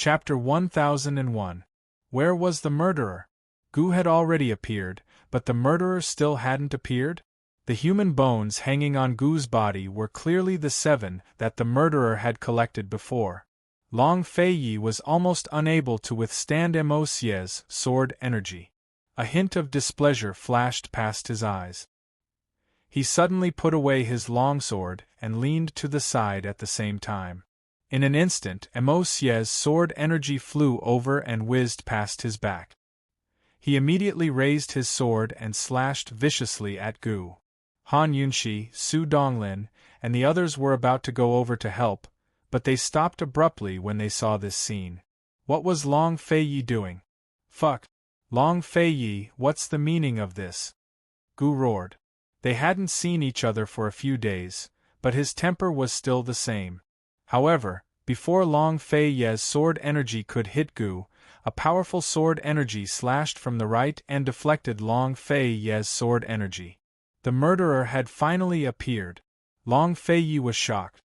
Chapter 1001. Where was the murderer? Gu had already appeared, but the murderer still hadn't appeared? The human bones hanging on Gu's body were clearly the 7 that the murderer had collected before. Long Feiyi was almost unable to withstand Mo Xie's sword energy. A hint of displeasure flashed past his eyes. He suddenly put away his longsword and leaned to the side at the same time. In an instant, Mo Xie's sword energy flew over and whizzed past his back. He immediately raised his sword and slashed viciously at Gu. Han Yunxi, Su Donglin, and the others were about to go over to help, but they stopped abruptly when they saw this scene. What was Long Feiyi doing? Fuck! Long Feiyi, what's the meaning of this? Gu roared. They hadn't seen each other for a few days, but his temper was still the same. However, before Long Feiyi's sword energy could hit Gu, a powerful sword energy slashed from the right and deflected Long Feiyi's sword energy. The murderer had finally appeared. Long Feiyi was shocked.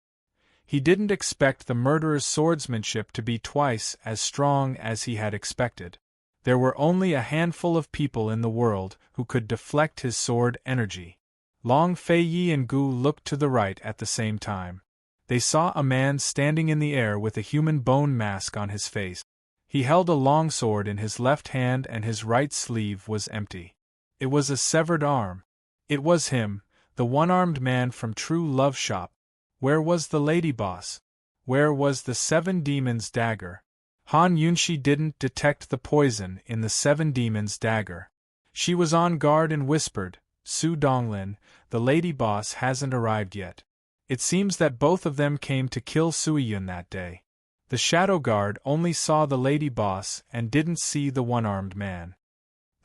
He didn't expect the murderer's swordsmanship to be twice as strong as he had expected. There were only a handful of people in the world who could deflect his sword energy. Long Feiyi and Gu looked to the right at the same time. They saw a man standing in the air with a human bone mask on his face. He held a long sword in his left hand and his right sleeve was empty. It was a severed arm. It was him, the one-armed man from True Love Shop. Where was the lady boss? Where was the 7 demons' dagger? Han Yunxi didn't detect the poison in the 7 demons' dagger. She was on guard and whispered, Su Donglin, the lady boss hasn't arrived yet. It seems that both of them came to kill Suiyun that day. The shadow guard only saw the lady boss and didn't see the one-armed man.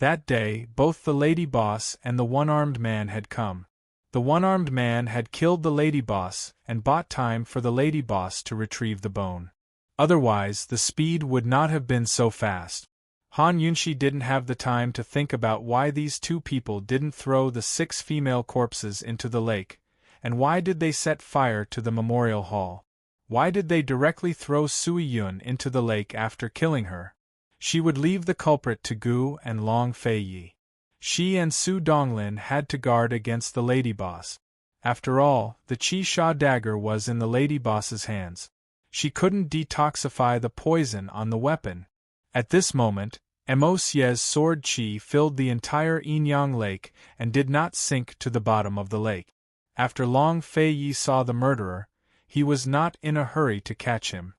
That day, both the lady boss and the one-armed man had come. The one-armed man had killed the lady boss and bought time for the lady boss to retrieve the bone. Otherwise, the speed would not have been so fast. Han Yunxi didn't have the time to think about why these 2 people didn't throw the 6 female corpses into the lake, and why did they set fire to the memorial hall? Why did they directly throw Suiyun into the lake after killing her? She would leave the culprit to Gu and Long Feiyi. She and Su Donglin had to guard against the lady boss. After all, the Qi Sha dagger was in the lady boss's hands. She couldn't detoxify the poison on the weapon. At this moment, Mo Xie's sword qi filled the entire Yinyang Lake and did not sink to the bottom of the lake. After Long Feiyi saw the murderer, he was not in a hurry to catch him.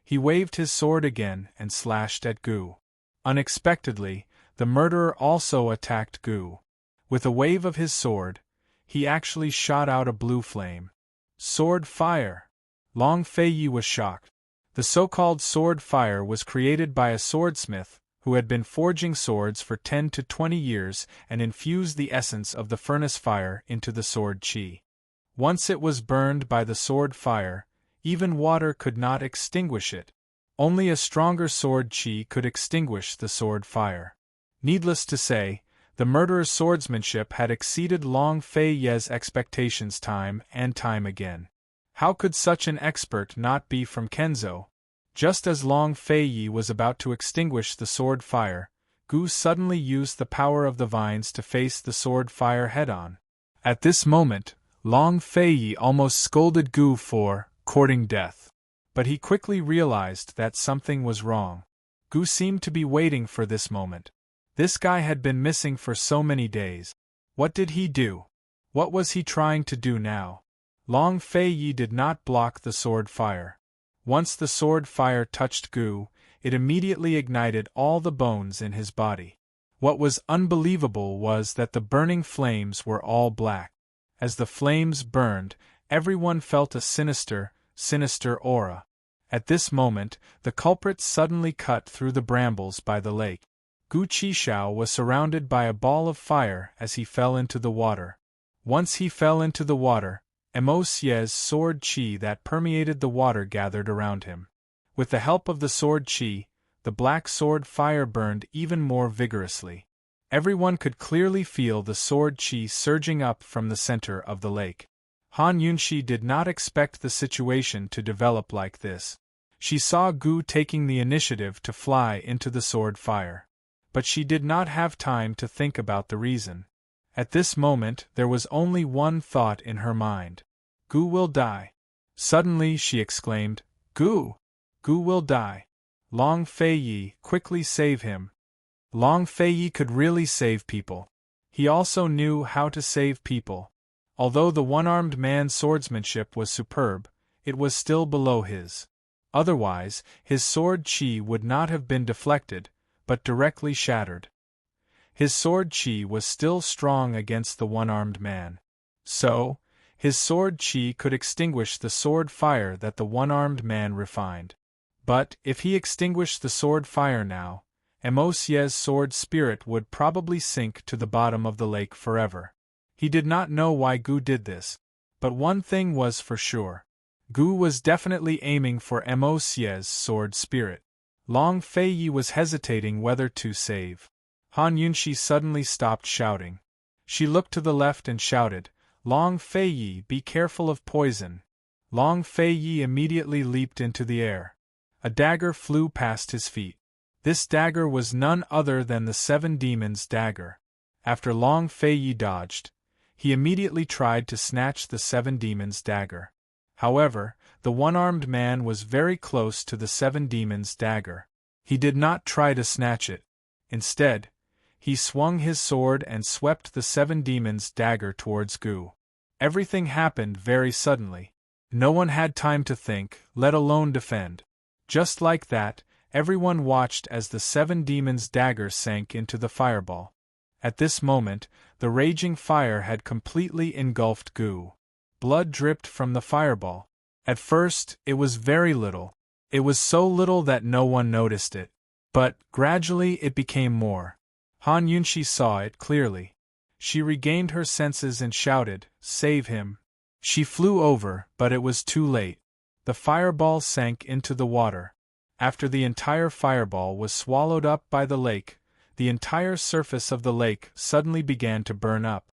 He waved his sword again and slashed at Gu. Unexpectedly, the murderer also attacked Gu. With a wave of his sword, he actually shot out a blue flame. Sword fire! Long Feiyi was shocked. The so-called sword fire was created by a swordsmith who had been forging swords for 10 to 20 years and infused the essence of the furnace fire into the sword qi. Once it was burned by the sword fire, even water could not extinguish it. Only a stronger sword qi could extinguish the sword fire. Needless to say, the murderer's swordsmanship had exceeded Long Feiyi's expectations time and time again. How could such an expert not be from Kenzo? Just as Long Feiyi was about to extinguish the sword fire, Gu suddenly used the power of the vines to face the sword fire head-on. At this moment, Long Feiyi almost scolded Gu for courting death. But he quickly realized that something was wrong. Gu seemed to be waiting for this moment. This guy had been missing for so many days. What did he do? What was he trying to do now? Long Feiyi did not block the sword fire. Once the sword fire touched Gu, it immediately ignited all the bones in his body. What was unbelievable was that the burning flames were all black. As the flames burned, everyone felt a sinister aura. At this moment, the culprit suddenly cut through the brambles by the lake. Gu Qishao was surrounded by a ball of fire as he fell into the water. Once he fell into the water, Mo Xie's sword qi that permeated the water gathered around him. With the help of the sword qi, the black sword fire burned even more vigorously. Everyone could clearly feel the sword qi surging up from the center of the lake. Han Yunxi did not expect the situation to develop like this. She saw Gu taking the initiative to fly into the sword fire. But she did not have time to think about the reason. At this moment there was only one thought in her mind. Gu will die. Suddenly she exclaimed, Gu! Gu will die. Long Feiyi, quickly save him. Long Feiyi could really save people. He also knew how to save people. Although the one-armed man's swordsmanship was superb, it was still below his. Otherwise, his sword chi would not have been deflected, but directly shattered. His sword chi was still strong against the one-armed man. So, his sword chi could extinguish the sword fire that the one-armed man refined. But, if he extinguished the sword fire now, Emosie's sword spirit would probably sink to the bottom of the lake forever. He did not know why Gu did this, but one thing was for sure. Gu was definitely aiming for Emosie's sword spirit. Long Feiyi was hesitating whether to save. Han Yunshi suddenly stopped shouting. She looked to the left and shouted, Long Feiyi, be careful of poison. Long Feiyi immediately leaped into the air. A dagger flew past his feet. This dagger was none other than the Seven Demons' dagger. After Long Feiyi dodged, he immediately tried to snatch the Seven Demons' dagger. However, the one-armed man was very close to the Seven Demons' dagger. He did not try to snatch it. Instead, he swung his sword and swept the Seven Demons' dagger towards Gu. Everything happened very suddenly. No one had time to think, let alone defend. Just like that, everyone watched as the Seven Demons' dagger sank into the fireball. At this moment, the raging fire had completely engulfed Gu. Blood dripped from the fireball. At first, it was very little. It was so little that no one noticed it. But, gradually it became more. Han Yunshi saw it clearly. She regained her senses and shouted, Save him! She flew over, but it was too late. The fireball sank into the water. After the entire fireball was swallowed up by the lake, the entire surface of the lake suddenly began to burn up.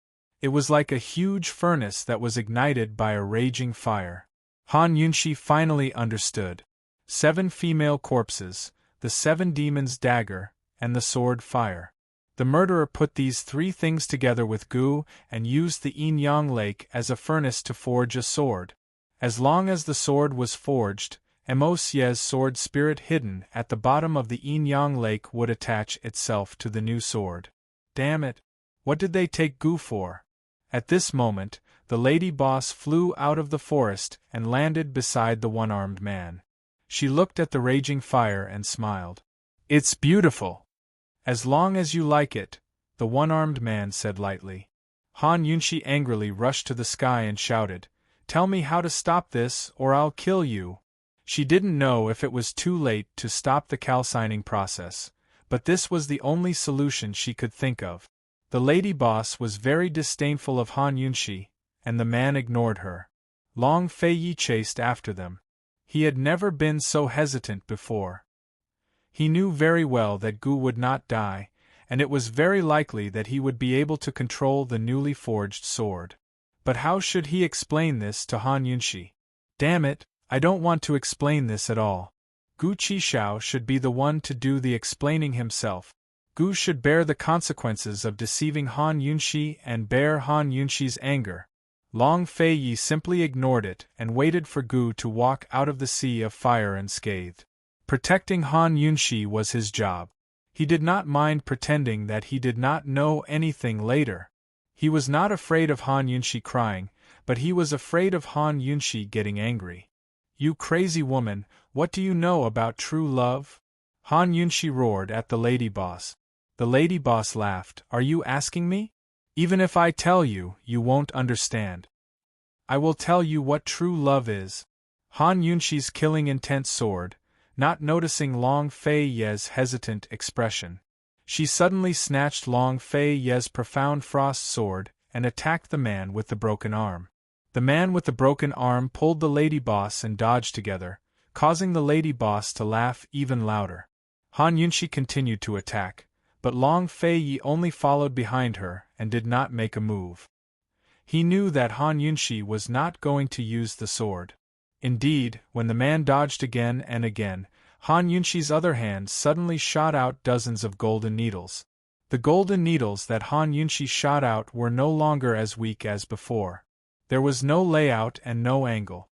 It was like a huge furnace that was ignited by a raging fire. Han Yunshi finally understood. 7 female corpses, the 7 demons' dagger, and the sword fire. The murderer put these 3 things together with Gu and used the Yin-Yang Lake as a furnace to forge a sword. As long as the sword was forged, Emosie's sword spirit hidden at the bottom of the Yin-Yang Lake would attach itself to the new sword. Damn it! What did they take Gu for? At this moment, the lady boss flew out of the forest and landed beside the one-armed man. She looked at the raging fire and smiled. It's beautiful. As long as you like it, the one-armed man said lightly. Han Yunshi angrily rushed to the sky and shouted, Tell me how to stop this, or I'll kill you. She didn't know if it was too late to stop the calcining process, but this was the only solution she could think of. The lady boss was very disdainful of Han Yunshi, and the man ignored her. Long Feiyi chased after them. He had never been so hesitant before. He knew very well that Gu would not die, and it was very likely that he would be able to control the newly forged sword. But how should he explain this to Han Yunshi? Damn it, I don't want to explain this at all. Gu Qishao should be the one to do the explaining himself. Gu should bear the consequences of deceiving Han Yunshi and bear Han Yunshi's anger. Long Feiyi simply ignored it and waited for Gu to walk out of the sea of fire unscathed. Protecting Han Yunshi was his job. He did not mind pretending that he did not know anything later. He was not afraid of Han Yunshi crying, but he was afraid of Han Yunshi getting angry. You crazy woman, what do you know about true love? Han Yunshi roared at the lady boss. The lady boss laughed. Are you asking me? Even if I tell you, you won't understand. I will tell you what true love is. Han Yunshi's killing intent soared, not noticing Long Feiyi's hesitant expression. She suddenly snatched Long Feiyi's profound frost sword and attacked the man with the broken arm. The man with the broken arm pulled the lady boss and dodged together, causing the lady boss to laugh even louder. Han Yunshi continued to attack, but Long Feiyi only followed behind her and did not make a move. He knew that Han Yunshi was not going to use the sword. Indeed, when the man dodged again and again, Han Yunxi's other hand suddenly shot out dozens of golden needles. The golden needles that Han Yunxi shot out were no longer as weak as before. There was no layout and no angle.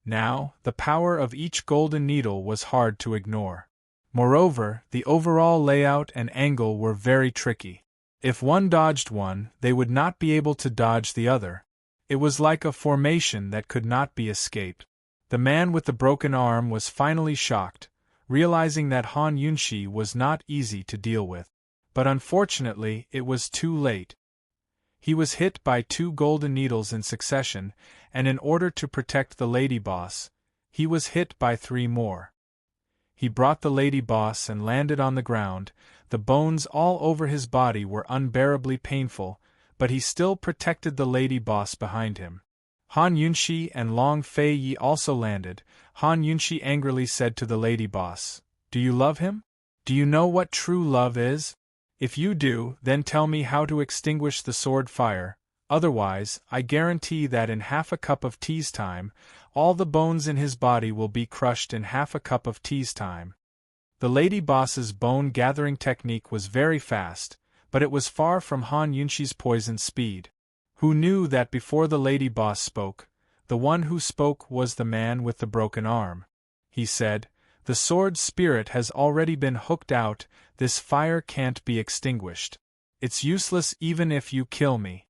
Now, the power of each golden needle was hard to ignore. Moreover, the overall layout and angle were very tricky. If one dodged one, they would not be able to dodge the other. It was like a formation that could not be escaped. The man with the broken arm was finally shocked, realizing that Han Yunxi was not easy to deal with. But unfortunately, it was too late. He was hit by 2 golden needles in succession, and in order to protect the lady boss, he was hit by 3 more. He brought the lady boss and landed on the ground. The bones all over his body were unbearably painful, but he still protected the lady boss behind him. Han Yunxi and Long Fei Yi also landed. Han Yunxi angrily said to the lady boss, "Do you love him? Do you know what true love is? If you do, then tell me how to extinguish the sword fire, otherwise, I guarantee that in half a cup of tea's time, all the bones in his body will be crushed in half a cup of tea's time." The lady boss's bone-gathering technique was very fast, but it was far from Han Yunxi's poison speed. Who knew that before the lady boss spoke, the one who spoke was the man with the broken arm? He said, "The sword spirit has already been hooked out, this fire can't be extinguished. It's useless even if you kill me.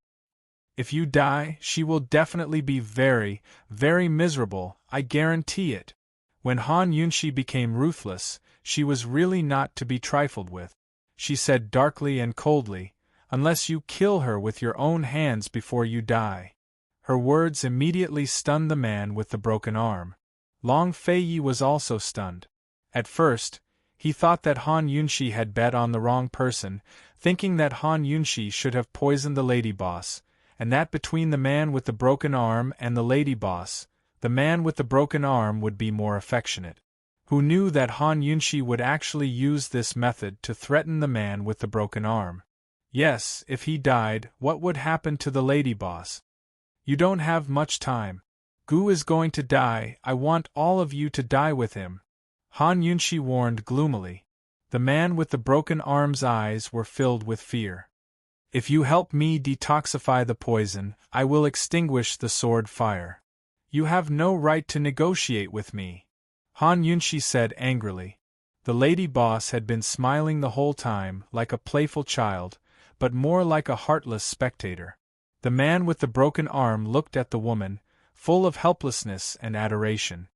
If you die, she will definitely be very, very miserable, I guarantee it." When Han Yunxi became ruthless, she was really not to be trifled with. She said darkly and coldly, "Unless you kill her with your own hands before you die." Her words immediately stunned the man with the broken arm. Long Fei Yi was also stunned. At first, he thought that Han Yunxi had bet on the wrong person, thinking that Han Yunxi should have poisoned the lady boss, and that between the man with the broken arm and the lady boss, the man with the broken arm would be more affectionate. Who knew that Han Yunxi would actually use this method to threaten the man with the broken arm? Yes, if he died, what would happen to the lady boss? "You don't have much time. Gu is going to die, I want all of you to die with him," Han Yunxi warned gloomily. The man with the broken arm's eyes were filled with fear. "If you help me detoxify the poison, I will extinguish the sword fire. You have no right to negotiate with me," Han Yunxi said angrily. The lady boss had been smiling the whole time, like a playful child, but more like a heartless spectator. The man with the broken arm looked at the woman, full of helplessness and adoration.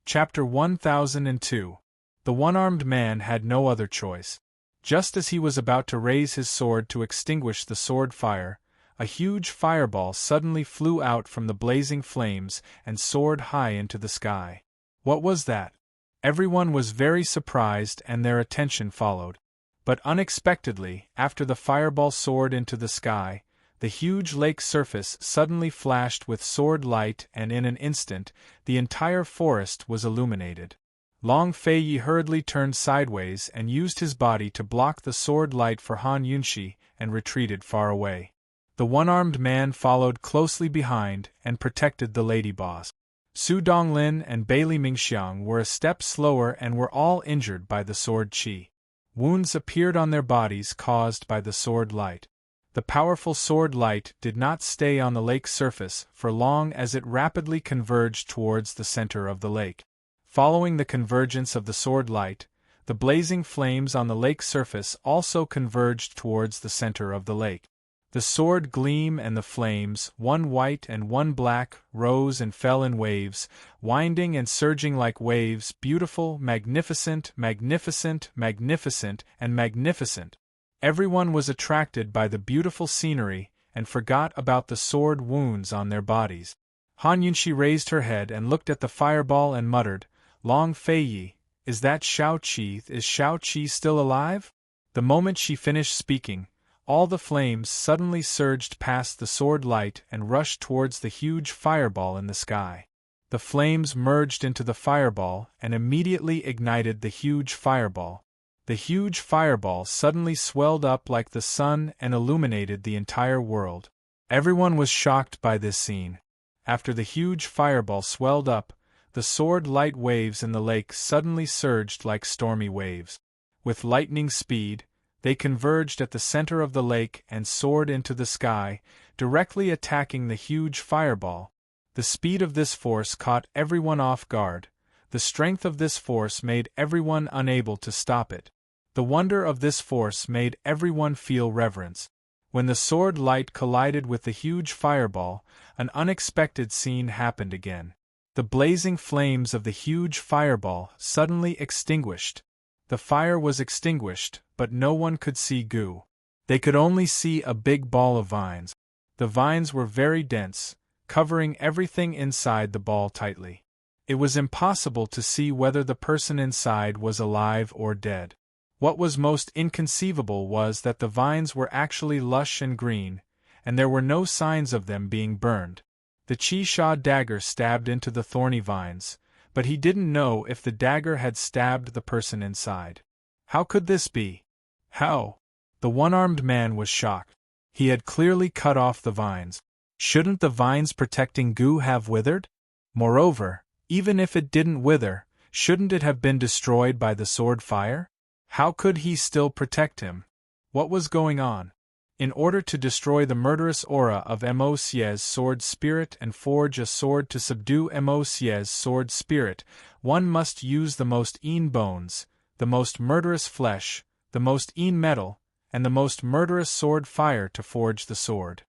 Chapter 1002. The one-armed man had no other choice. Just as he was about to raise his sword to extinguish the sword fire, a huge fireball suddenly flew out from the blazing flames and soared high into the sky. What was that? Everyone was very surprised and their attention followed. But unexpectedly, after the fireball soared into the sky, the huge lake surface suddenly flashed with sword light and in an instant, the entire forest was illuminated. Long Fei Yi hurriedly turned sideways and used his body to block the sword light for Han Yunxi and retreated far away. The one-armed man followed closely behind and protected the lady boss. Su Donglin and Bailey Mingxiang were a step slower and were all injured by the sword qi. Wounds appeared on their bodies caused by the sword light. The powerful sword light did not stay on the lake surface for long as it rapidly converged towards the center of the lake. Following the convergence of the sword light, the blazing flames on the lake surface also converged towards the center of the lake. The sword gleam and the flames, one white and one black, rose and fell in waves, winding and surging like waves, beautiful, magnificent, magnificent, magnificent, and magnificent. Everyone was attracted by the beautiful scenery and forgot about the sword wounds on their bodies. Han Yunxi raised her head and looked at the fireball and muttered, "Long Fei Yi, is that Shao Qi? Is Shao Qi still alive?" The moment she finished speaking, all the flames suddenly surged past the sword light and rushed towards the huge fireball in the sky. The flames merged into the fireball and immediately ignited the huge fireball. The huge fireball suddenly swelled up like the sun and illuminated the entire world. Everyone was shocked by this scene. After the huge fireball swelled up, the sword light waves in the lake suddenly surged like stormy waves. With lightning speed, they converged at the center of the lake and soared into the sky, directly attacking the huge fireball. The speed of this force caught everyone off guard. The strength of this force made everyone unable to stop it. The wonder of this force made everyone feel reverence. When the sword light collided with the huge fireball, an unexpected scene happened again. The blazing flames of the huge fireball suddenly extinguished. The fire was extinguished, but no one could see Gu. They could only see a big ball of vines. The vines were very dense, covering everything inside the ball tightly. It was impossible to see whether the person inside was alive or dead. What was most inconceivable was that the vines were actually lush and green, and there were no signs of them being burned. The Chi-Sha dagger stabbed into the thorny vines, but he didn't know if the dagger had stabbed the person inside. How could this be? How? The one-armed man was shocked. He had clearly cut off the vines. Shouldn't the vines protecting Gu have withered? Moreover, even if it didn't wither, shouldn't it have been destroyed by the sword fire? How could he still protect him? What was going on? In order to destroy the murderous aura of Mosie's sword spirit and forge a sword to subdue Mosie's sword spirit, one must use the most een bones, the most murderous flesh, the most een metal, and the most murderous sword fire to forge the sword.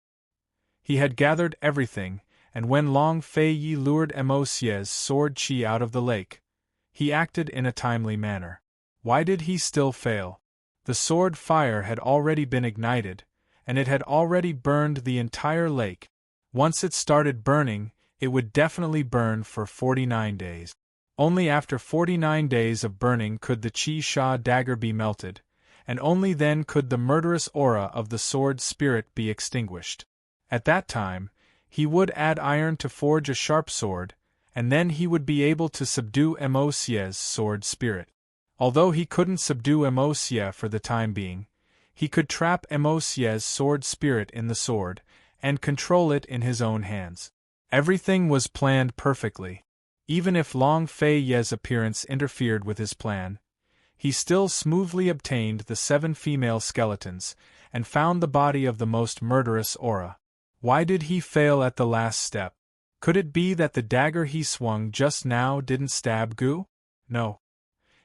He had gathered everything, and when Long Fei Yi lured Mosie's sword chi out of the lake, he acted in a timely manner. Why did he still fail? The sword fire had already been ignited, and it had already burned the entire lake. Once it started burning, it would definitely burn for 49 days. Only after 49 days of burning could the Chi-Sha dagger be melted, and only then could the murderous aura of the sword spirit be extinguished. At that time, he would add iron to forge a sharp sword, and then he would be able to subdue Mosie's sword spirit. Although he couldn't subdue Mosie for the time being, he could trap Mosie's sword spirit in the sword, and control it in his own hands. Everything was planned perfectly. Even if Long Fei Ye's appearance interfered with his plan, he still smoothly obtained the 7 female skeletons, and found the body of the most murderous aura. Why did he fail at the last step? Could it be that the dagger he swung just now didn't stab Gu? No.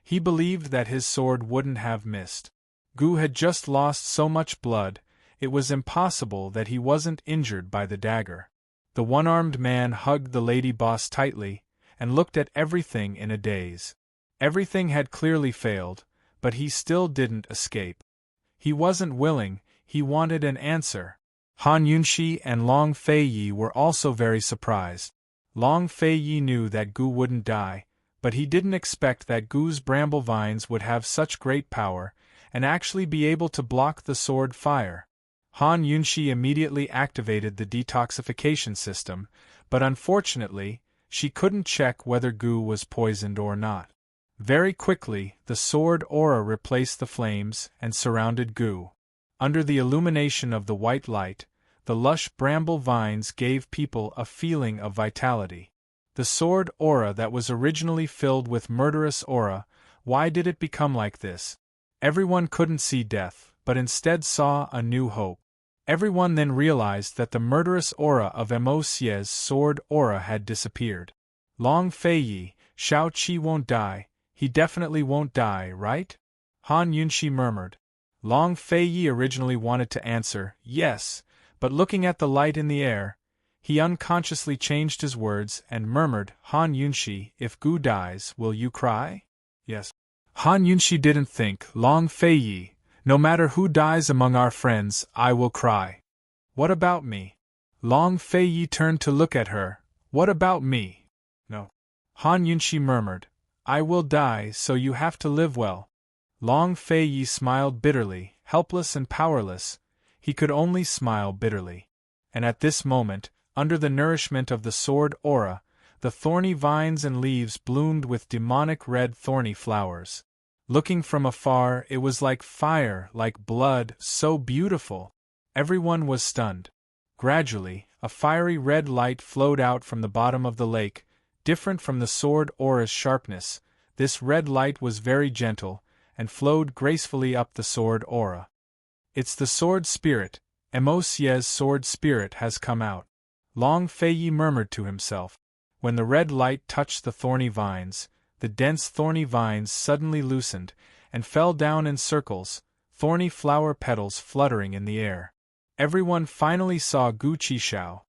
He believed that his sword wouldn't have missed. Gu had just lost so much blood, it was impossible that he wasn't injured by the dagger. The one-armed man hugged the lady boss tightly, and looked at everything in a daze. Everything had clearly failed, but he still didn't escape. He wasn't willing, he wanted an answer. Han Yunxi and Long Fei Yi were also very surprised. Long Fei Yi knew that Gu wouldn't die, but he didn't expect that Gu's bramble vines would have such great power, and actually be able to block the sword fire. Han Yunxi immediately activated the detoxification system, but unfortunately, she couldn't check whether Gu was poisoned or not. Very quickly, the sword aura replaced the flames and surrounded Gu. Under the illumination of the white light, the lush bramble vines gave people a feeling of vitality. The sword aura that was originally filled with murderous aura, why did it become like this? Everyone couldn't see death, but instead saw a new hope. Everyone then realized that the murderous aura of Mosie's sword aura had disappeared. Long Fei Yi, Shao Qi won't die, he definitely won't die, right? Han Yunxi murmured. Long Fei Yi originally wanted to answer, yes, but looking at the light in the air, he unconsciously changed his words and murmured, Han Yunxi, if Gu dies, will you cry? Yes. Han Yunxi didn't think, Long Fei Yi, no matter who dies among our friends, I will cry. What about me? Long Fei Yi turned to look at her, what about me? No. Han Yunxi murmured, I will die, so you have to live well. Long Fei Yi smiled bitterly, helpless and powerless, he could only smile bitterly. And at this moment, under the nourishment of the sword aura, the thorny vines and leaves bloomed with demonic red thorny flowers. Looking from afar, it was like fire, like blood, so beautiful. Everyone was stunned. Gradually, a fiery red light flowed out from the bottom of the lake, Different from the sword aura's sharpness, this red light was very gentle, and flowed gracefully up the sword aura. It's the sword spirit, Emosiez's sword spirit has come out. Long Fei murmured to himself. When the red light touched the thorny vines, the dense thorny vines suddenly loosened, and fell down in circles, thorny flower petals fluttering in the air. Everyone finally saw Gu Qishao.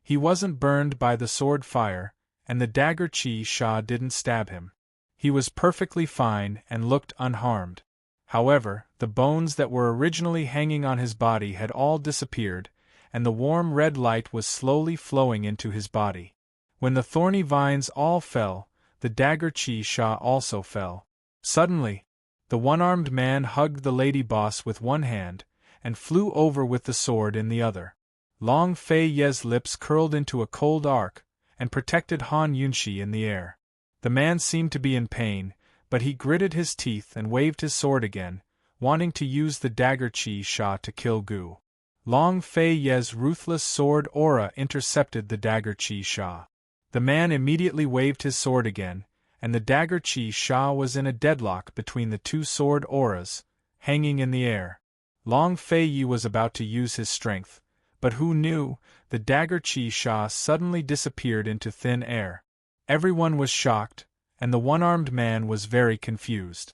He wasn't burned by the sword fire, and the dagger Qi-sha didn't stab him. He was perfectly fine and looked unharmed. However, the bones that were originally hanging on his body had all disappeared, and the warm red light was slowly flowing into his body. When the thorny vines all fell, the dagger Qi-sha also fell. Suddenly, the one-armed man hugged the lady boss with one hand, and flew over with the sword in the other. Long Fei's lips curled into a cold arc, and protected Han Yunshi in the air. The man seemed to be in pain, but he gritted his teeth and waved his sword again, wanting to use the dagger Qi-sha to kill Gu. Long Fei's ruthless sword aura intercepted the dagger Qi-sha. The man immediately waved his sword again, and the dagger Qi-sha was in a deadlock between the two sword auras, hanging in the air. Long Fei was about to use his strength, but who knew, the dagger Qi-sha suddenly disappeared into thin air. Everyone was shocked, and the one-armed man was very confused.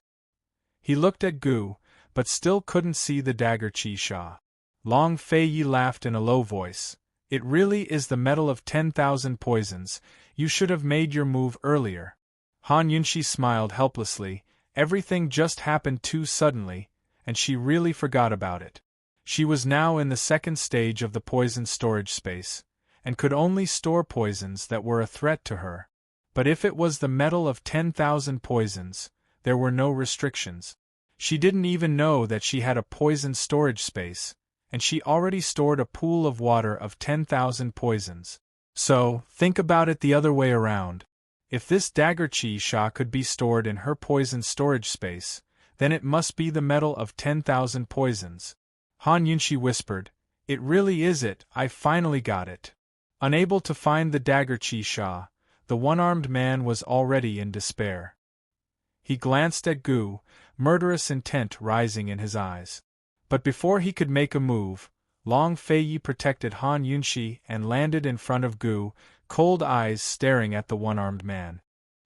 He looked at Gu, but still couldn't see the dagger Qi-sha. Long Fei laughed in a low voice. It really is the metal of 10,000 poisons. You should have made your move earlier. Han Yunshi smiled helplessly. Everything just happened too suddenly, and she really forgot about it. She was now in the second stage of the poison storage space, and could only store poisons that were a threat to her. But if it was the metal of 10,000 poisons, there were no restrictions. She didn't even know that she had a poison storage space, and she already stored a pool of water of 10,000 poisons. So, think about it the other way around. If this dagger Qi-sha could be stored in her poison storage space, then it must be the metal of 10,000 poisons. Han Yunshi whispered, "It really is it, I finally got it." Unable to find the dagger Qi-sha, the one-armed man was already in despair. He glanced at Gu, murderous intent rising in his eyes. But before he could make a move, Long Fei protected Han Yunshi and landed in front of Gu, cold eyes staring at the one-armed man.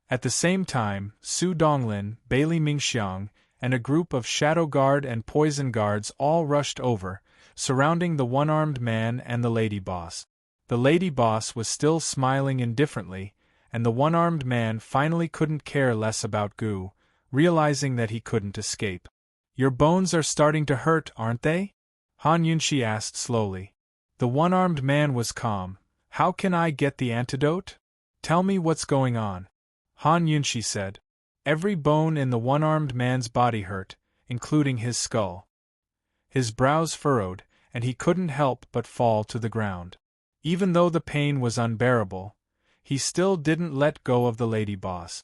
At the same time, Su Donglin, Bailey Mingxiang, and a group of Shadow Guard and Poison Guards all rushed over, surrounding the one-armed man and the lady boss. The lady boss was still smiling indifferently, and the one-armed man finally couldn't care less about Gu, realizing that he couldn't escape. "Your bones are starting to hurt, aren't they?" Han Yunshi asked slowly. The one-armed man was calm. "How can I get the antidote? Tell me what's going on." Han Yunshi said. Every bone in the one-armed man's body hurt, including his skull. His brows furrowed, and he couldn't help but fall to the ground. Even though the pain was unbearable, he still didn't let go of the lady boss.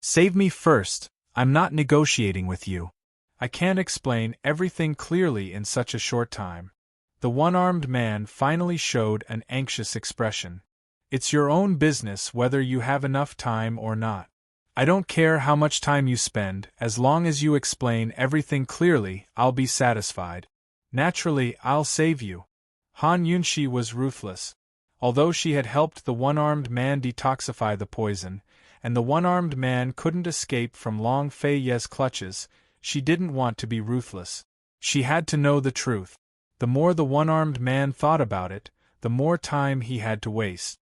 "Save me first, I'm not negotiating with you. I can't explain everything clearly in such a short time." The one-armed man finally showed an anxious expression. "It's your own business whether you have enough time or not. I don't care how much time you spend, as long as you explain everything clearly, I'll be satisfied. Naturally, I'll save you." Han Yunshi was ruthless. Although she had helped the one-armed man detoxify the poison, and the one-armed man couldn't escape from Long Fei's clutches, she didn't want to be ruthless. She had to know the truth. The more the one-armed man thought about it, the more time he had to waste.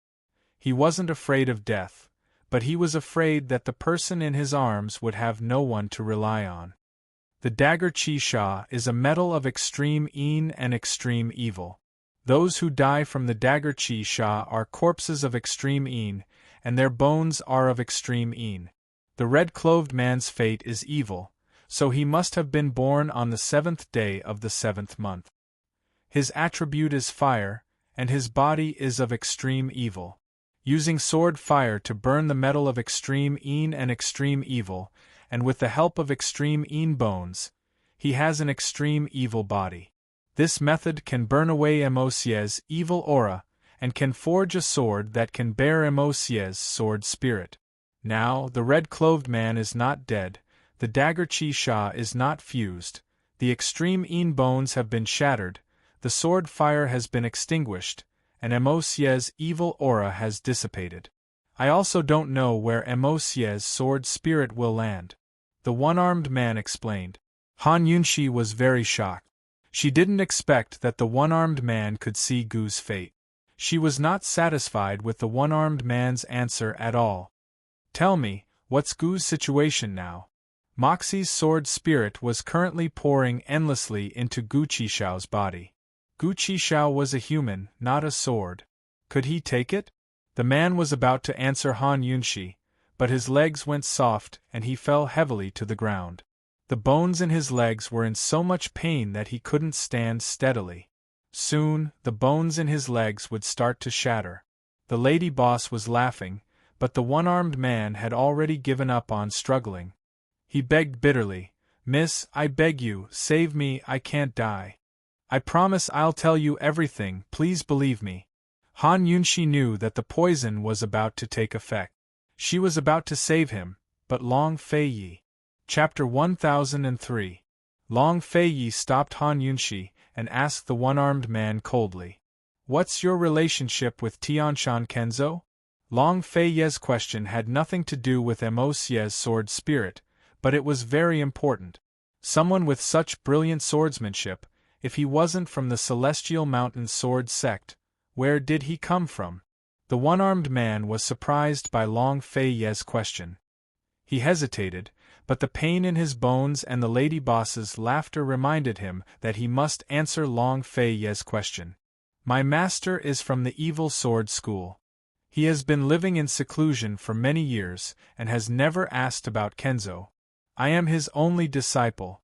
He wasn't afraid of death, but he was afraid that the person in his arms would have no one to rely on. The dagger Qi-sha is a metal of extreme yin and extreme evil. Those who die from the dagger Qi-sha are corpses of extreme yin, and their bones are of extreme yin. The red-clothed man's fate is evil, so he must have been born on the 7th day of the 7th month. His attribute is fire, and his body is of extreme evil. Using sword fire to burn the metal of extreme yin and extreme evil, and with the help of extreme yin bones, he has an extreme evil body. This method can burn away Emosiez's evil aura, and can forge a sword that can bear Emosie's sword spirit. Now, the red-clothed man is not dead, the dagger Chi-Sha is not fused, the extreme Een bones have been shattered, the sword fire has been extinguished, and Emosie's evil aura has dissipated. I also don't know where Emosie's sword spirit will land. The one-armed man explained. Han Yunshi was very shocked. She didn't expect that the one-armed man could see Gu's fate. She was not satisfied with the one-armed man's answer at all. Tell me, what's Gu's situation now? Moxie's sword spirit was currently pouring endlessly into Gu Qishao's body. Gu Qishao was a human, not a sword. Could he take it? The man was about to answer Han Yunshi, but his legs went soft and he fell heavily to the ground. The bones in his legs were in so much pain that he couldn't stand steadily. Soon, the bones in his legs would start to shatter. The lady boss was laughing, but the one-armed man had already given up on struggling. He begged bitterly, "Miss, I beg you, save me, I can't die. I promise I'll tell you everything, please believe me." Han Yunshi knew that the poison was about to take effect. She was about to save him, but Long Feiyi. Chapter 1003. Long Feiyi stopped Han Yunshi and asked the one-armed man coldly, "What's your relationship with Tianshan Kenzo?" Long Feiyi's question had nothing to do with Emosie's sword spirit, but it was very important. Someone with such brilliant swordsmanship, if he wasn't from the Celestial Mountain Sword Sect, where did he come from? The one-armed man was surprised by Long Feiyi's question. He hesitated, but the pain in his bones and the lady boss's laughter reminded him that he must answer Long Feiyi's question. "My master is from the Evil Sword School. He has been living in seclusion for many years and has never asked about Kenzo. I am his only disciple."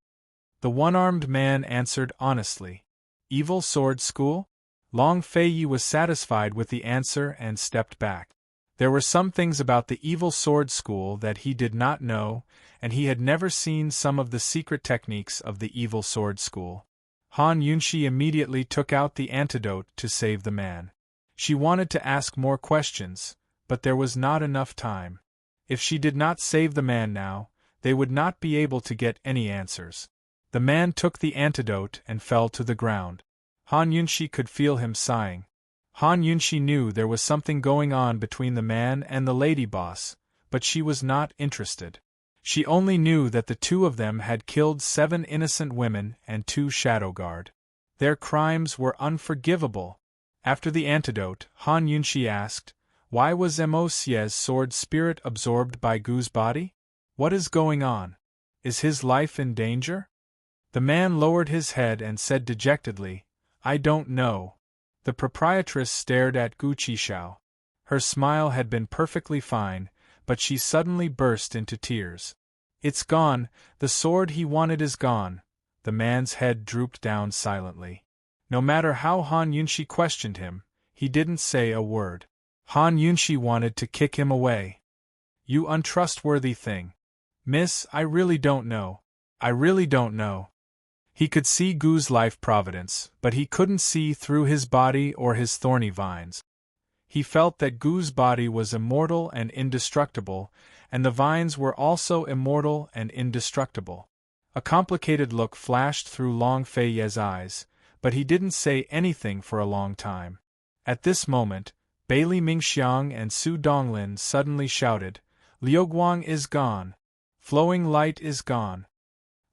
The one-armed man answered honestly. "Evil Sword School?" Long Feiyi was satisfied with the answer and stepped back. There were some things about the Evil Sword School that he did not know, and he had never seen some of the secret techniques of the Evil Sword School. Han Yunshi immediately took out the antidote to save the man. She wanted to ask more questions, but there was not enough time. If she did not save the man now, they would not be able to get any answers. The man took the antidote and fell to the ground. Han Yunshi could feel him sighing. Han Yunshi knew there was something going on between the man and the lady boss, but she was not interested. She only knew that the two of them had killed 7 innocent women and 2 shadow guard. Their crimes were unforgivable. After the antidote, Han Yunshi asked, "Why was Emosie's sword spirit absorbed by Gu's body? What is going on? Is his life in danger?" The man lowered his head and said dejectedly, "I don't know." The proprietress stared at Gu Qishao. Her smile had been perfectly fine, but she suddenly burst into tears. "It's gone, the sword he wanted is gone." The man's head drooped down silently. No matter how Han Yunshi questioned him, he didn't say a word. Han Yunshi wanted to kick him away. "You untrustworthy thing. Miss, I really don't know. I really don't know." He could see Gu's life providence, but he couldn't see through his body or his thorny vines. He felt that Gu's body was immortal and indestructible, and the vines were also immortal and indestructible. A complicated look flashed through Long Feiyi's eyes, but he didn't say anything for a long time. At this moment, Bailey Mingxiang and Su Donglin suddenly shouted, "Liuguang is gone! Flowing light is gone!"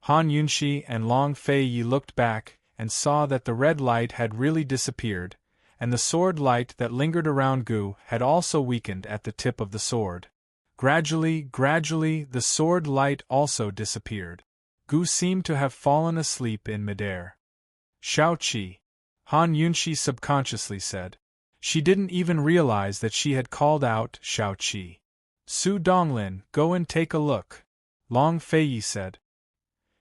Han Yunshi and Long Feiyi looked back and saw that the red light had really disappeared, and the sword light that lingered around Gu had also weakened at the tip of the sword. Gradually, the sword light also disappeared. Gu seemed to have fallen asleep in midair. "Shao-Chi," Han Yunshi subconsciously said. She didn't even realize that she had called out Shao-Chi. "Su Donglin, go and take a look," Long Feiyi said.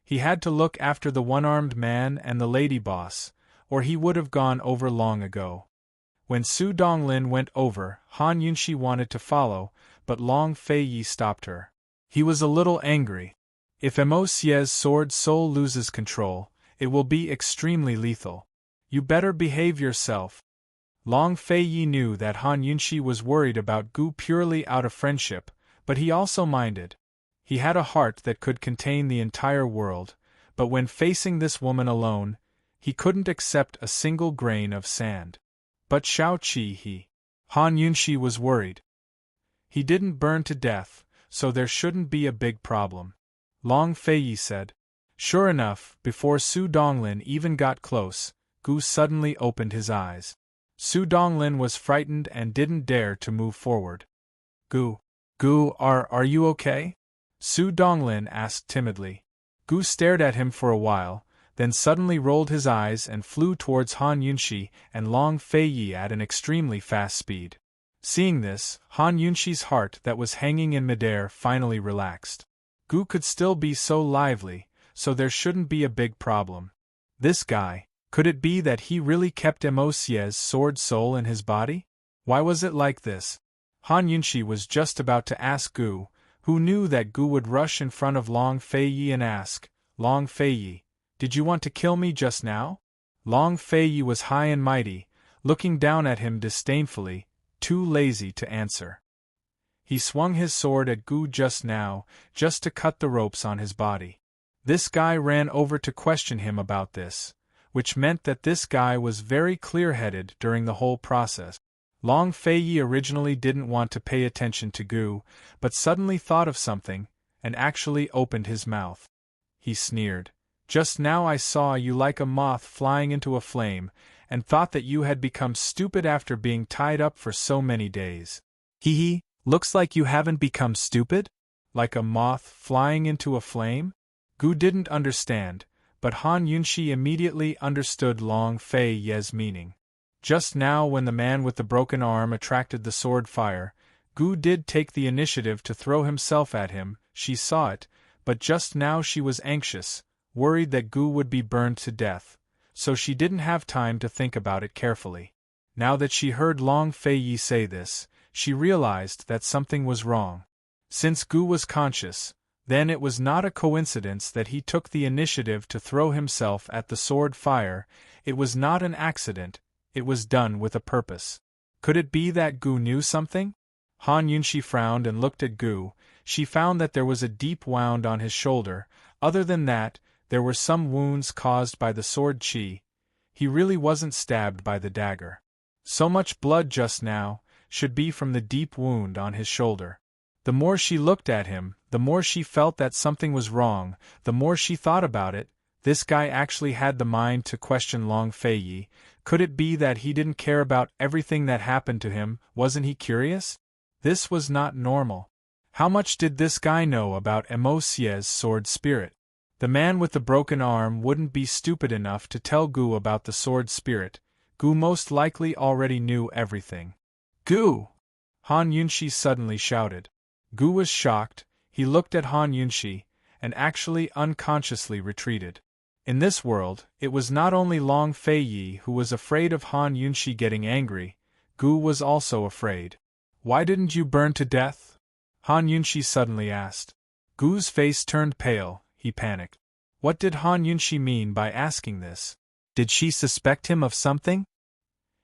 He had to look after the one-armed man and the lady boss, or he would have gone over long ago. When Su Donglin went over, Han Yunshi wanted to follow, but Long Feiyi stopped her. He was a little angry. If Emosie's sword soul loses control, it will be extremely lethal. You better behave yourself. Long Fei Yi knew that Han Yunshi was worried about Gu purely out of friendship, but he also minded. He had a heart that could contain the entire world, but when facing this woman alone, he couldn't accept a single grain of sand. But Han Yunshi was worried. He didn't burn to death, so there shouldn't be a big problem. Long Fei Yi said. Sure enough, before Su Donglin even got close, Gu suddenly opened his eyes. Su Donglin was frightened and didn't dare to move forward. Gu, are you okay? Su Donglin asked timidly. Gu stared at him for a while, then suddenly rolled his eyes and flew towards Han Yunshi and Long Fei Yi at an extremely fast speed. Seeing this, Han Yunshi's heart that was hanging in midair finally relaxed. Gu could still be so lively, so there shouldn't be a big problem. This guy, could it be that he really kept Emosie's sword soul in his body? Why was it like this? Han Yunshi was just about to ask Gu, who knew that Gu would rush in front of Long Fei Yi and ask, Long Fei Yi, did you want to kill me just now? Long Fei Yi was high and mighty, looking down at him disdainfully, too lazy to answer. He swung his sword at Gu just now, just to cut the ropes on his body. This guy ran over to question him about this, which meant that this guy was very clear-headed during the whole process. Long Fei Yi originally didn't want to pay attention to Gu, but suddenly thought of something, and actually opened his mouth. He sneered. Just now I saw you like a moth flying into a flame, and thought that you had become stupid after being tied up for so many days. Hee, looks like you haven't become stupid? Like a moth flying into a flame? Gu didn't understand, but Han Yunshi immediately understood Long Fei Yi's meaning. Just now when the man with the broken arm attracted the sword fire, Gu did take the initiative to throw himself at him, she saw it, but just now she was anxious, worried that Gu would be burned to death, so she didn't have time to think about it carefully. Now that she heard Long Fei Yi say this, she realized that something was wrong. Since Gu was conscious, then it was not a coincidence that he took the initiative to throw himself at the sword fire, it was not an accident, it was done with a purpose. Could it be that Gu knew something? Han Yunshi frowned and looked at Gu. She found that there was a deep wound on his shoulder. Other than that, there were some wounds caused by the sword qi. He really wasn't stabbed by the dagger. So much blood just now should be from the deep wound on his shoulder. The more she looked at him, the more she felt that something was wrong. The more she thought about it, this guy actually had the mind to question Long Fei Yi. Could it be that he didn't care about everything that happened to him? Wasn't he curious? This was not normal. How much did this guy know about Emosie's sword spirit? The man with the broken arm wouldn't be stupid enough to tell Gu about the sword spirit. Gu most likely already knew everything. Gu! Han Yunshi suddenly shouted. Gu was shocked, he looked at Han Yunshi, and actually unconsciously retreated. In this world, it was not only Long Fei Yi who was afraid of Han Yunshi getting angry, Gu was also afraid. Why didn't you burn to death? Han Yunshi suddenly asked. Gu's face turned pale, he panicked. What did Han Yunshi mean by asking this? Did she suspect him of something?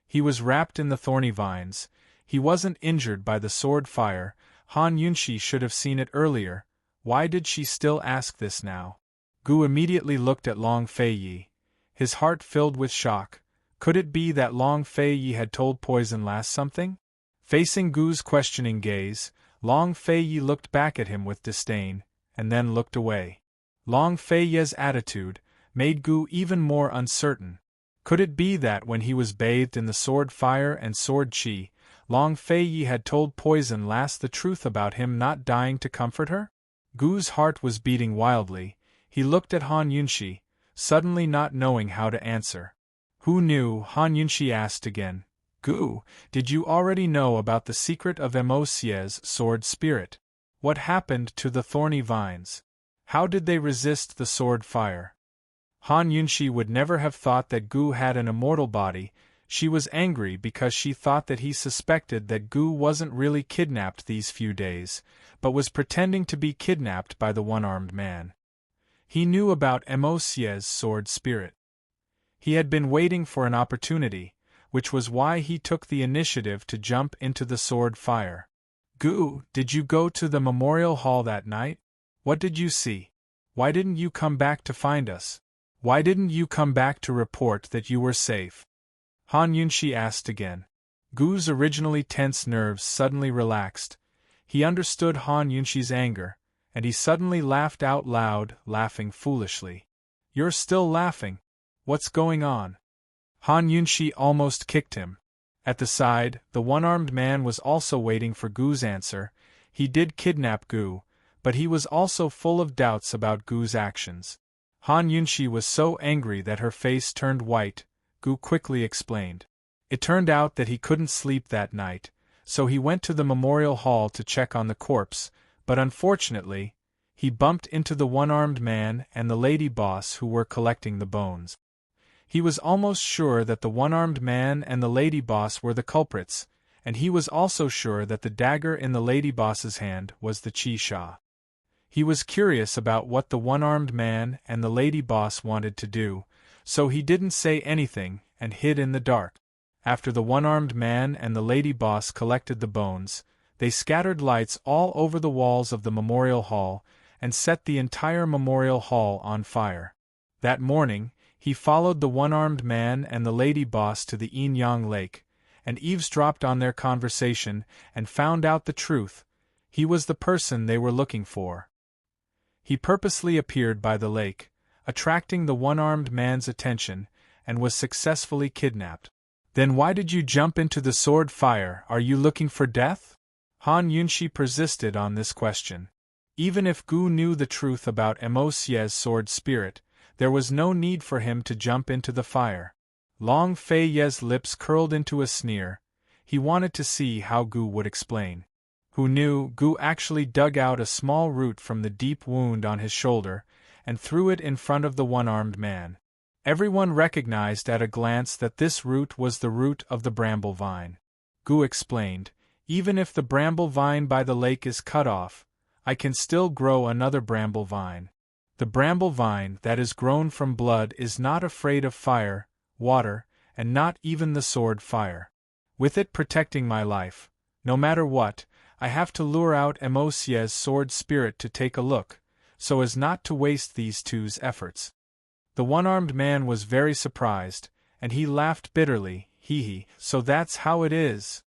He was wrapped in the thorny vines, he wasn't injured by the sword fire. Han Yunshi should have seen it earlier. Why did she still ask this now? Gu immediately looked at Long Fei Yi. His heart filled with shock. Could it be that Long Fei Yi had told Poison Lass something? Facing Gu's questioning gaze, Long Fei Yi looked back at him with disdain, and then looked away. Long Fei Yi's attitude made Gu even more uncertain. Could it be that when he was bathed in the sword fire and sword qi, Long Fei Yi had told Poison Lass the truth about him not dying to comfort her? Gu's heart was beating wildly. He looked at Han Yunshi, suddenly not knowing how to answer. Who knew? Han Yunshi asked again. Gu, did you already know about the secret of Emosie's sword spirit? What happened to the thorny vines? How did they resist the sword fire? Han Yunshi would never have thought that Gu had an immortal body. She was angry because she thought that he suspected that Gu wasn't really kidnapped these few days, but was pretending to be kidnapped by the one-armed man. He knew about Emosie's sword spirit. He had been waiting for an opportunity. which was why he took the initiative to jump into the sword fire. Gu, did you go to the memorial hall that night? What did you see? Why didn't you come back to find us? Why didn't you come back to report that you were safe? Han Yunshi asked again. Gu's originally tense nerves suddenly relaxed. He understood Han Yunshi's anger, and he suddenly laughed out loud, laughing foolishly. You're still laughing? What's going on? Han Yunshi almost kicked him. At the side, the one-armed man was also waiting for Gu's answer. He did kidnap Gu, but he was also full of doubts about Gu's actions. Han Yunshi was so angry that her face turned white. Gu quickly explained. It turned out that he couldn't sleep that night, so he went to the memorial hall to check on the corpse, but unfortunately, he bumped into the one-armed man and the lady boss who were collecting the bones. He was almost sure that the one-armed man and the lady boss were the culprits, and he was also sure that the dagger in the lady boss's hand was the chi sha. He was curious about what the one-armed man and the lady boss wanted to do, so he didn't say anything and hid in the dark. After the one-armed man and the lady boss collected the bones, they scattered lights all over the walls of the memorial hall and set the entire memorial hall on fire. That morning, he followed the one-armed man and the lady boss to the Yin-Yang Lake, and eavesdropped on their conversation and found out the truth. He was the person they were looking for. He purposely appeared by the lake, attracting the one-armed man's attention, and was successfully kidnapped. Then why did you jump into the sword fire? Are you looking for death? Han Yunshi persisted on this question. Even if Gu knew the truth about Mo Xie's sword spirit, there was no need for him to jump into the fire. Long Fei Ye's lips curled into a sneer. He wanted to see how Gu would explain. Who knew, Gu actually dug out a small root from the deep wound on his shoulder and threw it in front of the one-armed man. Everyone recognized at a glance that this root was the root of the bramble vine. Gu explained, even if the bramble vine by the lake is cut off, I can still grow another bramble vine. The bramble vine that is grown from blood is not afraid of fire, water, and not even the sword fire. With it protecting my life, no matter what, I have to lure out Mo Xie's sword spirit to take a look, so as not to waste these two's efforts. The one-armed man was very surprised, and he laughed bitterly, hee, so that's how it is.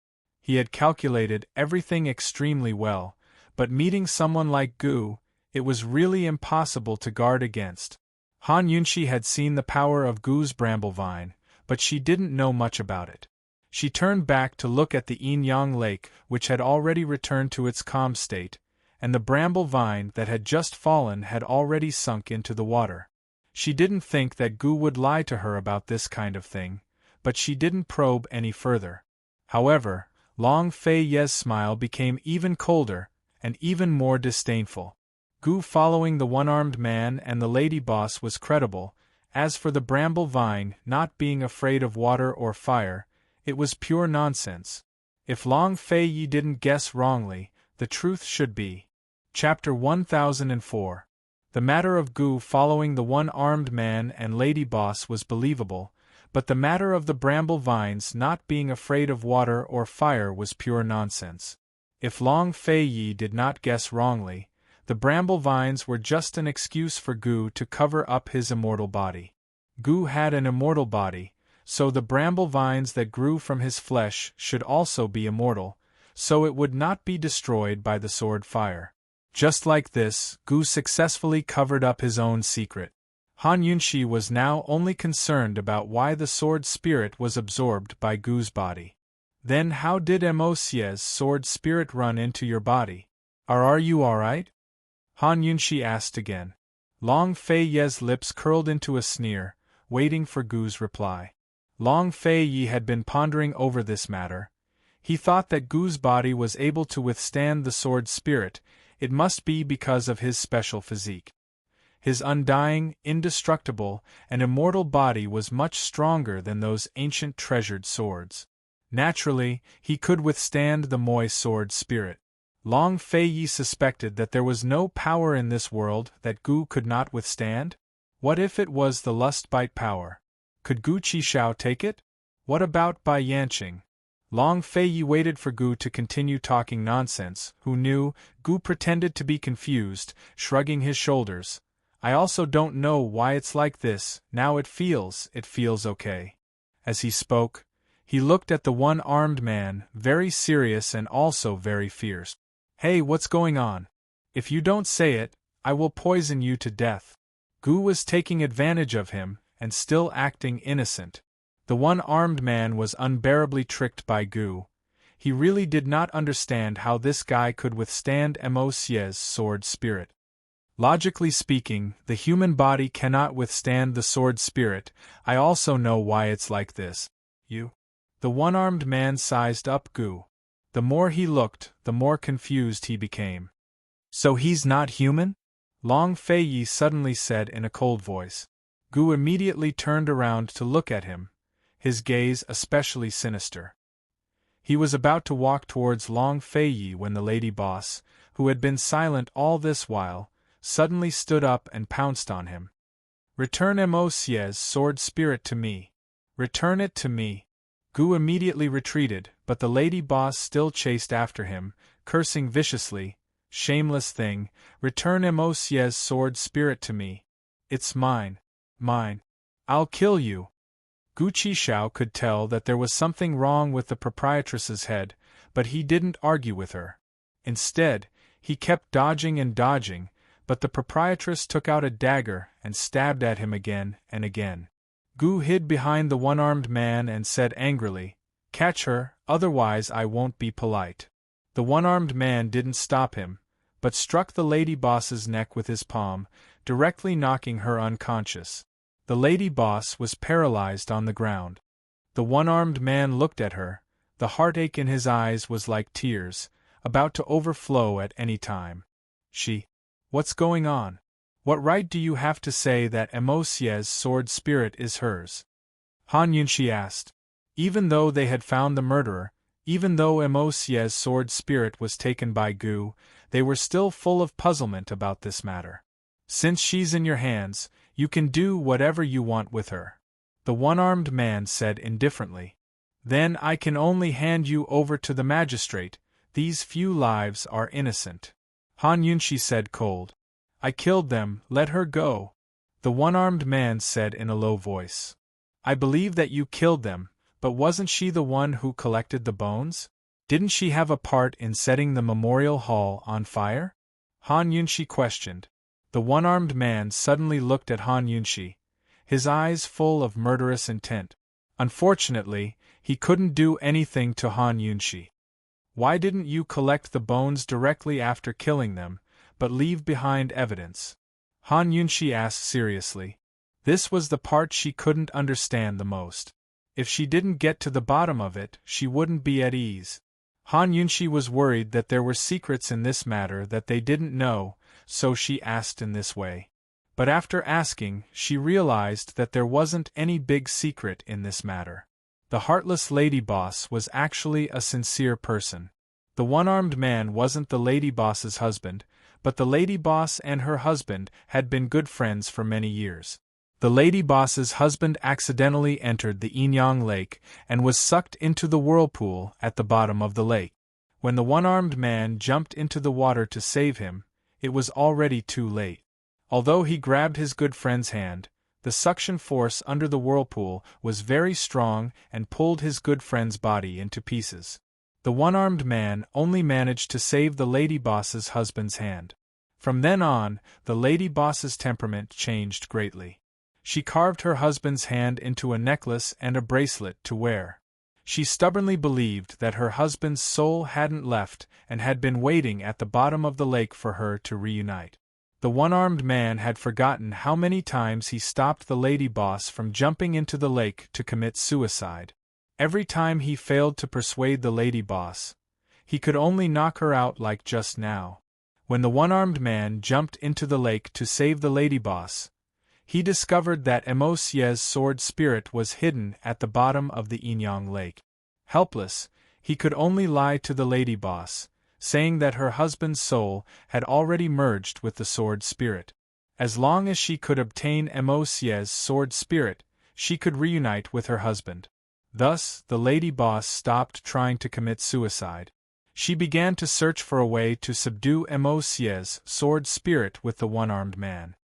He had calculated everything extremely well, but meeting someone like Gu, it was really impossible to guard against. Han Yunshi had seen the power of Gu's bramble vine, but she didn't know much about it. She turned back to look at the Yin-Yang Lake, which had already returned to its calm state, and the bramble vine that had just fallen had already sunk into the water. She didn't think that Gu would lie to her about this kind of thing, but she didn't probe any further. However, Long Fei Ye's smile became even colder, and even more disdainful. Gu following the one-armed man and the lady boss was credible. As for the bramble vine not being afraid of water or fire, it was pure nonsense. If Long Fei Yi didn't guess wrongly, the truth should be. Chapter 1004. The matter of Gu following the one-armed man and lady boss was believable, but the matter of the bramble vines not being afraid of water or fire was pure nonsense. If Long Fei Yi did not guess wrongly, the bramble vines were just an excuse for Gu to cover up his immortal body. Gu had an immortal body, so the bramble vines that grew from his flesh should also be immortal, so it would not be destroyed by the sword fire. Just like this, Gu successfully covered up his own secret. Han Yunshi was now only concerned about why the sword spirit was absorbed by Gu's body. Then how did Mo Xie's sword spirit run into your body? Are you alright? Han Yunshi asked again. Long Fei Ye's lips curled into a sneer, waiting for Gu's reply. Long Fei Yi had been pondering over this matter. He thought that Gu's body was able to withstand the sword spirit. It must be because of his special physique. His undying, indestructible, and immortal body was much stronger than those ancient treasured swords. Naturally, he could withstand the Moi sword spirit. Long Fei Yi suspected that there was no power in this world that Gu could not withstand? What if it was the lust bite power? Could Gu Qishao take it? What about Bai Yanqing? Long Feiyi waited for Gu to continue talking nonsense. Who knew? Gu pretended to be confused, shrugging his shoulders. I also don't know why it's like this. Now it feels okay. As he spoke, he looked at the one-armed man, very serious and also very fierce. Hey, what's going on? If you don't say it, I will poison you to death. Gu was taking advantage of him, and still acting innocent. The one-armed man was unbearably tricked by Gu. He really did not understand how this guy could withstand Mo Xie's sword spirit. Logically speaking, the human body cannot withstand the sword spirit. I also know why it's like this. You? The one-armed man sized up Gu. The more he looked, the more confused he became. So he's not human? Long Feiyi suddenly said in a cold voice. Gu immediately turned around to look at him, his gaze especially sinister. He was about to walk towards Long Feiyi when the lady boss, who had been silent all this while, suddenly stood up and pounced on him. Return Mo Xie's sword spirit to me. Return it to me. Gu immediately retreated, but the lady boss still chased after him, cursing viciously. Shameless thing, return Mo Xie's sword spirit to me. It's mine. Mine. I'll kill you. Gu Qishao could tell that there was something wrong with the proprietress's head, but he didn't argue with her. Instead, he kept dodging and dodging, but the proprietress took out a dagger and stabbed at him again and again. Gu hid behind the one-armed man and said angrily, "Catch her, otherwise I won't be polite." The one-armed man didn't stop him, but struck the lady boss's neck with his palm, directly knocking her unconscious. The lady boss was paralyzed on the ground. The one-armed man looked at her. The heartache in his eyes was like tears, about to overflow at any time. What's going on? What right do you have to say that Mo Xie's sword spirit is hers? Han Yunxi asked. Even though they had found the murderer, even though Mo Xie's sword spirit was taken by Gu, they were still full of puzzlement about this matter. Since she's in your hands, you can do whatever you want with her. The one-armed man said indifferently. Then I can only hand you over to the magistrate. These few lives are innocent. Han Yunxi said cold. I killed them, let her go. The one-armed man said in a low voice. I believe that you killed them, but wasn't she the one who collected the bones? Didn't she have a part in setting the memorial hall on fire? Han Yunxi questioned. The one-armed man suddenly looked at Han Yunxi, his eyes full of murderous intent. Unfortunately, he couldn't do anything to Han Yunxi. Why didn't you collect the bones directly after killing them, but leave behind evidence? Han Yunxi asked seriously. This was the part she couldn't understand the most. If she didn't get to the bottom of it, she wouldn't be at ease. Han Yunxi was worried that there were secrets in this matter that they didn't know, so she asked in this way. But after asking, she realized that there wasn't any big secret in this matter. The heartless lady boss was actually a sincere person. The one-armed man wasn't the lady boss's husband, but the lady boss and her husband had been good friends for many years. The lady boss's husband accidentally entered the Yinyang Lake and was sucked into the whirlpool at the bottom of the lake. When the one-armed man jumped into the water to save him, it was already too late. Although he grabbed his good friend's hand, the suction force under the whirlpool was very strong and pulled his good friend's body into pieces. The one-armed man only managed to save the lady boss's husband's hand. From then on, the lady boss's temperament changed greatly. She carved her husband's hand into a necklace and a bracelet to wear. She stubbornly believed that her husband's soul hadn't left and had been waiting at the bottom of the lake for her to reunite. The one-armed man had forgotten how many times he stopped the lady boss from jumping into the lake to commit suicide. Every time he failed to persuade the lady boss, he could only knock her out like just now. When the one-armed man jumped into the lake to save the lady boss, he discovered that Mo Xie's sword spirit was hidden at the bottom of the Yinyang Lake. Helpless, he could only lie to the lady boss, saying that her husband's soul had already merged with the sword spirit. As long as she could obtain Mo Xie's sword spirit, she could reunite with her husband. Thus, the lady boss stopped trying to commit suicide. She began to search for a way to subdue Mosie's sword spirit with the one-armed man.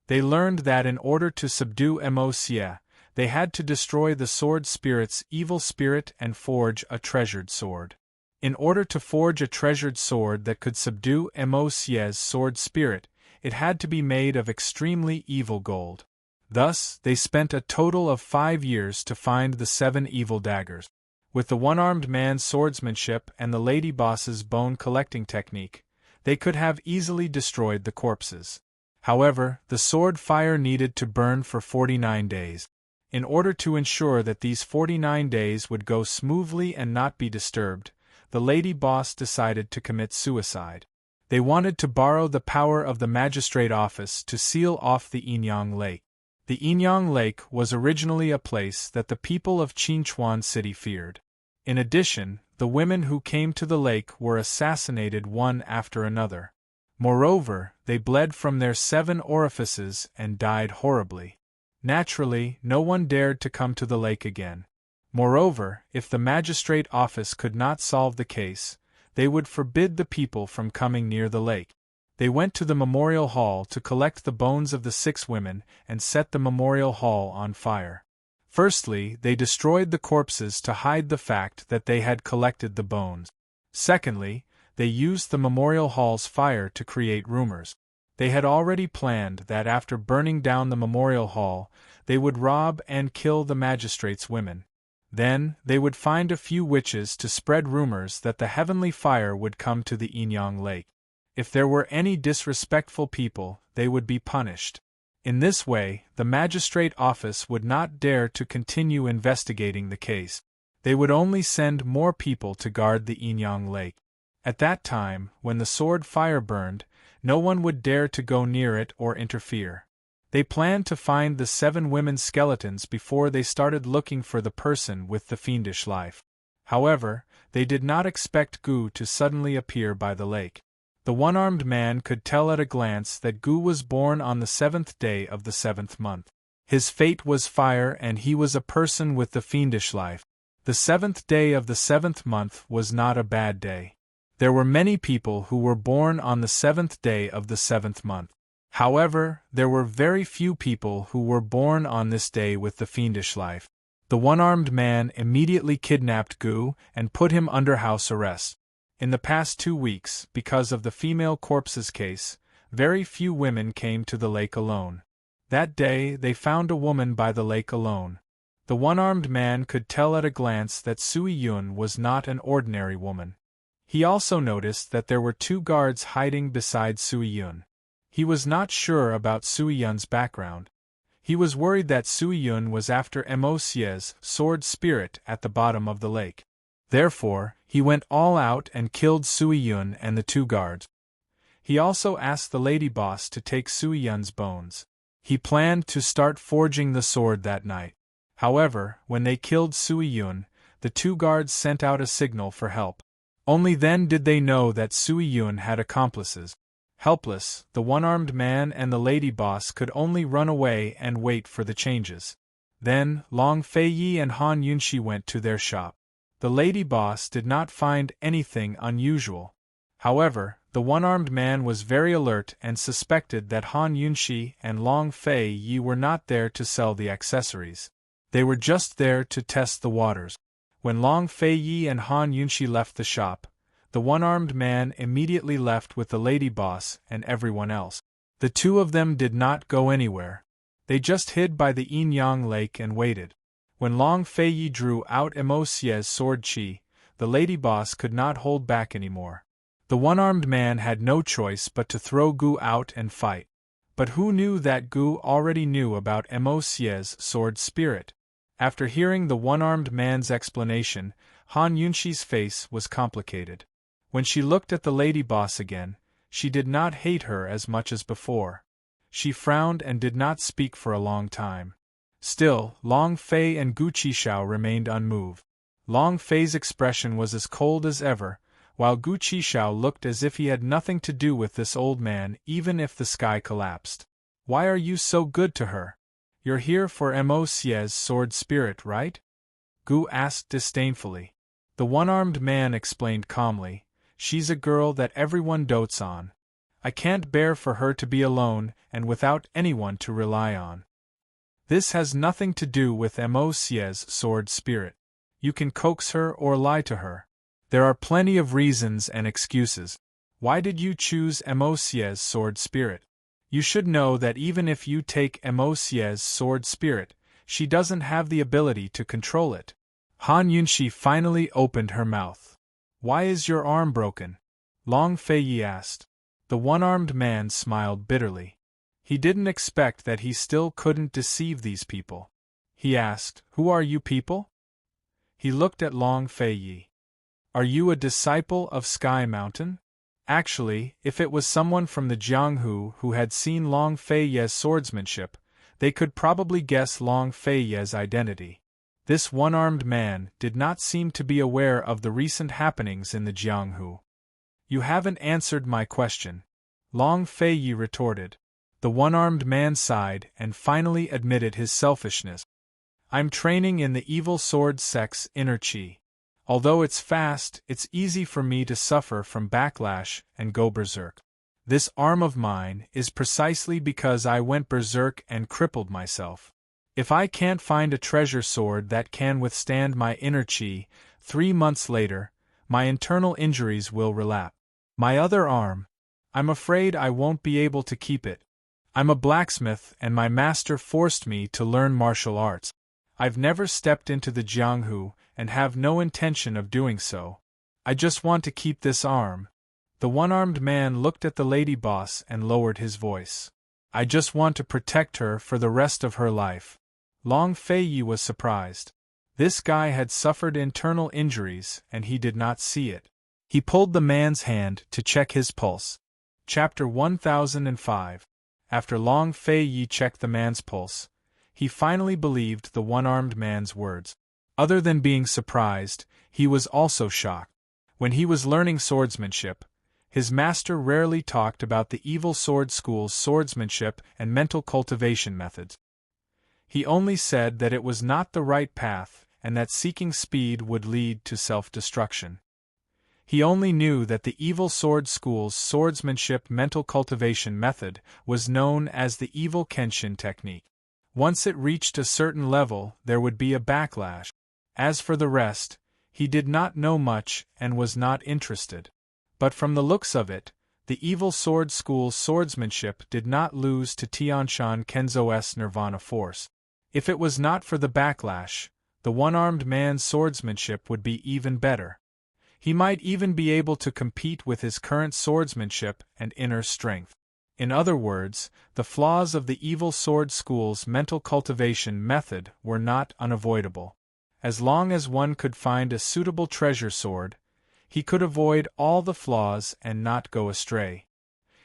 They learned that in order to subdue Mosie, they had to destroy the sword spirit's evil spirit and forge a treasured sword. In order to forge a treasured sword that could subdue Mosie's sword spirit, it had to be made of extremely evil gold. Thus, they spent a total of 5 years to find the 7 evil daggers. With the one-armed man's swordsmanship and the lady boss's bone-collecting technique, they could have easily destroyed the corpses. However, the sword fire needed to burn for 49 days. In order to ensure that these 49 days would go smoothly and not be disturbed, the lady boss decided to commit suicide. They wanted to borrow the power of the magistrate office to seal off the Inyang Lake. The Inyang Lake was originally a place that the people of Chinchuan City feared. In addition, the women who came to the lake were assassinated one after another. Moreover, they bled from their 7 orifices and died horribly. Naturally, no one dared to come to the lake again. Moreover, if the magistrate office could not solve the case, they would forbid the people from coming near the lake. They went to the memorial hall to collect the bones of the 6 women and set the memorial hall on fire. Firstly, they destroyed the corpses to hide the fact that they had collected the bones. Secondly, they used the memorial hall's fire to create rumors. They had already planned that after burning down the memorial hall, they would rob and kill the magistrate's women. Then, they would find a few witches to spread rumors that the heavenly fire would come to the Inyang Lake. If there were any disrespectful people, they would be punished. In this way, the magistrate office would not dare to continue investigating the case. They would only send more people to guard the Inyang Lake. At that time, when the sword fire burned, no one would dare to go near it or interfere. They planned to find the 7 women's skeletons before they started looking for the person with the fiendish life. However, they did not expect Gu to suddenly appear by the lake. The one-armed man could tell at a glance that Gu was born on the 7th day of the 7th month. His fate was fire and he was a person with the fiendish life. The 7th day of the 7th month was not a bad day. There were many people who were born on the 7th day of the 7th month. However, there were very few people who were born on this day with the fiendish life. The one-armed man immediately kidnapped Gu and put him under house arrest. In the past 2 weeks, because of the female corpses case, very few women came to the lake alone. That day, they found a woman by the lake alone. The one-armed man could tell at a glance that Sui Yun was not an ordinary woman. He also noticed that there were 2 guards hiding beside Sui Yun. He was not sure about Sui Yun's background. He was worried that Sui Yun was after Mosie's sword spirit at the bottom of the lake. Therefore, he went all out and killed Sui Yun and the 2 guards. He also asked the lady boss to take Sui Yun's bones. He planned to start forging the sword that night. However, when they killed Sui Yun, the 2 guards sent out a signal for help. Only then did they know that Sui Yun had accomplices. Helpless, the one-armed man and the lady boss could only run away and wait for the changes. Then, Long Feiyi and Han Yunxi went to their shop. The lady boss did not find anything unusual. However, the one-armed man was very alert and suspected that Han Yunxi and Long Feiyi were not there to sell the accessories. They were just there to test the waters. When Long Feiyi and Han Yunxi left the shop, the one-armed man immediately left with the lady boss and everyone else. The 2 of them did not go anywhere. They just hid by the Inyang Lake and waited. When Long Feiyi drew out Mosie's sword chi, the lady boss could not hold back anymore. The one-armed man had no choice but to throw Gu out and fight. But who knew that Gu already knew about Mosie's sword spirit? After hearing the one-armed man's explanation, Han Yunxi's face was complicated. When she looked at the lady boss again, she did not hate her as much as before. She frowned and did not speak for a long time. Still, Long Fei and Gu Qishao remained unmoved. Long Fei's expression was as cold as ever, while Gu Qishao looked as if he had nothing to do with this old man even if the sky collapsed. "Why are you so good to her? You're here for Mosie's sword spirit, right?" Gu asked disdainfully. The one-armed man explained calmly, "She's a girl that everyone dotes on. I can't bear for her to be alone and without anyone to rely on. This has nothing to do with Mocie's sword spirit. You can coax her or lie to her. There are plenty of reasons and excuses. Why did you choose Mocie's sword spirit? You should know that even if you take Mocie's sword spirit, she doesn't have the ability to control it." Han Yunshi finally opened her mouth. "Why is your arm broken?" Long Feiyi asked. The one-armed man smiled bitterly. He didn't expect that he still couldn't deceive these people. He asked, "Who are you people?" He looked at Long Feiyi. "Are you a disciple of Sky Mountain?" Actually, if it was someone from the Jianghu who had seen Long Feiyi's swordsmanship, they could probably guess Long Feiyi's identity. This one-armed man did not seem to be aware of the recent happenings in the Jianghu. "You haven't answered my question," Long Feiyi retorted. The one-armed man sighed and finally admitted his selfishness. "I'm training in the evil sword sect's inner chi. Although it's fast, it's easy for me to suffer from backlash and go berserk. This arm of mine is precisely because I went berserk and crippled myself. If I can't find a treasure sword that can withstand my inner chi, 3 months later, my internal injuries will relapse. My other arm, I'm afraid I won't be able to keep it. I'm a blacksmith and my master forced me to learn martial arts. I've never stepped into the Jianghu and have no intention of doing so. I just want to keep this arm." The one-armed man looked at the lady boss and lowered his voice. "I just want to protect her for the rest of her life." Long Feiyi was surprised. This guy had suffered internal injuries and he did not see it. He pulled the man's hand to check his pulse. Chapter 1005. After Long Feiyi checked the man's pulse, he finally believed the one-armed man's words. Other than being surprised, he was also shocked. When he was learning swordsmanship, his master rarely talked about the evil sword school's swordsmanship and mental cultivation methods. He only said that it was not the right path and that seeking speed would lead to self-destruction. He only knew that the evil sword school's swordsmanship mental cultivation method was known as the evil Kenshin technique. Once it reached a certain level, there would be a backlash. As for the rest, he did not know much and was not interested. But from the looks of it, the evil sword school's swordsmanship did not lose to Tianshan Kenzo's nirvana force. If it was not for the backlash, the one-armed man's swordsmanship would be even better. He might even be able to compete with his current swordsmanship and inner strength. In other words, the flaws of the evil sword school's mental cultivation method were not unavoidable. As long as one could find a suitable treasure sword, he could avoid all the flaws and not go astray.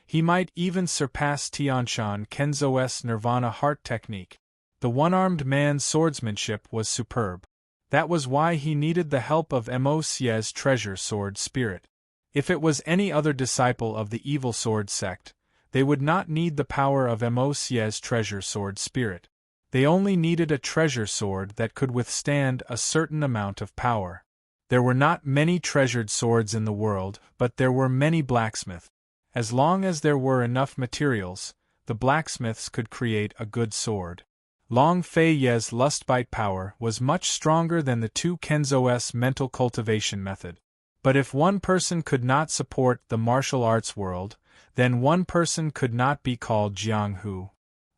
He might even surpass Tianshan Kenzo's nirvana heart technique. The one-armed man's swordsmanship was superb. That was why he needed the help of Mocie's treasure sword spirit. If it was any other disciple of the evil sword sect, they would not need the power of Mocie's treasure sword spirit. They only needed a treasure sword that could withstand a certain amount of power. There were not many treasured swords in the world, but there were many blacksmiths. As long as there were enough materials, the blacksmiths could create a good sword. Long Feiyi's lustbite power was much stronger than the two Kenzo's mental cultivation method. But if one person could not support the martial arts world, then one person could not be called Jianghu.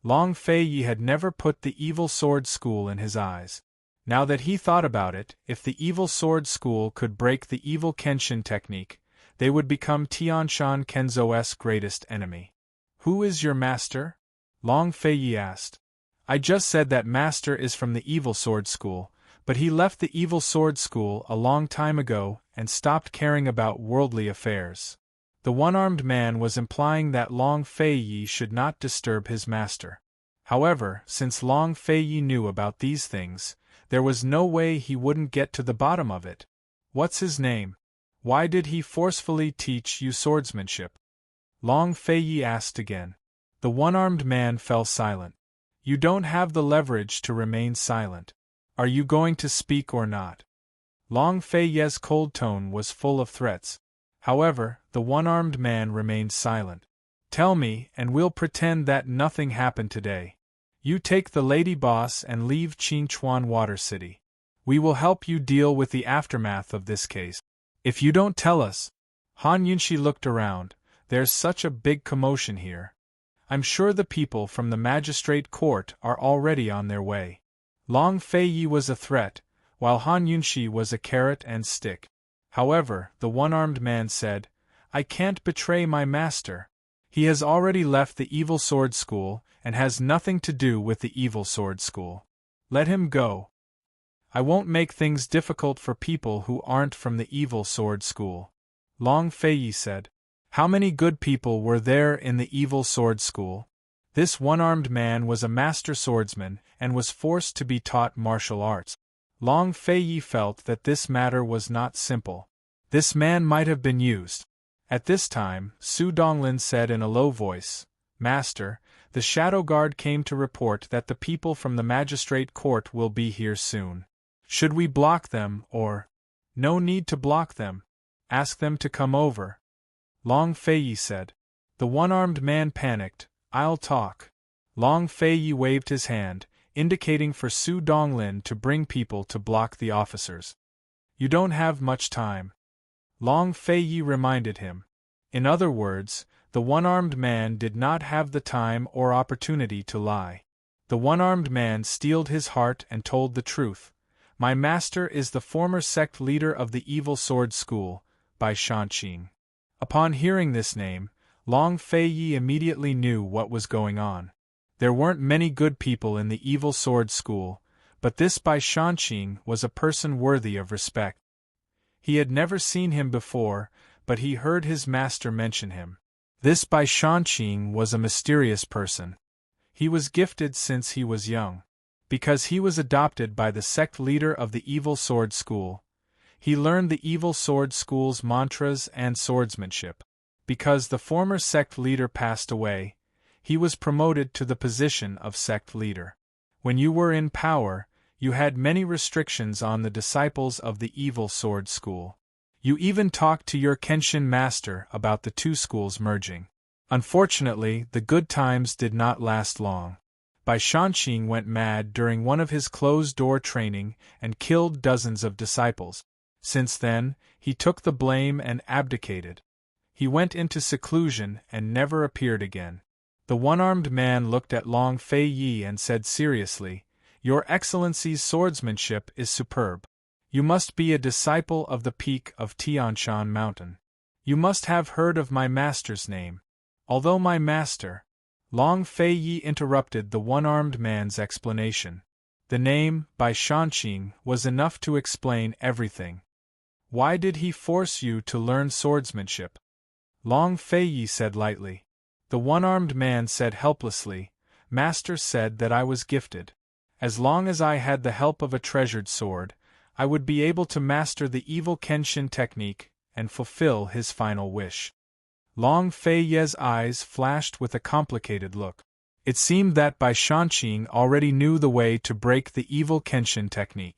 Long Feiyi had never put the evil sword school in his eyes. Now that he thought about it, if the evil sword school could break the evil Kenshin technique, they would become Tianshan Kenzo's greatest enemy. "Who is your master?" Long Feiyi asked. "I just said that master is from the evil sword school, but he left the evil sword school a long time ago and stopped caring about worldly affairs." The one-armed man was implying that Long Feiyi should not disturb his master. However, since Long Feiyi knew about these things, there was no way he wouldn't get to the bottom of it. "What's his name? Why did he forcefully teach you swordsmanship?" Long Feiyi asked again. The one-armed man fell silent. "You don't have the leverage to remain silent. Are you going to speak or not? Long Fei Ye's cold tone was full of threats. However, the one-armed man remained silent. Tell me, and we'll pretend that nothing happened today. You take the lady boss and leave Qingchuan Water City. We will help you deal with the aftermath of this case. If you don't tell us. Han Yunxi looked around. There's such a big commotion here. I'm sure the people from the magistrate court are already on their way. Long Fei Yi was a threat, while Han Yunxi was a carrot and stick. However, the one-armed man said, I can't betray my master. He has already left the Evil Sword School and has nothing to do with the Evil Sword School. Let him go. I won't make things difficult for people who aren't from the Evil Sword School. Long Fei Yi said. How many good people were there in the Evil Sword School? This one-armed man was a master swordsman and was forced to be taught martial arts. Long Fei Yi felt that this matter was not simple. This man might have been used. At this time, Su Donglin said in a low voice, Master, the Shadow Guard came to report that the people from the magistrate court will be here soon. Should we block them or? No need to block them. Ask them to come over. Long Fei Yi said. The one-armed man panicked. I'll talk. Long Fei Yi waved his hand, indicating for Su Donglin to bring people to block the officers. You don't have much time. Long Fei Yi reminded him. In other words, the one-armed man did not have the time or opportunity to lie. The one-armed man steeled his heart and told the truth. My master is the former sect leader of the Evil Sword School, Bai Shanqing. Upon hearing this name, Long Fei Yi immediately knew what was going on. There weren't many good people in the Evil Sword School, but this Bai Shanqing was a person worthy of respect. He had never seen him before, but he heard his master mention him. This Bai Shanqing was a mysterious person. He was gifted since he was young. Because he was adopted by the sect leader of the Evil Sword School, he learned the Evil Sword School's mantras and swordsmanship. Because the former sect leader passed away, he was promoted to the position of sect leader. When you were in power, you had many restrictions on the disciples of the Evil Sword School. You even talked to your Kenshin master about the two schools merging. Unfortunately, the good times did not last long. Bai Shanqing went mad during one of his closed-door training and killed dozens of disciples. Since then, he took the blame and abdicated. He went into seclusion and never appeared again. The one-armed man looked at Long Fei Yi and said seriously, Your Excellency's swordsmanship is superb. You must be a disciple of the peak of Tianshan Mountain. You must have heard of my master's name. Although my master... Long Fei Yi interrupted the one-armed man's explanation. The name, Bai Shanqing, was enough to explain everything. Why did he force you to learn swordsmanship? Long Fei Yi said lightly. The one-armed man said helplessly, Master said that I was gifted. As long as I had the help of a treasured sword, I would be able to master the evil Kenshin technique and fulfill his final wish. Long Fei Ye's eyes flashed with a complicated look. It seemed that Bai Shanqing already knew the way to break the evil Kenshin technique.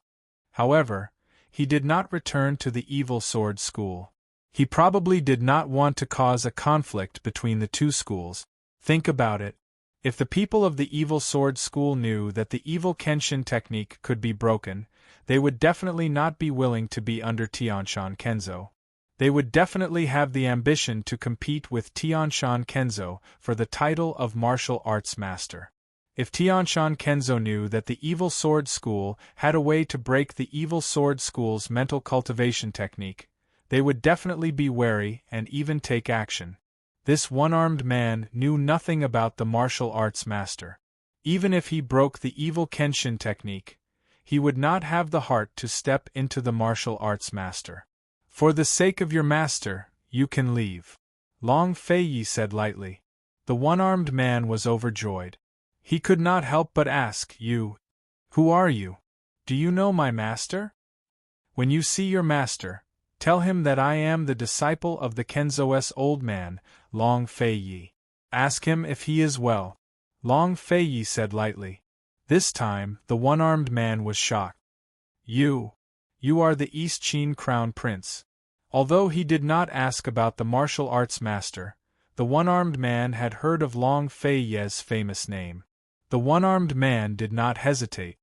However, he did not return to the Evil Sword School. He probably did not want to cause a conflict between the two schools. Think about it. If the people of the Evil Sword School knew that the evil Kenshin technique could be broken, they would definitely not be willing to be under Tianshan Kenzo. They would definitely have the ambition to compete with Tianshan Kenzo for the title of martial arts master. If Tianshan Kenzo knew that the Evil Sword School had a way to break the Evil Sword School's mental cultivation technique, they would definitely be wary and even take action. This one-armed man knew nothing about the martial arts master. Even if he broke the evil Kenshin technique, he would not have the heart to step into the martial arts master. For the sake of your master, you can leave. Long Fei Yi said lightly. The one-armed man was overjoyed. He could not help but ask, You? Who are you? Do you know my master? When you see your master, tell him that I am the disciple of the Kenzo's old man, Long Fei Yi. Ask him if he is well. Long Fei Yi said lightly. This time, the one-armed man was shocked. You are the East Qin Crown Prince. Although he did not ask about the martial arts master, the one-armed man had heard of Long Fei Ye's famous name. The one-armed man did not hesitate.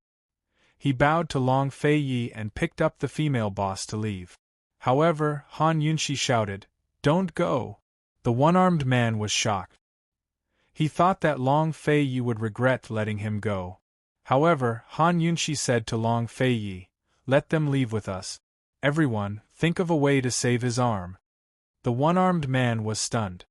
He bowed to Long Fei Yi and picked up the female boss to leave. However, Han Yunshi shouted, "Don't go!" The one-armed man was shocked. He thought that Long Fei Yi would regret letting him go. However, Han Yunshi said to Long Fei Yi, "Let them leave with us. Everyone, think of a way to save his arm." The one-armed man was stunned.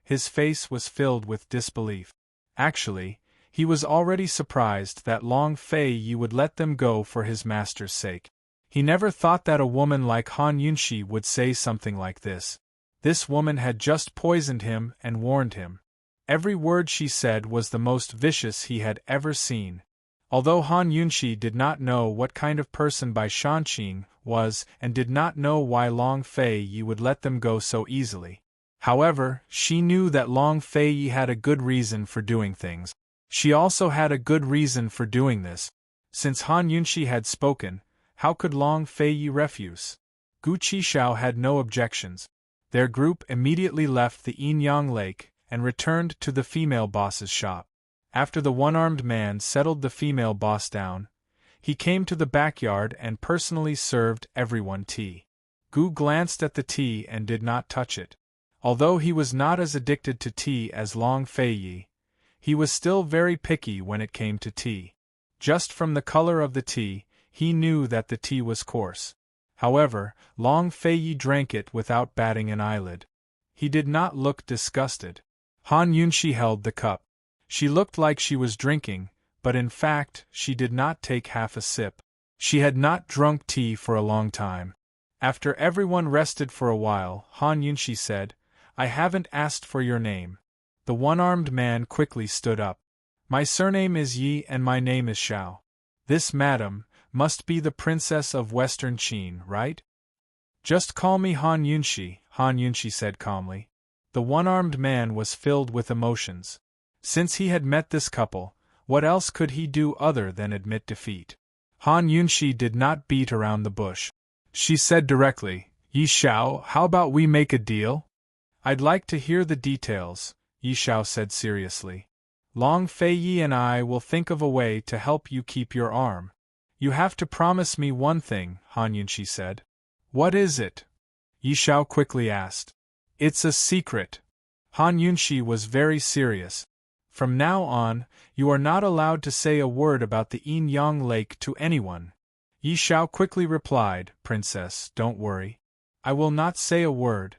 His face was filled with disbelief. Actually, he was already surprised that Long Fei Yi would let them go for his master's sake. He never thought that a woman like Han Yunshi would say something like this. This woman had just poisoned him and warned him. Every word she said was the most vicious he had ever seen. Although Han Yunshi did not know what kind of person Bai Shanqing was and did not know why Long Fei Yi would let them go so easily. However, she knew that Long Fei Yi had a good reason for doing things. She also had a good reason for doing this. Since Han Yunshi had spoken, how could Long Fei Yi refuse? Gu Qishao had no objections. Their group immediately left the Yin-Yang Lake and returned to the female boss's shop. After the one-armed man settled the female boss down, he came to the backyard and personally served everyone tea. Gu glanced at the tea and did not touch it. Although he was not as addicted to tea as Long Fei Yi, he was still very picky when it came to tea. Just from the color of the tea, he knew that the tea was coarse. However, Long Fei Yi drank it without batting an eyelid. He did not look disgusted. Han Yunshi held the cup. She looked like she was drinking, but in fact, she did not take half a sip. She had not drunk tea for a long time. After everyone rested for a while, Han Yunshi said, "I haven't asked for your name." The one-armed man quickly stood up. "My surname is Yi and my name is Xiao. This, madam, must be the princess of Western Qin, right?" "Just call me Han Yunshi," Han Yunshi said calmly. The one-armed man was filled with emotions. Since he had met this couple, what else could he do other than admit defeat? Han Yunshi did not beat around the bush. She said directly, "Yi Xiao, how about we make a deal?" "I'd like to hear the details," Yi Xiao said seriously. "Long Fei Yi and I will think of a way to help you keep your arm. You have to promise me one thing," Han Yunshi said. "What is it?" Yi Xiao quickly asked. "It's a secret." Han Yunshi was very serious. "From now on, you are not allowed to say a word about the Yin-Yang Lake to anyone." Yi Xiao quickly replied, "Princess, don't worry. I will not say a word."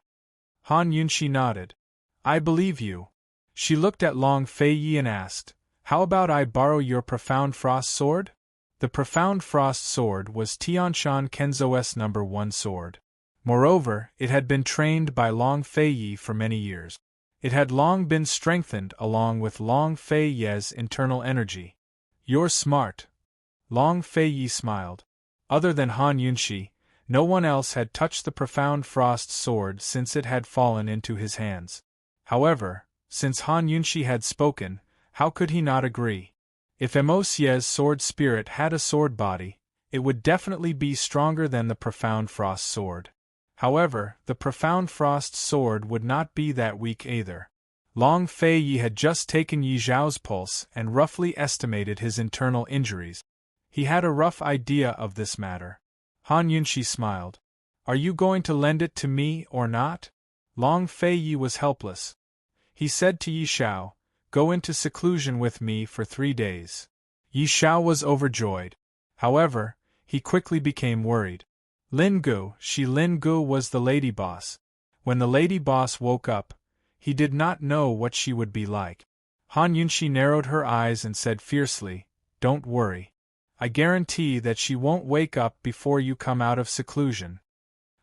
Han Yunshi nodded. "I believe you." She looked at Long Fei Yi and asked, "How about I borrow your Profound Frost sword?" The Profound Frost sword was Tianshan Kenzo's #1 sword. Moreover, it had been trained by Long Fei Yi for many years. It had long been strengthened along with Long Fei Ye's internal energy. "You're smart." Long Fei Yi smiled. Other than Han Yunshi, no one else had touched the Profound Frost sword since it had fallen into his hands. However, since Han Yunshi had spoken, how could he not agree? If Amos Ye's sword spirit had a sword body, it would definitely be stronger than the Profound Frost sword. However, the Profound Frost sword would not be that weak either. Long Fei Yi had just taken Yi Zhao's pulse and roughly estimated his internal injuries. He had a rough idea of this matter. Han Yunshi smiled. "Are you going to lend it to me or not?" Long Fei Yi was helpless. He said to Yi Xiao, "Go into seclusion with me for 3 days." Yi Xiao was overjoyed. However, he quickly became worried. Lin Gu was the lady boss. When the lady boss woke up, he did not know what she would be like. Han Yunshi narrowed her eyes and said fiercely, "Don't worry. I guarantee that she won't wake up before you come out of seclusion."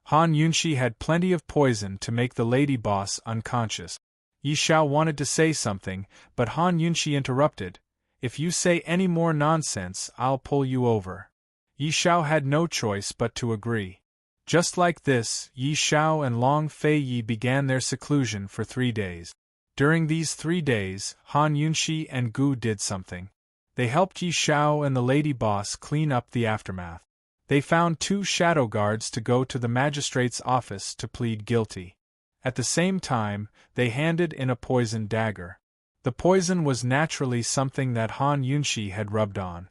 Han Yunshi had plenty of poison to make the lady boss unconscious. Yi Xiao wanted to say something, but Han Yunshi interrupted, "If you say any more nonsense, I'll pull you over." Yi Xiao had no choice but to agree. Just like this, Yi Xiao and Long Fei Yi began their seclusion for 3 days. During these 3 days, Han Yunshi and Gu did something. They helped Yi Xiao and the lady boss clean up the aftermath. They found 2 shadow guards to go to the magistrate's office to plead guilty. At the same time, they handed in a poisoned dagger. The poison was naturally something that Han Yunshi had rubbed on.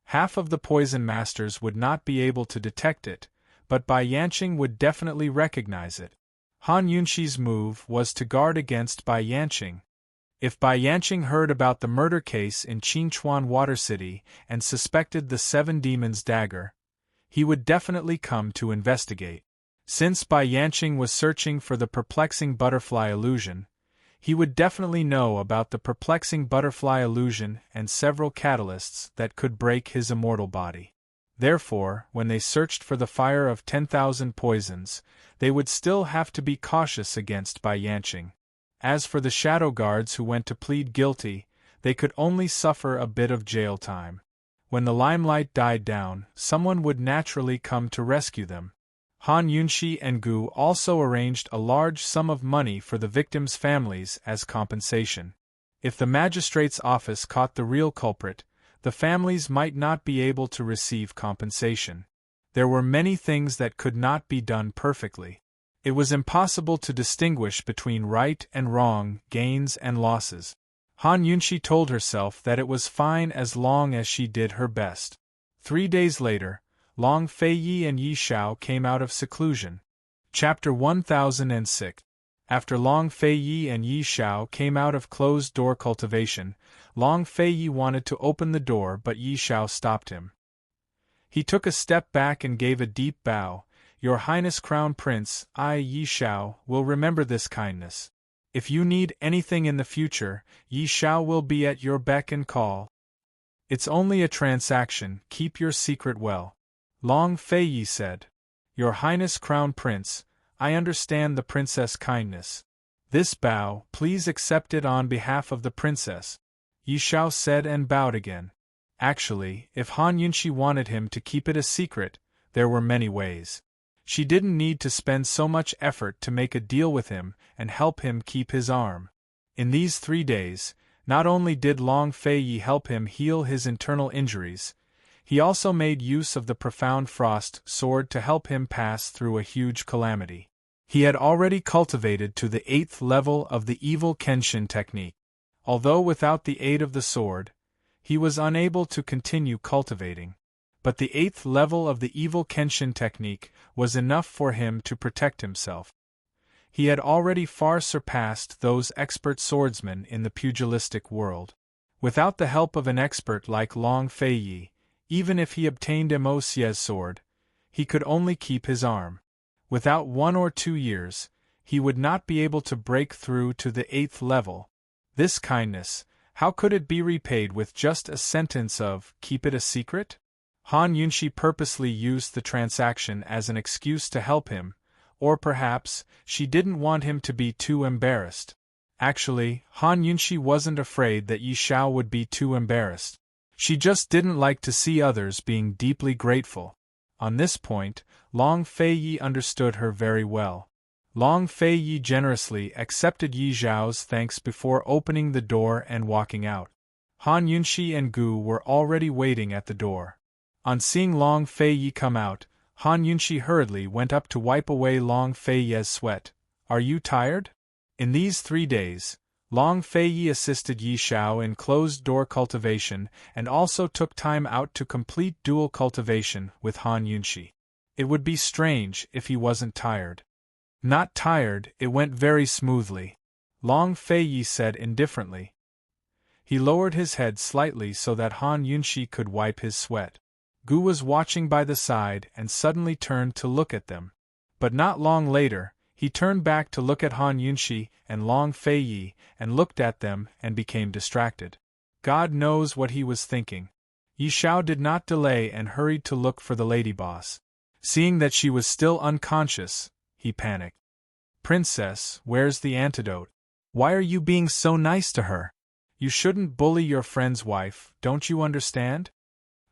Half of the poison masters would not be able to detect it, but Bai Yanqing would definitely recognize it. Han Yunshi's move was to guard against Bai Yanqing. If Bai Yanqing heard about the murder case in Qingchuan Water City and suspected the 7 Demons' dagger, he would definitely come to investigate. Since Bai Yanqing was searching for the perplexing butterfly illusion, he would definitely know about the perplexing butterfly illusion and several catalysts that could break his immortal body. Therefore, when they searched for the fire of 10,000 poisons, they would still have to be cautious against Bai Yanqing. As for the shadow guards who went to plead guilty, they could only suffer a bit of jail time. When the limelight died down, someone would naturally come to rescue them. Han Yunshi and Gu also arranged a large sum of money for the victims' families as compensation. If the magistrate's office caught the real culprit, the families might not be able to receive compensation. There were many things that could not be done perfectly. It was impossible to distinguish between right and wrong, gains and losses. Han Yunshi told herself that it was fine as long as she did her best. 3 days later, Long Feiyi and Yi Xiao came out of seclusion. Chapter 1006. After Long Feiyi and Yi Xiao came out of closed-door cultivation, Long Feiyi wanted to open the door but Yi Xiao stopped him. He took a step back and gave a deep bow. "Your Highness Crown Prince, I, Yi Xiao, will remember this kindness. If you need anything in the future, Yi Xiao will be at your beck and call. It's only a transaction, keep your secret well." Long Feiyi said. "Your Highness Crown Prince, I understand the princess' kindness. This bow, please accept it on behalf of the princess," Yi Xiao said and bowed again. Actually, if Han Yunshi wanted him to keep it a secret, there were many ways. She didn't need to spend so much effort to make a deal with him and help him keep his arm. In these 3 days, not only did Long Feiyi help him heal his internal injuries, he also made use of the profound frost sword to help him pass through a huge calamity. He had already cultivated to the 8th level of the evil Kenshin technique. Although without the aid of the sword, he was unable to continue cultivating. But the 8th level of the evil Kenshin technique was enough for him to protect himself. He had already far surpassed those expert swordsmen in the pugilistic world. Without the help of an expert like Long Feiyi, even if he obtained Mo Xie's sword, he could only keep his arm. Without 1 or 2 years, he would not be able to break through to the 8th level. This kindness, how could it be repaid with just a sentence of, "Keep it a secret"? Han Yunshi purposely used the transaction as an excuse to help him, or perhaps, she didn't want him to be too embarrassed. Actually, Han Yunshi wasn't afraid that Yi Xiao would be too embarrassed. She just didn't like to see others being deeply grateful. On this point, Long Feiyi understood her very well. Long Feiyi generously accepted Yi Xiao's thanks before opening the door and walking out. Han Yunshi and Gu were already waiting at the door. On seeing Long Feiyi come out, Han Yunshi hurriedly went up to wipe away Long Feiyi's sweat. "Are you tired?" In these 3 days, Long Feiyi assisted Yi Xiao in closed-door cultivation and also took time out to complete dual cultivation with Han Yunshi. It would be strange if he wasn't tired. Not tired, it went very smoothly, Long Feiyi said indifferently. He lowered his head slightly so that Han Yunshi could wipe his sweat. Gu was watching by the side and suddenly turned to look at them. But not long later, he turned back to look at Han Yunshi and Long Feiyi, and looked at them and became distracted. God knows what he was thinking. Yi Xiao did not delay and hurried to look for the lady boss. Seeing that she was still unconscious, he panicked. "Princess, where's the antidote? Why are you being so nice to her? You shouldn't bully your friend's wife, don't you understand?"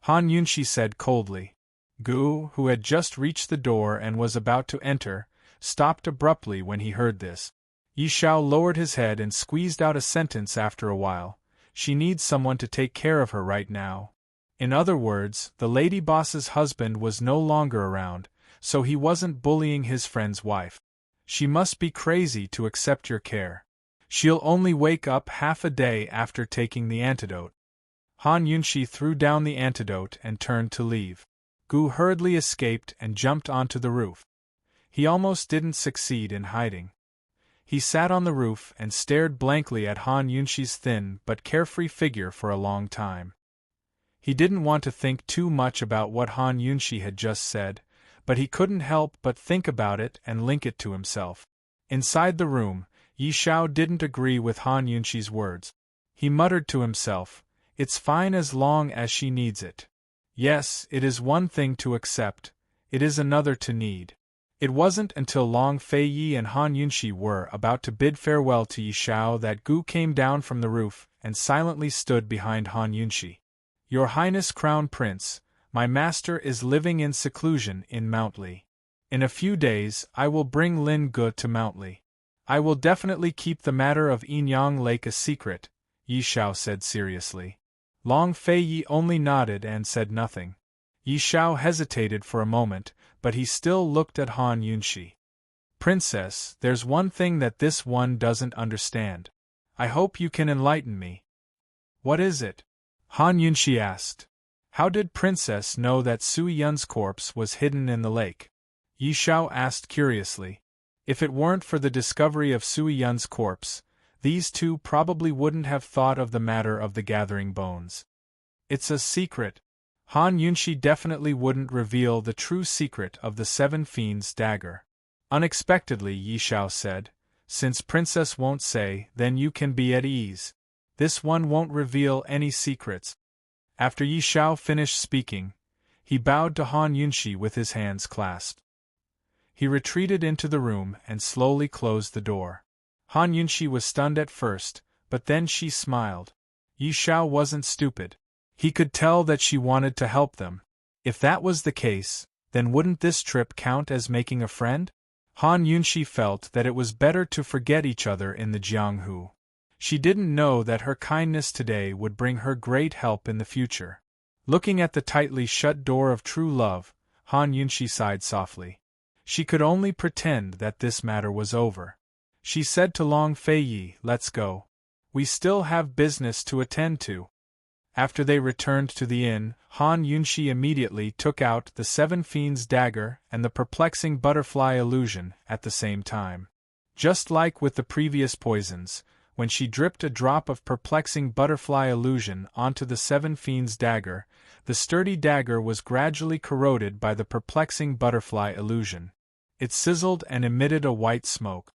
Han Yunshi said coldly. Gu, who had just reached the door and was about to enter, stopped abruptly when he heard this. Yi Xiao lowered his head and squeezed out a sentence after a while. "She needs someone to take care of her right now." In other words, the lady boss's husband was no longer around, so he wasn't bullying his friend's wife. She must be crazy to accept your care. She'll only wake up half a day after taking the antidote. Han Yunshi threw down the antidote and turned to leave. Gu hurriedly escaped and jumped onto the roof. He almost didn't succeed in hiding. He sat on the roof and stared blankly at Han Yunshi's thin but carefree figure for a long time. He didn't want to think too much about what Han Yunshi had just said, but he couldn't help but think about it and link it to himself. Inside the room, Yi Xiao didn't agree with Han Yunshi's words. He muttered to himself, "It's fine as long as she needs it." Yes, it is one thing to accept, it is another to need. It wasn't until Long Fei Yi and Han Yunshi were about to bid farewell to Yi Xiao that Gu came down from the roof and silently stood behind Han Yunshi. "Your Highness Crown Prince, my master is living in seclusion in Mount Li. In a few days I will bring Lin Gu to Mount Li. I will definitely keep the matter of Yinyang Lake a secret," Yi Xiao said seriously. Long Fei Yi only nodded and said nothing. Yi Xiao hesitated for a moment, but he still looked at Han Yunshi. "Princess, there's one thing that this one doesn't understand. I hope you can enlighten me." "What is it?" Han Yunshi asked. "How did Princess know that Sui Yun's corpse was hidden in the lake?" Yi Xiao asked curiously. If it weren't for the discovery of Sui Yun's corpse, these two probably wouldn't have thought of the matter of the gathering bones. "It's a secret." Han Yunshi definitely wouldn't reveal the true secret of the Seven Fiends' dagger. Unexpectedly, Yi Xiao said, "Since Princess won't say, then you can be at ease. This one won't reveal any secrets." After Yi Xiao finished speaking, he bowed to Han Yunshi with his hands clasped. He retreated into the room and slowly closed the door. Han Yunshi was stunned at first, but then she smiled. Yi Xiao wasn't stupid. He could tell that she wanted to help them. If that was the case, then wouldn't this trip count as making a friend? Han Yunshi felt that it was better to forget each other in the Jianghu. She didn't know that her kindness today would bring her great help in the future. Looking at the tightly shut door of true love, Han Yunshi sighed softly. She could only pretend that this matter was over. She said to Long Fei Yi, "Let's go. We still have business to attend to." After they returned to the inn, Han Yunshi immediately took out the Seven Fiends' dagger and the perplexing butterfly illusion at the same time. Just like with the previous poisons, when she dripped a drop of perplexing butterfly illusion onto the Seven Fiends' dagger, the sturdy dagger was gradually corroded by the perplexing butterfly illusion. It sizzled and emitted a white smoke.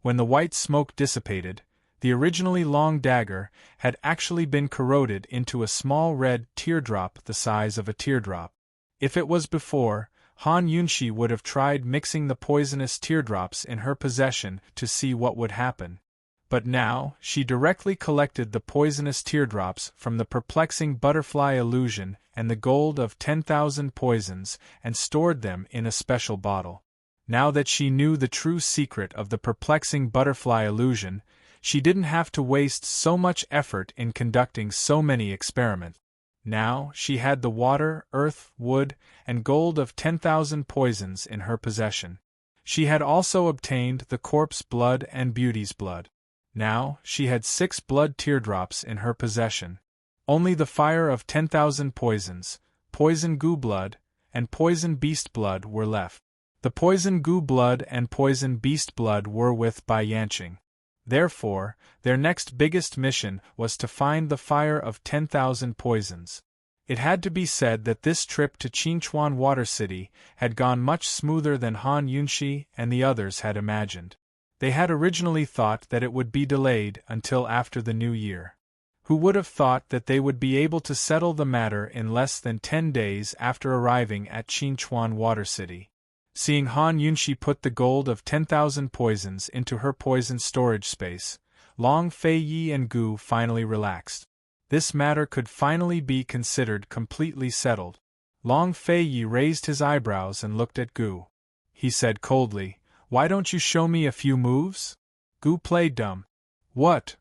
When the white smoke dissipated, the originally long dagger had actually been corroded into a small red teardrop the size of a teardrop. If it was before, Han Yunshi would have tried mixing the poisonous teardrops in her possession to see what would happen. But now, she directly collected the poisonous teardrops from the perplexing butterfly illusion and the gold of 10,000 poisons and stored them in a special bottle. Now that she knew the true secret of the perplexing butterfly illusion, she didn't have to waste so much effort in conducting so many experiments. Now, she had the water, earth, wood, and gold of 10,000 poisons in her possession. She had also obtained the corpse blood and beauty's blood. Now, she had 6 blood teardrops in her possession. Only the fire of 10,000 poisons, poison goo blood, and poison beast blood were left. The poison goo blood and poison beast blood were with Bai Yanqing. Therefore, their next biggest mission was to find the fire of 10,000 poisons. It had to be said that this trip to Qingchuan Water City had gone much smoother than Han Yunshi and the others had imagined. They had originally thought that it would be delayed until after the new year. Who would have thought that they would be able to settle the matter in less than 10 days after arriving at Qingchuan Water City? Seeing Han Yunshi put the gold of 10,000 poisons into her poison storage space, Long Fei Yi and Gu finally relaxed. This matter could finally be considered completely settled. Long Fei Yi raised his eyebrows and looked at Gu. He said coldly, "Why don't you show me a few moves?" Gu played dumb. "What?"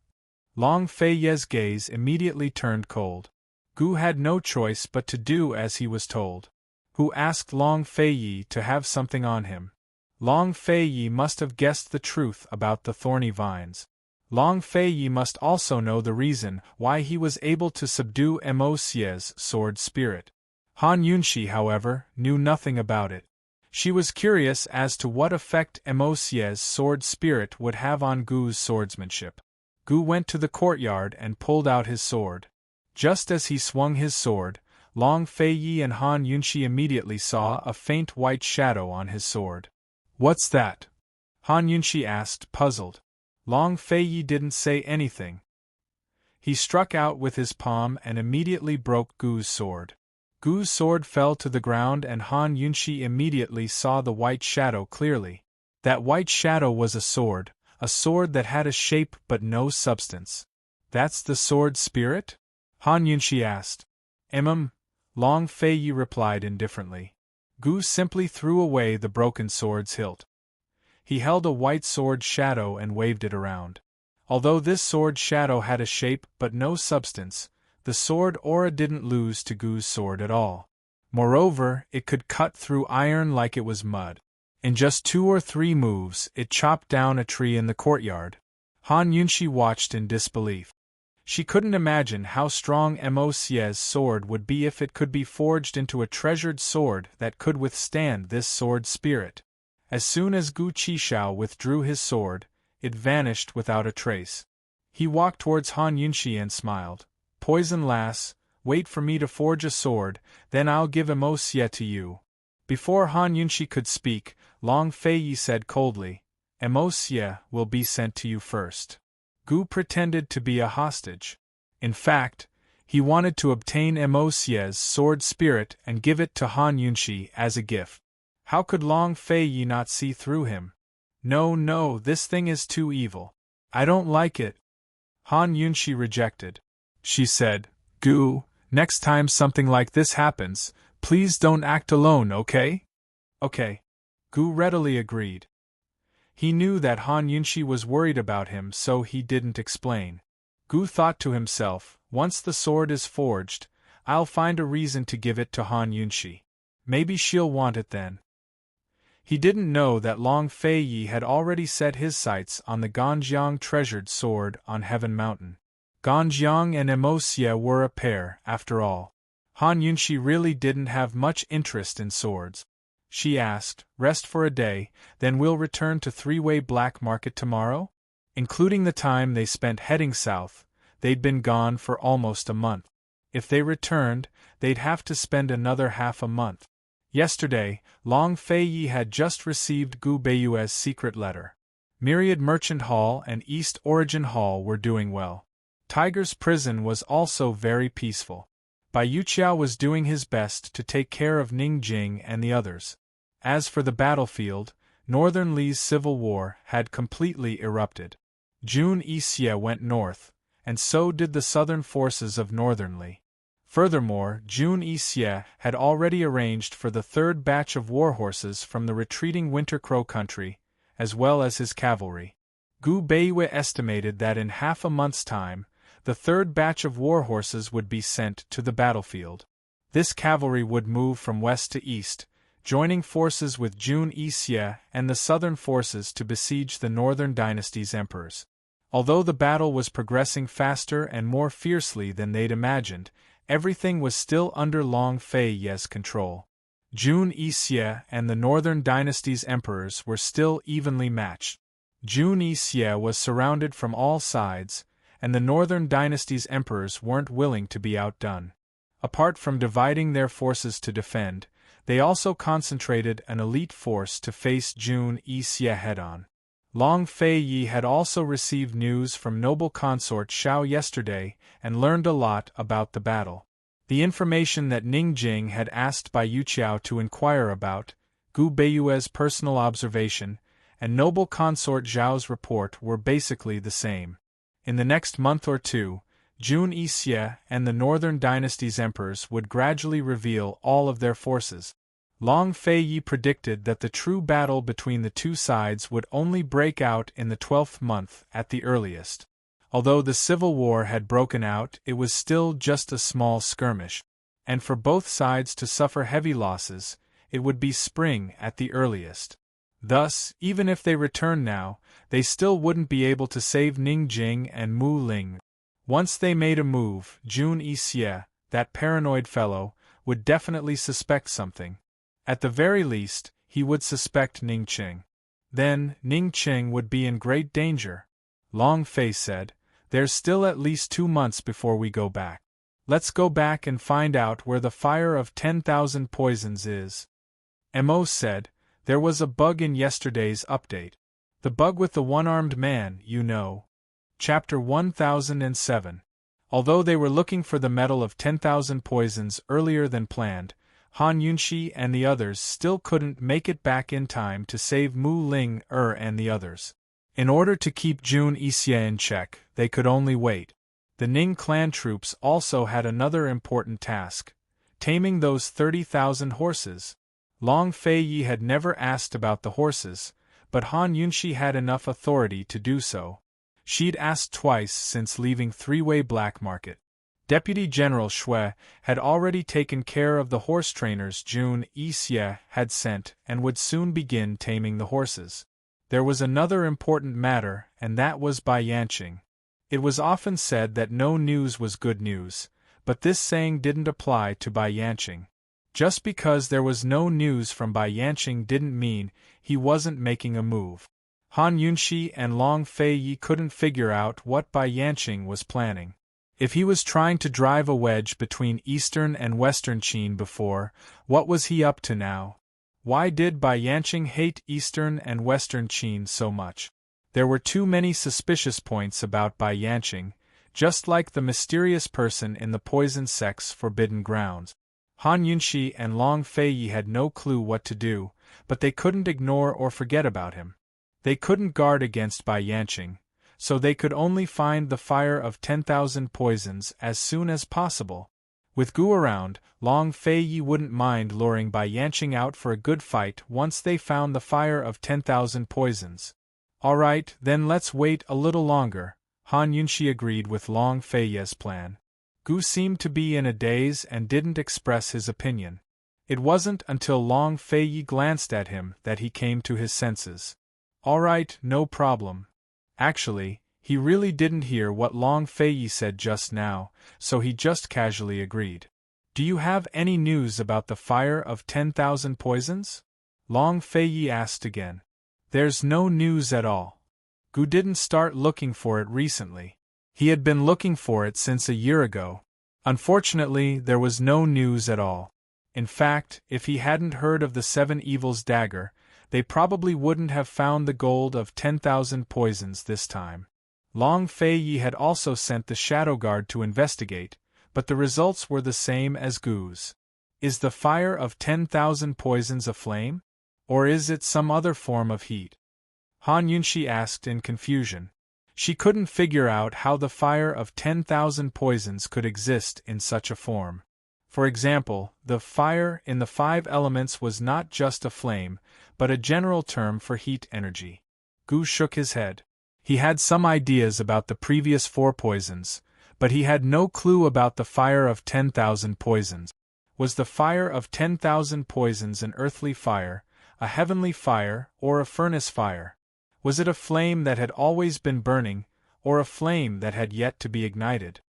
Long Fei Yi's gaze immediately turned cold. Gu had no choice but to do as he was told. Gu asked Long Feiyi to have something on him. Long Feiyi must have guessed the truth about the thorny vines. Long Feiyi must also know the reason why he was able to subdue Mo Xie's sword spirit. Han Yunxi, however, knew nothing about it. She was curious as to what effect Mo Xie's sword spirit would have on Gu's swordsmanship. Gu went to the courtyard and pulled out his sword. Just as he swung his sword, Long Feiyi and Han Yunxi immediately saw a faint white shadow on his sword. "What's that?" Han Yunxi asked, puzzled. Long Feiyi didn't say anything. He struck out with his palm and immediately broke Gu's sword. Gu's sword fell to the ground and Han Yunxi immediately saw the white shadow clearly. That white shadow was a sword that had a shape but no substance. "That's the sword spirit?" Han Yunxi asked. Long Feiyi replied indifferently. Gu simply threw away the broken sword's hilt. He held a white sword shadow and waved it around. Although this sword shadow had a shape but no substance, the sword aura didn't lose to Gu's sword at all. Moreover, it could cut through iron like it was mud. In just 2 or 3 moves, it chopped down a tree in the courtyard. Han Yunxi watched in disbelief. She couldn't imagine how strong Mo Xie's sword would be if it could be forged into a treasured sword that could withstand this sword spirit. As soon as Gu Qishao withdrew his sword, it vanished without a trace. He walked towards Han Yunxi and smiled. "Poison lass, wait for me to forge a sword, then I'll give Mo Xie to you." Before Han Yunxi could speak, Long Feiyi said coldly, "Mo Xie will be sent to you first." Gu pretended to be a hostage. In fact, he wanted to obtain Mo Xie's sword spirit and give it to Han Yunxi as a gift. How could Long Feiyi not see through him? No, this thing is too evil. I don't like it." Han Yunxi rejected. She said, "Gu, next time something like this happens, please don't act alone, okay?" "Okay." Gu readily agreed. He knew that Han Yunxi was worried about him, so he didn't explain. Gu thought to himself, once the sword is forged, I'll find a reason to give it to Han Yunxi. Maybe she'll want it then. He didn't know that Long Feiyi had already set his sights on the Ganjiang treasured sword on Heaven Mountain. Ganjiang and Mo Xie were a pair, after all. Han Yunxi really didn't have much interest in swords. She asked, "Rest for a day, then we'll return to Three-Way Black Market tomorrow?" Including the time they spent heading south, they'd been gone for almost a month. If they returned, they'd have to spend another half a month. Yesterday, Long Feiyi had just received Gu Beiyue's secret letter. Myriad Merchant Hall and East Origin Hall were doing well. Tiger's Prison was also very peaceful. Bai Yuqiao was doing his best to take care of Ning Jing and the others. As for the battlefield, Northern Li's civil war had completely erupted. Jun Yixie went north, and so did the southern forces of Northern Li. Furthermore, Jun Yixie had already arranged for the 3rd batch of warhorses from the retreating Winter Crow country, as well as his cavalry. Gu Beiyue estimated that in half a month's time, the 3rd batch of warhorses would be sent to the battlefield. This cavalry would move from west to east, joining forces with Jun Yixie and the southern forces to besiege the Northern Dynasty's emperors. Although the battle was progressing faster and more fiercely than they'd imagined, everything was still under Long Feiyi's control. Jun Yixie and the Northern Dynasty's emperors were still evenly matched. Jun Yixie was surrounded from all sides, and the Northern Dynasty's emperors weren't willing to be outdone. Apart from dividing their forces to defend, they also concentrated an elite force to face Jun Yixie head-on. Long Feiyi had also received news from noble consort Xiao yesterday and learned a lot about the battle. The information that Ning Jing had asked Bai Yuqiao to inquire about, Gu Beiyue's personal observation, and noble consort Zhao's report were basically the same. In the next month or two, Jun Yixie and the Northern Dynasty's emperors would gradually reveal all of their forces. Long Feiyi predicted that the true battle between the two sides would only break out in the 12th month at the earliest. Although the civil war had broken out, it was still just a small skirmish, and for both sides to suffer heavy losses, it would be spring at the earliest. Thus, even if they returned now, they still wouldn't be able to save Ningjing and Mu Ling. Once they made a move, Jun Yixie, that paranoid fellow, would definitely suspect something. At the very least, he would suspect Ningqing. Then, Ningqing would be in great danger. Long Fei said, "There's still at least 2 months before we go back. Let's go back and find out where the fire of 10,000 poisons is." Mo said, "There was a bug in yesterday's update. The bug with the one-armed man, you know." Chapter 1007. Although they were looking for the metal of 10,000 poisons earlier than planned, Han Yunxi and the others still couldn't make it back in time to save Mu Ling and the others. In order to keep Jun Yixie in check, they could only wait. The Ning clan troops also had another important task: taming those 30,000 horses. Long Fei Yi had never asked about the horses, but Han Yunxi had enough authority to do so. She'd asked twice since leaving Three-Way Black Market. Deputy General Shui had already taken care of the horse trainers Jun Yixie had sent and would soon begin taming the horses. There was another important matter, and that was Bai Yanqing. It was often said that no news was good news, but this saying didn't apply to Bai Yanqing. Just because there was no news from Bai Yanqing didn't mean he wasn't making a move. Han Yunxi and Long Fei Yi couldn't figure out what Bai Yanqing was planning. If he was trying to drive a wedge between Eastern and Western Qin before, what was he up to now? Why did Bai Yanqing hate Eastern and Western Qin so much? There were too many suspicious points about Bai Yanqing, just like the mysterious person in the poison sect's forbidden grounds. Han Yunxi and Long Fei Yi had no clue what to do, but they couldn't ignore or forget about him. They couldn't guard against Bai Yanqing, so they could only find the fire of 10,000 poisons as soon as possible. With Gu around, Long Fei Yi wouldn't mind luring Bai Yanqing out for a good fight once they found the fire of 10,000 poisons. "All right, then let's wait a little longer," Han Yunxi agreed with Long Fei Yi's plan. Gu seemed to be in a daze and didn't express his opinion. It wasn't until Long Fei Yi glanced at him that he came to his senses. "All right, no problem." Actually, he really didn't hear what Long Fei Yi said just now, so he just casually agreed. "Do you have any news about the fire of 10,000 poisons?" Long Fei Yi asked again. "There's no news at all. Gu didn't start looking for it recently. He had been looking for it since a year ago. Unfortunately, there was no news at all. In fact, if he hadn't heard of the Seven Evils dagger, they probably wouldn't have found the gold of 10,000 poisons this time." Long Fei Yi had also sent the Shadow Guard to investigate, but the results were the same as Gu's. Is the fire of 10,000 poisons a flame? Or is it some other form of heat? Han Yunxi asked in confusion. She couldn't figure out how the fire of 10,000 poisons could exist in such a form. For example, the fire in the 5 elements was not just a flame, but a general term for heat energy. Gu shook his head. He had some ideas about the previous 4 poisons, but he had no clue about the fire of 10,000 poisons. Was the fire of 10,000 poisons an earthly fire, a heavenly fire, or a furnace fire? Was it a flame that had always been burning, or a flame that had yet to be ignited?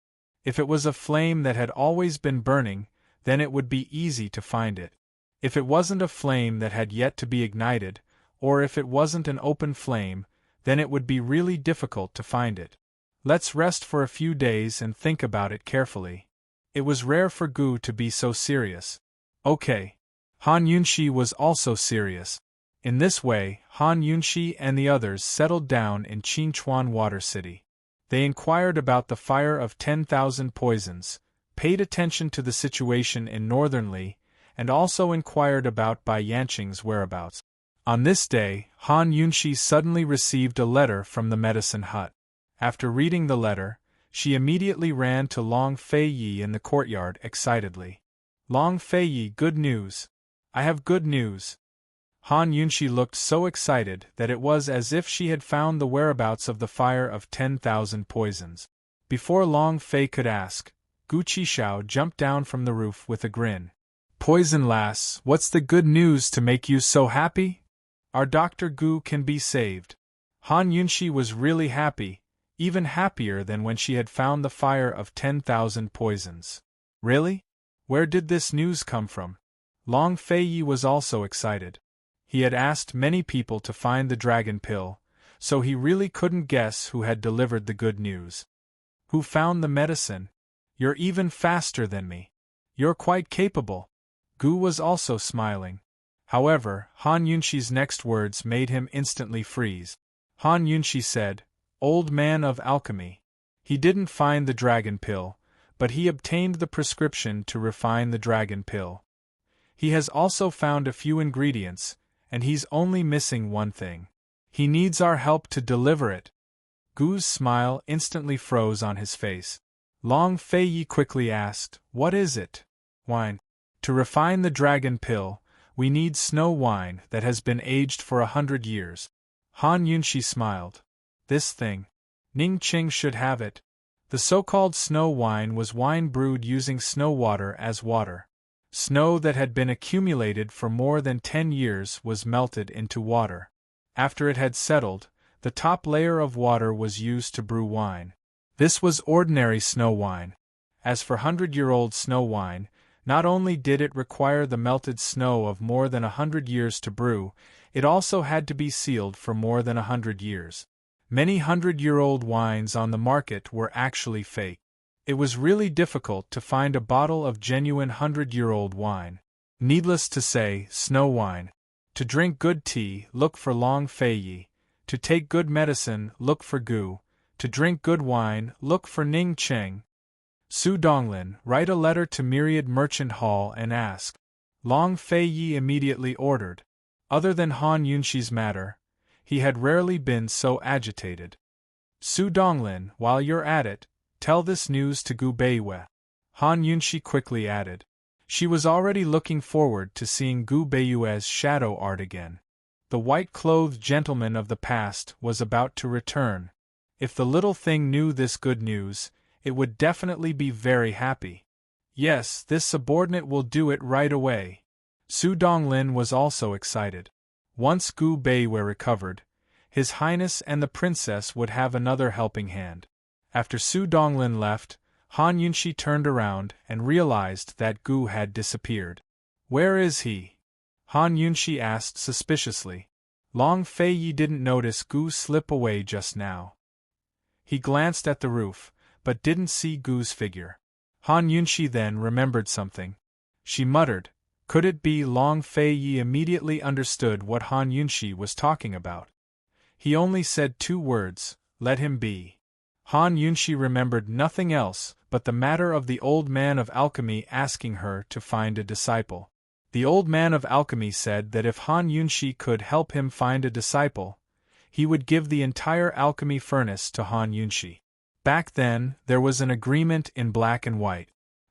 If it was a flame that had always been burning, then it would be easy to find it. If it wasn't a flame that had yet to be ignited, or if it wasn't an open flame, then it would be really difficult to find it. Let's rest for a few days and think about it carefully. It was rare for Gu to be so serious. Okay. Han Yunxi was also serious. In this way, Han Yunxi and the others settled down in Qinchuan Water City. They inquired about the fire of 10,000 poisons, paid attention to the situation in Northern Li, and also inquired about Bai Yanqing's whereabouts. On this day, Han Yunxi suddenly received a letter from the medicine hut. After reading the letter, she immediately ran to Long Fei Yi in the courtyard excitedly. "Long Fei Yi, good news! I have good news!" Han Yunshi looked so excited that it was as if she had found the whereabouts of the fire of 10,000 poisons. Before Long Fei could ask, Gu Qishao jumped down from the roof with a grin. Poison lass, what's the good news to make you so happy? Our Dr. Gu can be saved. Han Yunshi was really happy, even happier than when she had found the fire of 10,000 poisons. Really? Where did this news come from? Long Fei was also excited. He had asked many people to find the dragon pill, so he really couldn't guess who had delivered the good news. Who found the medicine? You're even faster than me. You're quite capable. Gu was also smiling. However, Han Yunshi's next words made him instantly freeze. Han Yunshi said, Old man of alchemy. He didn't find the dragon pill, but he obtained the prescription to refine the dragon pill. He has also found a few ingredients, and he's only missing one thing. He needs our help to deliver it. Gu's smile instantly froze on his face. Long Fei quickly asked, What is it? Wine. To refine the dragon pill, we need snow wine that has been aged for 100 years. Han Yunshi smiled. This thing. Ning Qing should have it. The so-called snow wine was wine brewed using snow water as water. Snow that had been accumulated for more than 10 years was melted into water. After it had settled, the top layer of water was used to brew wine. This was ordinary snow wine. As for 100-year-old snow wine, not only did it require the melted snow of more than 100 years to brew, it also had to be sealed for more than 100 years. Many 100-year-old wines on the market were actually fake. It was really difficult to find a bottle of genuine 100-year-old wine. Needless to say, snow wine. To drink good tea, look for Long Fei. To take good medicine, look for Gu. To drink good wine, look for Ning Qing. Su Donglin, write a letter to Myriad Merchant Hall and ask. Long Fei immediately ordered. Other than Han Yunshi's matter, he had rarely been so agitated. Su Donglin, while you're at it, tell this news to Gu Beiyue. Han Yunshi quickly added. She was already looking forward to seeing Gu Beiyue's shadow art again. The white-clothed gentleman of the past was about to return. If the little thing knew this good news, it would definitely be very happy. Yes, this subordinate will do it right away. Su Donglin was also excited. Once Gu Beiyue recovered, His Highness and the princess would have another helping hand. After Su Donglin left, Han Yunshi turned around and realized that Gu had disappeared. Where is he? Han Yunshi asked suspiciously. Long Fei didn't notice Gu slip away just now. He glanced at the roof, but didn't see Gu's figure. Han Yunshi then remembered something. She muttered, could it be Long Fei immediately understood what Han Yunshi was talking about? He only said 2 words, let him be. Han Yunshi remembered nothing else but the matter of the old man of alchemy asking her to find a disciple. The old man of alchemy said that if Han Yunshi could help him find a disciple, he would give the entire alchemy furnace to Han Yunshi. Back then, there was an agreement in black and white.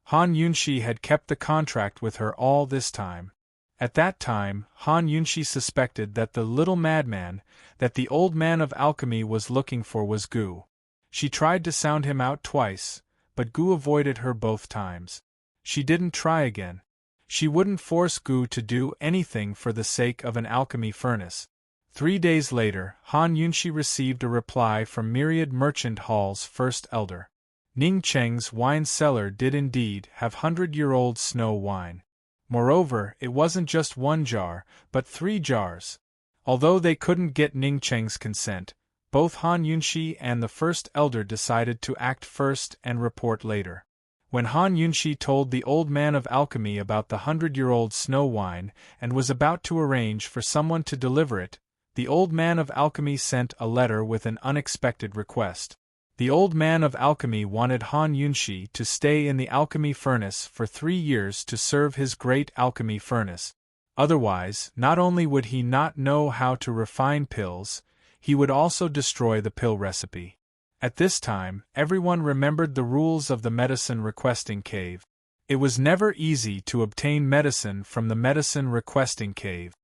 Han Yunshi had kept the contract with her all this time. At that time, Han Yunshi suspected that the little madman that the old man of alchemy was looking for was Gu. She tried to sound him out twice, but Gu avoided her both times. She didn't try again. She wouldn't force Gu to do anything for the sake of an alchemy furnace. 3 days later, Han Yunshi received a reply from Myriad Merchant Hall's first elder. Ning Cheng's wine cellar did indeed have 100-year-old snow wine. Moreover, it wasn't just 1 jar, but 3 jars. Although they couldn't get Ning Cheng's consent, both Han Yunshi and the first elder decided to act first and report later. When Han Yunshi told the old man of alchemy about the 100-year-old snow wine and was about to arrange for someone to deliver it, the old man of alchemy sent a letter with an unexpected request. The old man of alchemy wanted Han Yunshi to stay in the alchemy furnace for 3 years to serve his great alchemy furnace. Otherwise, not only would he not know how to refine pills, he would also destroy the pill recipe. At this time, everyone remembered the rules of the medicine requesting cave. It was never easy to obtain medicine from the medicine requesting cave.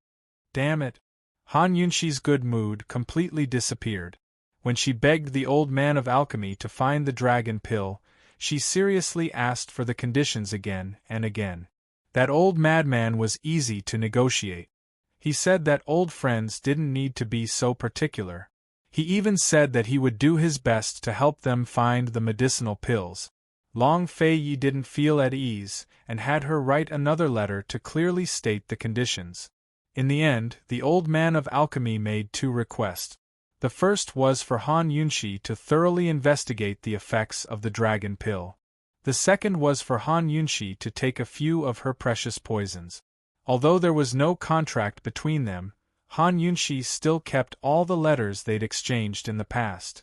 Damn it. Han Yunxi's good mood completely disappeared. When she begged the old man of alchemy to find the dragon pill, she seriously asked for the conditions again and again. That old madman was easy to negotiate. He said that old friends didn't need to be so particular. He even said that he would do his best to help them find the medicinal pills. Long Fei Yi didn't feel at ease, and had her write another letter to clearly state the conditions. In the end, the old man of alchemy made 2 requests. The first was for Han Yunxi to thoroughly investigate the effects of the dragon pill. The second was for Han Yunxi to take a few of her precious poisons. Although there was no contract between them, Han Yunxi still kept all the letters they'd exchanged in the past.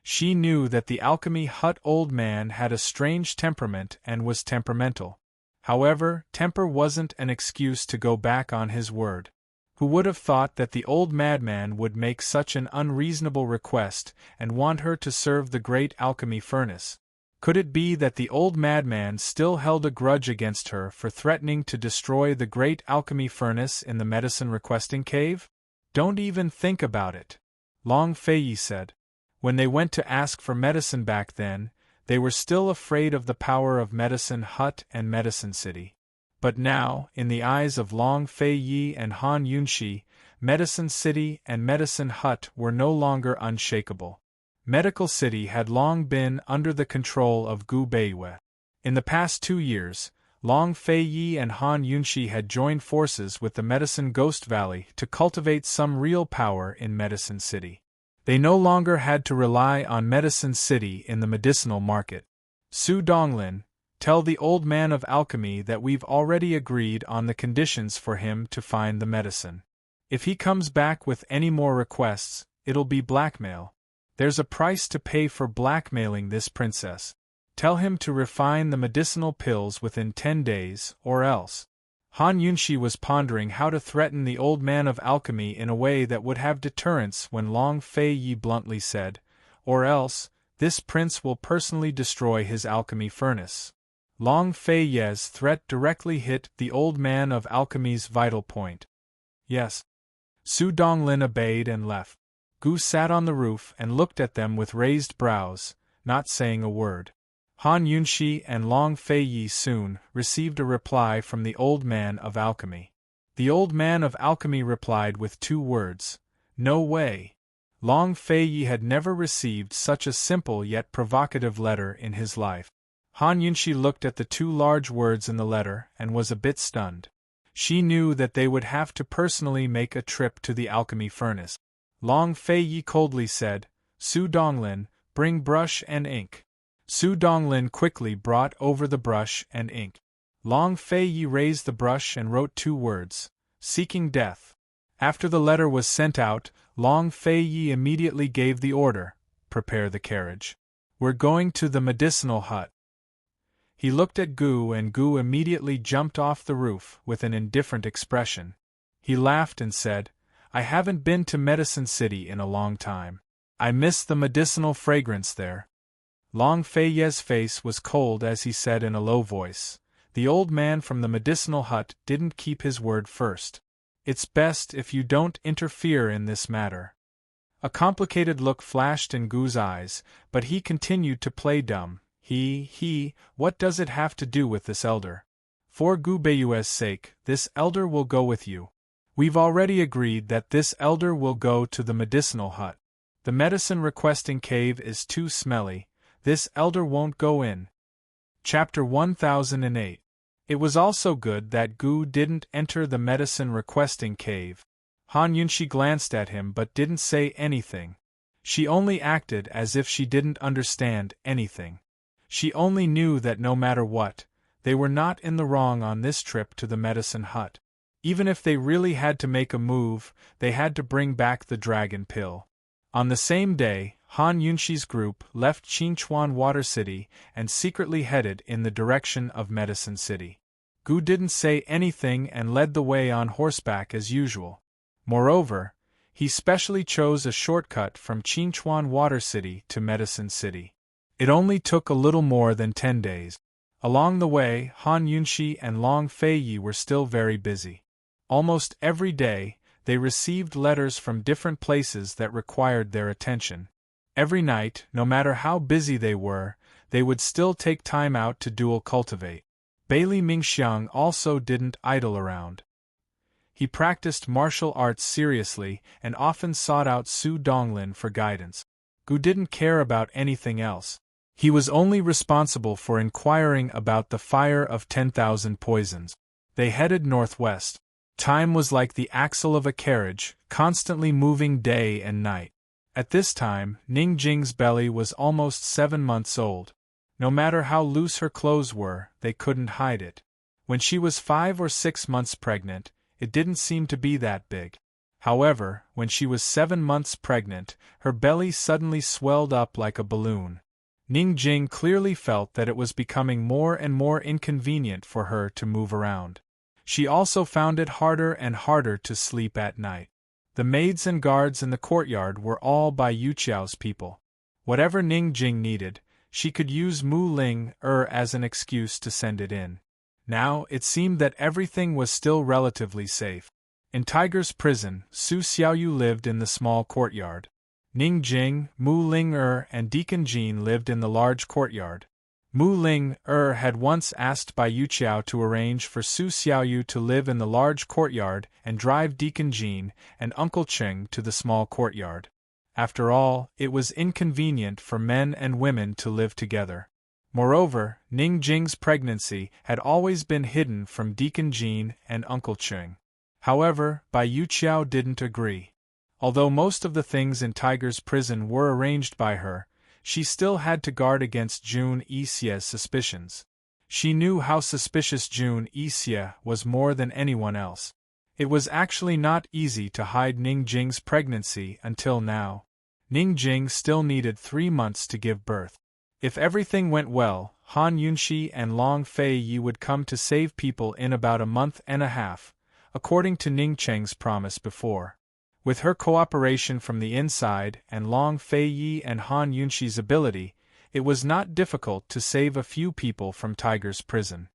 She knew that the alchemy hut old man had a strange temperament and was temperamental. However, temper wasn't an excuse to go back on his word. Who would have thought that the old madman would make such an unreasonable request and want her to serve the great alchemy furnace? Could it be that the old madman still held a grudge against her for threatening to destroy the great alchemy furnace in the medicine requesting cave? Don't even think about it, Long Fei Yi said. When they went to ask for medicine back then, they were still afraid of the power of Medicine Hut and Medicine City. But now, in the eyes of Long Fei Yi and Han Yunxi, Medicine City and Medicine Hut were no longer unshakable. Medical City had long been under the control of Gu Beiyue. In the past 2 years, Long Fei Yi and Han Yunxi had joined forces with the Medicine Ghost Valley to cultivate some real power in Medicine City. They no longer had to rely on Medicine City in the medicinal market. Su Donglin, tell the old man of alchemy that we've already agreed on the conditions for him to find the medicine. If he comes back with any more requests, it'll be blackmail. There's a price to pay for blackmailing this princess. Tell him to refine the medicinal pills within 10 days, or else. Han Yunxi was pondering how to threaten the old man of alchemy in a way that would have deterrence when Long Fei Yi bluntly said, or else, this prince will personally destroy his alchemy furnace. Long Fei Yi's threat directly hit the old man of alchemy's vital point. Yes. Su Donglin obeyed and left. Gu sat on the roof and looked at them with raised brows, not saying a word. Han Yunxi and Long Fei Yi soon received a reply from the old man of alchemy. The old man of alchemy replied with 2 words, "No way." Long Fei Yi had never received such a simple yet provocative letter in his life. Han Yunxi looked at the 2 large words in the letter and was a bit stunned. She knew that they would have to personally make a trip to the alchemy furnace. Long Fei Yi coldly said, "Su Donglin, bring brush and ink." Su Donglin quickly brought over the brush and ink. Long Fei Yi raised the brush and wrote 2 words, "Seeking death." After the letter was sent out, Long Fei Yi immediately gave the order, "Prepare the carriage. We're going to the medicinal hut." He looked at Gu and Gu immediately jumped off the roof with an indifferent expression. He laughed and said, "I haven't been to Medicine City in a long time. I miss the medicinal fragrance there." Long Fei Yi's face was cold as he said in a low voice, "The old man from the medicinal hut didn't keep his word first. It's best if you don't interfere in this matter." A complicated look flashed in Gu's eyes, but he continued to play dumb. What does it have to do with this elder? For Gu Beiyue's sake, this elder will go with you. We've already agreed that this elder will go to the medicinal hut. The medicine requesting cave is too smelly. This elder won't go in. Chapter 1008. It was also good that Gu didn't enter the medicine requesting cave. Han Yunxi glanced at him but didn't say anything. She only acted as if she didn't understand anything. She only knew that no matter what, they were not in the wrong on this trip to the medicine hut. Even if they really had to make a move, they had to bring back the dragon pill. On the same day, Han Yunxi's group left Qingchuan Water City and secretly headed in the direction of Medicine City. Gu didn't say anything and led the way on horseback as usual. Moreover, he specially chose a shortcut from Qingchuan Water City to Medicine City. It only took a little more than 10 days. Along the way, Han Yunxi and Long Fei Yi were still very busy. Almost every day, they received letters from different places that required their attention. Every night, no matter how busy they would still take time out to dual cultivate. Bailey Mingxiang also didn't idle around. He practiced martial arts seriously and often sought out Su Donglin for guidance. Gu didn't care about anything else. He was only responsible for inquiring about the fire of 10,000 poisons. They headed northwest. Time was like the axle of a carriage, constantly moving day and night. At this time, Ning Jing's belly was almost 7 months old. No matter how loose her clothes were, they couldn't hide it. When she was 5 or 6 months pregnant, it didn't seem to be that big. However, when she was 7 months pregnant, her belly suddenly swelled up like a balloon. Ning Jing clearly felt that it was becoming more and more inconvenient for her to move around. She also found it harder and harder to sleep at night. The maids and guards in the courtyard were all by Yu Qiao's people. Whatever Ning Jing needed, she could use Mu Ling as an excuse to send it in. Now, it seemed that everything was still relatively safe. In Tiger's prison, Su Xiaoyu lived in the small courtyard. Ning Jing, Mu Ling and Deacon Jean lived in the large courtyard. Mu Ling had once asked Bai Yuqiao to arrange for Su Xiaoyu to live in the large courtyard and drive Deacon Jean and Uncle Cheng to the small courtyard. After all, it was inconvenient for men and women to live together. Moreover, Ning Jing's pregnancy had always been hidden from Deacon Jean and Uncle Cheng. However, Bai Yuqiao didn't agree. Although most of the things in Tiger's prison were arranged by her, she still had to guard against Jun Yixie's suspicions. She knew how suspicious Jun Yixie was more than anyone else. It was actually not easy to hide Ning Jing's pregnancy until now. Ning Jing still needed 3 months to give birth. If everything went well, Han Yunxi and Long Fei Yi would come to save people in about a month and a half, according to Ning Cheng's promise before. With her cooperation from the inside and Long Fei Yi and Han Yunxi's ability, it was not difficult to save a few people from Tiger's prison.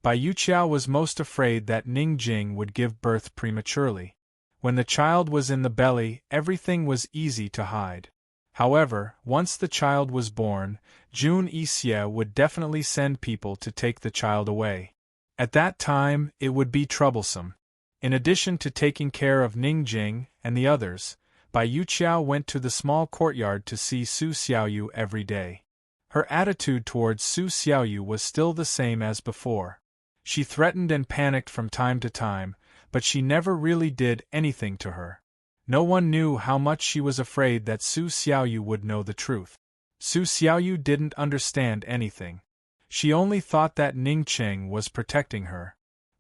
Bai Yuqiao was most afraid that Ning Jing would give birth prematurely. When the child was in the belly, everything was easy to hide. However, once the child was born, Jun Yixie would definitely send people to take the child away. At that time, it would be troublesome. In addition to taking care of Ning Jing and the others, Bai Yuqiao went to the small courtyard to see Su Xiaoyu every day. Her attitude towards Su Xiaoyu was still the same as before. She threatened and panicked from time to time, but she never really did anything to her. No one knew how much she was afraid that Su Xiaoyu would know the truth. Su Xiaoyu didn't understand anything. She only thought that Ning Cheng was protecting her.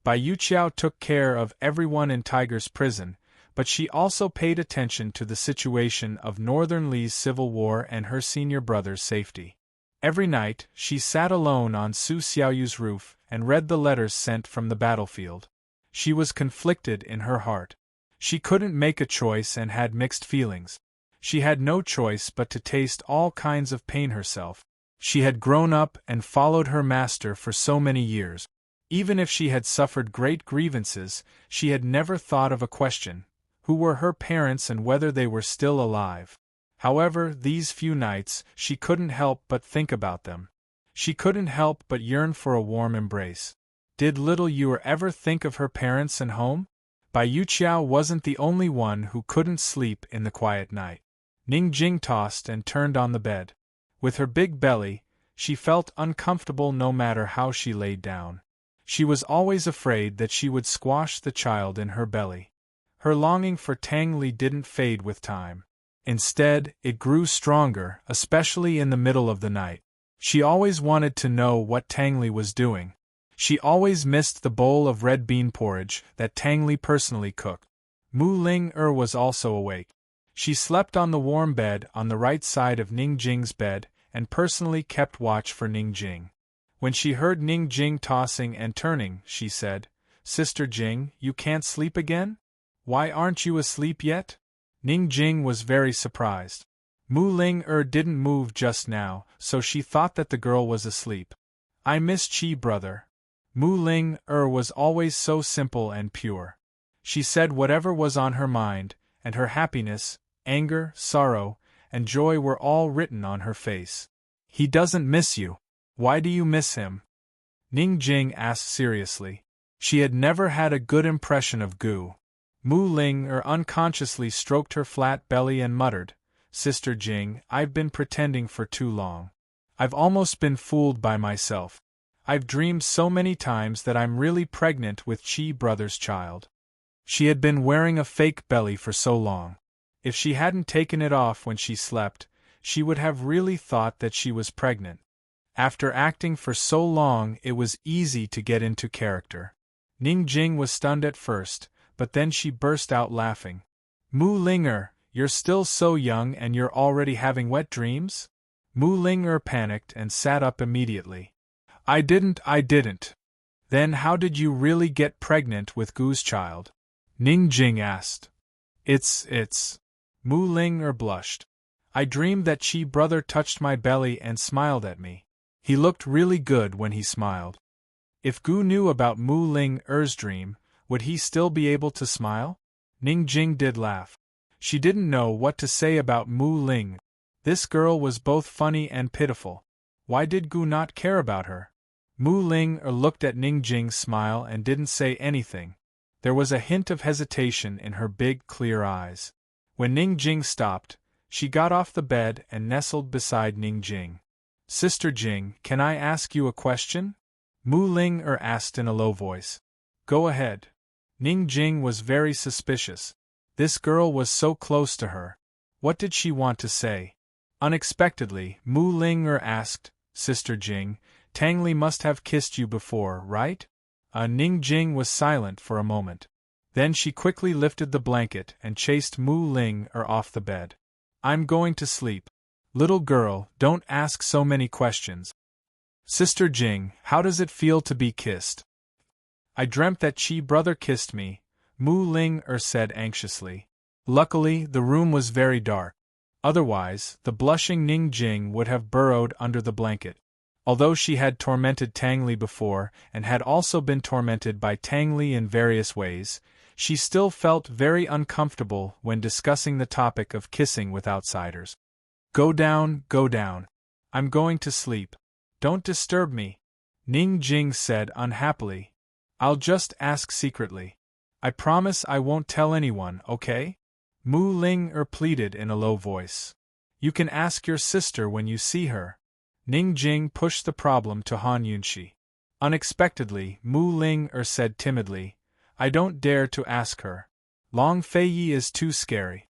Bai Yuqiao took care of everyone in Tiger's prison, but she also paid attention to the situation of Northern Li's civil war and her senior brother's safety. Every night, she sat alone on Su Xiaoyu's roof and read the letters sent from the battlefield. She was conflicted in her heart. She couldn't make a choice and had mixed feelings. She had no choice but to taste all kinds of pain herself. She had grown up and followed her master for so many years. Even if she had suffered great grievances, she had never thought of a question: who were her parents and whether they were still alive. However, these few nights, she couldn't help but think about them. She couldn't help but yearn for a warm embrace. Did little Yu ever think of her parents and home? Bai Yuqiao wasn't the only one who couldn't sleep in the quiet night. Ning Jing tossed and turned on the bed. With her big belly, she felt uncomfortable no matter how she laid down. She was always afraid that she would squash the child in her belly. Her longing for Tang Li didn't fade with time. Instead, it grew stronger, especially in the middle of the night. She always wanted to know what Tang Li was doing. She always missed the bowl of red bean porridge that Tang Li personally cooked. Mu Ling was also awake. She slept on the warm bed on the right side of Ning Jing's bed and personally kept watch for Ning Jing. When she heard Ning Jing tossing and turning, she said, "Sister Jing, you can't sleep again? Why aren't you asleep yet?" Ning Jing was very surprised. Mu Ling didn't move just now, so she thought that the girl was asleep. "I miss Qi, brother." Mu Ling was always so simple and pure. She said whatever was on her mind, and her happiness, anger, sorrow, and joy were all written on her face. He doesn't miss you. Why do you miss him? Ning Jing asked seriously. She had never had a good impression of Gu. Mu Ling unconsciously stroked her flat belly and muttered, Sister Jing, I've been pretending for too long. I've almost been fooled by myself. I've dreamed so many times that I'm really pregnant with Chi brother's child. She had been wearing a fake belly for so long. If she hadn't taken it off when she slept, she would have really thought that she was pregnant. After acting for so long, it was easy to get into character. Ning Jing was stunned at first, but then she burst out laughing. Mu Ling you're still so young and you're already having wet dreams? Mu Ling panicked and sat up immediately. I didn't. Then how did you really get pregnant with Gu's child? Ning Jing asked. It's. Mu Ling blushed. I dreamed that Chi brother touched my belly and smiled at me. He looked really good when he smiled. If Gu knew about Mu Ling-er's dream, would he still be able to smile? Ning Jing did laugh. She didn't know what to say about Mu Ling. This girl was both funny and pitiful. Why did Gu not care about her? Mu Ling looked at Ning Jing's smile and didn't say anything. There was a hint of hesitation in her big, clear eyes. When Ning Jing stopped, she got off the bed and nestled beside Ning Jing. Sister Jing, can I ask you a question? Mu Ling asked in a low voice. Go ahead. Ning Jing was very suspicious. This girl was so close to her. What did she want to say? Unexpectedly, Mu Ling asked, Sister Jing, Tang Li must have kissed you before, right? Ning Jing was silent for a moment. Then she quickly lifted the blanket and chased Mu Ling off the bed. I'm going to sleep. Little girl, don't ask so many questions. Sister Jing, how does it feel to be kissed? I dreamt that Chi brother kissed me, Mu Ling said anxiously. Luckily, the room was very dark. Otherwise, the blushing Ning Jing would have burrowed under the blanket. Although she had tormented Tang Li before and had also been tormented by Tang Li in various ways, she still felt very uncomfortable when discussing the topic of kissing with outsiders. Go down. I'm going to sleep. Don't disturb me, Ning Jing said unhappily. I'll just ask secretly. I promise I won't tell anyone, okay? Mu Ling pleaded in a low voice. You can ask your sister when you see her. Ning Jing pushed the problem to Han Yunxi. Unexpectedly, Mu Ling said timidly, I don't dare to ask her. Long Fei Yi is too scary.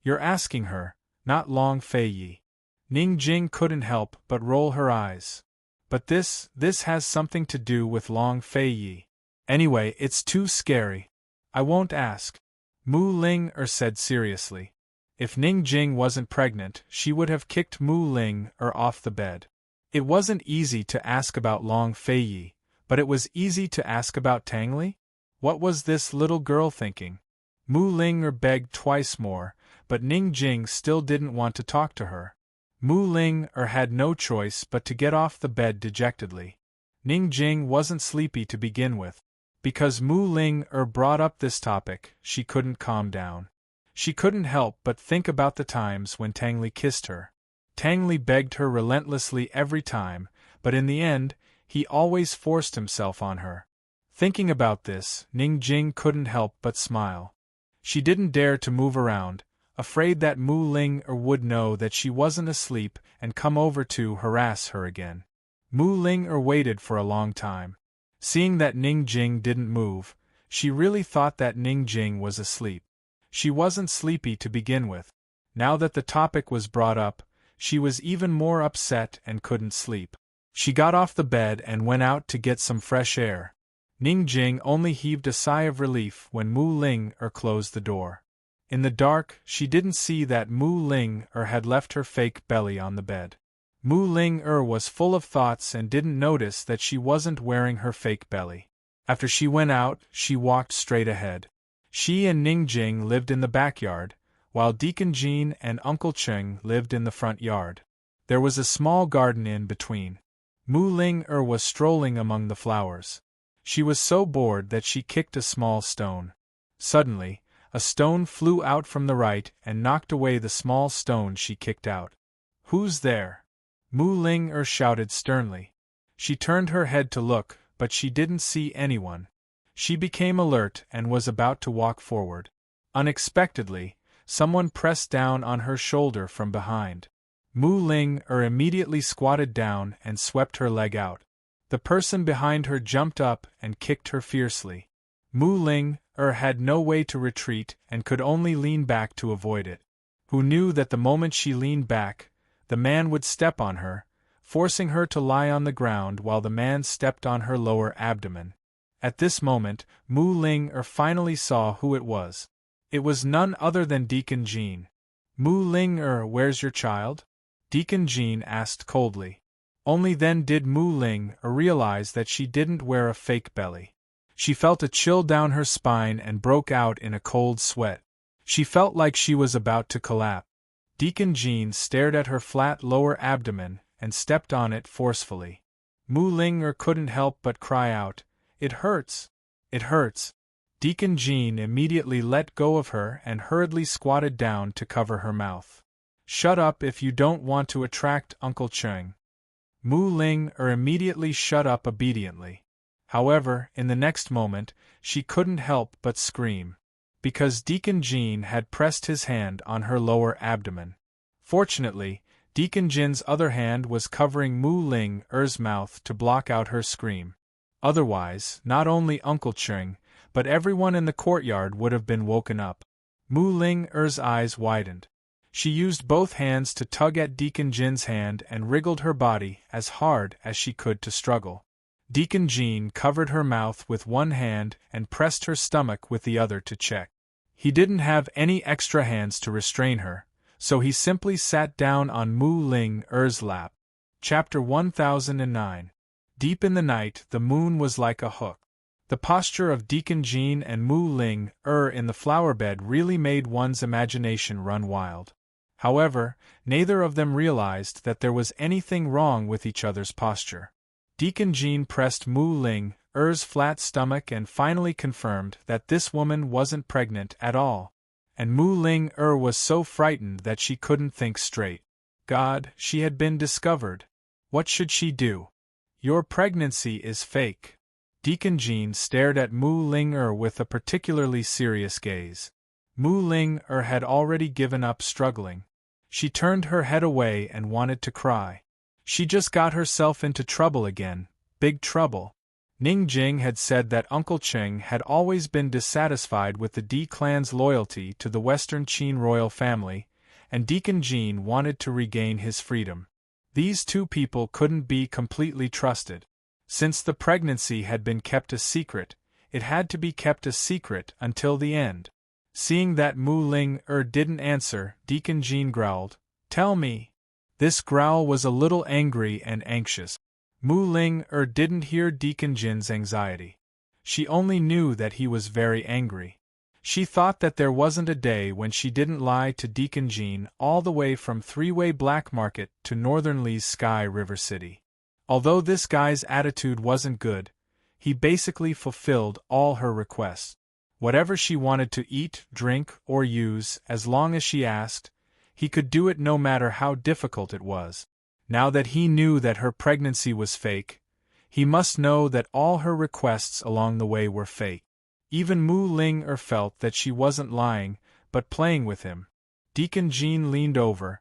You're asking her, not Long Fei Yi. Ning Jing couldn't help but roll her eyes. But this has something to do with Long Fei Yi. Anyway, it's too scary. I won't ask. Mu Ling said seriously. If Ning Jing wasn't pregnant, she would have kicked Mu Ling off the bed. It wasn't easy to ask about Long Fei Yi, but it was easy to ask about Tang Li? What was this little girl thinking? Mu Ling begged twice more, but Ning Jing still didn't want to talk to her. Mu Ling had no choice but to get off the bed dejectedly. Ning Jing wasn't sleepy to begin with. Because Mu Ling brought up this topic, she couldn't calm down. She couldn't help but think about the times when Tang Li kissed her. Tang Li begged her relentlessly every time, but in the end, he always forced himself on her. Thinking about this, Ning Jing couldn't help but smile. She didn't dare to move around, afraid that Mu Ling would know that she wasn't asleep and come over to harass her again. Mu Ling waited for a long time. Seeing that Ning Jing didn't move, she really thought that Ning Jing was asleep. She wasn't sleepy to begin with. Now that the topic was brought up, she was even more upset and couldn't sleep. She got off the bed and went out to get some fresh air. Ning Jing only heaved a sigh of relief when Mu Ling closed the door. In the dark, she didn't see that Mu Ling had left her fake belly on the bed. Mu Ling was full of thoughts and didn't notice that she wasn't wearing her fake belly. After she went out, she walked straight ahead. She and Ning Jing lived in the backyard, while Deacon Jean and Uncle Cheng lived in the front yard. There was a small garden in between. Mu Ling was strolling among the flowers. She was so bored that she kicked a small stone. Suddenly, a stone flew out from the right and knocked away the small stone she kicked out. "Who's there?" Mu Ling shouted sternly. She turned her head to look, but she didn't see anyone. She became alert and was about to walk forward. Unexpectedly, someone pressed down on her shoulder from behind. Mu Ling immediately squatted down and swept her leg out. The person behind her jumped up and kicked her fiercely. Mu Ling had no way to retreat and could only lean back to avoid it. Who knew that the moment she leaned back, the man would step on her, forcing her to lie on the ground while the man stepped on her lower abdomen. At this moment, Mu Ling finally saw who it was. It was none other than Deacon Jean. "Mu Ling where's your child?" Deacon Jean asked coldly. Only then did Mu Ling realize that she didn't wear a fake belly. She felt a chill down her spine and broke out in a cold sweat. She felt like she was about to collapse. Deacon Jean stared at her flat lower abdomen and stepped on it forcefully. Mu Ling couldn't help but cry out, "It hurts! It hurts!" Deacon Jean immediately let go of her and hurriedly squatted down to cover her mouth. "Shut up if you don't want to attract Uncle Cheng." Mu Ling immediately shut up obediently. However, in the next moment, she couldn't help but scream. Because Deacon Jean had pressed his hand on her lower abdomen. Fortunately, Deacon Jin's other hand was covering Mu Ling's mouth to block out her scream. Otherwise, not only Uncle Cheng, but everyone in the courtyard would have been woken up. Mu Ling's eyes widened. She used both hands to tug at Deacon Jin's hand and wriggled her body as hard as she could to struggle. Deacon Jean covered her mouth with one hand and pressed her stomach with the other to check. He didn't have any extra hands to restrain her, so he simply sat down on Mu Ling's lap. Chapter 1009. Deep in the night, the moon was like a hook. The posture of Deacon Jean and Mu Ling in the flower bed really made one's imagination run wild. However, neither of them realized that there was anything wrong with each other's posture. Deacon Jean pressed Mu Ling's flat stomach and finally confirmed that this woman wasn't pregnant at all. And Mu Ling was so frightened that she couldn't think straight. God, she had been discovered. What should she do? "Your pregnancy is fake." Deacon Jean stared at Mu Ling with a particularly serious gaze. Mu Ling had already given up struggling. She turned her head away and wanted to cry. She just got herself into trouble again, big trouble. Ning Jing had said that Uncle Cheng had always been dissatisfied with the D clan's loyalty to the Western Qin royal family, and Deacon Jean wanted to regain his freedom. These two people couldn't be completely trusted. Since the pregnancy had been kept a secret, it had to be kept a secret until the end. Seeing that Mu Ling didn't answer, Deacon Jean growled, "Tell me." This growl was a little angry and anxious. Mu Ling didn't hear Deacon Jin's anxiety. She only knew that he was very angry. She thought that there wasn't a day when she didn't lie to Deacon Jean all the way from Three-Way Black Market to Northern Lee's Sky River City. Although this guy's attitude wasn't good, he basically fulfilled all her requests. Whatever she wanted to eat, drink, or use, as long as she asked, he could do it no matter how difficult it was. Now that he knew that her pregnancy was fake, he must know that all her requests along the way were fake. Even Mu Ling felt that she wasn't lying, but playing with him. Deacon Jean leaned over,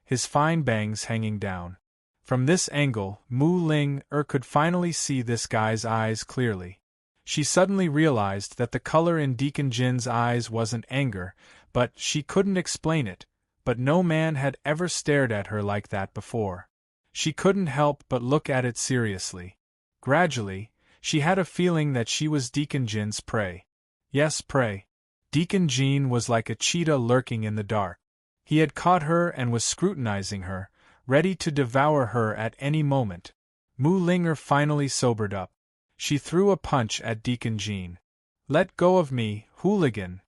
his fine bangs hanging down. From this angle, Mu Ling could finally see this guy's eyes clearly. She suddenly realized that the color in Deacon Jin's eyes wasn't anger, but she couldn't explain it. But no man had ever stared at her like that before. She couldn't help but look at it seriously. Gradually, she had a feeling that she was Deacon Jin's prey. Yes, prey. Deacon Jean was like a cheetah lurking in the dark. He had caught her and was scrutinizing her, ready to devour her at any moment. Mu Ling finally sobered up. She threw a punch at Deacon Jean. "Let go of me, hooligan!"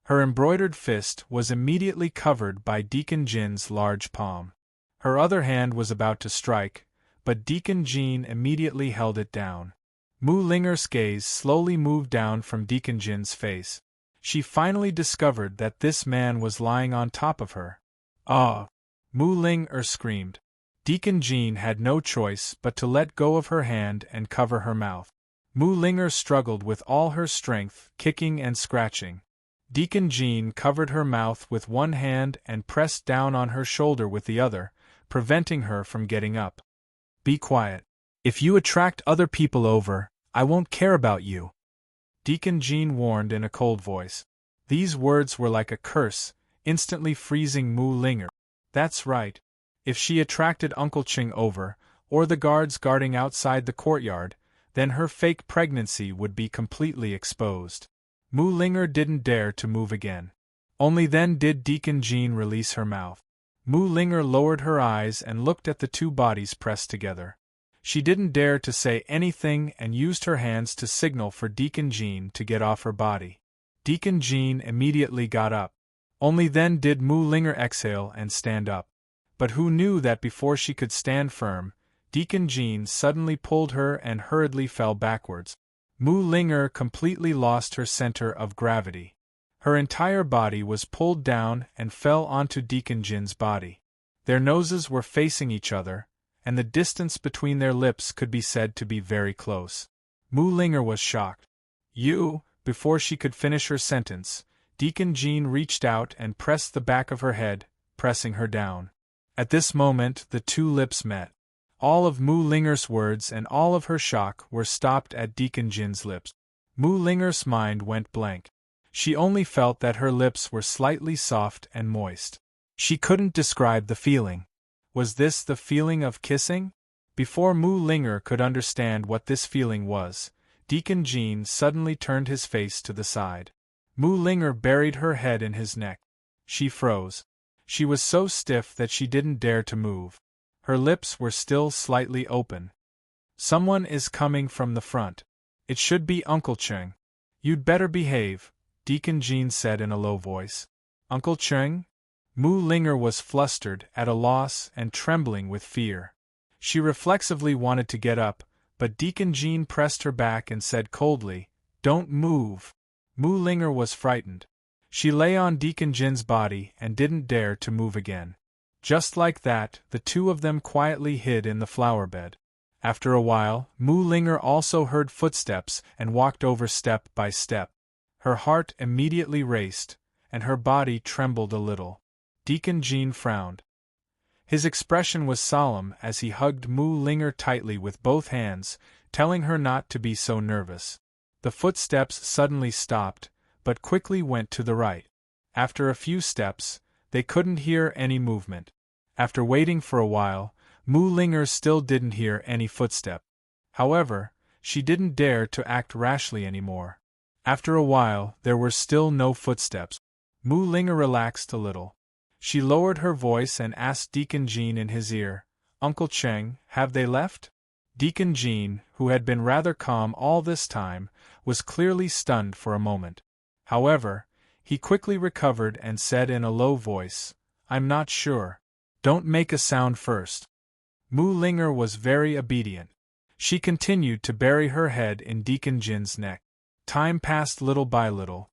Her embroidered fist was immediately covered by Deacon Jin's large palm. Her other hand was about to strike, but Deacon Jean immediately held it down. Mu Ling's gaze slowly moved down from Deacon Jin's face. She finally discovered that this man was lying on top of her. Ah! Mu Ling screamed. Deacon Jean had no choice but to let go of her hand and cover her mouth. Mu Ling struggled with all her strength, kicking and scratching. Deacon Jean covered her mouth with one hand and pressed down on her shoulder with the other, preventing her from getting up. Be quiet. If you attract other people over, I won't care about you, Deacon Jean warned in a cold voice. These words were like a curse, instantly freezing Mu Ling. That's right. If she attracted Uncle Ching over, or the guards guarding outside the courtyard, then her fake pregnancy would be completely exposed. Mu Ling didn't dare to move again. Only then did Deacon Jean release her mouth. Mu Ling lowered her eyes and looked at the two bodies pressed together. She didn't dare to say anything and used her hands to signal for Deacon Jean to get off her body. Deacon Jean immediately got up. Only then did Mu Ling exhale and stand up. But who knew that before she could stand firm, Deacon Jean suddenly pulled her and hurriedly fell backwards. Mu Ling completely lost her center of gravity. Her entire body was pulled down and fell onto Deacon Jean's body. Their noses were facing each other, and the distance between their lips could be said to be very close. Mu Ling was shocked. You, before she could finish her sentence, Deacon Jean reached out and pressed the back of her head, pressing her down. At this moment the two lips met. All of Mu Ling's words and all of her shock were stopped at Deacon Jean's lips. Mu Ling's mind went blank. She only felt that her lips were slightly soft and moist. She couldn't describe the feeling. Was this the feeling of kissing? Before Mu Ling could understand what this feeling was, Deacon Jean suddenly turned his face to the side. Mu Ling buried her head in his neck. She froze. She was so stiff that she didn't dare to move. Her lips were still slightly open. Someone is coming from the front. It should be Uncle Cheng. You'd better behave, Deacon Jean said in a low voice. Uncle Cheng? Mu Ling was flustered, at a loss, and trembling with fear. She reflexively wanted to get up, but Deacon Jean pressed her back and said coldly, Don't move. Mu Ling was frightened. She lay on Deacon Jean's body and didn't dare to move again. Just like that, the two of them quietly hid in the flower bed. After a while, Mu Ling also heard footsteps and walked over step by step. Her heart immediately raced, and her body trembled a little. Deacon Jean frowned. His expression was solemn as he hugged Mu Ling tightly with both hands, telling her not to be so nervous. The footsteps suddenly stopped, but quickly went to the right. After a few steps, they couldn't hear any movement. After waiting for a while, Mu Ling still didn't hear any footstep. However, she didn't dare to act rashly anymore. After a while, there were still no footsteps. Mu Ling relaxed a little. She lowered her voice and asked Deacon Jean in his ear, Uncle Cheng, have they left? Deacon Jean, who had been rather calm all this time, was clearly stunned for a moment. However, he quickly recovered and said in a low voice, I'm not sure. Don't make a sound first. Mu Ling was very obedient. She continued to bury her head in Deacon Jean's neck. Time passed little by little.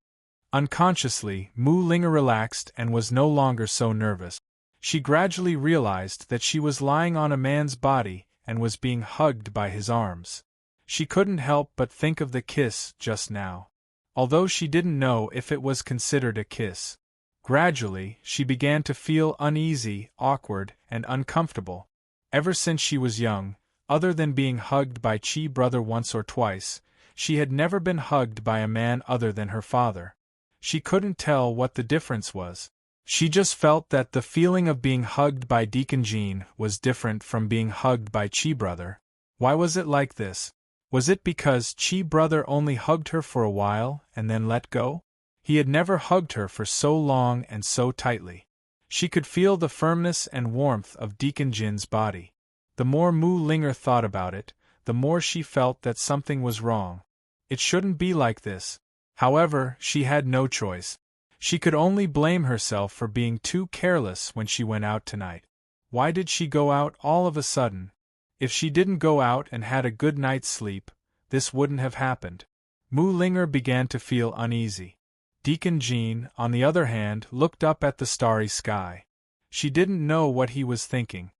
Unconsciously, Mu Ling relaxed and was no longer so nervous. She gradually realized that she was lying on a man's body and was being hugged by his arms. She couldn't help but think of the kiss just now. Although she didn't know if it was considered a kiss. Gradually, she began to feel uneasy, awkward, and uncomfortable. Ever since she was young, other than being hugged by Chi brother once or twice, she had never been hugged by a man other than her father. She couldn't tell what the difference was. She just felt that the feeling of being hugged by Deacon Jean was different from being hugged by Chi brother. Why was it like this? Was it because Chi brother only hugged her for a while and then let go? He had never hugged her for so long and so tightly. She could feel the firmness and warmth of Deacon Jean's body. The more Mu Ling thought about it, the more she felt that something was wrong. It shouldn't be like this. However, she had no choice. She could only blame herself for being too careless when she went out tonight. Why did she go out all of a sudden? If she didn't go out and had a good night's sleep, this wouldn't have happened. Mu Ling began to feel uneasy. Deacon Jean, on the other hand, looked up at the starry sky. She didn't know what he was thinking.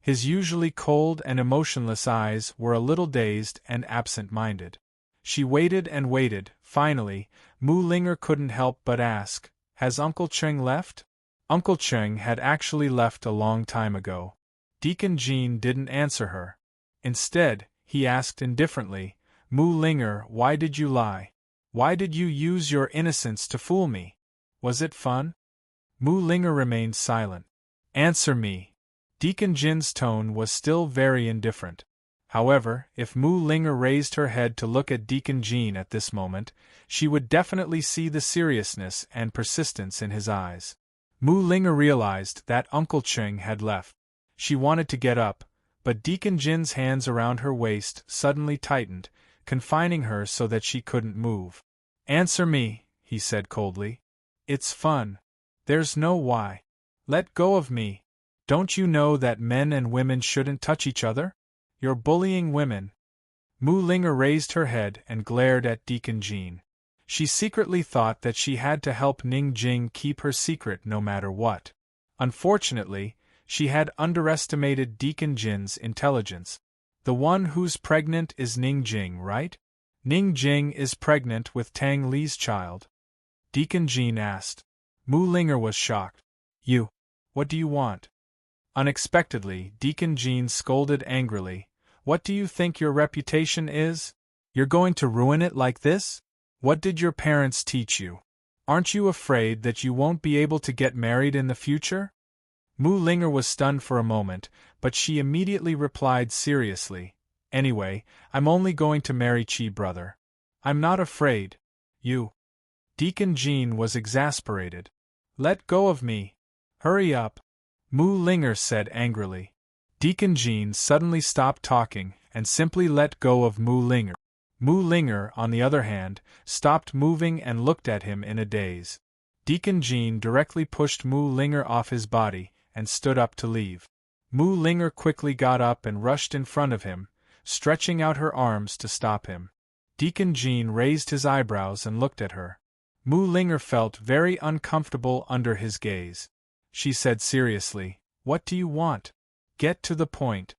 His usually cold and emotionless eyes were a little dazed and absent-minded. She waited and waited. Finally, Mu Linger couldn't help but ask, "Has Uncle Cheng left?" Uncle Cheng had actually left a long time ago. Deacon Jean didn't answer her. Instead, he asked indifferently, "Mu Linger, why did you lie? Why did you use your innocence to fool me? Was it fun?" Mu Linger remained silent. "Answer me." Deacon Jin's tone was still very indifferent. However, if Mu Linger raised her head to look at Deacon Jean at this moment, she would definitely see the seriousness and persistence in his eyes. Mu Linger realized that Uncle Cheng had left. She wanted to get up, but Deacon Jin's hands around her waist suddenly tightened, confining her so that she couldn't move. "Answer me," he said coldly. "It's fun. There's no why. Let go of me. Don't you know that men and women shouldn't touch each other? You're bullying women." Mu Linger raised her head and glared at Deacon Jean. She secretly thought that she had to help Ning Jing keep her secret no matter what. Unfortunately, she had underestimated Deacon Jin's intelligence. "The one who's pregnant is Ning Jing, right? Ning Jing is pregnant with Tang Li's child?" Deacon Jean asked. Mu Linger was shocked. "You? What do you want?" Unexpectedly, Deacon Jean scolded angrily. "What do you think your reputation is? You're going to ruin it like this? What did your parents teach you? Aren't you afraid that you won't be able to get married in the future?" Mu Linger was stunned for a moment, but she immediately replied seriously, "Anyway, I'm only going to marry Chi brother. I'm not afraid. You." Deacon Jean was exasperated. "Let go of me. Hurry up," Mu Linger said angrily. Deacon Jean suddenly stopped talking and simply let go of Mu Linger. Mu Linger, on the other hand, stopped moving and looked at him in a daze. Deacon Jean directly pushed Mu Linger off his body and stood up to leave. Mu Linger quickly got up and rushed in front of him, stretching out her arms to stop him. Deacon Jean raised his eyebrows and looked at her. Mu Linger felt very uncomfortable under his gaze. She said seriously, "What do you want? Get to the point."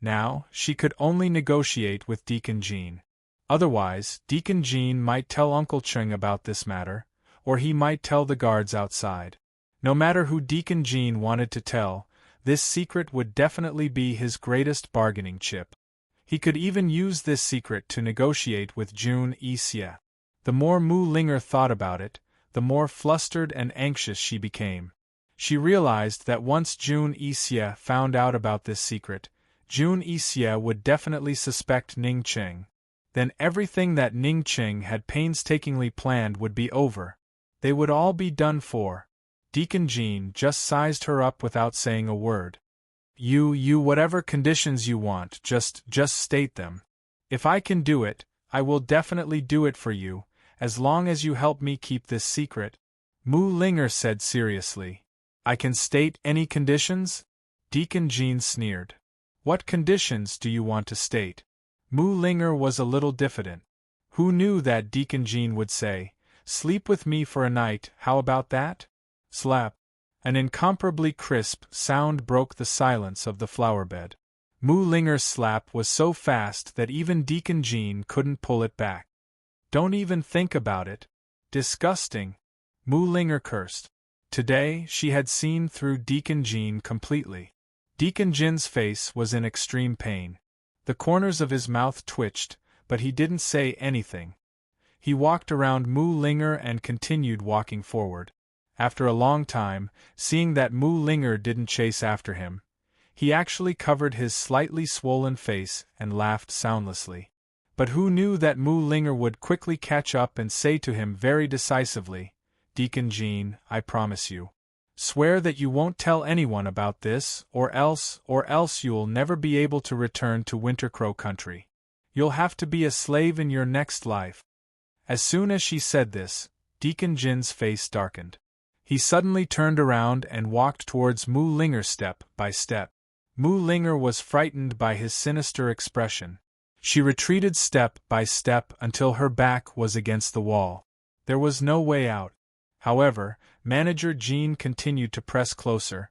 Now, she could only negotiate with Deacon Jean. Otherwise, Deacon Jean might tell Uncle Cheng about this matter, or he might tell the guards outside. No matter who Deacon Jean wanted to tell, this secret would definitely be his greatest bargaining chip. He could even use this secret to negotiate with Jun Yixie. The more Mu Linger thought about it, the more flustered and anxious she became. She realized that once Jun Yixie found out about this secret, Jun Yixie would definitely suspect Ning Cheng. Then everything that Ning Cheng had painstakingly planned would be over. They would all be done for. Deacon Jean just sized her up without saying a word. You whatever conditions you want, just state them. If I can do it, I will definitely do it for you, as long as you help me keep this secret," Mu Linger said seriously. "I can state any conditions?" Deacon Jean sneered. "What conditions do you want to state?" Mu Linger was a little diffident. Who knew that Deacon Jean would say, "Sleep with me for a night, how about that?" Slap. An incomparably crisp sound broke the silence of the flowerbed. Mu Linger's slap was so fast that even Deacon Jean couldn't pull it back. "Don't even think about it. Disgusting," Mu Linger cursed. Today, she had seen through Deacon Jean completely. Deacon Jin's face was in extreme pain. The corners of his mouth twitched, but he didn't say anything. He walked around Mu Linger and continued walking forward. After a long time, seeing that Mu Linger didn't chase after him, he actually covered his slightly swollen face and laughed soundlessly. But who knew that Mu Linger would quickly catch up and say to him very decisively, "Deacon Jean, I promise you. Swear that you won't tell anyone about this, or else you'll never be able to return to Wintercrow country. You'll have to be a slave in your next life." As soon as she said this, Deacon Jin's face darkened. He suddenly turned around and walked towards Mu Linger step by step. Mu Linger was frightened by his sinister expression. She retreated step by step until her back was against the wall. There was no way out. However, Manager Jean continued to press closer,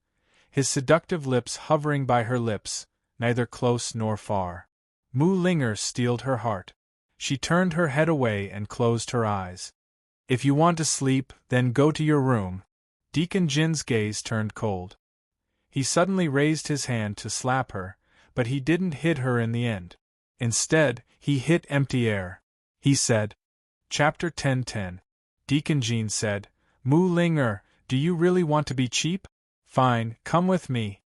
his seductive lips hovering by her lips, neither close nor far. Mu Linger steeled her heart. She turned her head away and closed her eyes. If you want to sleep, then go to your room. Deacon Jin's gaze turned cold. He suddenly raised his hand to slap her, but he didn't hit her in the end. Instead, he hit empty air. He said. Chapter 10:10. Deacon Jin said, Mu Linger, do you really want to be cheap? Fine, come with me.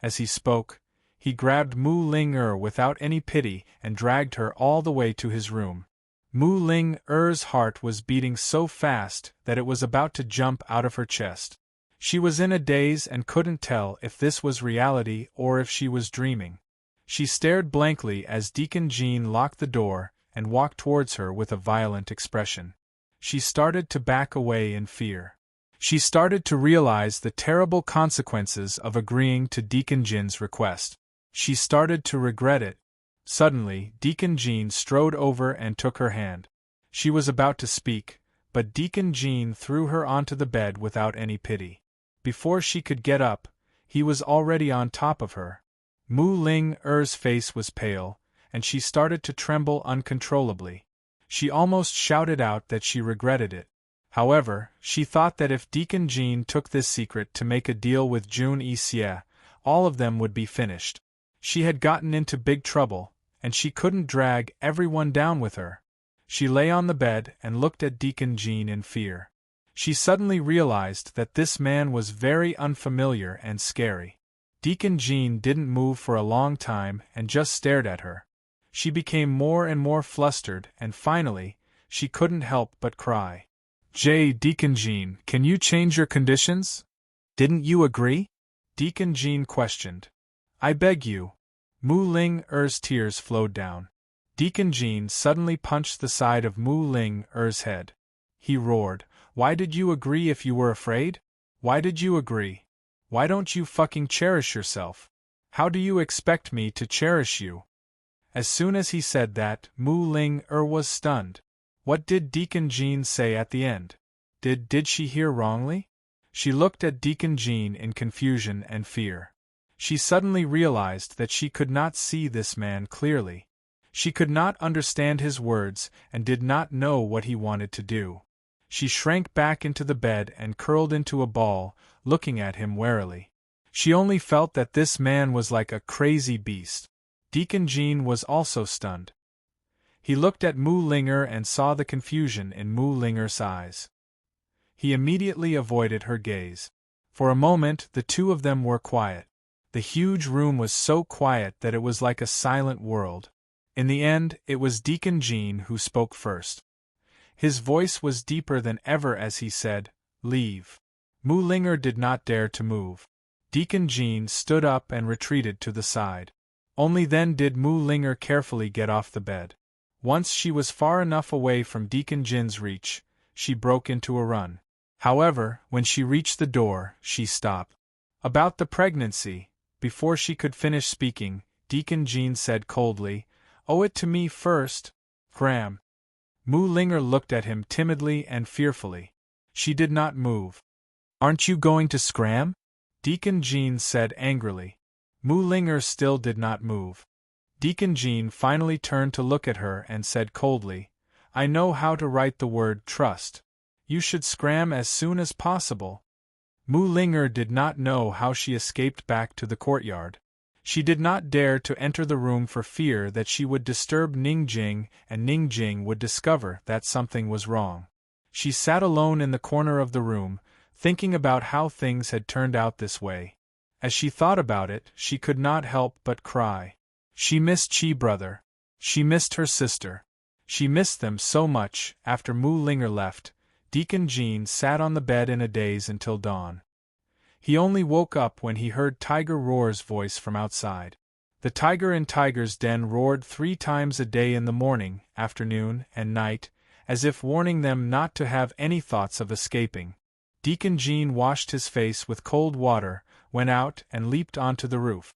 As he spoke, he grabbed Mu Ling-er without any pity and dragged her all the way to his room. Mu Ling-er's heart was beating so fast that it was about to jump out of her chest. She was in a daze and couldn't tell if this was reality or if she was dreaming. She stared blankly as Deacon Jean locked the door and walked towards her with a violent expression. She started to back away in fear. She started to realize the terrible consequences of agreeing to Deacon Jin's request. She started to regret it. Suddenly, Deacon Jean strode over and took her hand. She was about to speak, but Deacon Jean threw her onto the bed without any pity. Before she could get up, he was already on top of her. Mu Ling-er's face was pale, and she started to tremble uncontrollably. She almost shouted out that she regretted it. However, she thought that if Deacon Jean took this secret to make a deal with Jun Yixie, all of them would be finished. She had gotten into big trouble, and she couldn't drag everyone down with her. She lay on the bed and looked at Deacon Jean in fear. She suddenly realized that this man was very unfamiliar and scary. Deacon Jean didn't move for a long time and just stared at her. She became more and more flustered and finally, she couldn't help but cry. Deacon Jean, can you change your conditions? Didn't you agree? Deacon Jean questioned. I beg you. Mu Ling-er's tears flowed down. Deacon Jean suddenly punched the side of Mu Ling-er's head. He roared, Why did you agree if you were afraid? Why did you agree? Why don't you fucking cherish yourself? How do you expect me to cherish you? As soon as he said that, Mu Ling-er was stunned. What did Deacon Jean say at the end? Did she hear wrongly? She looked at Deacon Jean in confusion and fear. She suddenly realized that she could not see this man clearly. She could not understand his words and did not know what he wanted to do. She shrank back into the bed and curled into a ball, looking at him warily. She only felt that this man was like a crazy beast. Deacon Jean was also stunned. He looked at Mu Ling-er and saw the confusion in Mu Ling-er's eyes. He immediately avoided her gaze. For a moment the two of them were quiet. The huge room was so quiet that it was like a silent world. In the end, it was Deacon Jean who spoke first. His voice was deeper than ever as he said, Leave. Mu Ling-er did not dare to move. Deacon Jean stood up and retreated to the side. Only then did Mu Ling-er carefully get off the bed. Once she was far enough away from Deacon Jin's reach, she broke into a run. However, when she reached the door, she stopped. About the pregnancy, before she could finish speaking, Deacon Jean said coldly, Owe it to me first, Graham. Mu Ling-er looked at him timidly and fearfully. She did not move. Aren't you going to scram? Deacon Jean said angrily. Mu Ling-er still did not move. Deacon Jean finally turned to look at her and said coldly, I know how to write the word trust. You should scram as soon as possible. Mu Ling-er did not know how she escaped back to the courtyard. She did not dare to enter the room for fear that she would disturb Ningjing and Ningjing would discover that something was wrong. She sat alone in the corner of the room, thinking about how things had turned out this way. As she thought about it, she could not help but cry. She missed Chi brother. She missed her sister. She missed them so much. After Mu Ling-er left, Deacon Jean sat on the bed in a daze until dawn. He only woke up when he heard Tiger Roar's voice from outside. The tiger in Tiger's den roared 3 times a day in the morning, afternoon, and night, as if warning them not to have any thoughts of escaping. Deacon Jean washed his face with cold water, went out and leaped onto the roof.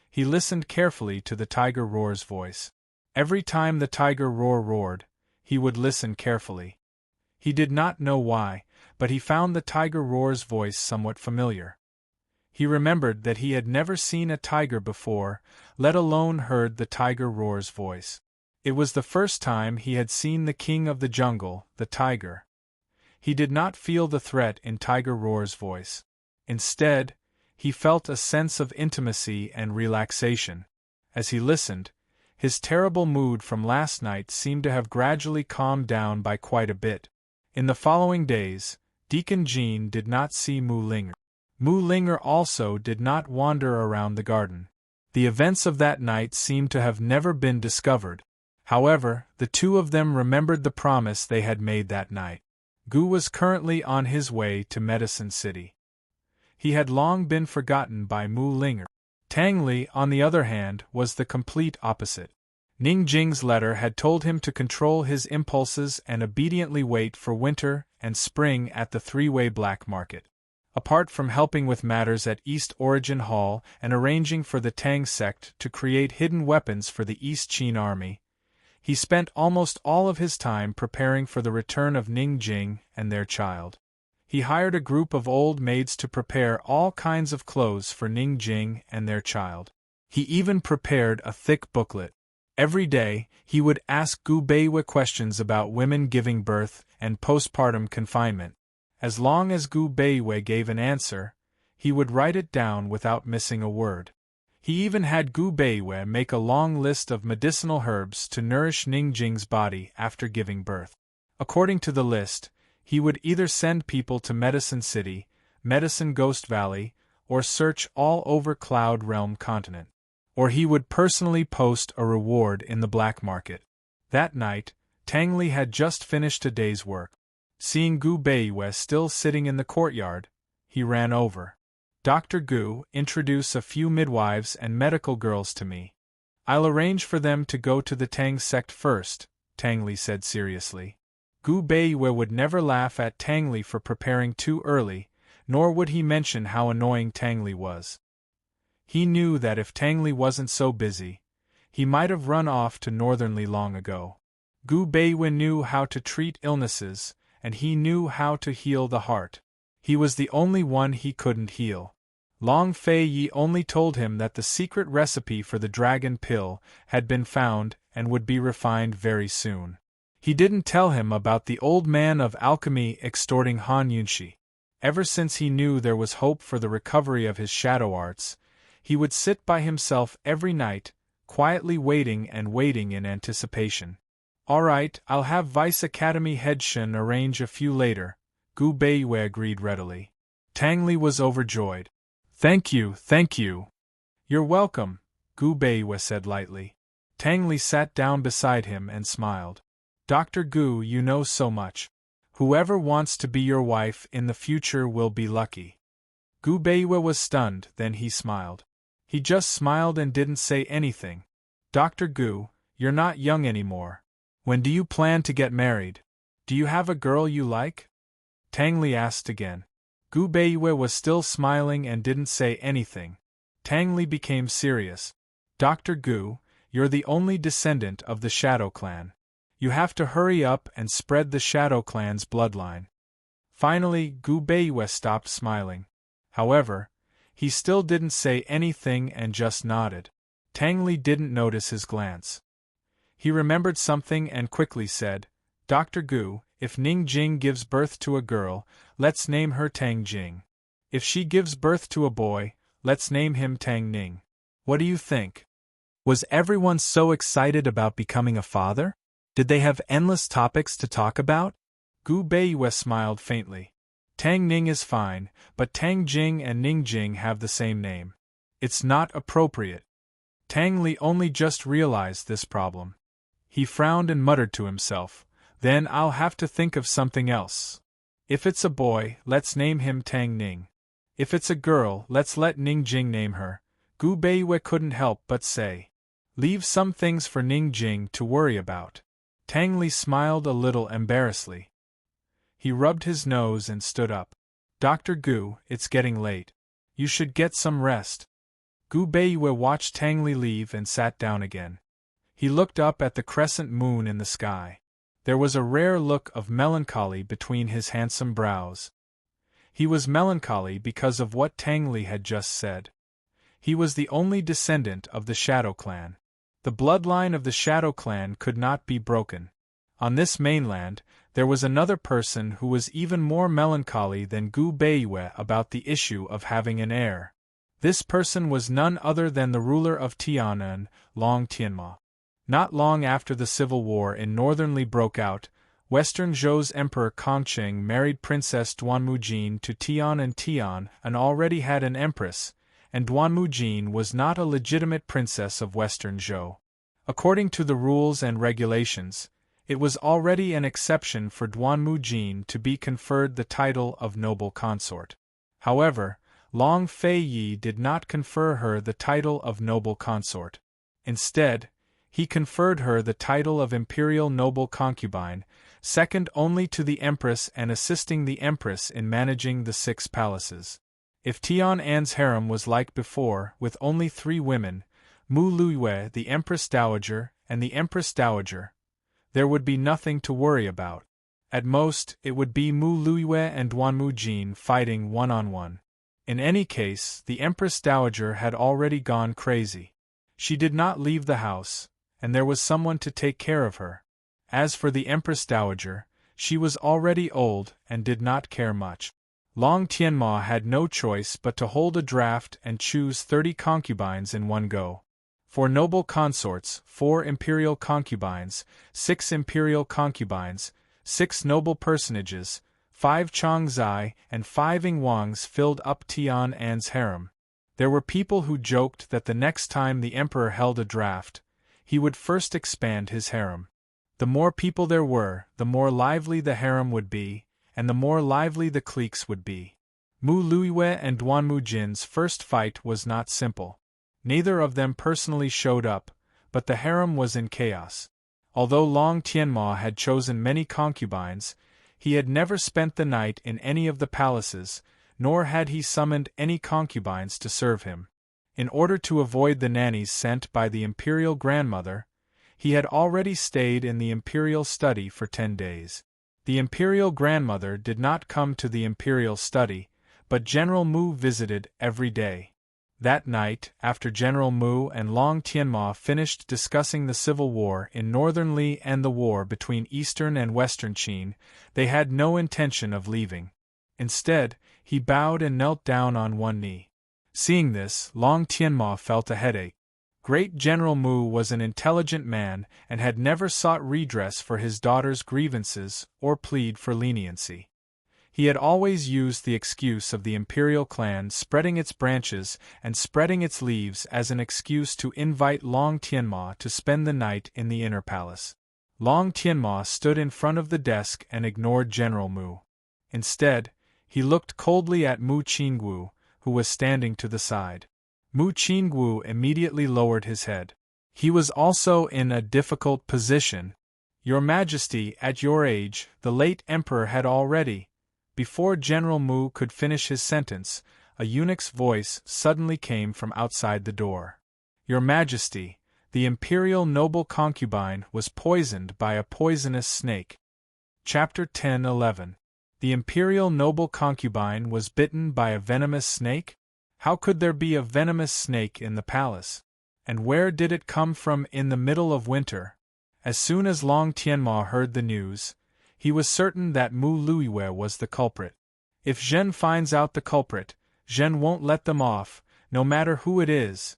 He listened carefully to the Tiger Roar's voice. Every time the Tiger Roar roared, he would listen carefully. He did not know why, but he found the tiger roar's voice somewhat familiar. He remembered that he had never seen a tiger before, let alone heard the tiger roar's voice. It was the first time he had seen the king of the jungle, the tiger. He did not feel the threat in Tiger Roar's voice. Instead, he felt a sense of intimacy and relaxation. As he listened, his terrible mood from last night seemed to have gradually calmed down by quite a bit. In the following days, Deacon Jean did not see Mu-Linger. Mu-Linger also did not wander around the garden. The events of that night seemed to have never been discovered. However, the two of them remembered the promise they had made that night. Gu was currently on his way to Medicine City. He had long been forgotten by Mu-Linger. Tang Li, on the other hand, was the complete opposite. Ning Jing's letter had told him to control his impulses and obediently wait for winter and spring at the three-way black market. Apart from helping with matters at East Origin Hall and arranging for the Tang sect to create hidden weapons for the East Qin army, he spent almost all of his time preparing for the return of Ning Jing and their child. He hired a group of old maids to prepare all kinds of clothes for Ning Jing and their child. He even prepared a thick booklet. Every day, he would ask Gu Beiwei questions about women giving birth and postpartum confinement. As long as Gu Beiwei gave an answer, he would write it down without missing a word. He even had Gu Beiwei make a long list of medicinal herbs to nourish Ning Jing's body after giving birth. According to the list, he would either send people to Medicine City, Medicine Ghost Valley, or search all over Cloud Realm continent. Or he would personally post a reward in the black market. That night, Tang Li had just finished a day's work. Seeing Gu Beiwei still sitting in the courtyard, he ran over. Dr. Gu, introduce a few midwives and medical girls to me. I'll arrange for them to go to the Tang sect first, Tang Li said seriously. Gu Beiwei would never laugh at Tang Li for preparing too early, nor would he mention how annoying Tang Li was. He knew that if Tang Li wasn't so busy, he might have run off to Northern Li long ago. Gu Beiwei knew how to treat illnesses, and he knew how to heal the heart. He was the only one he couldn't heal. Long Fei Yi only told him that the secret recipe for the dragon pill had been found and would be refined very soon. He didn't tell him about the old man of alchemy extorting Han Yunshi. Ever since he knew there was hope for the recovery of his shadow arts, he would sit by himself every night, quietly waiting and waiting in anticipation. All right, I'll have Vice Academy head Shen arrange a few later, Gu Beiwei agreed readily. Tang Li was overjoyed. Thank you, thank you. You're welcome, Gu Beiwei said lightly. Tang Li sat down beside him and smiled. Dr. Gu, you know so much. Whoever wants to be your wife in the future will be lucky. Gu Beiwei was stunned, then he smiled. He just smiled and didn't say anything. Dr. Gu, you're not young anymore. When do you plan to get married? Do you have a girl you like? Tang Li asked again. Gu Beiwei was still smiling and didn't say anything. Tang Li became serious. Dr. Gu, you're the only descendant of the Shadow Clan. You have to hurry up and spread the Shadow Clan's bloodline. Finally, Gu Beiwei stopped smiling. However, he still didn't say anything and just nodded. Tang Li didn't notice his glance. He remembered something and quickly said, Dr. Gu, if Ning Jing gives birth to a girl, let's name her Tang Jing. If she gives birth to a boy, let's name him Tang Ning. What do you think? Was everyone so excited about becoming a father? Did they have endless topics to talk about? Gu Beiwei smiled faintly. Tang Ning is fine, but Tang Jing and Ning Jing have the same name. It's not appropriate. Tang Li only just realized this problem. He frowned and muttered to himself, then I'll have to think of something else. If it's a boy, let's name him Tang Ning. If it's a girl, let's let Ning Jing name her. Gu Beiwei couldn't help but say. Leave some things for Ning Jing to worry about. Tang Li smiled a little embarrassedly. He rubbed his nose and stood up. Dr. Gu, it's getting late. You should get some rest. Gu Beiwei watched Tang Li leave and sat down again. He looked up at the crescent moon in the sky. There was a rare look of melancholy between his handsome brows. He was melancholy because of what Tang Li had just said. He was the only descendant of the Shadow Clan. The bloodline of the Shadow Clan could not be broken. On this mainland, there was another person who was even more melancholy than Gu Beiyue about the issue of having an heir. This person was none other than the ruler of Tianan, Long Tianma. Not long after the civil war in Northern Li broke out, Western Zhou's Emperor Kongqing married Princess Duanmujin to Tian, and Tian already had an empress, and Duanmujin was not a legitimate princess of Western Zhou. According to the rules and regulations, it was already an exception for Duanmujin to be conferred the title of noble consort. However, Long Fei Yi did not confer her the title of noble consort. Instead, he conferred her the title of imperial noble concubine, second only to the empress and assisting the empress in managing the 6 palaces. If Tian'an's harem was like before, with only 3 women, Mu Luiyue, the Empress Dowager, and the Empress Dowager, there would be nothing to worry about. At most, it would be Mu Luiyue and Duanmujin fighting one-on-one. In any case, the Empress Dowager had already gone crazy. She did not leave the house, and there was someone to take care of her. As for the Empress Dowager, she was already old and did not care much. Long Tianma had no choice but to hold a draft and choose 30 concubines in one go. 4 noble consorts, 4 imperial concubines, 6 imperial concubines, 6 noble personages, 5 Chongzai, and 5 Ingwangs filled up Tian'an's harem. There were people who joked that the next time the emperor held a draft, he would first expand his harem. The more people there were, the more lively the harem would be, and the more lively the cliques would be. Mu Luiyue and Duanmujin's first fight was not simple. Neither of them personally showed up, but the harem was in chaos. Although Long Tianma had chosen many concubines, he had never spent the night in any of the palaces, nor had he summoned any concubines to serve him. In order to avoid the nannies sent by the imperial grandmother, he had already stayed in the imperial study for 10 days. The imperial grandmother did not come to the imperial study, but General Mu visited every day. That night, after General Mu and Long Tianma finished discussing the civil war in Northern Li and the war between Eastern and Western Qin, they had no intention of leaving. Instead, he bowed and knelt down on one knee. Seeing this, Long Tianma felt a headache. Great General Mu was an intelligent man and had never sought redress for his daughter's grievances or plead for leniency. He had always used the excuse of the imperial clan spreading its branches and spreading its leaves as an excuse to invite Long Tianma to spend the night in the inner palace. Long Tianma stood in front of the desk and ignored General Mu. Instead, he looked coldly at Mu Qingwu, who was standing to the side. Mu Qingwu immediately lowered his head. He was also in a difficult position. Your Majesty, at your age, the late Emperor had already. Before General Mu could finish his sentence, a eunuch's voice suddenly came from outside the door. Your Majesty, the imperial noble concubine was poisoned by a poisonous snake. Chapter 10:11. The imperial noble concubine was bitten by a venomous snake? How could there be a venomous snake in the palace? And where did it come from in the middle of winter? As soon as Long Tianma heard the news, he was certain that Mu Luiyue was the culprit. If Zhen finds out the culprit, Zhen won't let them off, no matter who it is,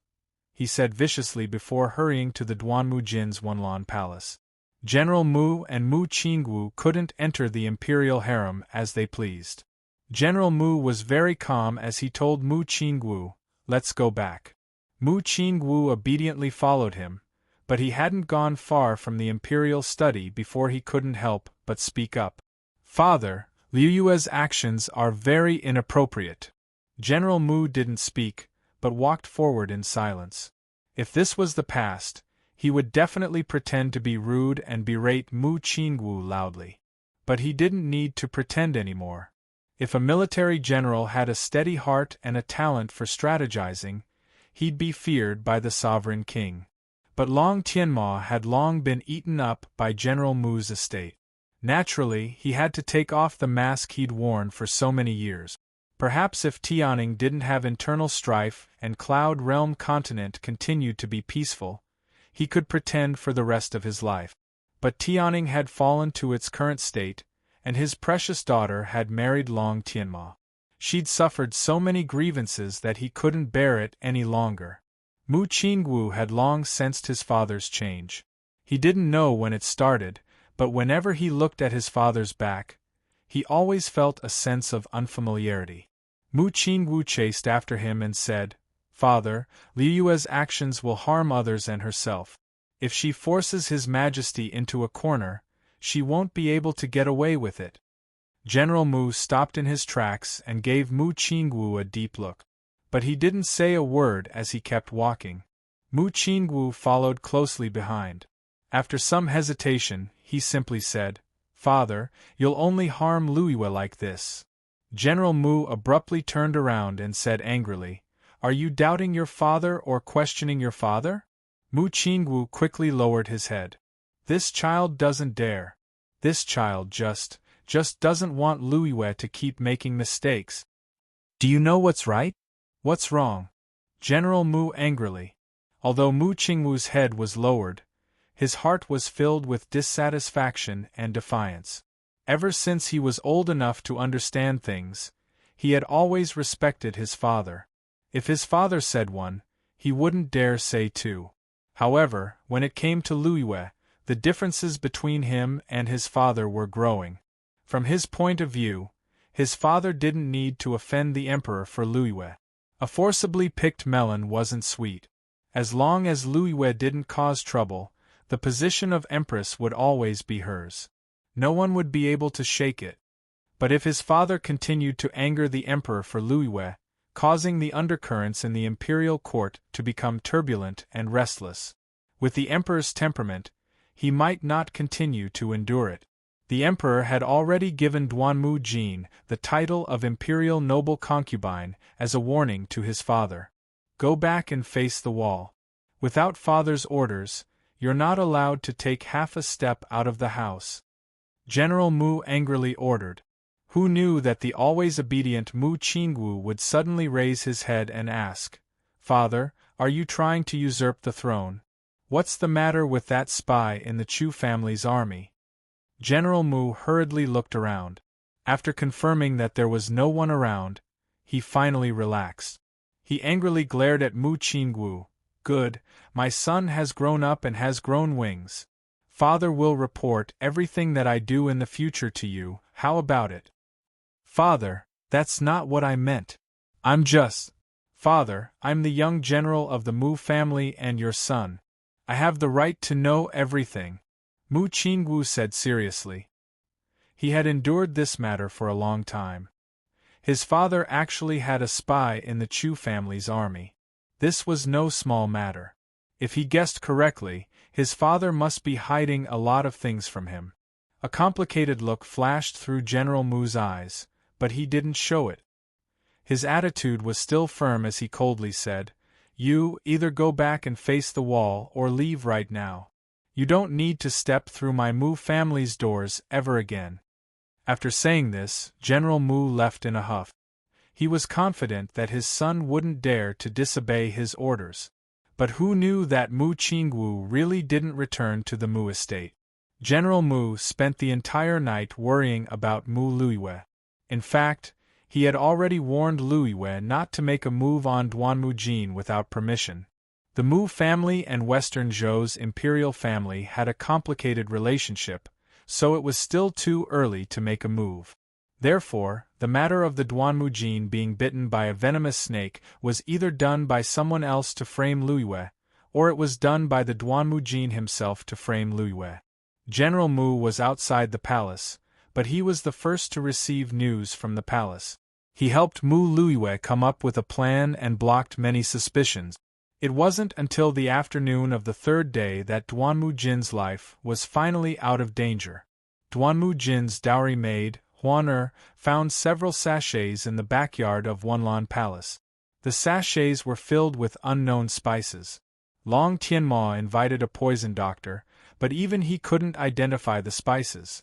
he said viciously before hurrying to the Duanmujin's Wanlan palace. General Mu and Mu Qingwu couldn't enter the imperial harem as they pleased. General Mu was very calm as he told Mu Qingwu, "Let's go back." Mu Qingwu obediently followed him, but he hadn't gone far from the imperial study before he couldn't help but speak up. "Father, Liu Yue's actions are very inappropriate." General Mu didn't speak, but walked forward in silence. If this was the past, he would definitely pretend to be rude and berate Mu Qingwu loudly. But he didn't need to pretend anymore. If a military general had a steady heart and a talent for strategizing, he'd be feared by the sovereign king. But Long Tianma had long been eaten up by General Mu's estate. Naturally, he had to take off the mask he'd worn for so many years. Perhaps if Tianning didn't have internal strife and Cloud Realm continent continued to be peaceful, he could pretend for the rest of his life. But Tianning had fallen to its current state, and his precious daughter had married Long Tianma. She'd suffered so many grievances that he couldn't bear it any longer. Mu Qingwu had long sensed his father's change. He didn't know when it started, but whenever he looked at his father's back, he always felt a sense of unfamiliarity. Mu Qingwu chased after him and said, "Father, Liyue's actions will harm others and herself. If she forces His Majesty into a corner, she won't be able to get away with it." General Mu stopped in his tracks and gave Mu Qingwu a deep look. But he didn't say a word as he kept walking. Mu Qingwu followed closely behind. After some hesitation, he simply said, "Father, you'll only harm Liyue like this." General Mu abruptly turned around and said angrily, "Are you doubting your father or questioning your father?" Mu Qingwu quickly lowered his head. "This child doesn't dare. This child just doesn't want Liyue to keep making mistakes. Do you know what's right? What's wrong?" General Mu angrily. Although Mu Qingwu's head was lowered, his heart was filled with dissatisfaction and defiance. Ever since he was old enough to understand things, he had always respected his father. If his father said one, he wouldn't dare say two. However, when it came to Liyue, the differences between him and his father were growing. From his point of view, his father didn't need to offend the emperor for Liyue. A forcibly picked melon wasn't sweet. As long as Liyue didn't cause trouble, the position of empress would always be hers. No one would be able to shake it. But if his father continued to anger the emperor for Liyue, causing the undercurrents in the imperial court to become turbulent and restless, with the emperor's temperament, he might not continue to endure it. The emperor had already given Duanmu Jin the title of imperial noble concubine as a warning to his father. Go back and face the wall. Without father's orders, you're not allowed to take half a step out of the house. General Mu angrily ordered. Who knew that the always obedient Mu Qingwu would suddenly raise his head and ask, "Father, are you trying to usurp the throne? What's the matter with that spy in the Chu family's army?" General Mu hurriedly looked around. After confirming that there was no one around, he finally relaxed. He angrily glared at Mu Qingwu. "Good, my son has grown up and has grown wings. Father will report everything that I do in the future to you, how about it?" "Father, that's not what I meant. Father, I'm the young general of the Mu family and your son. I have the right to know everything," Mu Qingwu said seriously. He had endured this matter for a long time. His father actually had a spy in the Chu family's army. This was no small matter. If he guessed correctly, his father must be hiding a lot of things from him. A complicated look flashed through General Mu's eyes, but he didn't show it. His attitude was still firm as he coldly said, "You either go back and face the wall or leave right now. You don't need to step through my Mu family's doors ever again." After saying this, General Mu left in a huff. He was confident that his son wouldn't dare to disobey his orders. But who knew that Mu Qingwu really didn't return to the Mu estate? General Mu spent the entire night worrying about Mu Liyue. In fact, he had already warned Liyue not to make a move on Duanmu Jin without permission. The Mu family and Western Zhou's imperial family had a complicated relationship, so it was still too early to make a move. Therefore, the matter of the Duanmu Jin being bitten by a venomous snake was either done by someone else to frame Liyue, or it was done by the Duanmu Jin himself to frame Liyue. General Mu was outside the palace, but he was the first to receive news from the palace. He helped Mu Liyue come up with a plan and blocked many suspicions. It wasn't until the afternoon of the third day that Duanmu Jin's life was finally out of danger. Duanmu Jin's dowry maid, Huan found several sachets in the backyard of Wanlan Palace. The sachets were filled with unknown spices. Long Tianma invited a poison doctor, but even he couldn't identify the spices.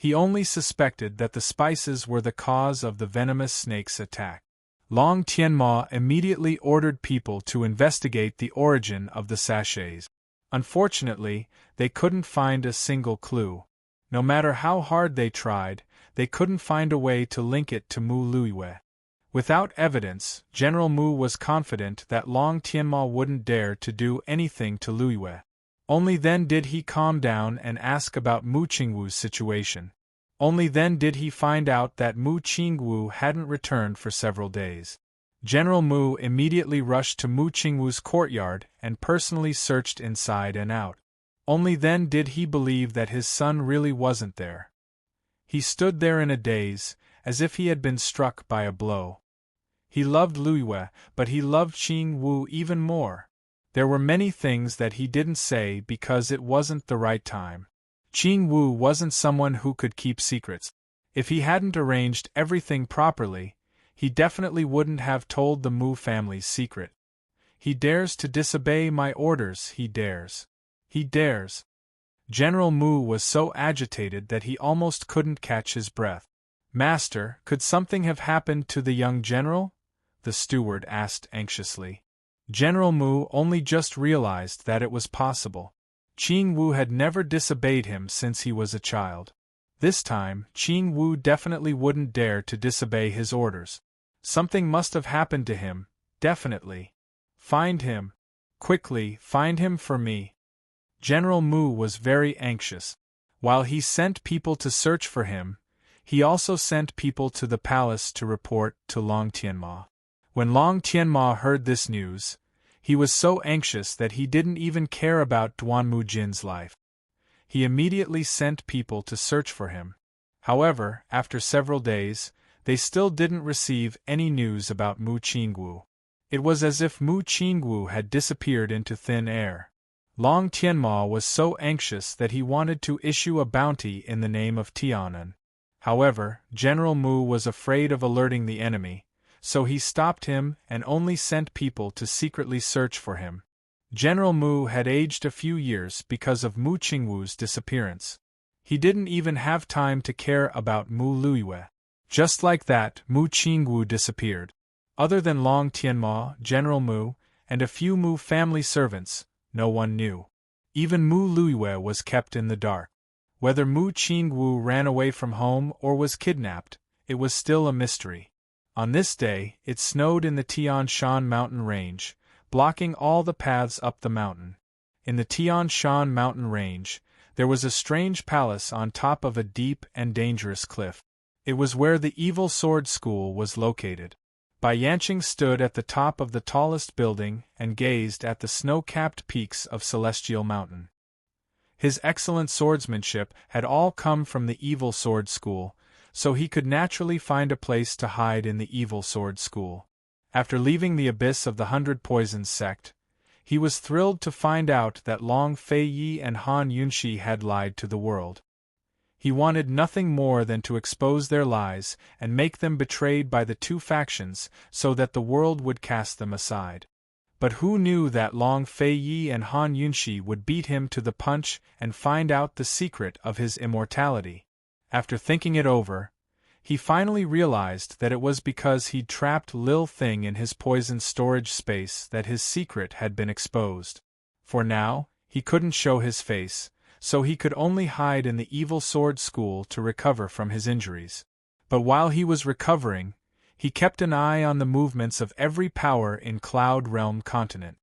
He only suspected that the spices were the cause of the venomous snake's attack. Long Tianma immediately ordered people to investigate the origin of the sachets. Unfortunately, they couldn't find a single clue. No matter how hard they tried, they couldn't find a way to link it to Mu Luiyue. Without evidence, General Mu was confident that Long Tianma wouldn't dare to do anything to Luiyue. Only then did he calm down and ask about Mu Qingwu's situation. Only then did he find out that Mu Qingwu hadn't returned for several days. General Mu immediately rushed to Mu Qingwu's courtyard and personally searched inside and out. Only then did he believe that his son really wasn't there. He stood there in a daze, as if he had been struck by a blow. He loved Luiyue, but he loved Qingwu even more. There were many things that he didn't say because it wasn't the right time. Qingwu wasn't someone who could keep secrets. If he hadn't arranged everything properly, he definitely wouldn't have told the Mu family's secret. He dares to disobey my orders, he dares. He dares. General Mu was so agitated that he almost couldn't catch his breath. Master, could something have happened to the young general? The steward asked anxiously. General Mu only just realized that it was possible. Qingwu had never disobeyed him since he was a child. This time, Qingwu definitely wouldn't dare to disobey his orders. Something must have happened to him, definitely. Find him. Quickly, find him for me. General Mu was very anxious. While he sent people to search for him, he also sent people to the palace to report to Long Tianma. When Long Tianma heard this news, he was so anxious that he didn't even care about Duan Mujin's life. He immediately sent people to search for him. However, after several days, they still didn't receive any news about Mu Qingwu. It was as if Mu Qingwu had disappeared into thin air. Long Tianma was so anxious that he wanted to issue a bounty in the name of Tianan. However, General Mu was afraid of alerting the enemy, so he stopped him and only sent people to secretly search for him. General Mu had aged a few years because of Mu Qingwu's disappearance. He didn't even have time to care about Mu Luiyue. Just like that, Mu Qingwu disappeared. Other than Long Tianma, General Mu, and a few Mu family servants, no one knew. Even Mu Luiyue was kept in the dark. Whether Mu Qingwu ran away from home or was kidnapped, it was still a mystery. On this day, it snowed in the Tian Shan mountain range, blocking all the paths up the mountain. In the Tian Shan mountain range, there was a strange palace on top of a deep and dangerous cliff. It was where the Evil Sword School was located. Bai Yanqing stood at the top of the tallest building and gazed at the snow-capped peaks of Celestial Mountain. His excellent swordsmanship had all come from the Evil Sword School, so he could naturally find a place to hide in the Evil Sword School. After leaving the abyss of the 100 Poisons sect, he was thrilled to find out that Long Feiyi and Han Yunxi had lied to the world. He wanted nothing more than to expose their lies and make them betrayed by the two factions so that the world would cast them aside. But who knew that Long Feiyi and Han Yunxi would beat him to the punch and find out the secret of his immortality? After thinking it over, he finally realized that it was because he'd trapped Lil Thing in his poison storage space that his secret had been exposed. For now, he couldn't show his face, so he could only hide in the Evil Sword School to recover from his injuries. But while he was recovering, he kept an eye on the movements of every power in Cloud Realm continent.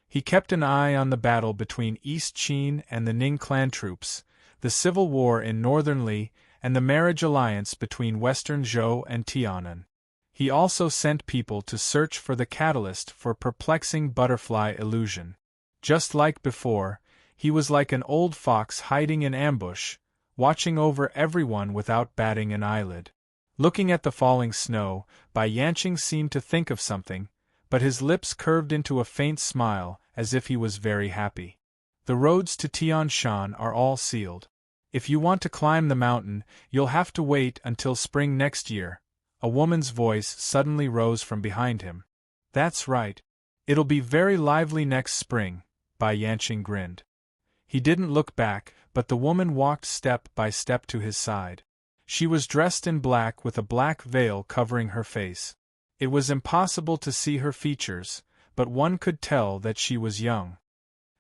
He kept an eye on the battle between East Qin and the Ning clan troops, the civil war in northern Li, and the marriage alliance between western Zhou and Tianan. He also sent people to search for the catalyst for perplexing butterfly illusion. Just like before, he was like an old fox hiding in ambush, watching over everyone without batting an eyelid. Looking at the falling snow, Bai Yanqing seemed to think of something, but his lips curved into a faint smile, as if he was very happy. The roads to Tian Shan are all sealed. If you want to climb the mountain, you'll have to wait until spring next year. A woman's voice suddenly rose from behind him. That's right. It'll be very lively next spring, Bai Yanqing grinned. He didn't look back, but the woman walked step by step to his side. She was dressed in black with a black veil covering her face. It was impossible to see her features, but one could tell that she was young.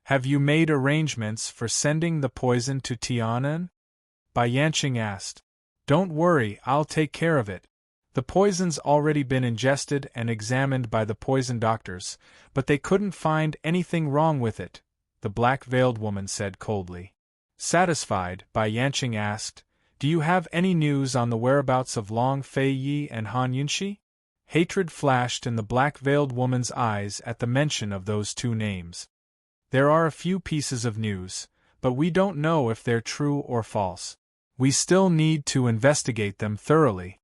"Have you made arrangements for sending the poison to Tianan?" Bai Yanqing asked. "Don't worry, I'll take care of it. The poison's already been ingested and examined by the poison doctors, but they couldn't find anything wrong with it," the black-veiled woman said coldly. Satisfied, Bai Yanqing asked, "Do you have any news on the whereabouts of Long Fei Yi and Han Yunxi?" Hatred flashed in the black-veiled woman's eyes at the mention of those two names. "There are a few pieces of news, but we don't know if they're true or false. We still need to investigate them thoroughly."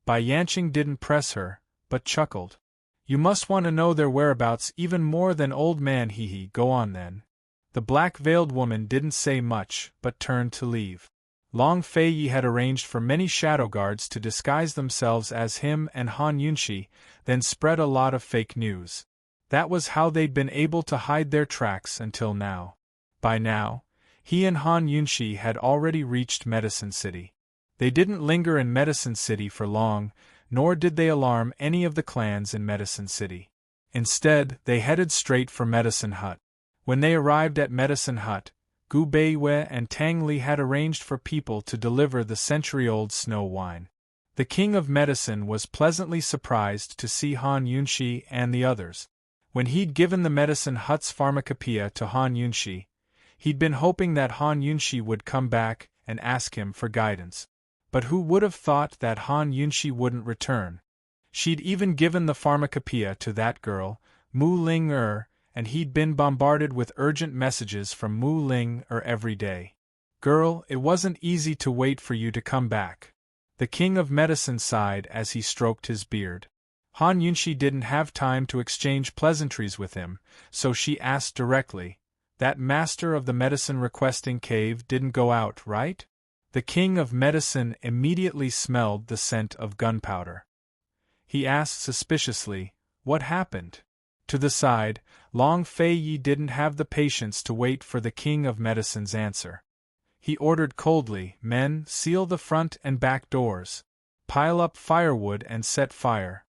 Bai Yanqing didn't press her, but chuckled. "You must want to know their whereabouts even more than old man Hehe. Go on then." The black-veiled woman didn't say much, but turned to leave. Long Fei Yi had arranged for many shadow guards to disguise themselves as him and Han Yunxi, then spread a lot of fake news. That was how they'd been able to hide their tracks until now. By now, he and Han Yunxi had already reached Medicine City. They didn't linger in Medicine City for long, nor did they alarm any of the clans in Medicine City. Instead, they headed straight for Medicine Hut. When they arrived at Medicine Hut, Gu Beiwei and Tang Li had arranged for people to deliver the century-old snow wine. The King of Medicine was pleasantly surprised to see Han Yunxi and the others. When he'd given the Medicine Hut's pharmacopoeia to Han Yunxi, he'd been hoping that Han Yunxi would come back and ask him for guidance. But who would have thought that Han Yunxi wouldn't return? She'd even given the pharmacopoeia to that girl, Mu Ling and he'd been bombarded with urgent messages from Mu Ling every day. "Girl, it wasn't easy to wait for you to come back." The King of Medicine sighed as he stroked his beard. Han Yunxi didn't have time to exchange pleasantries with him, so she asked directly, "That master of the medicine-requesting cave didn't go out, right?" The King of Medicine immediately smelled the scent of gunpowder. He asked suspiciously, "What happened?" To the side, Long Fei Yi didn't have the patience to wait for the King of Medicine's answer. He ordered coldly, "Men, seal the front and back doors. Pile up firewood and set fire."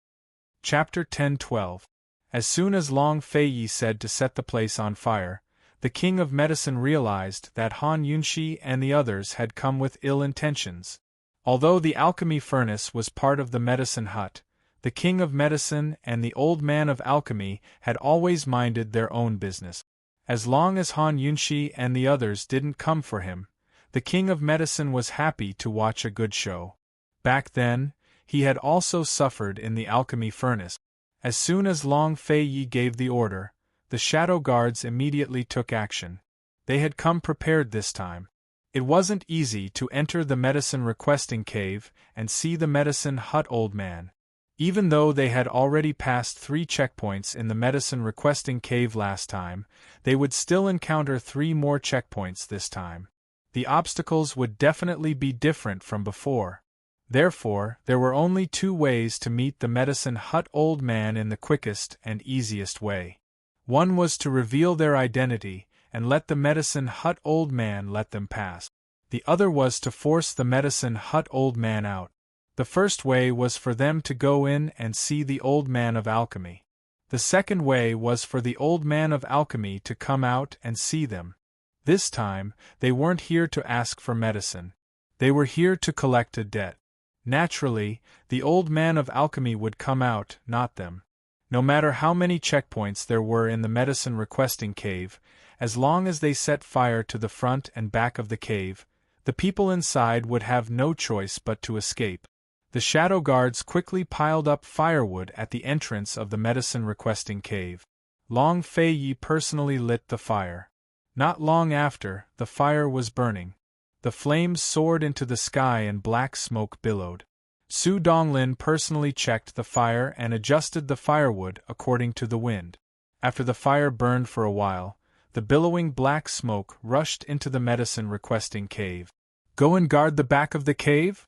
Chapter 10-12. As soon as Long Fei Yi said to set the place on fire, the King of Medicine realized that Han Yunxi and the others had come with ill intentions. Although the alchemy furnace was part of the Medicine Hut, the King of Medicine and the Old Man of Alchemy had always minded their own business. As long as Han Yunxi and the others didn't come for him, the King of Medicine was happy to watch a good show. Back then, he had also suffered in the alchemy furnace. As soon as Long Fei Yi gave the order, the shadow guards immediately took action. They had come prepared this time. It wasn't easy to enter the medicine-requesting cave and see the Medicine Hut old man. Even though they had already passed 3 checkpoints in the medicine-requesting cave last time, they would still encounter 3 more checkpoints this time. The obstacles would definitely be different from before. Therefore, there were only 2 ways to meet the Medicine Hut old man in the quickest and easiest way. One was to reveal their identity and let the Medicine Hut old man let them pass. The other was to force the Medicine Hut old man out. The first way was for them to go in and see the Old Man of Alchemy. The second way was for the Old Man of Alchemy to come out and see them. This time, they weren't here to ask for medicine. They were here to collect a debt. Naturally, the Old Man of Alchemy would come out, not them. No matter how many checkpoints there were in the medicine-requesting cave, as long as they set fire to the front and back of the cave, the people inside would have no choice but to escape. The shadow guards quickly piled up firewood at the entrance of the medicine-requesting cave. Long Fei Yi personally lit the fire. Not long after, the fire was burning. The flames soared into the sky and black smoke billowed. Su Donglin personally checked the fire and adjusted the firewood according to the wind. After the fire burned for a while, the billowing black smoke rushed into the medicine-requesting cave. "Go and guard the back of the cave?"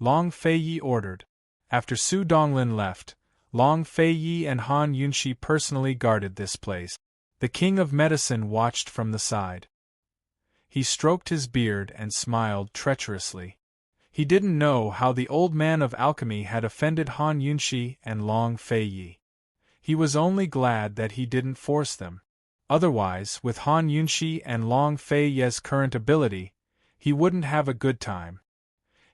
Long Fei Yi ordered. After Su Donglin left, Long Fei Yi and Han Yunxi personally guarded this place. The King of Medicine watched from the side. He stroked his beard and smiled treacherously. He didn't know how the old man of alchemy had offended Han Yunshi and Long Fei Yi. He was only glad that he didn't force them. Otherwise, with Han Yunshi and Long Fei Yi's current ability, he wouldn't have a good time.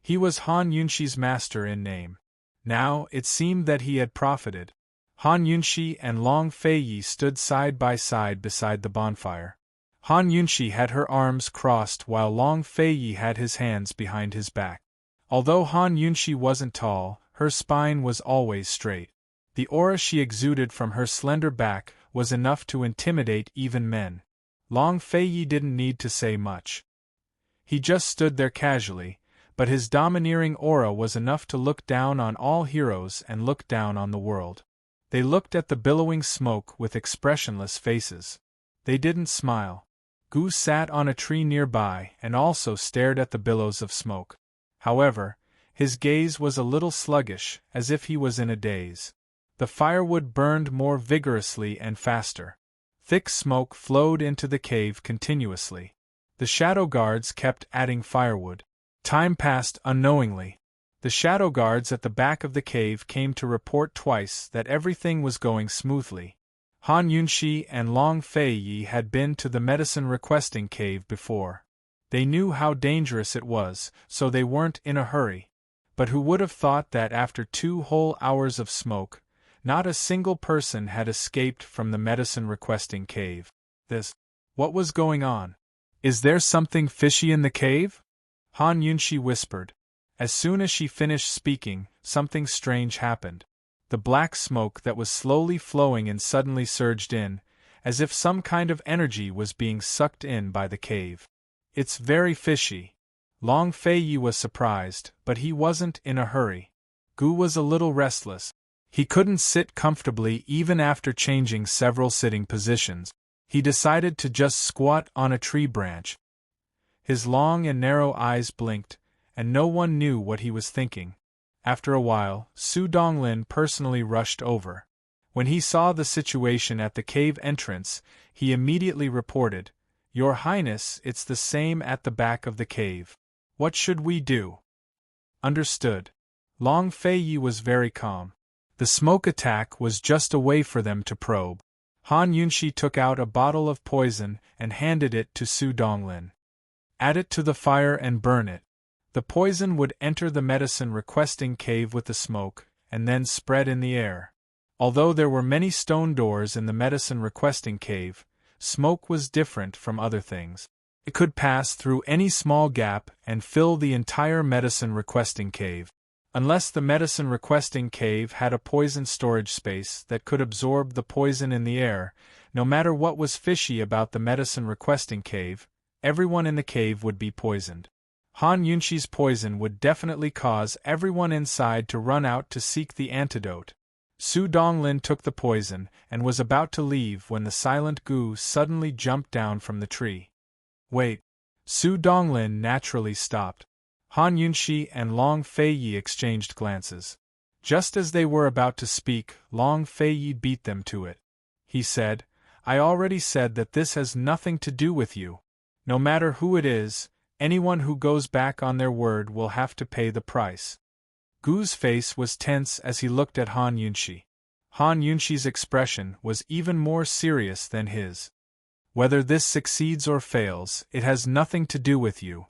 He was Han Yunshi's master in name. Now, it seemed that he had profited. Han Yunshi and Long Fei Yi stood side by side beside the bonfire. Han Yunshi had her arms crossed while Long Fei Yi had his hands behind his back. Although Han Yunshi wasn't tall, her spine was always straight. The aura she exuded from her slender back was enough to intimidate even men. Long Fei Yi didn't need to say much. He just stood there casually, but his domineering aura was enough to look down on all heroes and look down on the world. They looked at the billowing smoke with expressionless faces. They didn't smile. Gu sat on a tree nearby and also stared at the billows of smoke. However, his gaze was a little sluggish, as if he was in a daze. The firewood burned more vigorously and faster. Thick smoke flowed into the cave continuously. The shadow guards kept adding firewood. Time passed unknowingly. The shadow guards at the back of the cave came to report twice that everything was going smoothly. Han Yunshi and Long Fei Yi had been to the medicine requesting cave before. They knew how dangerous it was, so they weren't in a hurry. But who would have thought that after 2 whole hours of smoke, not a single person had escaped from the medicine requesting cave? What was going on? Is there something fishy in the cave? Han Yunshi whispered. As soon as she finished speaking, something strange happened. The black smoke that was slowly flowing in suddenly surged in, as if some kind of energy was being sucked in by the cave. It's very fishy. Long Fei Yi was surprised, but he wasn't in a hurry. Gu was a little restless. He couldn't sit comfortably even after changing several sitting positions. He decided to just squat on a tree branch. His long and narrow eyes blinked, and no one knew what he was thinking. After a while, Su Donglin personally rushed over. When he saw the situation at the cave entrance, he immediately reported, "Your Highness, it's the same at the back of the cave. What should we do?" Understood. Long Fei Yi was very calm. The smoke attack was just a way for them to probe. Han Yunshi took out a bottle of poison and handed it to Su Donglin. Add it to the fire and burn it. The poison would enter the medicine requesting cave with the smoke, and then spread in the air. Although there were many stone doors in the medicine requesting cave, smoke was different from other things. It could pass through any small gap and fill the entire medicine requesting cave. Unless the medicine requesting cave had a poison storage space that could absorb the poison in the air, no matter what was fishy about the medicine requesting cave, everyone in the cave would be poisoned. Han Yunshi's poison would definitely cause everyone inside to run out to seek the antidote. Su Donglin took the poison and was about to leave when the silent Gu suddenly jumped down from the tree. Wait. Su Donglin naturally stopped. Han Yunshi and Long Fei Yi exchanged glances. Just as they were about to speak, Long Fei Yi beat them to it. He said, "I already said that this has nothing to do with you. No matter who it is, anyone who goes back on their word will have to pay the price." Gu's face was tense as he looked at Han Yunshi. Han Yunshi's expression was even more serious than his. "Whether this succeeds or fails, it has nothing to do with you."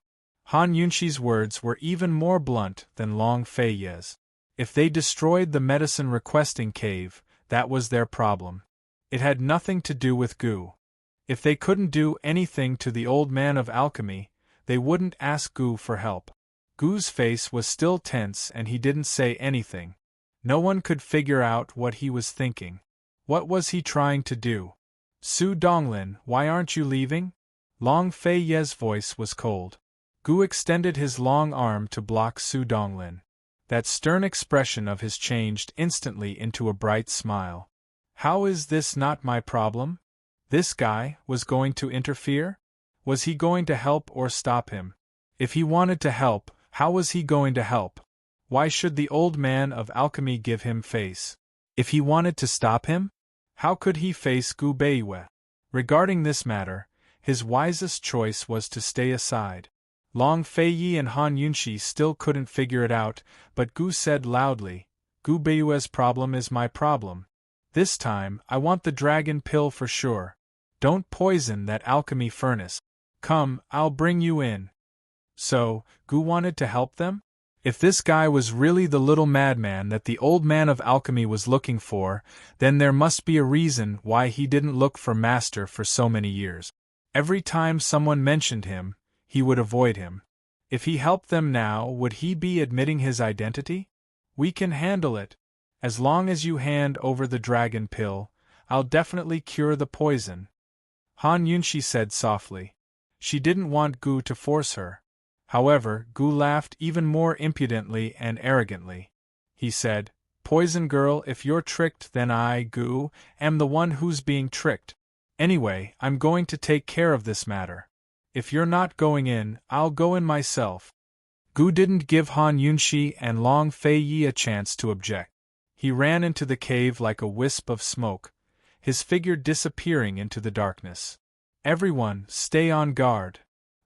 Han Yunshi's words were even more blunt than Long Fei Yi's. If they destroyed the medicine requesting cave, that was their problem. It had nothing to do with Gu. If they couldn't do anything to the old man of alchemy, they wouldn't ask Gu for help. Gu's face was still tense and he didn't say anything. No one could figure out what he was thinking. What was he trying to do? "Su Donglin, why aren't you leaving?" Long Fei Yi's voice was cold. Gu extended his long arm to block Su Donglin. That stern expression of his changed instantly into a bright smile. "How is this not my problem? This guy was going to interfere? Was he going to help or stop him? If he wanted to help, how was he going to help? Why should the old man of alchemy give him face? If he wanted to stop him, how could he face Gu Beiwe?" Regarding this matter, His wisest choice was to stay aside. Long Feiyi and Han Yunxi still couldn't figure it out, but Gu said loudly, Gu Beiyue's problem is my problem. This time, I want the dragon pill for sure. Don't poison that alchemy furnace. Come, I'll bring you in. So, Gu wanted to help them? If this guy was really the little madman that the old man of alchemy was looking for, then there must be a reason why he didn't look for master for so many years. Every time someone mentioned him, he would avoid him. If he helped them now, would he be admitting his identity? We can handle it. As long as you hand over the dragon pill, I'll definitely cure the poison. Han Yunxi said softly. She didn't want Gu to force her. However, Gu laughed even more impudently and arrogantly. He said, Poison girl, if you're tricked, then I, Gu, am the one who's being tricked. Anyway, I'm going to take care of this matter. If you're not going in, I'll go in myself. Gu didn't give Han Yunxi and Long Feiyi a chance to object. He ran into the cave like a wisp of smoke, his figure disappearing into the darkness. Everyone, stay on guard.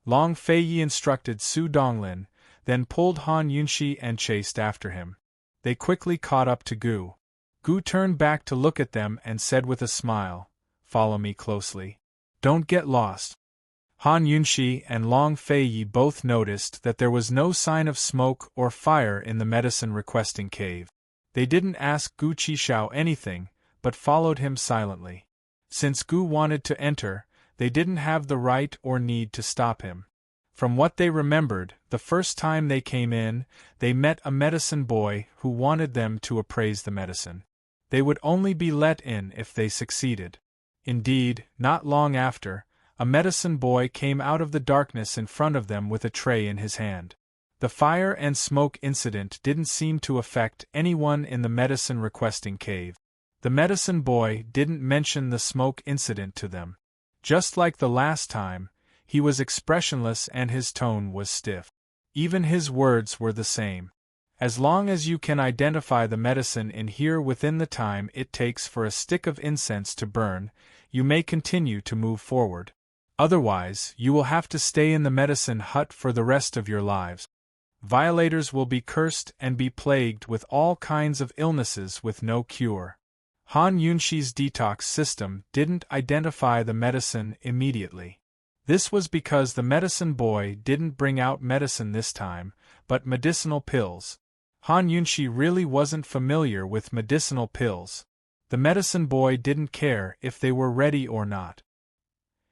Long Feiyi instructed Su Donglin, then pulled Han Yunxi and chased after him. They quickly caught up to Gu. Gu turned back to look at them and said with a smile, Follow me closely. Don't get lost. Han Yunxi and Long Feiyi both noticed that there was no sign of smoke or fire in the medicine-requesting cave. They didn't ask Gu Qishao anything, but followed him silently. Since Gu wanted to enter, they didn't have the right or need to stop him. From what they remembered, the first time they came in, they met a medicine boy who wanted them to appraise the medicine. They would only be let in if they succeeded. Indeed, not long after, a medicine boy came out of the darkness in front of them with a tray in his hand. The fire and smoke incident didn't seem to affect anyone in the medicine-requesting cave. The medicine boy didn't mention the smoke incident to them. Just like the last time, he was expressionless and his tone was stiff. Even his words were the same. As long as you can identify the medicine in here within the time it takes for a stick of incense to burn, you may continue to move forward. Otherwise, you will have to stay in the medicine hut for the rest of your lives. Violators will be cursed and be plagued with all kinds of illnesses with no cure. Han Yunxi's detox system didn't identify the medicine immediately. This was because the medicine boy didn't bring out medicine this time, but medicinal pills. Han Yunxi really wasn't familiar with medicinal pills. The medicine boy didn't care if they were ready or not.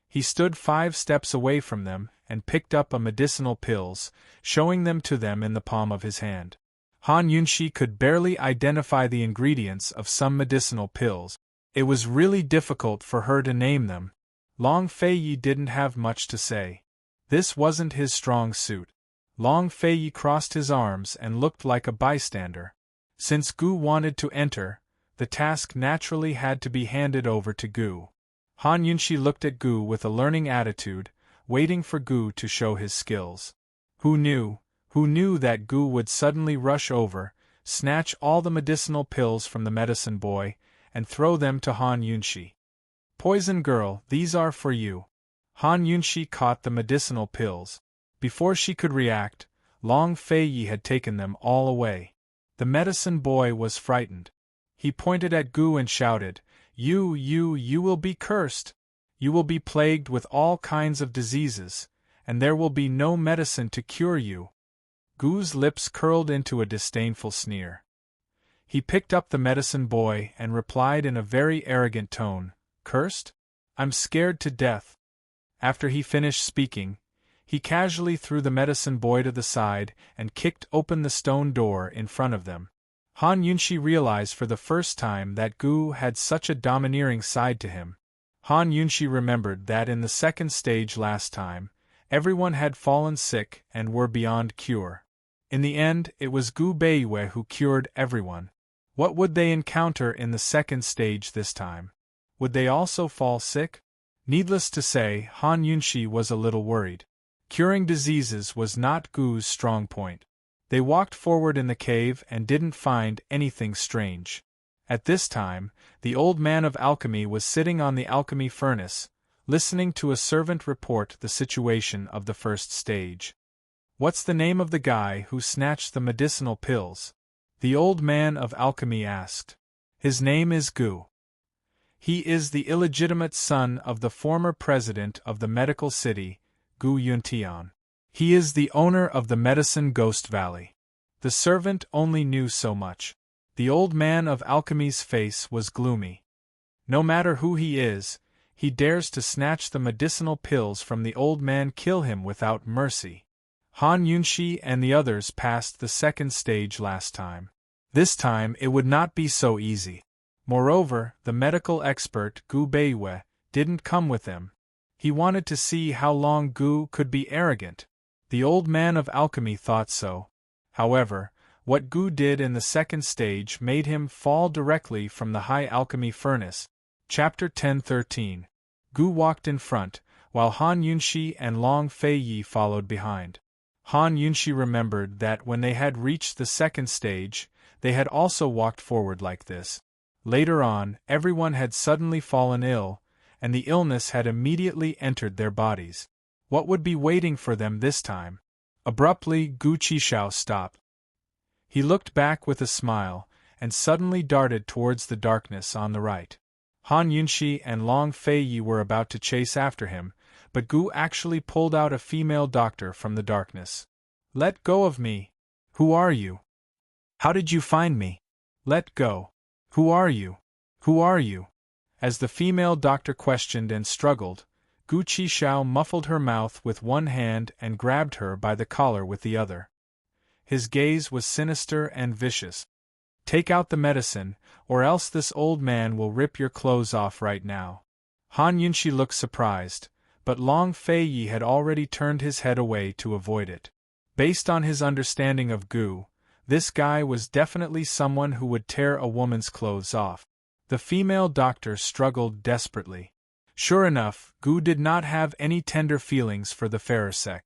He stood 5 steps away from them and picked up a medicinal pills, showing them to them in the palm of his hand. Han Yunxi could barely identify the ingredients of some medicinal pills. It was really difficult for her to name them. Long Feiyi didn't have much to say. This wasn't his strong suit. Long Feiyi crossed his arms and looked like a bystander. Since Gu wanted to enter, the task naturally had to be handed over to Gu. Han Yunxi looked at Gu with a learning attitude, waiting for Gu to show his skills. Who knew that Gu would suddenly rush over, snatch all the medicinal pills from the medicine boy, and throw them to Han Yunxi. Poison girl, these are for you. Han Yunxi caught the medicinal pills. Before she could react, Long Feiyi had taken them all away. The medicine boy was frightened. He pointed at Gu and shouted, You will be cursed. You will be plagued with all kinds of diseases, and there will be no medicine to cure you. Gu's lips curled into a disdainful sneer. He picked up the medicine boy and replied in a very arrogant tone, Cursed? I'm scared to death. After he finished speaking, he casually threw the medicine boy to the side and kicked open the stone door in front of them. Han Yunxi realized for the first time that Gu had such a domineering side to him. Han Yunxi remembered that in the second stage last time, everyone had fallen sick and were beyond cure. In the end, it was Gu Beiyue who cured everyone. What would they encounter in the second stage this time? Would they also fall sick? Needless to say, Han Yunxi was a little worried. Curing diseases was not Gu's strong point. They walked forward in the cave and didn't find anything strange. At this time, the old man of alchemy was sitting on the alchemy furnace, listening to a servant report the situation of the first stage. "What's the name of the guy who snatched the medicinal pills?" the old man of alchemy asked. "His name is Gu. He is the illegitimate son of the former president of the medical city, Gu Yuntian. He is the owner of the medicine Ghost Valley." The servant only knew so much. The old man of alchemy's face was gloomy. "No matter who he is, he dares to snatch the medicinal pills from the old man. Kill him without mercy." Han Yunshi and the others passed the second stage last time. This time it would not be so easy. Moreover, the medical expert Gu Beiwe didn't come with them. He wanted to see how long Gu could be arrogant. The old man of alchemy thought so. However, what Gu did in the second stage made him fall directly from the high alchemy furnace. Chapter 10:13. Gu walked in front, while Han Yunshi and Long Fei Yi followed behind. Han Yunshi remembered that when they had reached the second stage, they had also walked forward like this. Later on, everyone had suddenly fallen ill, and the illness had immediately entered their bodies. What would be waiting for them this time? Abruptly, Gu Qishao stopped. He looked back with a smile, and suddenly darted towards the darkness on the right. Han Yunshi and Long Fei Yi were about to chase after him, but Gu actually pulled out a female doctor from the darkness. "Let go of me! Who are you? How did you find me? Let go! Who are you? Who are you?" As the female doctor questioned and struggled, Gu Qishao muffled her mouth with one hand and grabbed her by the collar with the other. His gaze was sinister and vicious. "Take out the medicine, or else this old man will rip your clothes off right now." Han Yunshi looked surprised, but Long Fei Yi had already turned his head away to avoid it. Based on his understanding of Gu, this guy was definitely someone who would tear a woman's clothes off. The female doctor struggled desperately. Sure enough, Gu did not have any tender feelings for the fairer sex.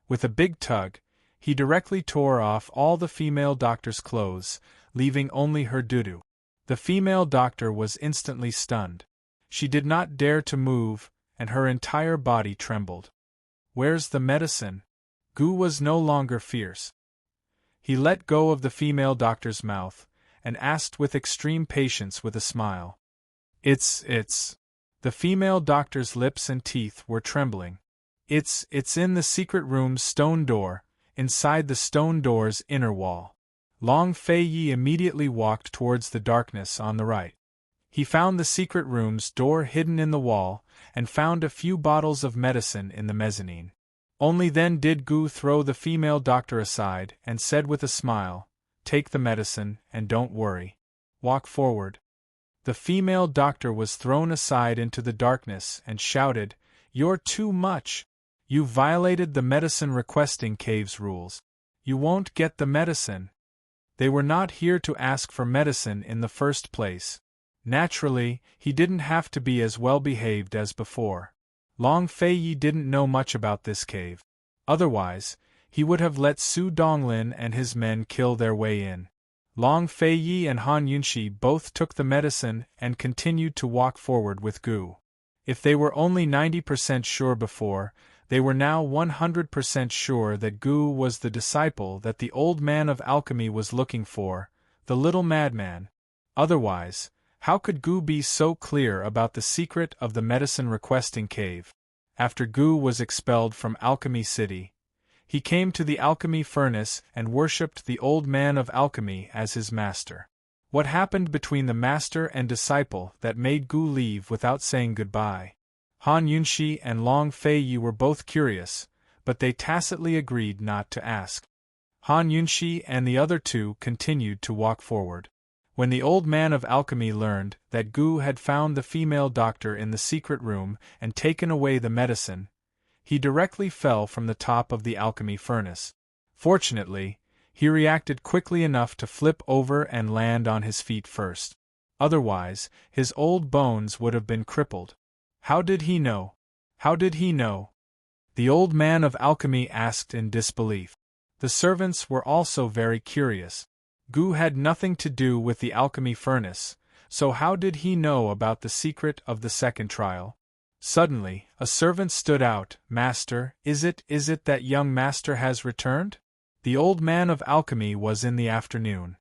With a big tug, he directly tore off all the female doctor's clothes, leaving only her dudu. The female doctor was instantly stunned. She did not dare to move, and her entire body trembled. "Where's the medicine?" Gu was no longer fierce. He let go of the female doctor's mouth, and asked with extreme patience with a smile. It's. The female doctor's lips and teeth were trembling. It's in the secret room's stone door, inside the stone door's inner wall." Long Fei Yi immediately walked towards the darkness on the right. He found the secret room's door hidden in the wall, and found a few bottles of medicine in the mezzanine. Only then did Gu throw the female doctor aside and said with a smile, "Take the medicine, and don't worry. Walk forward." The female doctor was thrown aside into the darkness and shouted, "You're too much! You violated the medicine requesting cave's rules. You won't get the medicine. They were not here to ask for medicine in the first place." Naturally, he didn't have to be as well behaved as before. Long Fei Yi didn't know much about this cave. Otherwise, he would have let Su Donglin and his men kill their way in. Long Fei Yi and Han Yunshi both took the medicine and continued to walk forward with Gu. If they were only 90% sure before, they were now 100% sure that Gu was the disciple that the old man of alchemy was looking for, the little madman. Otherwise, how could Gu be so clear about the secret of the medicine-requesting cave? After Gu was expelled from Alchemy City, he came to the alchemy furnace and worshipped the old man of alchemy as his master. What happened between the master and disciple that made Gu leave without saying goodbye? Han Yunshi and Long Fei Yi were both curious, but they tacitly agreed not to ask. Han Yunshi and the other two continued to walk forward. When the old man of alchemy learned that Gu had found the female doctor in the secret room and taken away the medicine, he directly fell from the top of the alchemy furnace. Fortunately, he reacted quickly enough to flip over and land on his feet first. Otherwise, his old bones would have been crippled. How did he know? How did he know? The old man of alchemy asked in disbelief. The servants were also very curious. Gu had nothing to do with the alchemy furnace, so how did he know about the secret of the second trial? Suddenly, a servant stood out. "Master, is it that young master has returned?" The old man of alchemy was in the afternoon.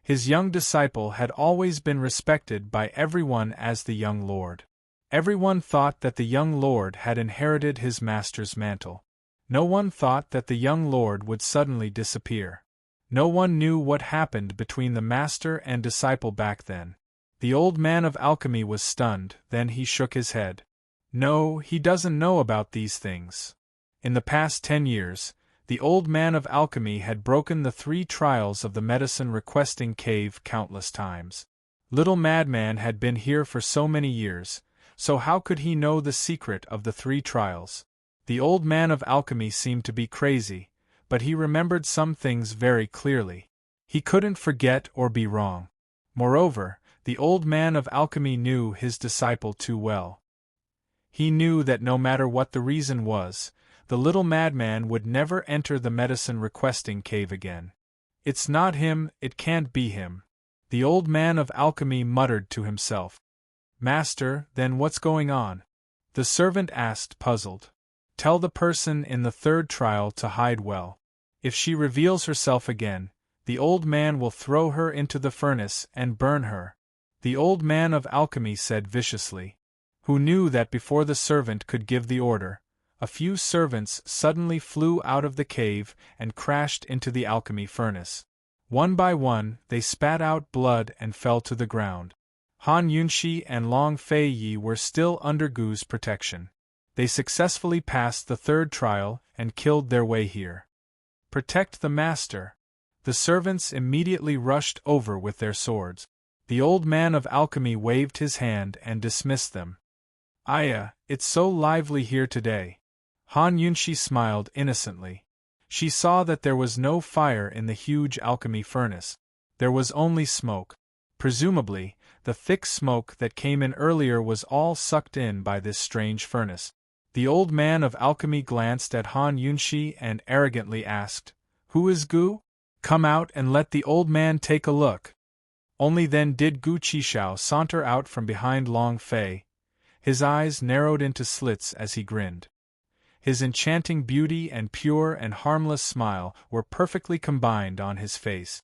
His young disciple had always been respected by everyone as the young lord. Everyone thought that the young lord had inherited his master's mantle. No one thought that the young lord would suddenly disappear. No one knew what happened between the master and disciple back then. The old man of alchemy was stunned, then he shook his head. No, he doesn't know about these things. In the past 10 years, the old man of alchemy had broken the 3 trials of the medicine requesting cave countless times. Little madman had been here for so many years, so how could he know the secret of the 3 trials? The old man of alchemy seemed to be crazy, but he remembered some things very clearly. He couldn't forget or be wrong. Moreover, the old man of alchemy knew his disciple too well. He knew that no matter what the reason was, the little madman would never enter the medicine-requesting cave again. "It's not him, it can't be him," the old man of alchemy muttered to himself. "Master, then what's going on?" the servant asked, puzzled. "Tell the person in the 3rd trial to hide well. If she reveals herself again, the old man will throw her into the furnace and burn her," the old man of alchemy said viciously. Who knew that before the servant could give the order, a few servants suddenly flew out of the cave and crashed into the alchemy furnace. One by one, they spat out blood and fell to the ground. Han Yunxi and Long Fei Yi were still under Gu's protection. They successfully passed the 3rd trial and killed their way here. "Protect the master." The servants immediately rushed over with their swords. The old man of alchemy waved his hand and dismissed them. "Aya, it's so lively here today." Han Yunxi smiled innocently. She saw that there was no fire in the huge alchemy furnace. There was only smoke. Presumably, the thick smoke that came in earlier was all sucked in by this strange furnace. The old man of alchemy glanced at Han Yunxi and arrogantly asked, "Who is Gu? Come out and let the old man take a look." Only then did Gu Qishao saunter out from behind Long Fei. His eyes narrowed into slits as he grinned. His enchanting beauty and pure and harmless smile were perfectly combined on his face.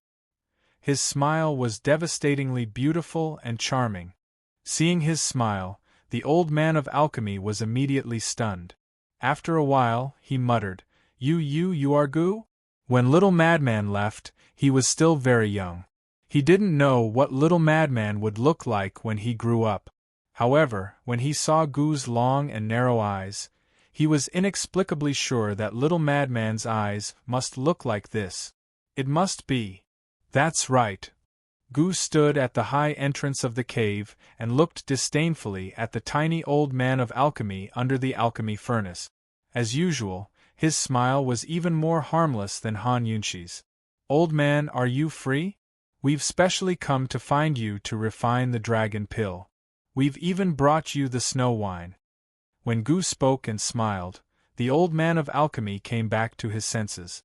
His smile was devastatingly beautiful and charming. Seeing his smile, the old man of alchemy was immediately stunned. After a while, he muttered, You are Gu?" When little madman left, he was still very young. He didn't know what little madman would look like when he grew up. However, when he saw Gu's long and narrow eyes, he was inexplicably sure that little madman's eyes must look like this. It must be. That's right. Gu stood at the high entrance of the cave and looked disdainfully at the tiny old man of alchemy under the alchemy furnace. As usual, his smile was even more harmless than Han Yunxi's. "Old man, are you free? We've specially come to find you to refine the dragon pill. We've even brought you the snow wine." When Gu spoke and smiled, the old man of alchemy came back to his senses.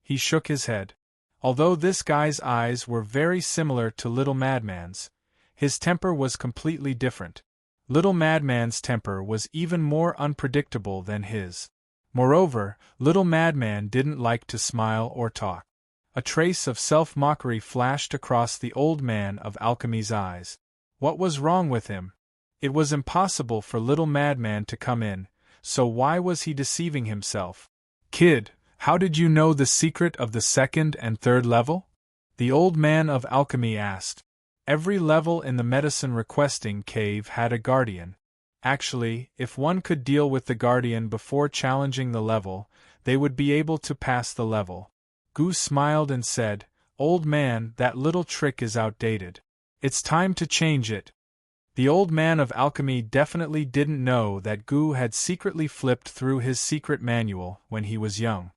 He shook his head. Although this guy's eyes were very similar to little madman's, his temper was completely different. Little madman's temper was even more unpredictable than his. Moreover, little madman didn't like to smile or talk. A trace of self-mockery flashed across the old man of alchemy's eyes. What was wrong with him? It was impossible for little madman to come in, so why was he deceiving himself? "Kid, how did you know the secret of the 2nd and 3rd level?" the old man of alchemy asked. Every level in the medicine-requesting cave had a guardian. Actually, if one could deal with the guardian before challenging the level, they would be able to pass the level. Gu smiled and said, "Old man, that little trick is outdated. It's time to change it." The old man of alchemy definitely didn't know that Gu had secretly flipped through his secret manual when he was young.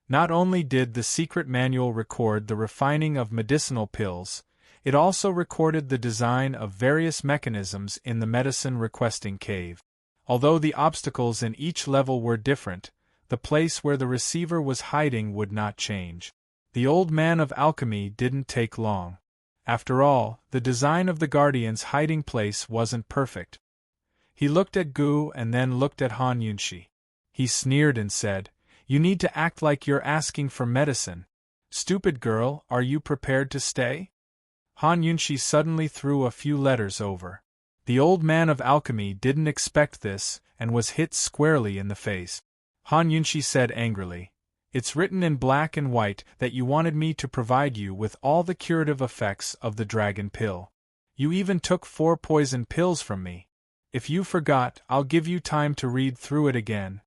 Not only did the secret manual record the refining of medicinal pills, it also recorded the design of various mechanisms in the medicine-requesting cave. Although the obstacles in each level were different, the place where the receiver was hiding would not change. The old man of alchemy didn't take long. After all, the design of the guardian's hiding place wasn't perfect. He looked at Gu and then looked at Han Yunshi. He sneered and said, "You need to act like you're asking for medicine. Stupid girl, are you prepared to stay?" Han Yunshi suddenly threw a few letters over. The old man of alchemy didn't expect this and was hit squarely in the face. Han Yunshi said angrily, "It's written in black and white that you wanted me to provide you with all the curative effects of the dragon pill. You even took 4 poison pills from me. If you forgot, I'll give you time to read through it again."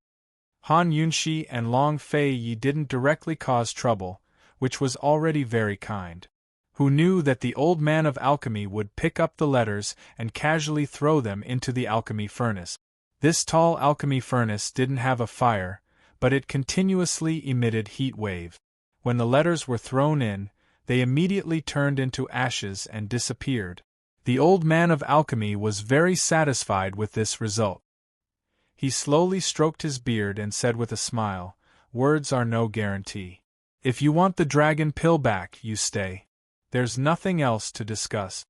Han Yunshi and Long Fei Yi didn't directly cause trouble, which was already very kind. Who knew that the old man of alchemy would pick up the letters and casually throw them into the alchemy furnace. This tall alchemy furnace didn't have a fire, but it continuously emitted heat wave. When the letters were thrown in, they immediately turned into ashes and disappeared. The old man of alchemy was very satisfied with this result. He slowly stroked his beard and said with a smile, "Words are no guarantee. If you want the dragon pill back, you stay. There's nothing else to discuss."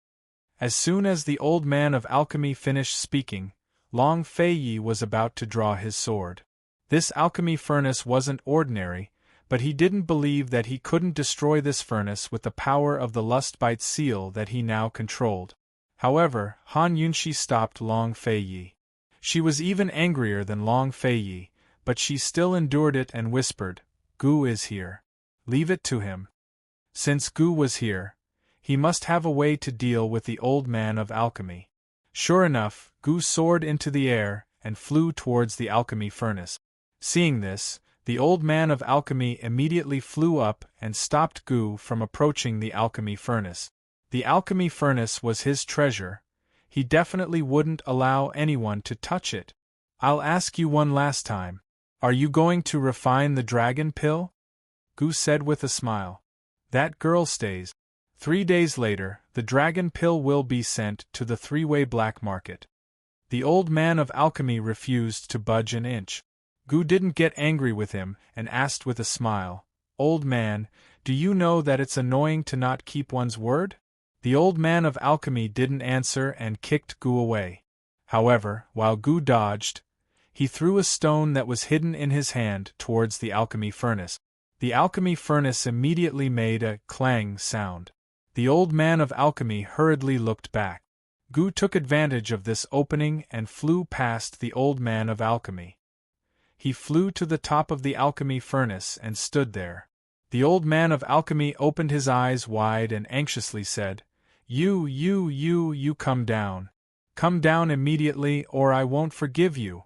As soon as the old man of alchemy finished speaking, Long Fei Yi was about to draw his sword. This alchemy furnace wasn't ordinary, but he didn't believe that he couldn't destroy this furnace with the power of the Lustbite seal that he now controlled. However, Han Yunshi stopped Long Fei Yi. She was even angrier than Long Fei Yi, but she still endured it and whispered, "Gu is here. Leave it to him." Since Gu was here, he must have a way to deal with the old man of alchemy. Sure enough, Gu soared into the air and flew towards the alchemy furnace. Seeing this, the old man of alchemy immediately flew up and stopped Gu from approaching the alchemy furnace. The alchemy furnace was his treasure. He definitely wouldn't allow anyone to touch it. "I'll ask you one last time. Are you going to refine the dragon pill?" Gu said with a smile. "That girl stays." 3 days later, the dragon pill will be sent to the 3-way black market. The old man of alchemy refused to budge an inch. Gu didn't get angry with him and asked with a smile, "Old man, do you know that it's annoying to not keep one's word?" The old man of alchemy didn't answer and kicked Gu away. However, while Gu dodged, he threw a stone that was hidden in his hand towards the alchemy furnace. The alchemy furnace immediately made a clang sound. The old man of alchemy hurriedly looked back. Gu took advantage of this opening and flew past the old man of alchemy. He flew to the top of the alchemy furnace and stood there. The old man of alchemy opened his eyes wide and anxiously said, You come down. Come down immediately or I won't forgive you."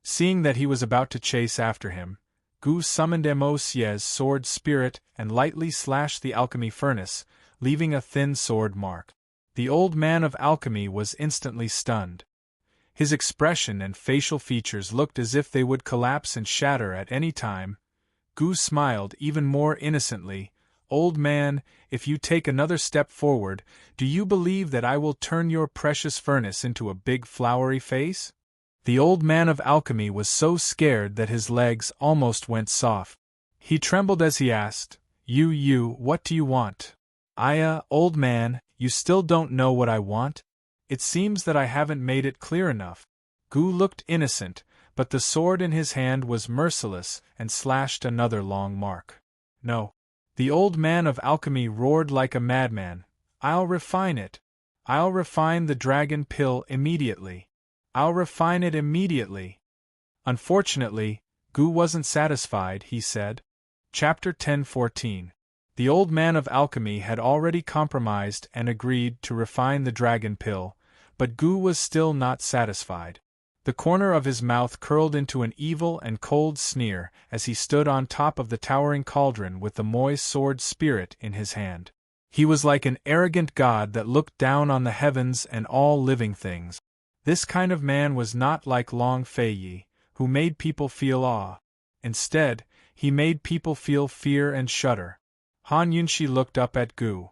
Seeing that he was about to chase after him, Gu summoned Mosie's sword spirit and lightly slashed the alchemy furnace, leaving a thin sword mark. The old man of alchemy was instantly stunned. His expression and facial features looked as if they would collapse and shatter at any time. Gu smiled even more innocently. "Old man, if you take another step forward, do you believe that I will turn your precious furnace into a big flowery face?" The old man of alchemy was so scared that his legs almost went soft. He trembled as he asked, What do you want?" Old man, you still don't know what I want? It seems that I haven't made it clear enough." Gu looked innocent, but the sword in his hand was merciless and slashed another long mark. "No." The old man of alchemy roared like a madman, "I'll refine it. I'll refine the dragon pill immediately. I'll refine it immediately." Unfortunately, Gu wasn't satisfied, he said. Chapter 10:14. The old man of alchemy had already compromised and agreed to refine the dragon pill, but Gu was still not satisfied. The corner of his mouth curled into an evil and cold sneer as he stood on top of the towering cauldron with the moist sword spirit in his hand. He was like an arrogant god that looked down on the heavens and all living things. This kind of man was not like Long Fei Yi, who made people feel awe. Instead, he made people feel fear and shudder. Han Yunshi looked up at Gu.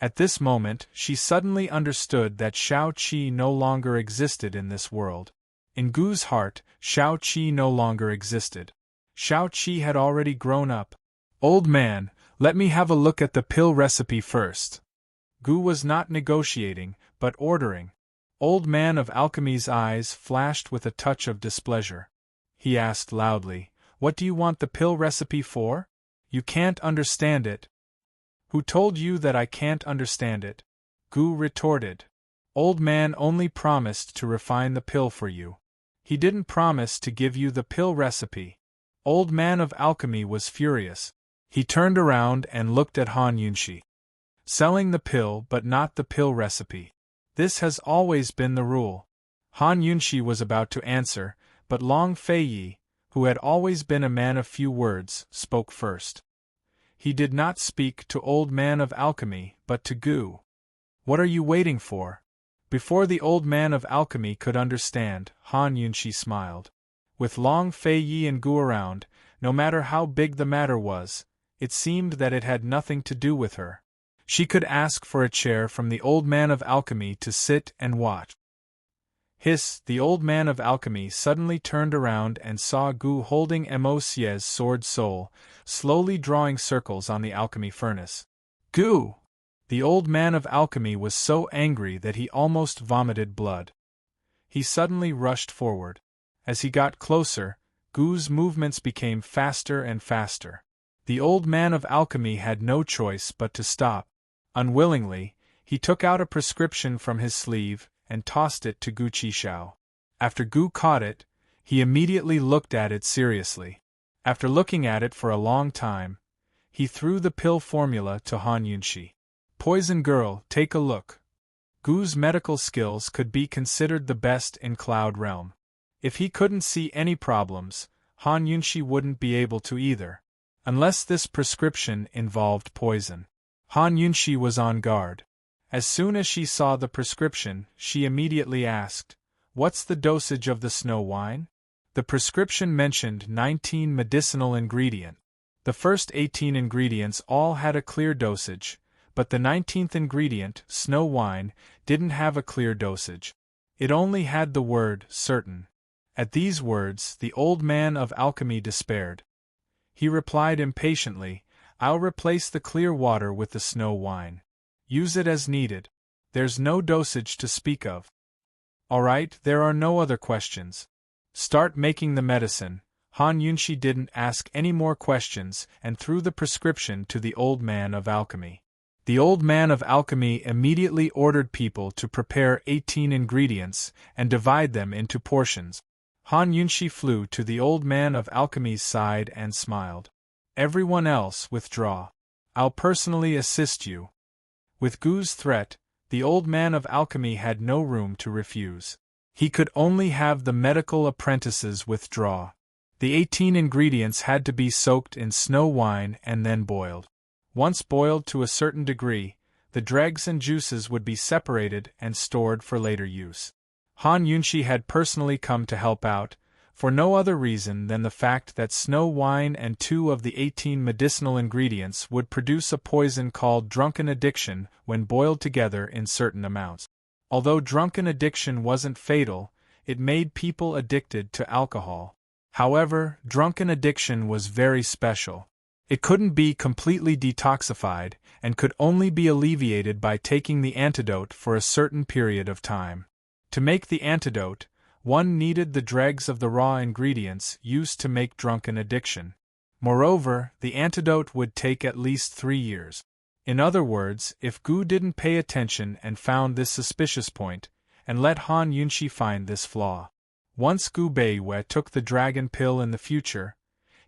At this moment, she suddenly understood that Shao Qi no longer existed in this world. In Gu's heart, Shao Qi no longer existed. Shao Qi had already grown up. "Old man, let me have a look at the pill recipe first." Gu was not negotiating, but ordering. Old Man of Alchemy's eyes flashed with a touch of displeasure. He asked loudly, "What do you want the pill recipe for? You can't understand it." "Who told you that I can't understand it?" Gu retorted. "Old Man only promised to refine the pill for you. He didn't promise to give you the pill recipe." Old Man of Alchemy was furious. He turned around and looked at Han Yunshi. "Selling the pill but not the pill recipe. This has always been the rule." Han Yunshi was about to answer, but Long Feiyi, who had always been a man of few words, spoke first. He did not speak to Old Man of Alchemy, but to Gu. "What are you waiting for?" Before the Old Man of Alchemy could understand, Han Yunshi smiled. With Long Feiyi and Gu around, no matter how big the matter was, it seemed that it had nothing to do with her. She could ask for a chair from the Old Man of Alchemy to sit and watch. Hiss! The Old Man of Alchemy suddenly turned around and saw Gu holding Mosie's sword soul, slowly drawing circles on the alchemy furnace. "Gu!" The Old Man of Alchemy was so angry that he almost vomited blood. He suddenly rushed forward. As he got closer, Gu's movements became faster and faster. The Old Man of Alchemy had no choice but to stop. Unwillingly, he took out a prescription from his sleeve and tossed it to Gu Qishao. After Gu caught it, he immediately looked at it seriously. After looking at it for a long time, he threw the pill formula to Han Yunshi. "Poison Girl, take a look." Gu's medical skills could be considered the best in Cloud Realm. If he couldn't see any problems, Han Yunshi wouldn't be able to either. Unless this prescription involved poison. Han Yunshi was on guard. As soon as she saw the prescription, she immediately asked, "What's the dosage of the snow wine?" The prescription mentioned 19 medicinal ingredients. The first 18 ingredients all had a clear dosage, but the 19th ingredient, snow wine, didn't have a clear dosage. It only had the word certain. At these words, the Old Man of Alchemy despaired. He replied impatiently, "I'll replace the clear water with the snow wine. Use it as needed. There's no dosage to speak of." "Alright, there are no other questions. Start making the medicine." Han Yunshi didn't ask any more questions and threw the prescription to the Old Man of Alchemy. The Old Man of Alchemy immediately ordered people to prepare 18 ingredients and divide them into portions. Han Yunshi flew to the Old Man of Alchemy's side and smiled. "Everyone else withdraw. I'll personally assist you." With Gu's threat, the Old Man of Alchemy had no room to refuse. He could only have the medical apprentices withdraw. The 18 ingredients had to be soaked in snow wine and then boiled. Once boiled to a certain degree, the dregs and juices would be separated and stored for later use. Han Yunshi had personally come to help out, for no other reason than the fact that snow wine and 2 of the 18 medicinal ingredients would produce a poison called drunken addiction when boiled together in certain amounts. Although drunken addiction wasn't fatal, it made people addicted to alcohol. However, drunken addiction was very special. It couldn't be completely detoxified, and could only be alleviated by taking the antidote for a certain period of time. To make the antidote, one needed the dregs of the raw ingredients used to make drunken addiction. Moreover, the antidote would take at least 3 years. In other words, if Gu didn't pay attention and found this suspicious point, and let Han Yunshi find this flaw. Once Gu Beiwei took the dragon pill in the future,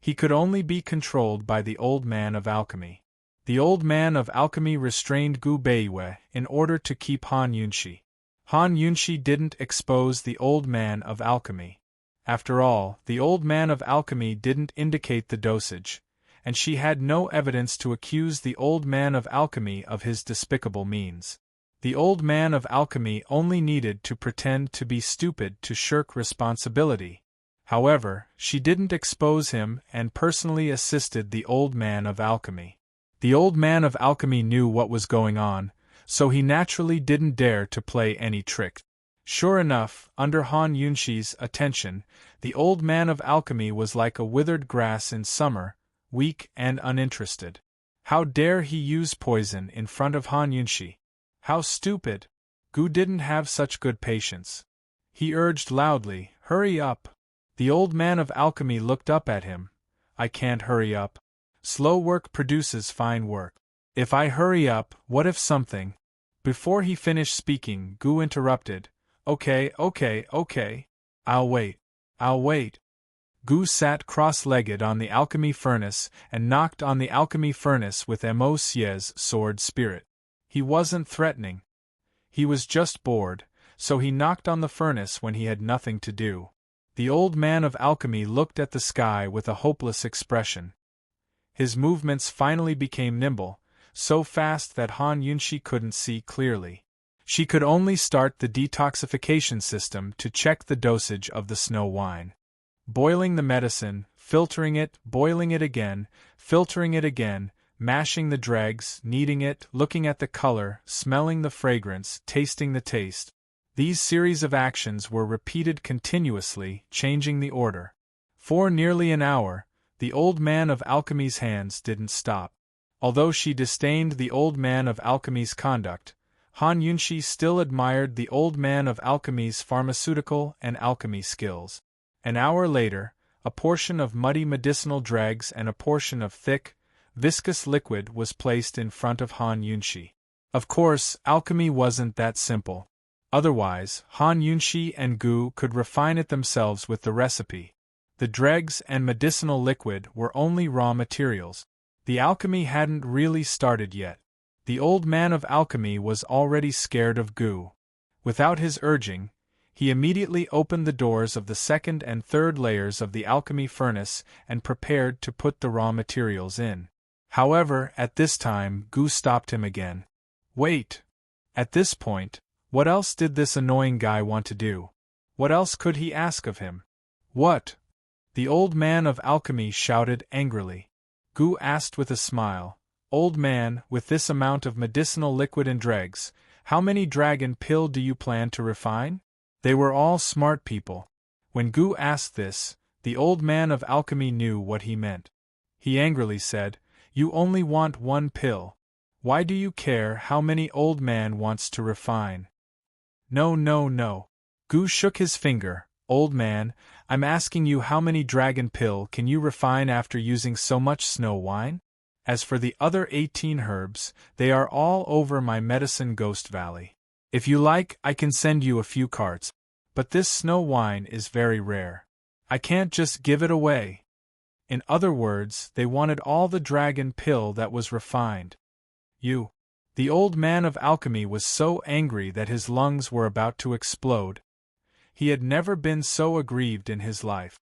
he could only be controlled by the Old Man of Alchemy. The Old Man of Alchemy restrained Gu Beiwei in order to keep Han Yunshi. Han Yunshi didn't expose the Old Man of Alchemy. After all, the Old Man of Alchemy didn't indicate the dosage, and she had no evidence to accuse the Old Man of Alchemy of his despicable means. The Old Man of Alchemy only needed to pretend to be stupid to shirk responsibility. However, she didn't expose him and personally assisted the Old Man of Alchemy. The Old Man of Alchemy knew what was going on, so he naturally didn't dare to play any tricks. Sure enough, under Han Yunshi's attention, the Old Man of Alchemy was like a withered grass in summer, weak and uninterested. How dare he use poison in front of Han Yunshi? How stupid! Gu didn't have such good patience. He urged loudly, "Hurry up!" The old man of alchemy looked up at him. "I can't hurry up. Slow work produces fine work. If I hurry up, what if something—" Before he finished speaking, Gu interrupted, Okay. I'll wait. I'll wait." Gu sat cross-legged on the alchemy furnace and knocked on the alchemy furnace with Emo Sie's sword spirit. He wasn't threatening. He was just bored, so he knocked on the furnace when he had nothing to do. The old man of alchemy looked at the sky with a hopeless expression. His movements finally became nimble, so fast that Han Yunshi couldn't see clearly. She could only start the detoxification system to check the dosage of the snow wine. Boiling the medicine, filtering it, boiling it again, filtering it again, mashing the dregs, kneading it, looking at the color, smelling the fragrance, tasting the taste. These series of actions were repeated continuously, changing the order. For nearly an hour, the old man of alchemy's hands didn't stop. Although she disdained the old man of alchemy's conduct, Han Yunshi still admired the old man of alchemy's pharmaceutical and alchemy skills. An hour later, a portion of muddy medicinal dregs and a portion of thick, viscous liquid was placed in front of Han Yunshi. Of course, alchemy wasn't that simple. Otherwise, Han Yunshi and Gu could refine it themselves with the recipe. The dregs and medicinal liquid were only raw materials. The alchemy hadn't really started yet. The old man of alchemy was already scared of Gu. Without his urging, he immediately opened the doors of the second and third layers of the alchemy furnace and prepared to put the raw materials in. However, at this time, Gu stopped him again. Wait! At this point, what else did this annoying guy want to do? What else could he ask of him? What? The old man of alchemy shouted angrily. Gu asked with a smile, "Old man, with this amount of medicinal liquid and dregs, how many dragon pill do you plan to refine?" They were all smart people. When Gu asked this, the old man of alchemy knew what he meant. He angrily said, "You only want one pill. Why do you care how many old man wants to refine?" No. Gu shook his finger. "Old man, I'm asking you how many dragon pill can you refine after using so much snow wine? As for the other 18 herbs, they are all over my medicine Ghost Valley. If you like, I can send you a few carts. But this snow wine is very rare. I can't just give it away." In other words, they wanted all the dragon pill that was refined. You. The old man of alchemy was so angry that his lungs were about to explode. He had never been so aggrieved in his life.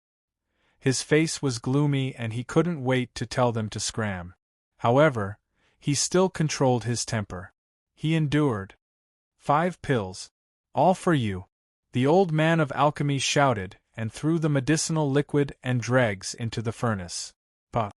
His face was gloomy and he couldn't wait to tell them to scram. However, he still controlled his temper. He endured. 5 pills. All for you. The old man of alchemy shouted, and threw the medicinal liquid and dregs into the furnace. But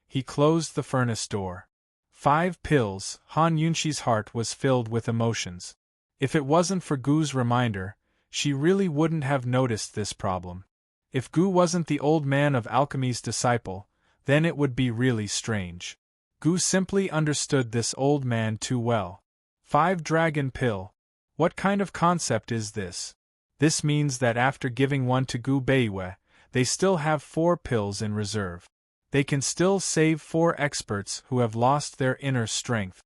he closed the furnace door. 5 pills. Han Yunshi's heart was filled with emotions. If it wasn't for Gu's reminder, she really wouldn't have noticed this problem. If Gu wasn't the old man of alchemy's disciple, then it would be really strange. Gu simply understood this old man too well. 5 dragon pill. What kind of concept is this? This means that after giving one to Gu Beiwe, they still have 4 pills in reserve. They can still save 4 experts who have lost their inner strength.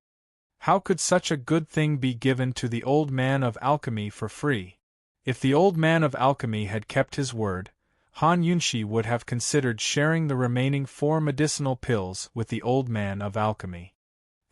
How could such a good thing be given to the old man of alchemy for free? If the old man of alchemy had kept his word, Han Yunshi would have considered sharing the remaining 4 medicinal pills with the old man of alchemy.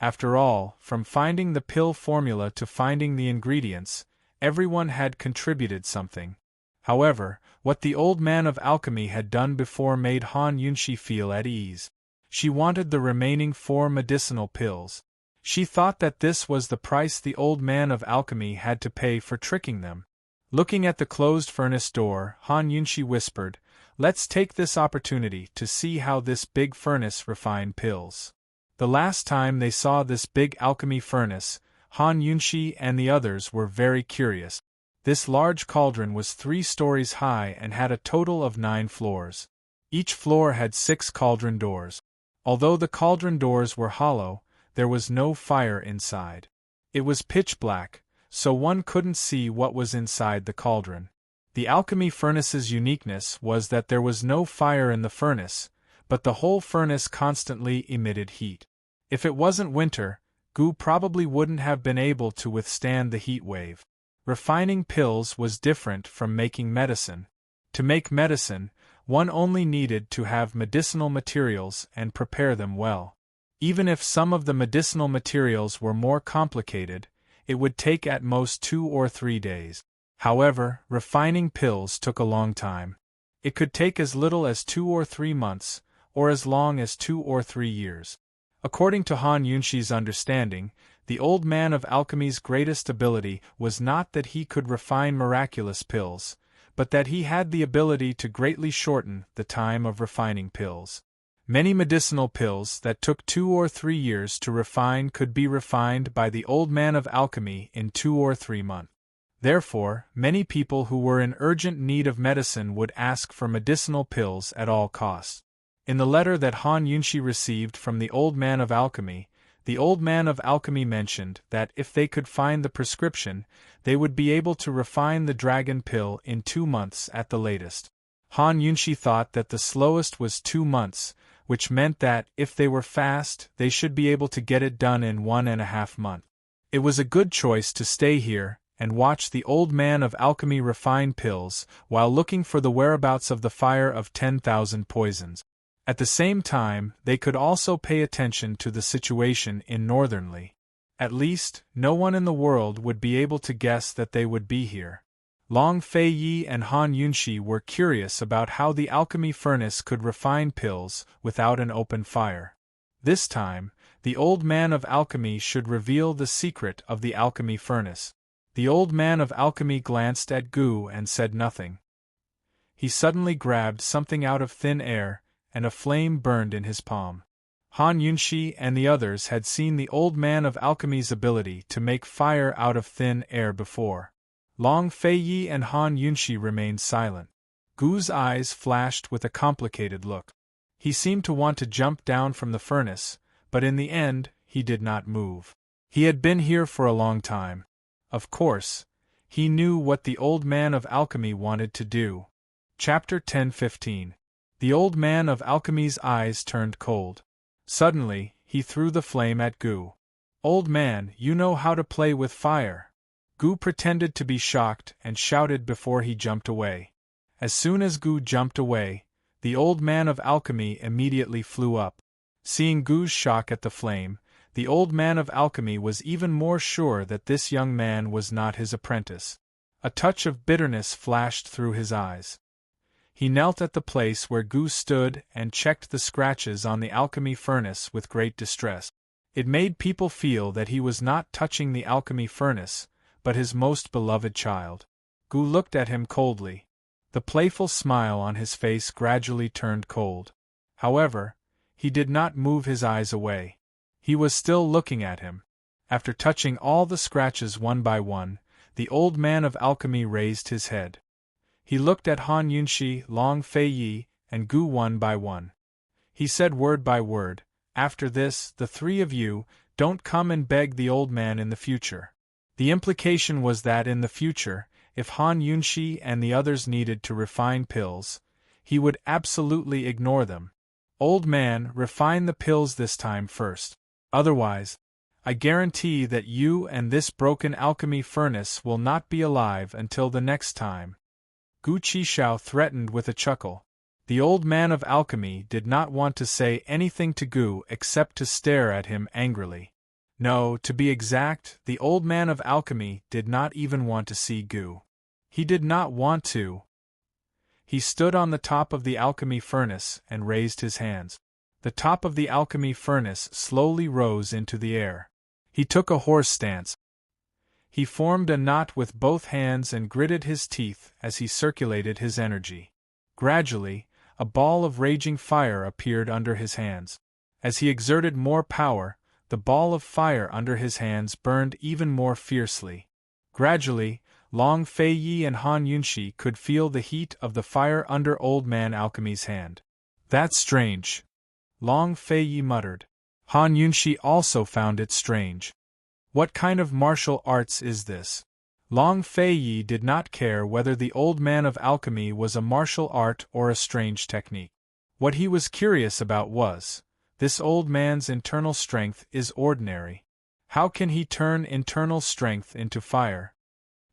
After all, from finding the pill formula to finding the ingredients, everyone had contributed something. However, what the old man of alchemy had done before made Han Yunshi feel at ease. She wanted the remaining 4 medicinal pills. She thought that this was the price the old man of alchemy had to pay for tricking them. Looking at the closed furnace door, Han Yunshi whispered, "Let's take this opportunity to see how this big furnace refined pills." The last time they saw this big alchemy furnace, Han Yunshi and the others were very curious. This large cauldron was 3 stories high and had a total of 9 floors. Each floor had 6 cauldron doors. Although the cauldron doors were hollow, there was no fire inside. It was pitch black, so one couldn't see what was inside the cauldron. The alchemy furnace's uniqueness was that there was no fire in the furnace, but the whole furnace constantly emitted heat. If it wasn't winter, Gu probably wouldn't have been able to withstand the heat wave. Refining pills was different from making medicine. To make medicine, one only needed to have medicinal materials and prepare them well. Even if some of the medicinal materials were more complicated, it would take at most 2 or 3 days. However, refining pills took a long time. It could take as little as 2 or 3 months, or as long as 2 or 3 years. According to Han Yunshi's understanding, the old man of alchemy's greatest ability was not that he could refine miraculous pills, but that he had the ability to greatly shorten the time of refining pills. Many medicinal pills that took 2 or 3 years to refine could be refined by the old man of alchemy in 2 or 3 months. Therefore, many people who were in urgent need of medicine would ask for medicinal pills at all costs. In the letter that Han Yunshi received from the old man of alchemy, the old man of alchemy mentioned that if they could find the prescription, they would be able to refine the dragon pill in 2 months at the latest. Han Yunshi thought that the slowest was 2 months, which meant that, if they were fast, they should be able to get it done in 1.5 months. It was a good choice to stay here and watch the old man of alchemy refine pills while looking for the whereabouts of the fire of 10,000 poisons. At the same time, they could also pay attention to the situation in Northernly. At least, no one in the world would be able to guess that they would be here. Long Fei Yi and Han Yunshi were curious about how the alchemy furnace could refine pills without an open fire. This time, the old man of alchemy should reveal the secret of the alchemy furnace. The old man of alchemy glanced at Gu and said nothing. He suddenly grabbed something out of thin air, and a flame burned in his palm. Han Yunshi and the others had seen the old man of alchemy's ability to make fire out of thin air before. Long Fei Yi and Han Yunshi remained silent. Gu's eyes flashed with a complicated look. He seemed to want to jump down from the furnace, but in the end, he did not move. He had been here for a long time. Of course, he knew what the old man of alchemy wanted to do. Chapter 10:15. The old man of alchemy's eyes turned cold. Suddenly, he threw the flame at Gu. "Old man, you know how to play with fire." Gu pretended to be shocked and shouted before he jumped away. As soon as Gu jumped away, the old man of alchemy immediately flew up. Seeing Gu's shock at the flame, the old man of alchemy was even more sure that this young man was not his apprentice. A touch of bitterness flashed through his eyes. He knelt at the place where Gu stood and checked the scratches on the alchemy furnace with great distress. It made people feel that he was not touching the alchemy furnace, but his most beloved child. Gu looked at him coldly. The playful smile on his face gradually turned cold. However, he did not move his eyes away. He was still looking at him. After touching all the scratches one by one, the old man of alchemy raised his head. He looked at Han Yunshi, Long Fei Yi, and Gu one by one. He said word by word, "After this, the 3 of you, don't come and beg the old man in the future." The implication was that in the future, if Han Yunshi and the others needed to refine pills, he would absolutely ignore them. "Old man, refine the pills this time first. Otherwise, I guarantee that you and this broken alchemy furnace will not be alive until the next time." Gu Qishao threatened with a chuckle. The old man of alchemy did not want to say anything to Gu except to stare at him angrily. No, to be exact, the old man of alchemy did not even want to see Gu. He did not want to. He stood on the top of the alchemy furnace and raised his hands. The top of the alchemy furnace slowly rose into the air. He took a horse stance. He formed a knot with both hands and gritted his teeth as he circulated his energy. Gradually, a ball of raging fire appeared under his hands. As he exerted more power, the ball of fire under his hands burned even more fiercely. Gradually, Long Fei Yi and Han Yunshi could feel the heat of the fire under Old Man Alchemy's hand. "That's strange," Long Fei Yi muttered. Han Yunshi also found it strange. What kind of martial arts is this? Long Fei Yi did not care whether the old man of alchemy was a martial art or a strange technique. What he was curious about was, this old man's internal strength is ordinary. How can he turn internal strength into fire?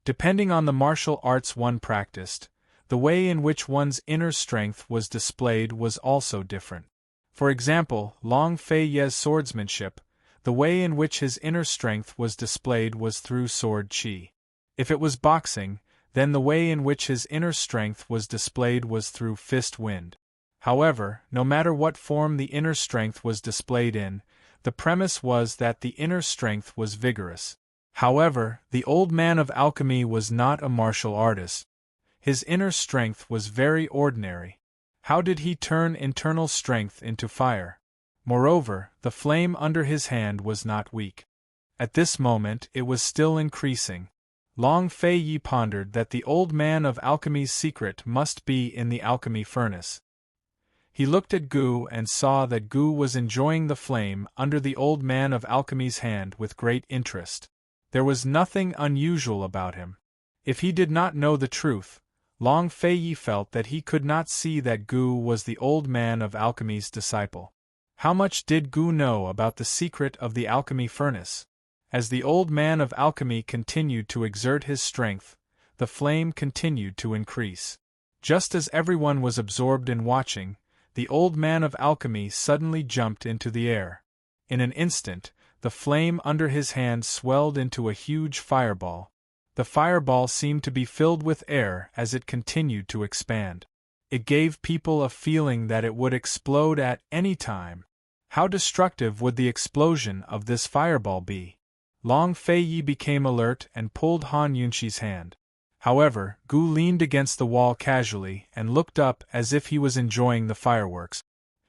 Depending on the martial arts one practiced, the way in which one's inner strength was displayed was also different. For example, Long Fei Ye's swordsmanship, the way in which his inner strength was displayed was through sword qi. If it was boxing, then the way in which his inner strength was displayed was through fist wind. However, no matter what form the inner strength was displayed in, the premise was that the inner strength was vigorous. However, the old man of alchemy was not a martial artist. His inner strength was very ordinary. How did he turn internal strength into fire? Moreover, the flame under his hand was not weak. At this moment it was still increasing. Long Fei Yi pondered that the old man of alchemy's secret must be in the alchemy furnace. He looked at Gu and saw that Gu was enjoying the flame under the old man of alchemy's hand with great interest. There was nothing unusual about him. If he did not know the truth, Long Fei Yi felt that he could not see that Gu was the old man of alchemy's disciple. How much did Gu know about the secret of the alchemy furnace? As the old man of alchemy continued to exert his strength, the flame continued to increase. Just as everyone was absorbed in watching, the old man of alchemy suddenly jumped into the air. In an instant, the flame under his hand swelled into a huge fireball. The fireball seemed to be filled with air as it continued to expand. It gave people a feeling that it would explode at any time. How destructive would the explosion of this fireball be? Long Fei Yi became alert and pulled Han Yunxi's hand. However, Gu leaned against the wall casually and looked up as if he was enjoying the fireworks.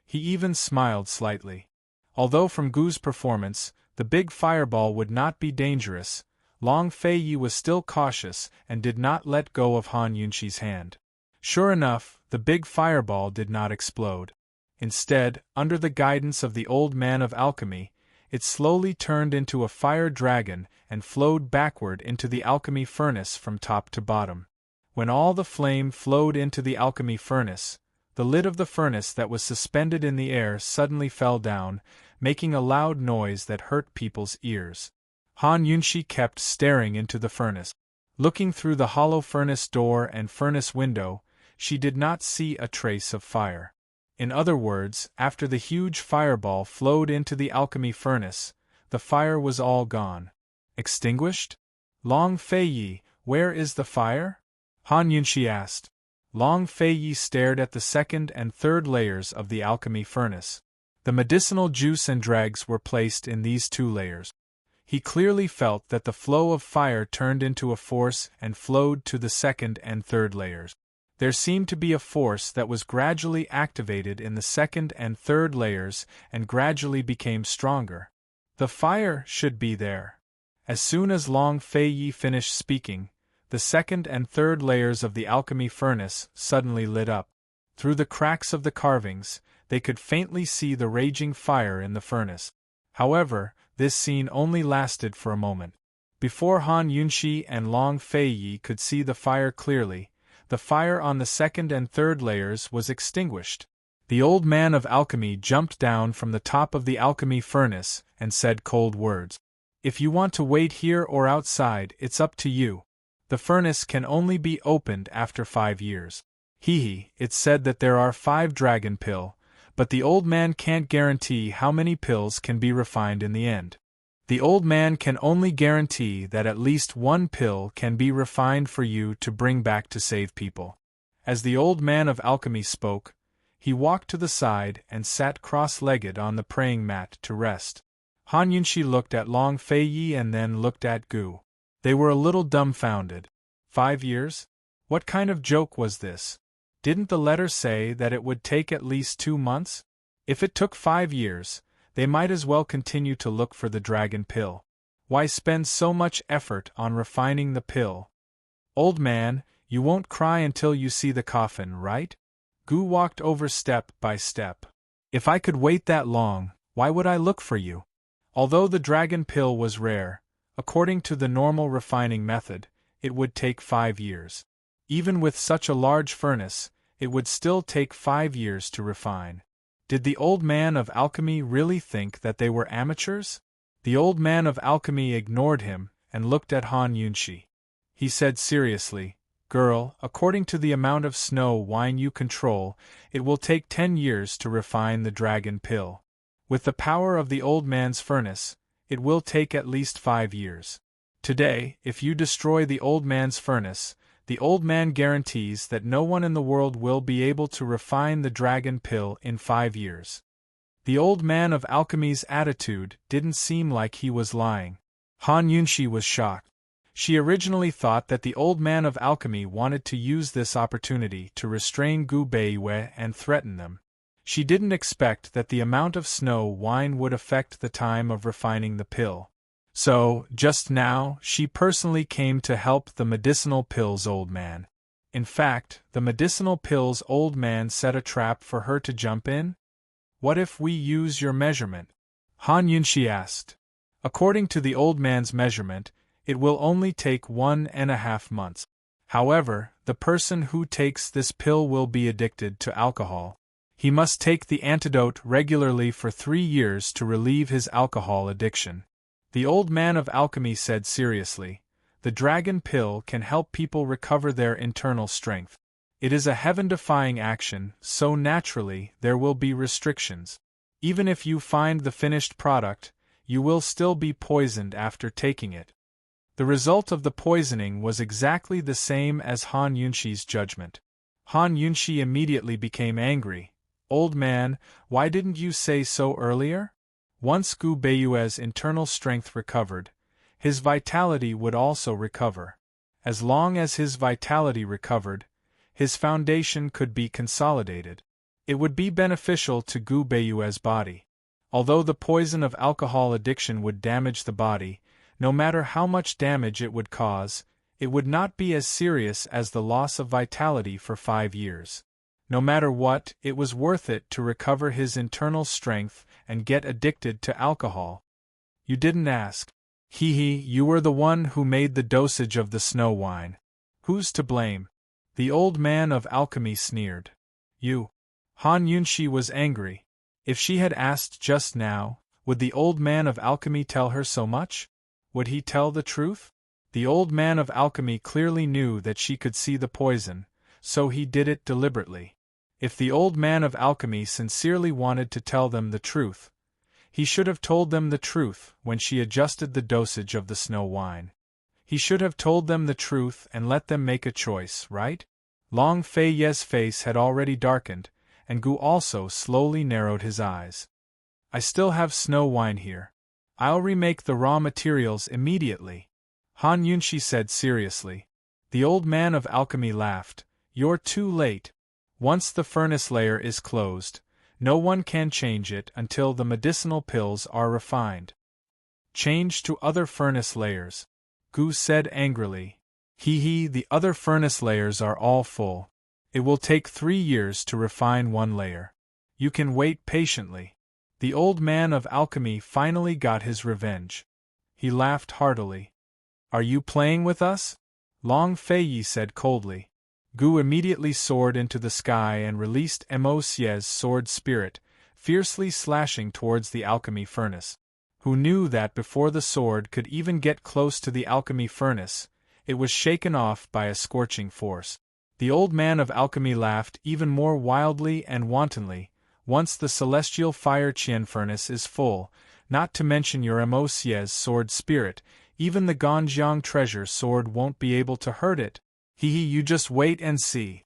He even smiled slightly. Although from Gu's performance, the big fireball would not be dangerous, Long Fei Yi was still cautious and did not let go of Han Yunxi's hand. Sure enough, the big fireball did not explode. Instead, under the guidance of the old man of alchemy, it slowly turned into a fire dragon and flowed backward into the alchemy furnace from top to bottom. When all the flame flowed into the alchemy furnace, the lid of the furnace that was suspended in the air suddenly fell down, making a loud noise that hurt people's ears. Han Yunxi kept staring into the furnace. Looking through the hollow furnace door and furnace window, she did not see a trace of fire. In other words, after the huge fireball flowed into the alchemy furnace, the fire was all gone. Extinguished? Long Fei Yi, where is the fire? Han Yunxi asked. Long Fei Yi stared at the second and third layers of the alchemy furnace. The medicinal juice and dregs were placed in these two layers. He clearly felt that the flow of fire turned into a force and flowed to the second and third layers. There seemed to be a force that was gradually activated in the second and third layers and gradually became stronger. The fire should be there. As soon as Long Fei Yi finished speaking, the second and third layers of the alchemy furnace suddenly lit up. Through the cracks of the carvings, they could faintly see the raging fire in the furnace. However, this scene only lasted for a moment. Before Han Yunxi and Long Fei Yi could see the fire clearly, the fire on the second and third layers was extinguished. The old man of alchemy jumped down from the top of the alchemy furnace and said cold words. If you want to wait here or outside, it's up to you. The furnace can only be opened after 5 years. It's said that there are 5 dragon pill, but the old man can't guarantee how many pills can be refined in the end. The old man can only guarantee that at least 1 pill can be refined for you to bring back to save people. As the old man of alchemy spoke, he walked to the side and sat cross-legged on the praying mat to rest. Han Yunxi looked at Long Fei Yi and then looked at Gu. They were a little dumbfounded. 5 years? What kind of joke was this? Didn't the letter say that it would take at least 2 months? If it took 5 years, they might as well continue to look for the dragon pill. Why spend so much effort on refining the pill? Old man, you won't cry until you see the coffin, right? Gu walked over step by step. If I could wait that long, why would I look for you? Although the dragon pill was rare, According to the normal refining method, it would take 5 years. Even with such a large furnace, it would still take 5 years to refine. Did the old man of alchemy really think that they were amateurs? The old man of alchemy ignored him and looked at Han Yunshi. He said seriously, "Girl, according to the amount of snow wine you control, it will take 10 years to refine the dragon pill. With the power of the old man's furnace, it will take at least 5 years. Today, if you destroy the old man's furnace, the old man guarantees that no one in the world will be able to refine the dragon pill in 5 years." The old man of alchemy's attitude didn't seem like he was lying. Han Yunshi was shocked. She originally thought that the old man of alchemy wanted to use this opportunity to restrain Gu Beiyue and threaten them. She didn't expect that the amount of snow wine would affect the time of refining the pill. So, just now, she personally came to help the medicinal pill's old man. In fact, the medicinal pill's old man set a trap for her to jump in? "What if we use your measurement?" Han Yunshi asked. According to the old man's measurement, it will only take 1.5 months. However, the person who takes this pill will be addicted to alcohol. He must take the antidote regularly for 3 years to relieve his alcohol addiction. The old man of alchemy said seriously, "The dragon pill can help people recover their internal strength. It is a heaven-defying action, so naturally there will be restrictions. Even if you find the finished product, you will still be poisoned after taking it." The result of the poisoning was exactly the same as Han Yunshi's judgment. Han Yunshi immediately became angry. "Old man, why didn't you say so earlier?" Once Gu Beiyue's internal strength recovered, his vitality would also recover. As long as his vitality recovered, his foundation could be consolidated. It would be beneficial to Gu Beiyue's body. Although the poison of alcohol addiction would damage the body, no matter how much damage it would cause, it would not be as serious as the loss of vitality for 5 years. No matter what, it was worth it to recover his internal strength and get addicted to alcohol. "You didn't ask. You were the one who made the dosage of the snow wine. Who's to blame?" The old man of alchemy sneered. "You." Han Yunshi was angry. If she had asked just now, would the old man of alchemy tell her so much? Would he tell the truth? The old man of alchemy clearly knew that she could see the poison, so he did it deliberately. If the old man of alchemy sincerely wanted to tell them the truth, he should have told them the truth when she adjusted the dosage of the snow wine. He should have told them the truth and let them make a choice, right? Long Fei Ye's face had already darkened, and Gu also slowly narrowed his eyes. "I still have snow wine here. I'll remake the raw materials immediately," Han Yunshi said seriously. The old man of alchemy laughed. "You're too late. Once the furnace layer is closed, no one can change it until the medicinal pills are refined." "Change to other furnace layers," Gu said angrily. The other furnace layers are all full. It will take 3 years to refine one layer. You can wait patiently." The old man of alchemy finally got his revenge. He laughed heartily. "Are you playing with us?" Long Fei said coldly. Gu immediately soared into the sky and released Mo Xie's sword spirit, fiercely slashing towards the alchemy furnace. Who knew that before the sword could even get close to the alchemy furnace, it was shaken off by a scorching force. The old man of alchemy laughed even more wildly and wantonly. "Once the celestial fire Qian furnace is full, not to mention your Mo Xie's sword spirit, even the Ganjiang treasure sword won't be able to hurt it. You just wait and see."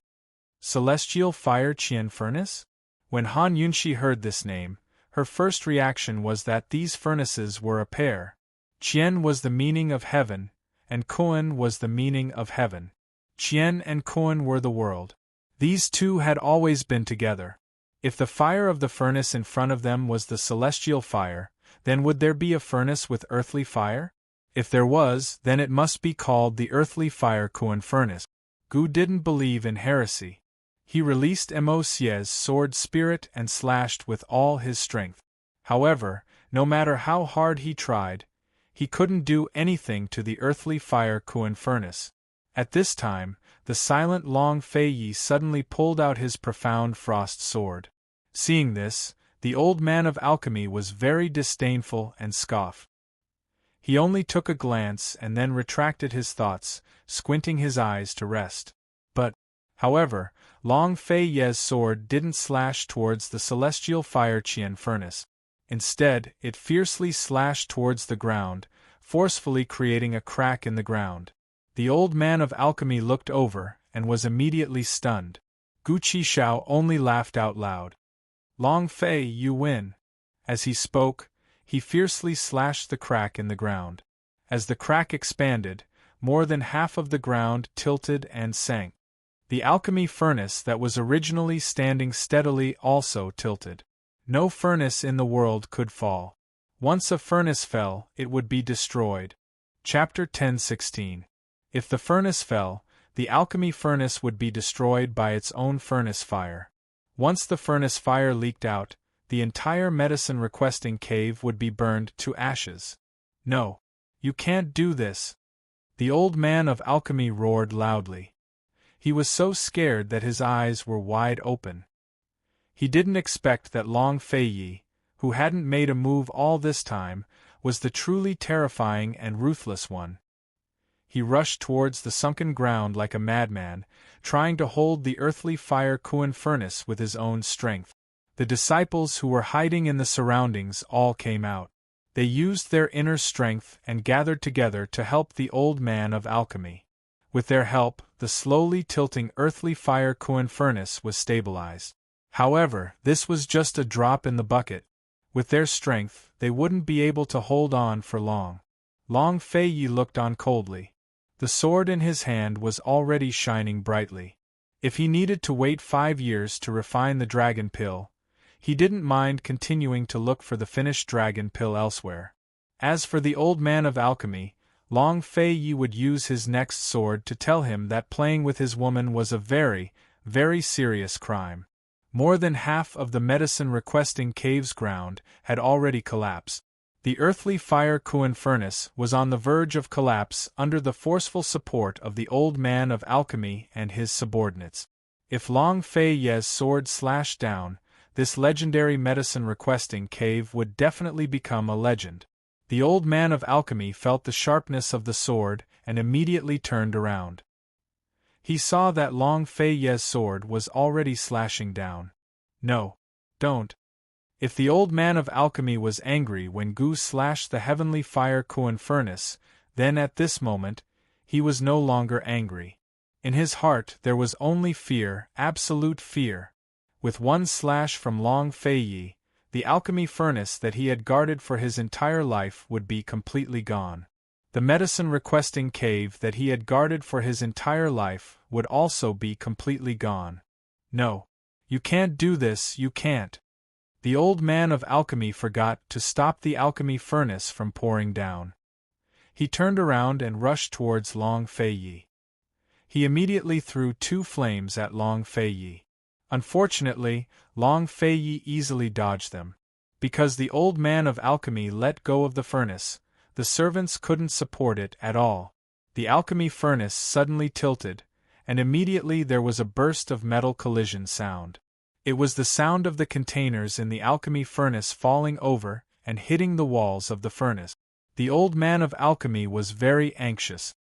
Celestial fire Qian furnace? When Han Yunshi heard this name, her first reaction was that these furnaces were a pair. Qian was the meaning of heaven, and Kuan was the meaning of heaven. Qian and Kuan were the world. These two had always been together. If the fire of the furnace in front of them was the celestial fire, then would there be a furnace with earthly fire? If there was, then it must be called the earthly fire Kuan furnace. Gu didn't believe in heresy. He released Mo Xie's sword spirit and slashed with all his strength. However, no matter how hard he tried, he couldn't do anything to the earthly fire Kuan furnace. At this time, the silent Long Fei Yi suddenly pulled out his profound frost sword. Seeing this, the old man of alchemy was very disdainful and scoffed. He only took a glance and then retracted his thoughts, squinting his eyes to rest. But, however, Long Fei Ye's sword didn't slash towards the celestial fire Qian furnace. Instead, it fiercely slashed towards the ground, forcefully creating a crack in the ground. The old man of alchemy looked over, and was immediately stunned. Gu Qishao only laughed out loud. Long Fei, you win. As he spoke, he fiercely slashed the crack in the ground. As the crack expanded, more than half of the ground tilted and sank. The alchemy furnace that was originally standing steadily also tilted. No furnace in the world could fall. Once a furnace fell, it would be destroyed. Chapter 10:16. If the furnace fell, the alchemy furnace would be destroyed by its own furnace fire. Once the furnace fire leaked out, the entire medicine requesting cave would be burned to ashes. No, you can't do this. The old man of alchemy roared loudly. He was so scared that his eyes were wide open. He didn't expect that Long Fei Yi, who hadn't made a move all this time, was the truly terrifying and ruthless one. He rushed towards the sunken ground like a madman, trying to hold the earthly fire Kuan furnace with his own strength. The disciples who were hiding in the surroundings all came out. They used their inner strength and gathered together to help the old man of alchemy. With their help, the slowly tilting earthly fire Kuan furnace was stabilized. However, this was just a drop in the bucket. With their strength, they wouldn't be able to hold on for long. Long Fei Yi looked on coldly. The sword in his hand was already shining brightly. If he needed to wait 5 years to refine the dragon pill, he didn't mind continuing to look for the finished dragon pill elsewhere. As for the old man of alchemy, Long Fei Yi would use his next sword to tell him that playing with his woman was a very, very serious crime. More than half of the medicine-requesting cave's ground had already collapsed. The earthly fire Kuan furnace was on the verge of collapse under the forceful support of the old man of alchemy and his subordinates. If Long Fei Ye's sword slashed down, this legendary medicine-requesting cave would definitely become a legend. The old man of alchemy felt the sharpness of the sword and immediately turned around. He saw that Long Fei Ye's sword was already slashing down. No, don't. If the old man of alchemy was angry when Gu slashed the heavenly fire Kuan furnace, then at this moment, he was no longer angry. In his heart there was only fear, absolute fear. With one slash from Long Fei Yi, the alchemy furnace that he had guarded for his entire life would be completely gone. The medicine-requesting cave that he had guarded for his entire life would also be completely gone. No, you can't do this, you can't. The old man of alchemy forgot to stop the alchemy furnace from pouring down. He turned around and rushed towards Long Fei Yi. He immediately threw 2 flames at Long Fei Yi. Unfortunately, Long Fei Yi easily dodged them. Because the old man of alchemy let go of the furnace, the servants couldn't support it at all. The alchemy furnace suddenly tilted, and immediately there was a burst of metal collision sound. It was the sound of the containers in the alchemy furnace falling over and hitting the walls of the furnace. The old man of alchemy was very anxious.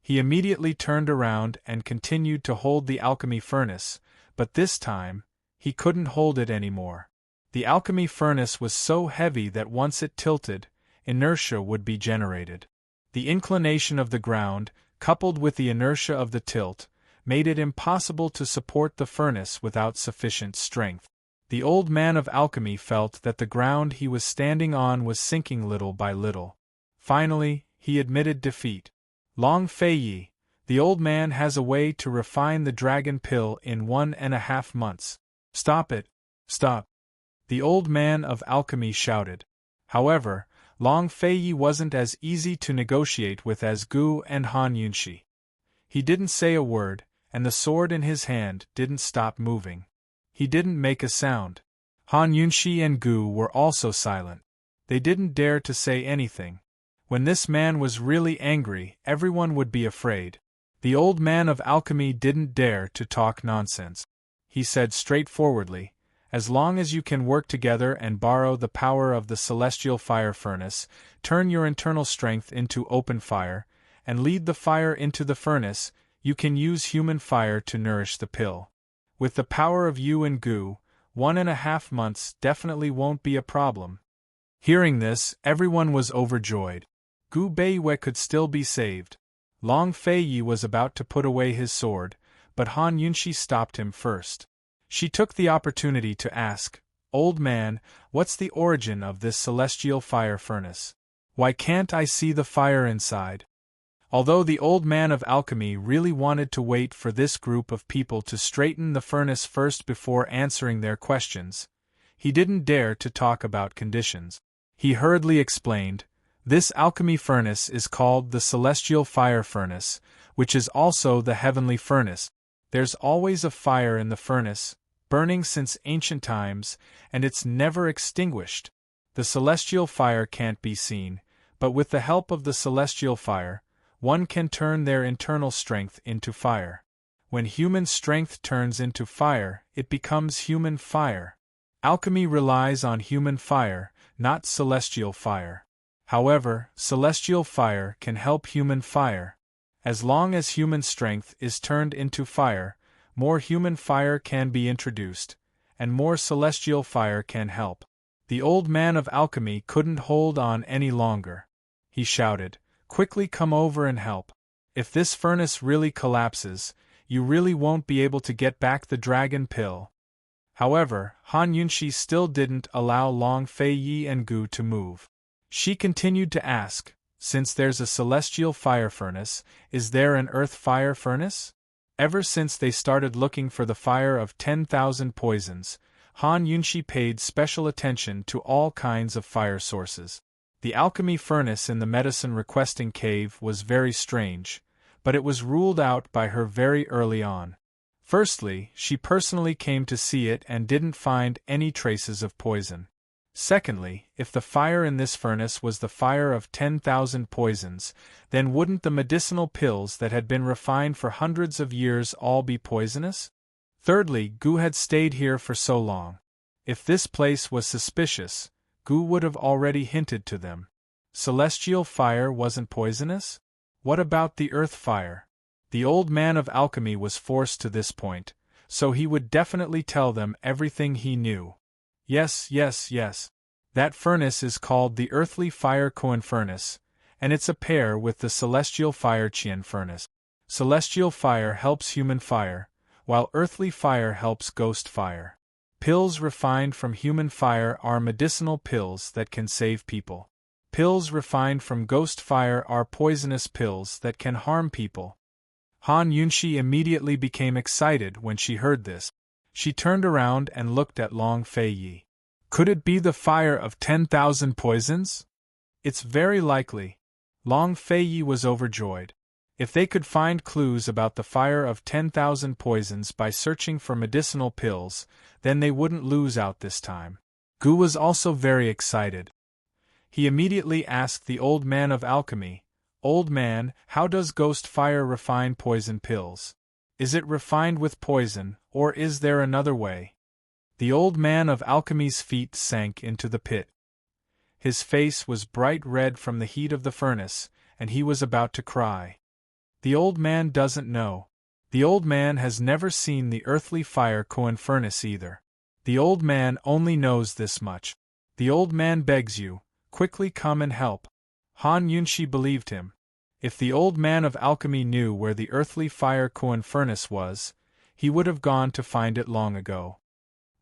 He immediately turned around and continued to hold the alchemy furnace, but this time, he couldn't hold it anymore. The alchemy furnace was so heavy that once it tilted, inertia would be generated. The inclination of the ground, coupled with the inertia of the tilt, made it impossible to support the furnace without sufficient strength. The old man of alchemy felt that the ground he was standing on was sinking little by little. Finally, he admitted defeat. Long Fei Yi, the old man has a way to refine the dragon pill in 1.5 months. Stop it! Stop! The old man of alchemy shouted. However, Long Fei Yi wasn't as easy to negotiate with as Gu and Han Yunxi. He didn't say a word, and the sword in his hand didn't stop moving. He didn't make a sound. Han Yunxi and Gu were also silent. They didn't dare to say anything. When this man was really angry, everyone would be afraid. The old man of alchemy didn't dare to talk nonsense. He said straightforwardly, "As long as you can work together and borrow the power of the celestial fire furnace, turn your internal strength into open fire, and lead the fire into the furnace, you can use human fire to nourish the pill. With the power of you and Gu, 1.5 months definitely won't be a problem." Hearing this, everyone was overjoyed. Gu Beiwei could still be saved. Long Feiyi was about to put away his sword, but Han Yunxi stopped him first. She took the opportunity to ask, "Old man, what's the origin of this celestial fire furnace? Why can't I see the fire inside?" Although the old man of alchemy really wanted to wait for this group of people to straighten the furnace first before answering their questions, he didn't dare to talk about conditions. He hurriedly explained, "This alchemy furnace is called the celestial fire furnace, which is also the heavenly furnace. There's always a fire in the furnace, burning since ancient times, and it's never extinguished. The celestial fire can't be seen, but with the help of the celestial fire, one can turn their internal strength into fire. When human strength turns into fire, it becomes human fire. Alchemy relies on human fire, not celestial fire. However, celestial fire can help human fire. As long as human strength is turned into fire, more human fire can be introduced, and more celestial fire can help." The old man of alchemy couldn't hold on any longer. He shouted, "Quickly come over and help. If this furnace really collapses, you really won't be able to get back the dragon pill." However, Han Yunxi still didn't allow Long Feiyi and Gu to move. She continued to ask, "Since there's a celestial fire furnace, is there an earth fire furnace?" Ever since they started looking for the fire of 10,000 poisons, Han Yunxi paid special attention to all kinds of fire sources. The alchemy furnace in the medicine requesting cave was very strange, but it was ruled out by her very early on. Firstly, she personally came to see it and didn't find any traces of poison. Secondly, if the fire in this furnace was the fire of 10,000 poisons, then wouldn't the medicinal pills that had been refined for hundreds of years all be poisonous? Thirdly, Gu had stayed here for so long. If this place was suspicious, Gu would have already hinted to them. Celestial fire wasn't poisonous? What about the earth fire? The old man of alchemy was forced to this point, so he would definitely tell them everything he knew. Yes. That furnace is called the earthly fire Koan furnace, and it's a pair with the celestial fire Qian furnace. Celestial fire helps human fire, while earthly fire helps ghost fire. Pills refined from human fire are medicinal pills that can save people. Pills refined from ghost fire are poisonous pills that can harm people. Han Yunxi immediately became excited when she heard this. She turned around and looked at Long Feiyi. Could it be the fire of 10,000 poisons? It's very likely. Long Feiyi was overjoyed. If they could find clues about the fire of 10,000 poisons by searching for medicinal pills, then they wouldn't lose out this time. Gu was also very excited. He immediately asked the old man of alchemy, "Old man, how does ghost fire refine poison pills? Is it refined with poison, or is there another way?" The old man of alchemy's feet sank into the pit. His face was bright red from the heat of the furnace, and he was about to cry. The old man doesn't know. The old man has never seen the earthly fire Koan furnace either. The old man only knows this much. The old man begs you, quickly come and help. Han Yunxi believed him. If the old man of alchemy knew where the earthly fire Koan furnace was, he would have gone to find it long ago.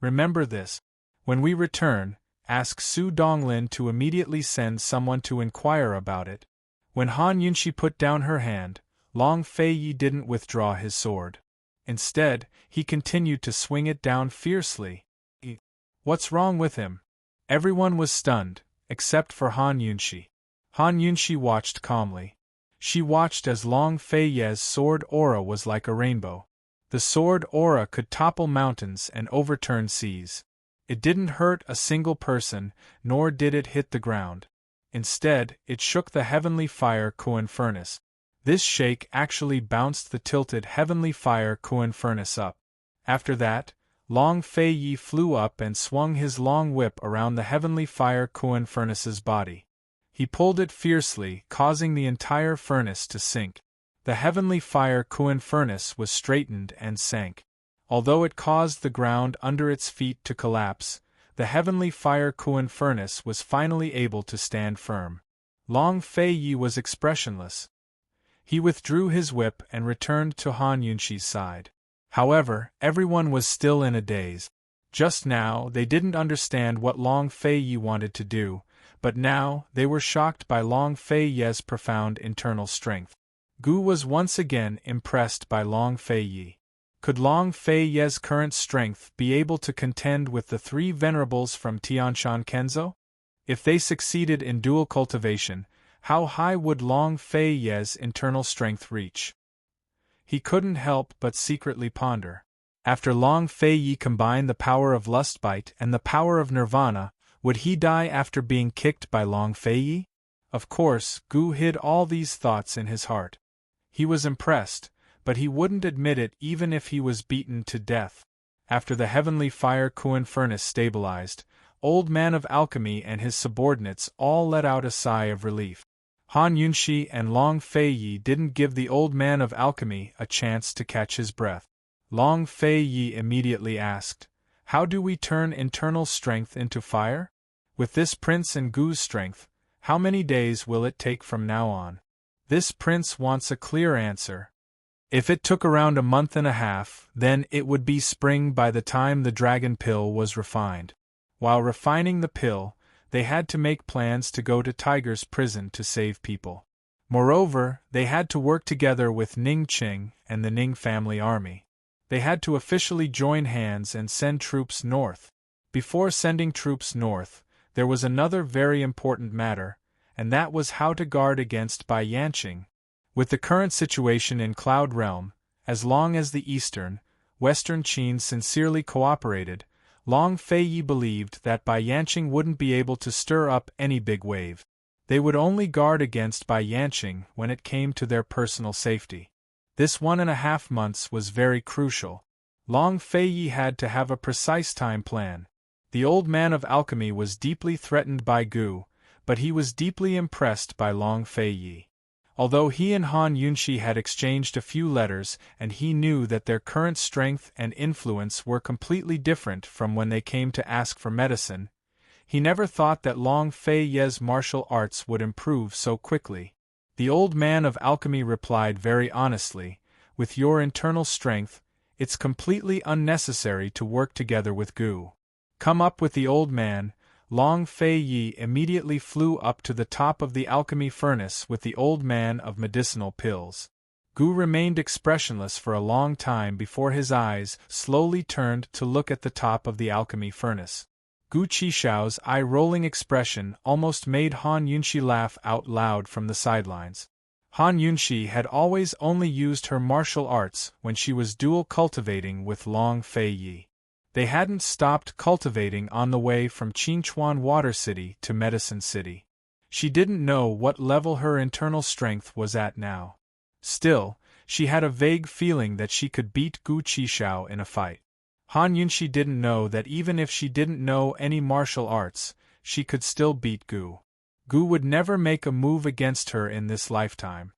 Remember this. When we return, ask Su Donglin to immediately send someone to inquire about it. When Han Yunxi put down her hand, Long Feiyi didn't withdraw his sword. Instead, he continued to swing it down fiercely. What's wrong with him? Everyone was stunned, except for Han Yunxi. Han Yunxi watched calmly. She watched as Long Feiyi's sword aura was like a rainbow. The sword aura could topple mountains and overturn seas. It didn't hurt a single person, nor did it hit the ground. Instead, it shook the heavenly fire Kuan furnace. This shake actually bounced the tilted heavenly fire Kuan furnace up. After that, Long Fei Yi flew up and swung his long whip around the heavenly fire Kuan furnace's body. He pulled it fiercely, causing the entire furnace to sink. The heavenly fire Kuan furnace was straightened and sank. Although it caused the ground under its feet to collapse, the heavenly fire Kuan furnace was finally able to stand firm. Long Fei Yi was expressionless. He withdrew his whip and returned to Han Yunxi's side. However, everyone was still in a daze. Just now, they didn't understand what Long Fei Yi wanted to do, but now, they were shocked by Long Fei Yi's profound internal strength. Gu was once again impressed by Long Fei Yi. Could Long Fei Yi's current strength be able to contend with the three venerables from Tianshan Kenzo? If they succeeded in dual cultivation, how high would Long Fei Yi's internal strength reach? He couldn't help but secretly ponder. After Long Fei Yi combined the power of Lustbite and the power of Nirvana, would he die after being kicked by Long Fei Yi? Of course, Gu hid all these thoughts in his heart. He was impressed, but he wouldn't admit it even if he was beaten to death. After the heavenly fire Kuan furnace stabilized, Old Man of Alchemy and his subordinates all let out a sigh of relief. Han Yunxi and Long Fei Yi didn't give the Old Man of Alchemy a chance to catch his breath. Long Fei Yi immediately asked, "How do we turn internal strength into fire? With this prince and Gu's strength, how many days will it take from now on?" This prince wants a clear answer. If it took around a month and a half, then it would be spring by the time the dragon pill was refined. While refining the pill, they had to make plans to go to Tiger's prison to save people. Moreover, they had to work together with Ning Qing and the Ning family army. They had to officially join hands and send troops north. Before sending troops north, there was another very important matter, and that was how to guard against Bai Yanqing. With the current situation in Cloud Realm, as long as the Eastern, Western Qin sincerely cooperated, Long Fei Yi believed that Bai Yanqing wouldn't be able to stir up any big wave. They would only guard against Bai Yanqing when it came to their personal safety. This 1.5 months was very crucial. Long Fei Yi had to have a precise time plan. The Old Man of Alchemy was deeply threatened by Gu, but he was deeply impressed by Long Fei Yi. Although he and Han Yunxi had exchanged a few letters and he knew that their current strength and influence were completely different from when they came to ask for medicine, he never thought that Long Fei Yi's martial arts would improve so quickly. The Old Man of Alchemy replied very honestly, "With your internal strength, it's completely unnecessary to work together with Gu." Come up with the old man, Long Fei Yi immediately flew up to the top of the alchemy furnace with the Old Man of medicinal pills. Gu remained expressionless for a long time before his eyes slowly turned to look at the top of the alchemy furnace. Gu Qixiao's eye-rolling expression almost made Han Yunxi laugh out loud from the sidelines. Han Yunxi had always only used her martial arts when she was dual cultivating with Long Fei Yi. They hadn't stopped cultivating on the way from Qinchuan Water City to Medicine City. She didn't know what level her internal strength was at now. Still, she had a vague feeling that she could beat Gu Qixiao in a fight. Han Yunxi didn't know that even if she didn't know any martial arts, she could still beat Gu. Gu would never make a move against her in this lifetime.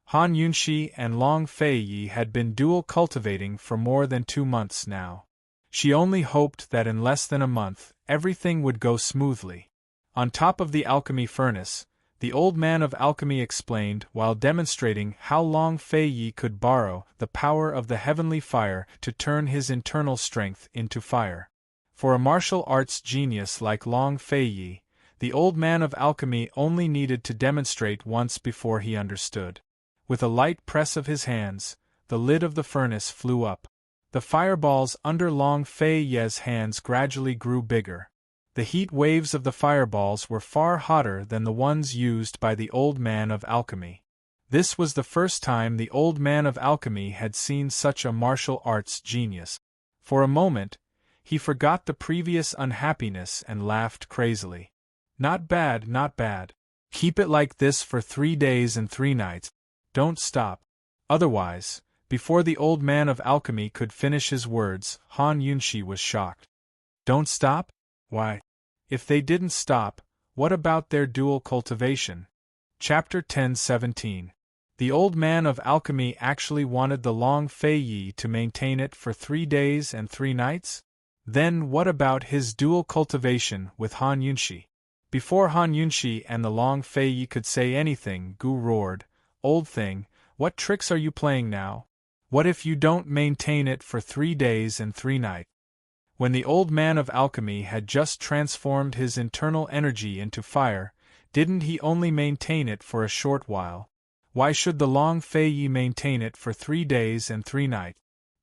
Han Yunxi and Long Fei Yi had been dual cultivating for more than 2 months now. She only hoped that in less than a month, everything would go smoothly. On top of the alchemy furnace, the Old Man of Alchemy explained while demonstrating how Long Fei Yi could borrow the power of the heavenly fire to turn his internal strength into fire. For a martial arts genius like Long Fei Yi, the Old Man of Alchemy only needed to demonstrate once before he understood. With a light press of his hands, the lid of the furnace flew up. The fireballs under Long Fei Yi's hands gradually grew bigger. The heat waves of the fireballs were far hotter than the ones used by the Old Man of Alchemy. This was the first time the Old Man of Alchemy had seen such a martial arts genius. For a moment, he forgot the previous unhappiness and laughed crazily. "Not bad, not bad. Keep it like this for 3 days and 3 nights. Don't stop. Otherwise, before the old man of alchemy could finish his words, Han Yunshi was shocked. Don't stop? Why? If they didn't stop, what about their dual cultivation? Chapter 10:17. The old man of alchemy actually wanted the Long Fei Yi to maintain it for 3 days and 3 nights? Then what about his dual cultivation with Han Yunshi? Before Han Yunshi and the Long Fei Yi could say anything, Gu roared, "Old thing, what tricks are you playing now? What if you don't maintain it for 3 days and 3 nights? When the old man of alchemy had just transformed his internal energy into fire, didn't he only maintain it for a short while? Why should the Long Fei Yi maintain it for 3 days and 3 nights?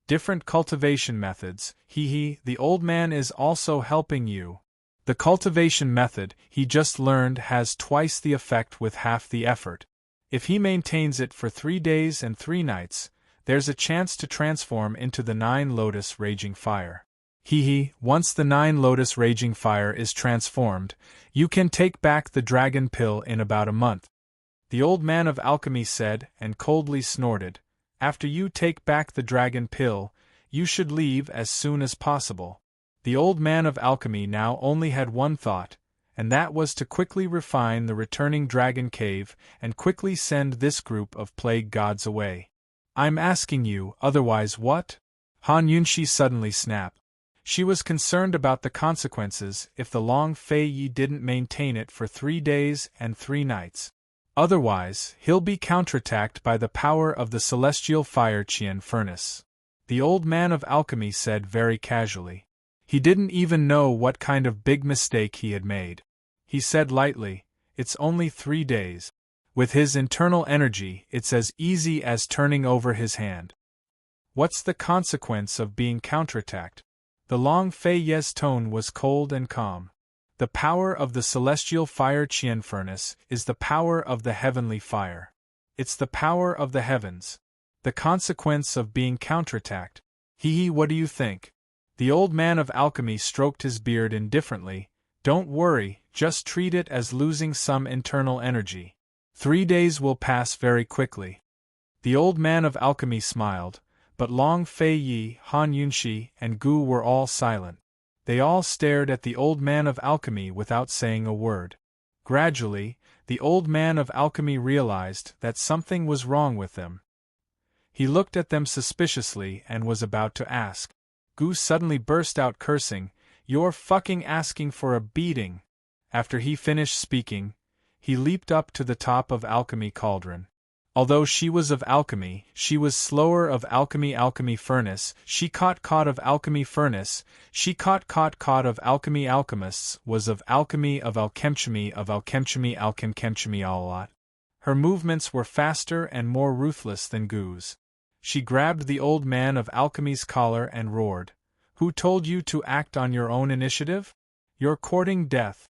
Different cultivation methods, the old man is also helping you. The cultivation method he just learned has twice the effect with half the effort. If he maintains it for 3 days and 3 nights, there's a chance to transform into the 9 Lotus Raging Fire. Once the 9 Lotus Raging Fire is transformed, you can take back the dragon pill in about a month." The old man of alchemy said and coldly snorted, "After you take back the dragon pill, you should leave as soon as possible." The old man of alchemy now only had one thought, and that was to quickly refine the returning dragon cave and quickly send this group of plague gods away. "I'm asking you, otherwise what?" Han Yunshi suddenly snapped. She was concerned about the consequences if the Long Fei Yi didn't maintain it for 3 days and 3 nights. Otherwise, he'll be counterattacked by the power of the celestial fire Qian furnace. The old man of alchemy said very casually. He didn't even know what kind of big mistake he had made. He said lightly, "It's only 3 days. With his internal energy, it's as easy as turning over his hand. What's the consequence of being counterattacked?" The Long Fei Yi's tone was cold and calm. "The power of the celestial fire Qian furnace is the power of the heavenly fire. It's the power of the heavens. The consequence of being counterattacked. What do you think?" The old man of alchemy stroked his beard indifferently. "Don't worry, just treat it as losing some internal energy. 3 days will pass very quickly." The old man of alchemy smiled, but Long Fei Yi, Han Yunshi, and Gu were all silent. They all stared at the old man of alchemy without saying a word. Gradually, the old man of alchemy realized that something was wrong with them. He looked at them suspiciously and was about to ask. Gu suddenly burst out cursing, "You're fucking asking for a beating!" After he finished speaking, he leaped up to the top of alchemy cauldron. Although she was of alchemy, she was slower of alchemy furnace, she caught of alchemy furnace, she caught of alchemy alchemists, was of alchemy alchemchemy a lot. Her movements were faster and more ruthless than Gu's. She grabbed the old man of alchemy's collar and roared, "Who told you to act on your own initiative? You're courting death."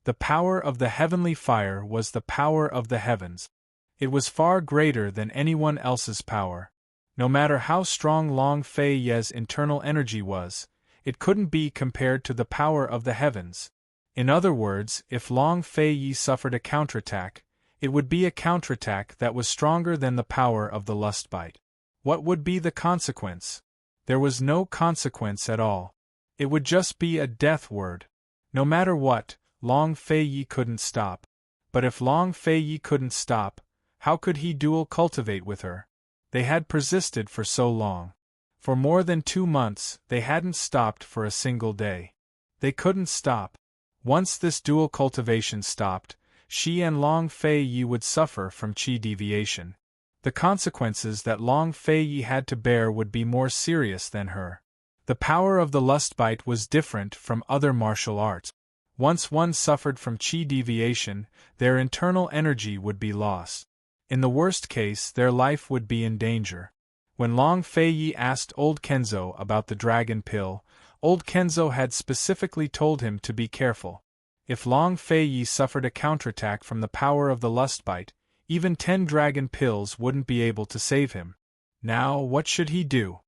The power of the heavenly fire was the power of the heavens. It was far greater than anyone else's power. No matter how strong Long Fei Yi's internal energy was, it couldn't be compared to the power of the heavens. In other words, if Long Fei Yi suffered a counterattack, it would be a counterattack that was stronger than the power of the lust bite. What would be the consequence? There was no consequence at all. It would just be a death word. No matter what, Long Fei Yi couldn't stop. But if Long Fei Yi couldn't stop, how could he dual cultivate with her? They had persisted for so long. For more than 2 months, they hadn't stopped for a single day. They couldn't stop. Once this dual cultivation stopped, she and Long Fei Yi would suffer from qi deviation. The consequences that Long Fei Yi had to bear would be more serious than her. The power of the lust bite was different from other martial arts. Once one suffered from qi deviation, their internal energy would be lost. In the worst case, their life would be in danger. When Long Fei Yi asked Old Kenzo about the dragon pill, Old Kenzo had specifically told him to be careful. If Long Fei Yi suffered a counterattack from the power of the lust bite, even 10 dragon pills wouldn't be able to save him. Now, what should he do?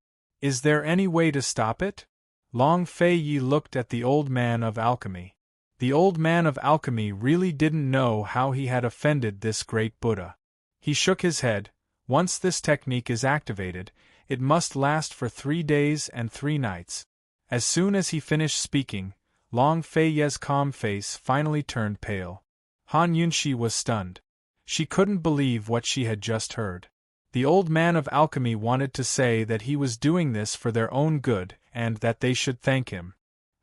Is there any way to stop it? Long Fei Yi looked at the old man of alchemy. The old man of alchemy really didn't know how he had offended this great Buddha. He shook his head. Once this technique is activated, it must last for 3 days and 3 nights. As soon as he finished speaking, Long Feiye's calm face finally turned pale. Han Yunxi was stunned. She couldn't believe what she had just heard. The old man of alchemy wanted to say that he was doing this for their own good and that they should thank him.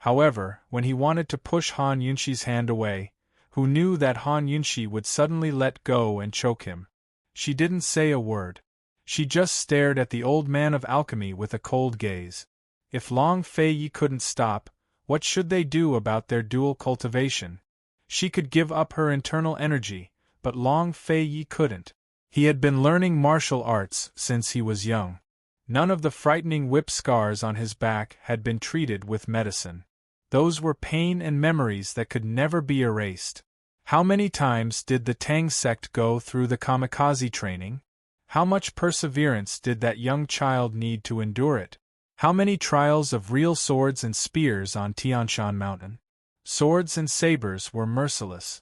However, when he wanted to push Han Yunxi's hand away, who knew that Han Yunxi would suddenly let go and choke him? She didn't say a word. She just stared at the old man of alchemy with a cold gaze. If Long Feiye couldn't stop, what should they do about their dual cultivation? She could give up her internal energy, but Long Feiye couldn't. He had been learning martial arts since he was young. None of the frightening whip scars on his back had been treated with medicine. Those were pain and memories that could never be erased. How many times did the Tang sect go through the kamikaze training? How much perseverance did that young child need to endure it? How many trials of real swords and spears on Tianshan Mountain? Swords and sabers were merciless.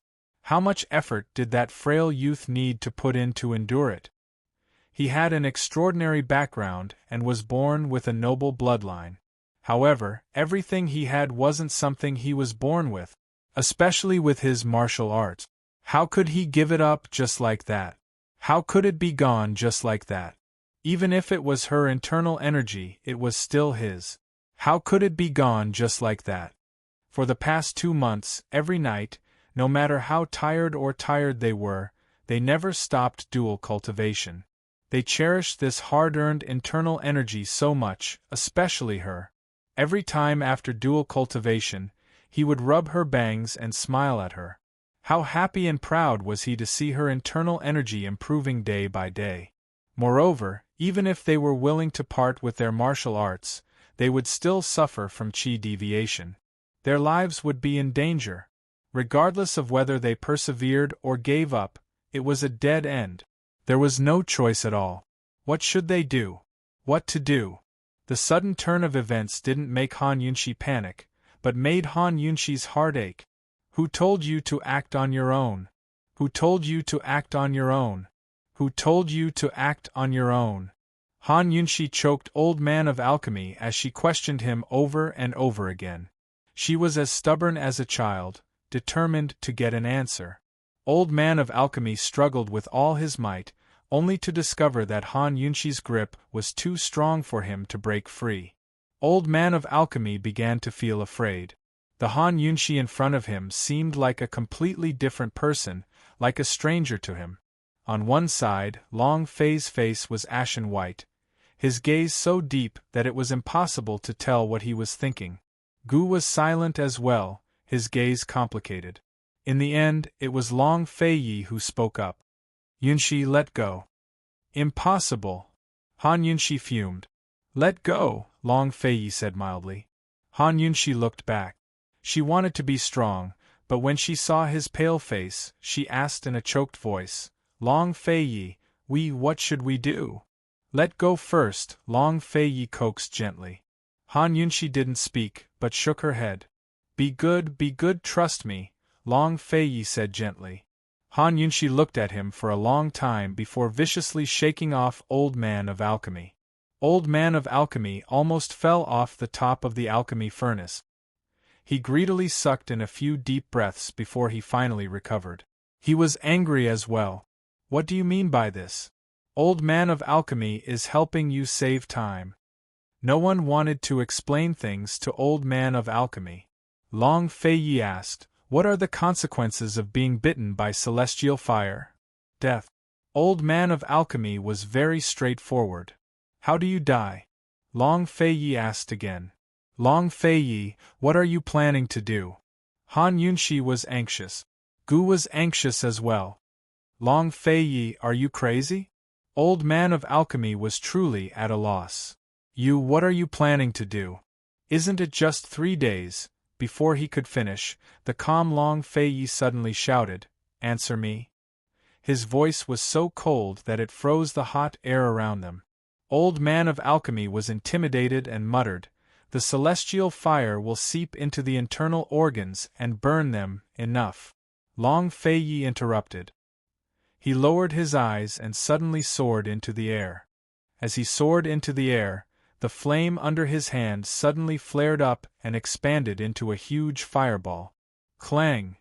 How much effort did that frail youth need to put in to endure it? He had an extraordinary background and was born with a noble bloodline. However, everything he had wasn't something he was born with, especially with his martial arts. How could he give it up just like that? How could it be gone just like that? Even if it was her internal energy, it was still his. How could it be gone just like that? For the past 2 months, every night, no matter how tired they were, they never stopped dual cultivation. They cherished this hard-earned internal energy so much, especially her. Every time after dual cultivation, he would rub her bangs and smile at her. How happy and proud was he to see her internal energy improving day by day. Moreover, even if they were willing to part with their martial arts, they would still suffer from qi deviation. Their lives would be in danger. Regardless of whether they persevered or gave up, it was a dead end. There was no choice at all. What should they do? What to do? The sudden turn of events didn't make Han Yunxi panic, but made Han Yunxi's heart ache. Who told you to act on your own? Who told you to act on your own? Who told you to act on your own? Han Yunxi choked old man of alchemy as she questioned him over and over again. She was as stubborn as a child, determined to get an answer. Old man of alchemy struggled with all his might, only to discover that Han Yunxi's grip was too strong for him to break free. Old man of alchemy began to feel afraid. The Han Yunxi in front of him seemed like a completely different person, like a stranger to him. On one side, Long Fei's face was ashen white, his gaze so deep that it was impossible to tell what he was thinking. Gu was silent as well, his gaze complicated. In the end, it was Long Feiye who spoke up. Yunxi, let go. Impossible. Han Yunxi fumed. Let go, Long Feiye said mildly. Han Yunxi looked back. She wanted to be strong, but when she saw his pale face, she asked in a choked voice, Long Feiye, what should we do? Let go first, Long Feiye coaxed gently. Han Yunxi didn't speak, but shook her head. Be good, trust me, Long Feiye said gently. Han Yunxi looked at him for a long time before viciously shaking off Old Man of Alchemy. Old Man of Alchemy almost fell off the top of the alchemy furnace. He greedily sucked in a few deep breaths before he finally recovered. He was angry as well. What do you mean by this? Old Man of Alchemy is helping you save time. No one wanted to explain things to Old Man of Alchemy. Long Feiye asked, what are the consequences of being bitten by celestial fire? Death. Old Man of Alchemy was very straightforward. How do you die? Long Feiye asked again. Long Feiye, what are you planning to do? Han Yunxi was anxious. Gu was anxious as well. Long Feiye, are you crazy? Old Man of Alchemy was truly at a loss. What are you planning to do? Isn't it just 3 days? Before he could finish, the calm Long Feiye suddenly shouted, Answer me. His voice was so cold that it froze the hot air around them. Old Man of Alchemy was intimidated and muttered, the celestial fire will seep into the internal organs and burn them. Enough. Long Fei Yi interrupted. He lowered his eyes and suddenly soared into the air. As he soared into the air, the flame under his hand suddenly flared up and expanded into a huge fireball. Clang!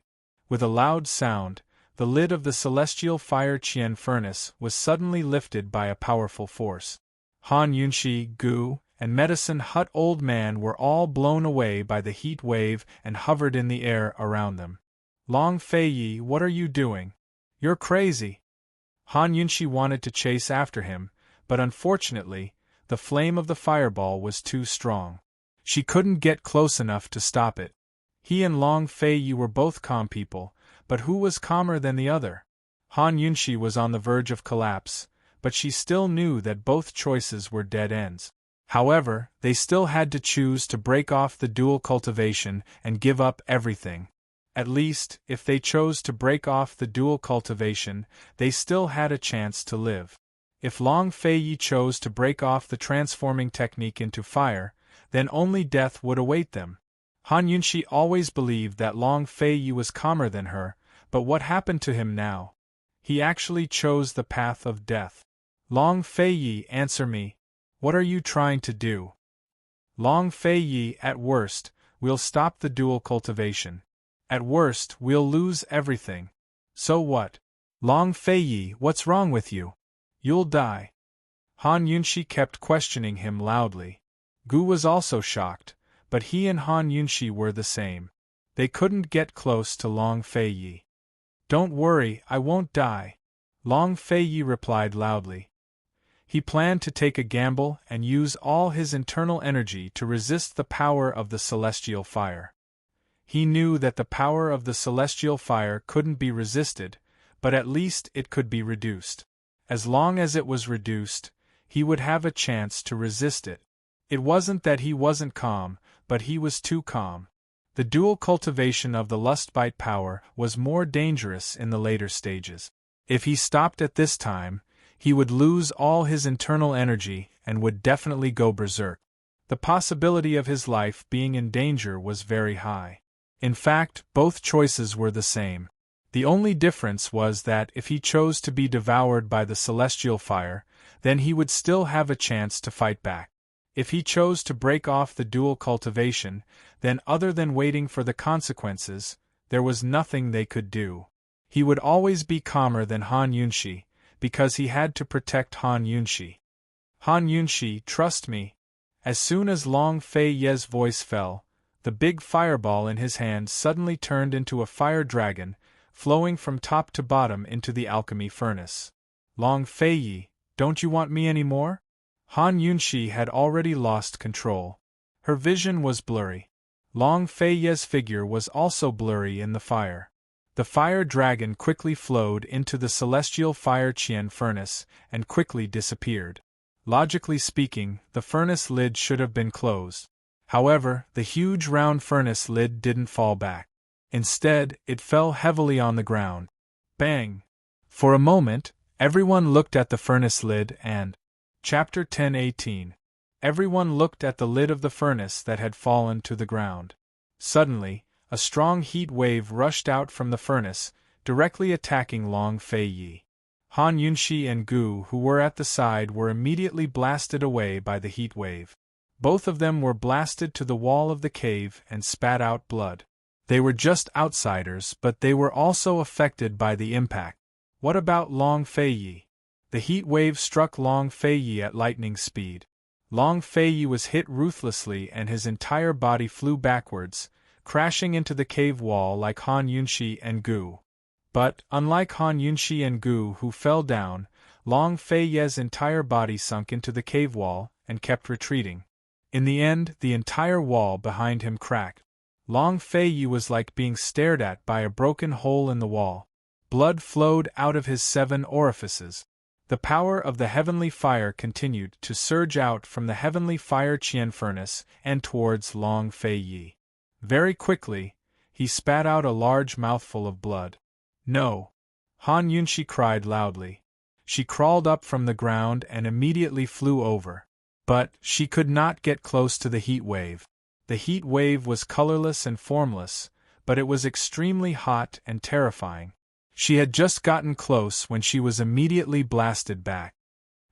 With a loud sound, the lid of the celestial fire Qian furnace was suddenly lifted by a powerful force. Han Yunshi, Gu, and Medicine Hut Old Man were all blown away by the heat wave and hovered in the air around them. Long Fei Yi, what are you doing? You're crazy! Han Yunshi wanted to chase after him, but unfortunately, the flame of the fireball was too strong. She couldn't get close enough to stop it. He and Long Fei Yi were both calm people, but who was calmer than the other? Han Yunshi was on the verge of collapse, but she still knew that both choices were dead ends. However, they still had to choose to break off the dual cultivation and give up everything. At least, if they chose to break off the dual cultivation, they still had a chance to live. If Long Fei Yi chose to break off the transforming technique into fire, then only death would await them. Han Yunshi always believed that Long Fei Yi was calmer than her, but what happened to him now? He actually chose the path of death. Long Fei Yi, answer me. What are you trying to do? Long Fei Yi, at worst, we'll stop the dual cultivation. At worst, we'll lose everything. So what? Long Fei Yi, what's wrong with you? You'll die. Han Yunshi kept questioning him loudly. Gu was also shocked, but he and Han Yunshi were the same. They couldn't get close to Long Fei Yi. Don't worry, I won't die. Long Fei Yi replied loudly. He planned to take a gamble and use all his internal energy to resist the power of the celestial fire. He knew that the power of the celestial fire couldn't be resisted, but at least it could be reduced. As long as it was reduced, he would have a chance to resist it. It wasn't that he wasn't calm, but he was too calm. The dual cultivation of the lustbite power was more dangerous in the later stages. If he stopped at this time, he would lose all his internal energy and would definitely go berserk. The possibility of his life being in danger was very high. In fact, both choices were the same. The only difference was that if he chose to be devoured by the celestial fire, then he would still have a chance to fight back. If he chose to break off the dual cultivation, then other than waiting for the consequences, there was nothing they could do. He would always be calmer than Han Yunshi, because he had to protect Han Yunshi. Han Yunshi, trust me. As soon as Long Fei Ye's voice fell, the big fireball in his hand suddenly turned into a fire dragon, flowing from top to bottom into the alchemy furnace. Long Fei Yi, don't you want me anymore? Han Yunshi had already lost control. Her vision was blurry. Long Fei Ye's figure was also blurry in the fire. The fire dragon quickly flowed into the celestial fire Qian furnace and quickly disappeared. Logically speaking, the furnace lid should have been closed. However, the huge round furnace lid didn't fall back. Instead, it fell heavily on the ground. Bang! For a moment, everyone looked at the furnace lid and... Chapter 10:18. Everyone looked at the lid of the furnace that had fallen to the ground. Suddenly, a strong heat wave rushed out from the furnace, directly attacking Long Fei Yi. Han Yunshi and Gu, who were at the side, were immediately blasted away by the heat wave. Both of them were blasted to the wall of the cave and spat out blood. They were just outsiders, but they were also affected by the impact. What about Long Fei Yi? The heat wave struck Long Fei Yi at lightning speed. Long Fei Yi was hit ruthlessly and his entire body flew backwards, crashing into the cave wall like Han Yunshi and Gu. But, unlike Han Yunshi and Gu who fell down, Long Fei Ye's entire body sunk into the cave wall and kept retreating. In the end, the entire wall behind him cracked. Long Fei Yi was like being stared at by a broken hole in the wall. Blood flowed out of his 7 orifices. The power of the heavenly fire continued to surge out from the heavenly fire Qian furnace and towards Long Fei Yi. Very quickly, he spat out a large mouthful of blood. No! Han Yunshi cried loudly. She crawled up from the ground and immediately flew over. But she could not get close to the heat wave. The heat wave was colorless and formless, but it was extremely hot and terrifying. She had just gotten close when she was immediately blasted back.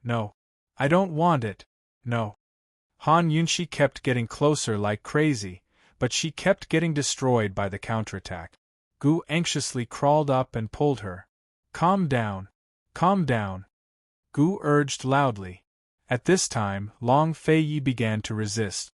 No. I don't want it. No. Han Yunshi kept getting closer like crazy, but she kept getting destroyed by the counterattack. Gu anxiously crawled up and pulled her. Calm down. Calm down. Gu urged loudly. At this time, Long Feiyi began to resist.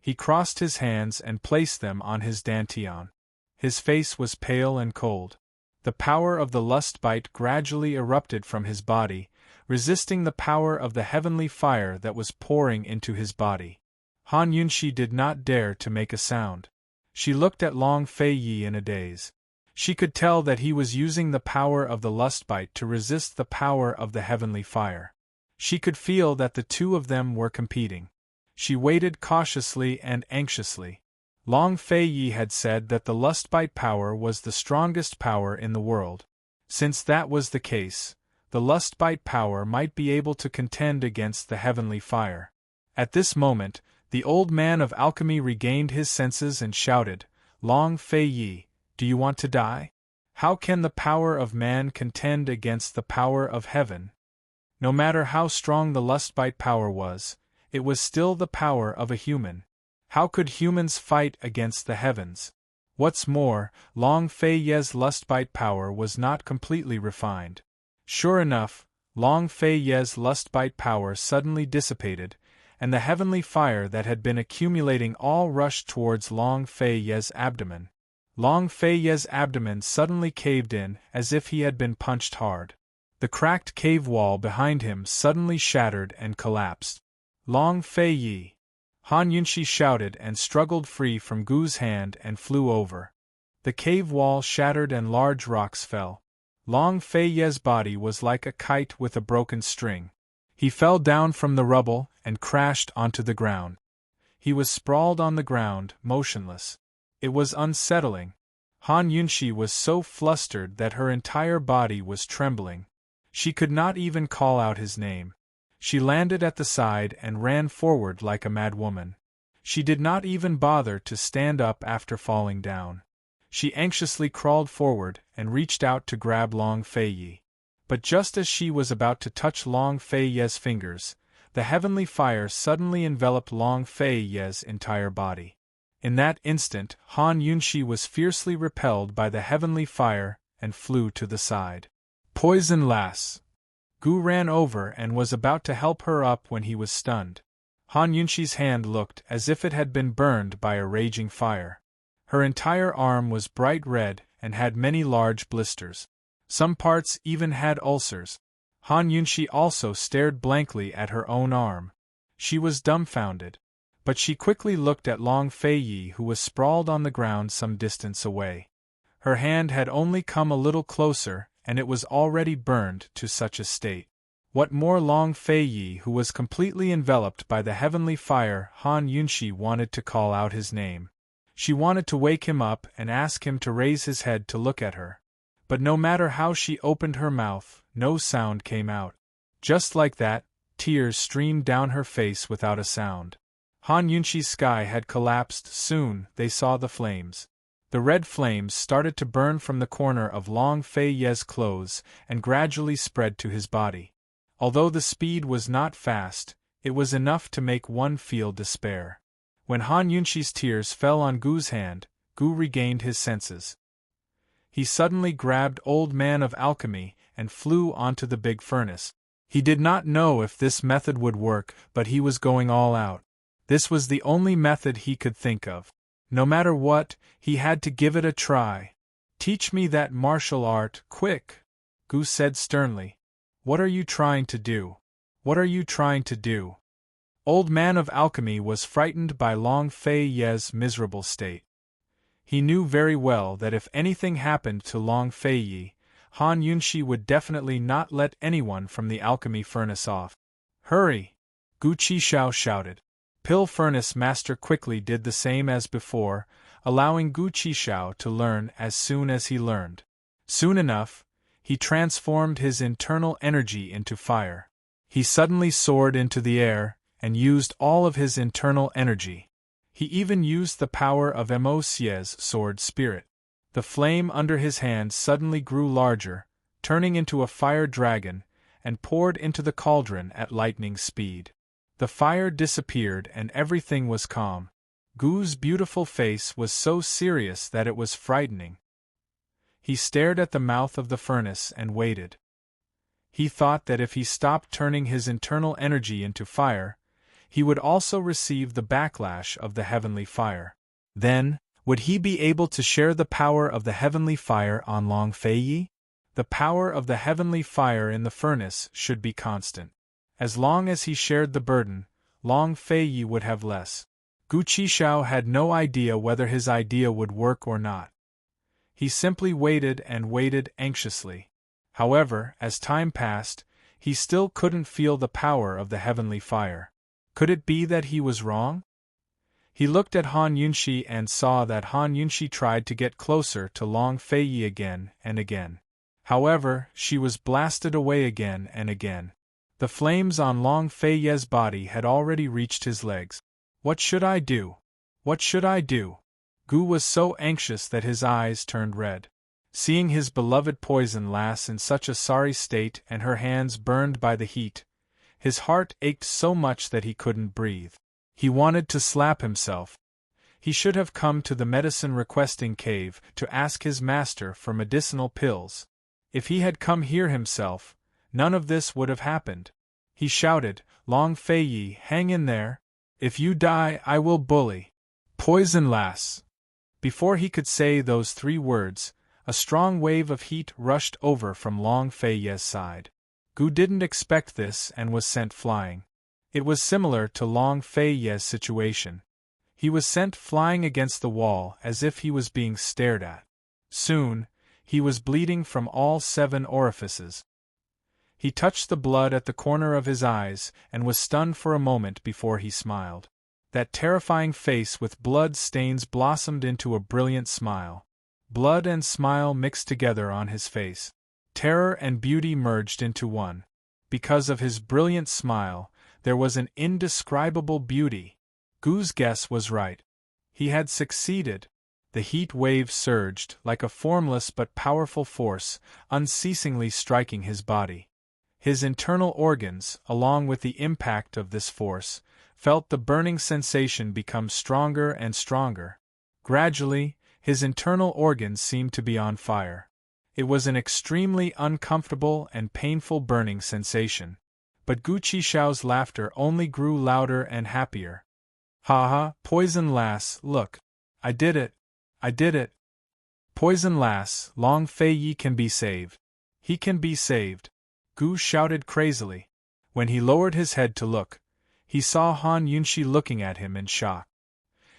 He crossed his hands and placed them on his dantian. His face was pale and cold. The power of the lust bite gradually erupted from his body, resisting the power of the heavenly fire that was pouring into his body. Han Yunshi did not dare to make a sound. She looked at Long Feiyi in a daze. She could tell that he was using the power of the lust bite to resist the power of the heavenly fire. She could feel that the two of them were competing. She waited cautiously and anxiously. Long Feiyi had said that the lust bite power was the strongest power in the world. Since that was the case, the lust bite power might be able to contend against the heavenly fire. At this moment, the old man of alchemy regained his senses and shouted, Long Feiyi, do you want to die? How can the power of man contend against the power of heaven? No matter how strong the lust bite power was, it was still the power of a human. How could humans fight against the heavens? What's more, Long Feiyi's lust bite power was not completely refined. Sure enough, Long Feiyi's lust bite power suddenly dissipated, and the heavenly fire that had been accumulating all rushed towards Long Feiyi's abdomen. Long Feiyi's abdomen suddenly caved in as if he had been punched hard. The cracked cave wall behind him suddenly shattered and collapsed. Long Feiyi! Han Yunshi shouted and struggled free from Gu's hand and flew over. The cave wall shattered and large rocks fell. Long Feiyi's body was like a kite with a broken string. He fell down from the rubble and crashed onto the ground. He was sprawled on the ground, motionless. It was unsettling. Han Yunshi was so flustered that her entire body was trembling. She could not even call out his name. She landed at the side and ran forward like a mad woman. She did not even bother to stand up after falling down. She anxiously crawled forward and reached out to grab Long Feiyi. But just as she was about to touch Long Feiyi's fingers, the heavenly fire suddenly enveloped Long Feiyi's entire body. In that instant, Han Yunshi was fiercely repelled by the heavenly fire and flew to the side. Poison lass! Gu ran over and was about to help her up when he was stunned. Han Yunshi's hand looked as if it had been burned by a raging fire. Her entire arm was bright red and had many large blisters. Some parts even had ulcers. Han Yunshi also stared blankly at her own arm. She was dumbfounded. But she quickly looked at Long Feiyi, who was sprawled on the ground some distance away. Her hand had only come a little closer, and it was already burned to such a state. What more, Long Feiyi, who was completely enveloped by the heavenly fire, Han Yunshi wanted to call out his name. She wanted to wake him up and ask him to raise his head to look at her. But no matter how she opened her mouth, no sound came out. Just like that, tears streamed down her face without a sound. Han Yunshi's sky had collapsed. Soon they saw the flames. The red flames started to burn from the corner of Long Feiyi's clothes and gradually spread to his body. Although the speed was not fast, it was enough to make one feel despair. When Han Yunshi's tears fell on Gu's hand, Gu regained his senses. He suddenly grabbed Old Man of Alchemy and flew onto the big furnace. He did not know if this method would work, but he was going all out. This was the only method he could think of. No matter what, he had to give it a try. Teach me that martial art, quick! Gu said sternly. What are you trying to do? What are you trying to do? Old Man of Alchemy was frightened by Long Feiyi's miserable state. He knew very well that if anything happened to Long Feiyi, Han Yunshi would definitely not let anyone from the alchemy furnace off. Hurry! Gu Qishao shouted. Pill Furnace Master quickly did the same as before, allowing Gu Qishao to learn as soon as he learned. Soon enough, he transformed his internal energy into fire. He suddenly soared into the air, and used all of his internal energy. He even used the power of Mosie's sword spirit. The flame under his hand suddenly grew larger, turning into a fire dragon, and poured into the cauldron at lightning speed. The fire disappeared and everything was calm. Gu's beautiful face was so serious that it was frightening. He stared at the mouth of the furnace and waited. He thought that if he stopped turning his internal energy into fire, he would also receive the backlash of the heavenly fire. Then, would he be able to share the power of the heavenly fire on Long Feiyi? The power of the heavenly fire in the furnace should be constant. As long as he shared the burden, Long Feiyi would have less. Gu Qishao had no idea whether his idea would work or not. He simply waited and waited anxiously. However, as time passed, he still couldn't feel the power of the heavenly fire. Could it be that he was wrong? He looked at Han Yunxi and saw that Han Yunxi tried to get closer to Long Feiyi again and again. However, she was blasted away again and again. The flames on Long Feiyi's body had already reached his legs. What should I do? What should I do? Gu was so anxious that his eyes turned red. Seeing his beloved poison lass in such a sorry state and her hands burned by the heat, his heart ached so much that he couldn't breathe. He wanted to slap himself. He should have come to the medicine-requesting cave to ask his master for medicinal pills. If he had come here himself, none of this would have happened. He shouted, "Long Feiyi, hang in there. If you die, I will bully. Poison lass." Before he could say those 3 words, a strong wave of heat rushed over from Long Feiyi's side. Gu didn't expect this and was sent flying. It was similar to Long Feiyi's situation. He was sent flying against the wall as if he was being stared at. Soon, he was bleeding from all 7 orifices. He touched the blood at the corner of his eyes and was stunned for a moment before he smiled. That terrifying face with blood stains blossomed into a brilliant smile. Blood and smile mixed together on his face. Terror and beauty merged into one. Because of his brilliant smile, there was an indescribable beauty. Gu's guess was right. He had succeeded. The heat wave surged like a formless but powerful force, unceasingly striking his body. His internal organs, along with the impact of this force, felt the burning sensation become stronger and stronger. Gradually, his internal organs seemed to be on fire. It was an extremely uncomfortable and painful burning sensation. But Gu Qishao's laughter only grew louder and happier. "Ha ha, poison lass, look. I did it. I did it. Poison lass, Long Feiyi can be saved. He can be saved." Gu shouted crazily. When he lowered his head to look, he saw Han Yunxi looking at him in shock.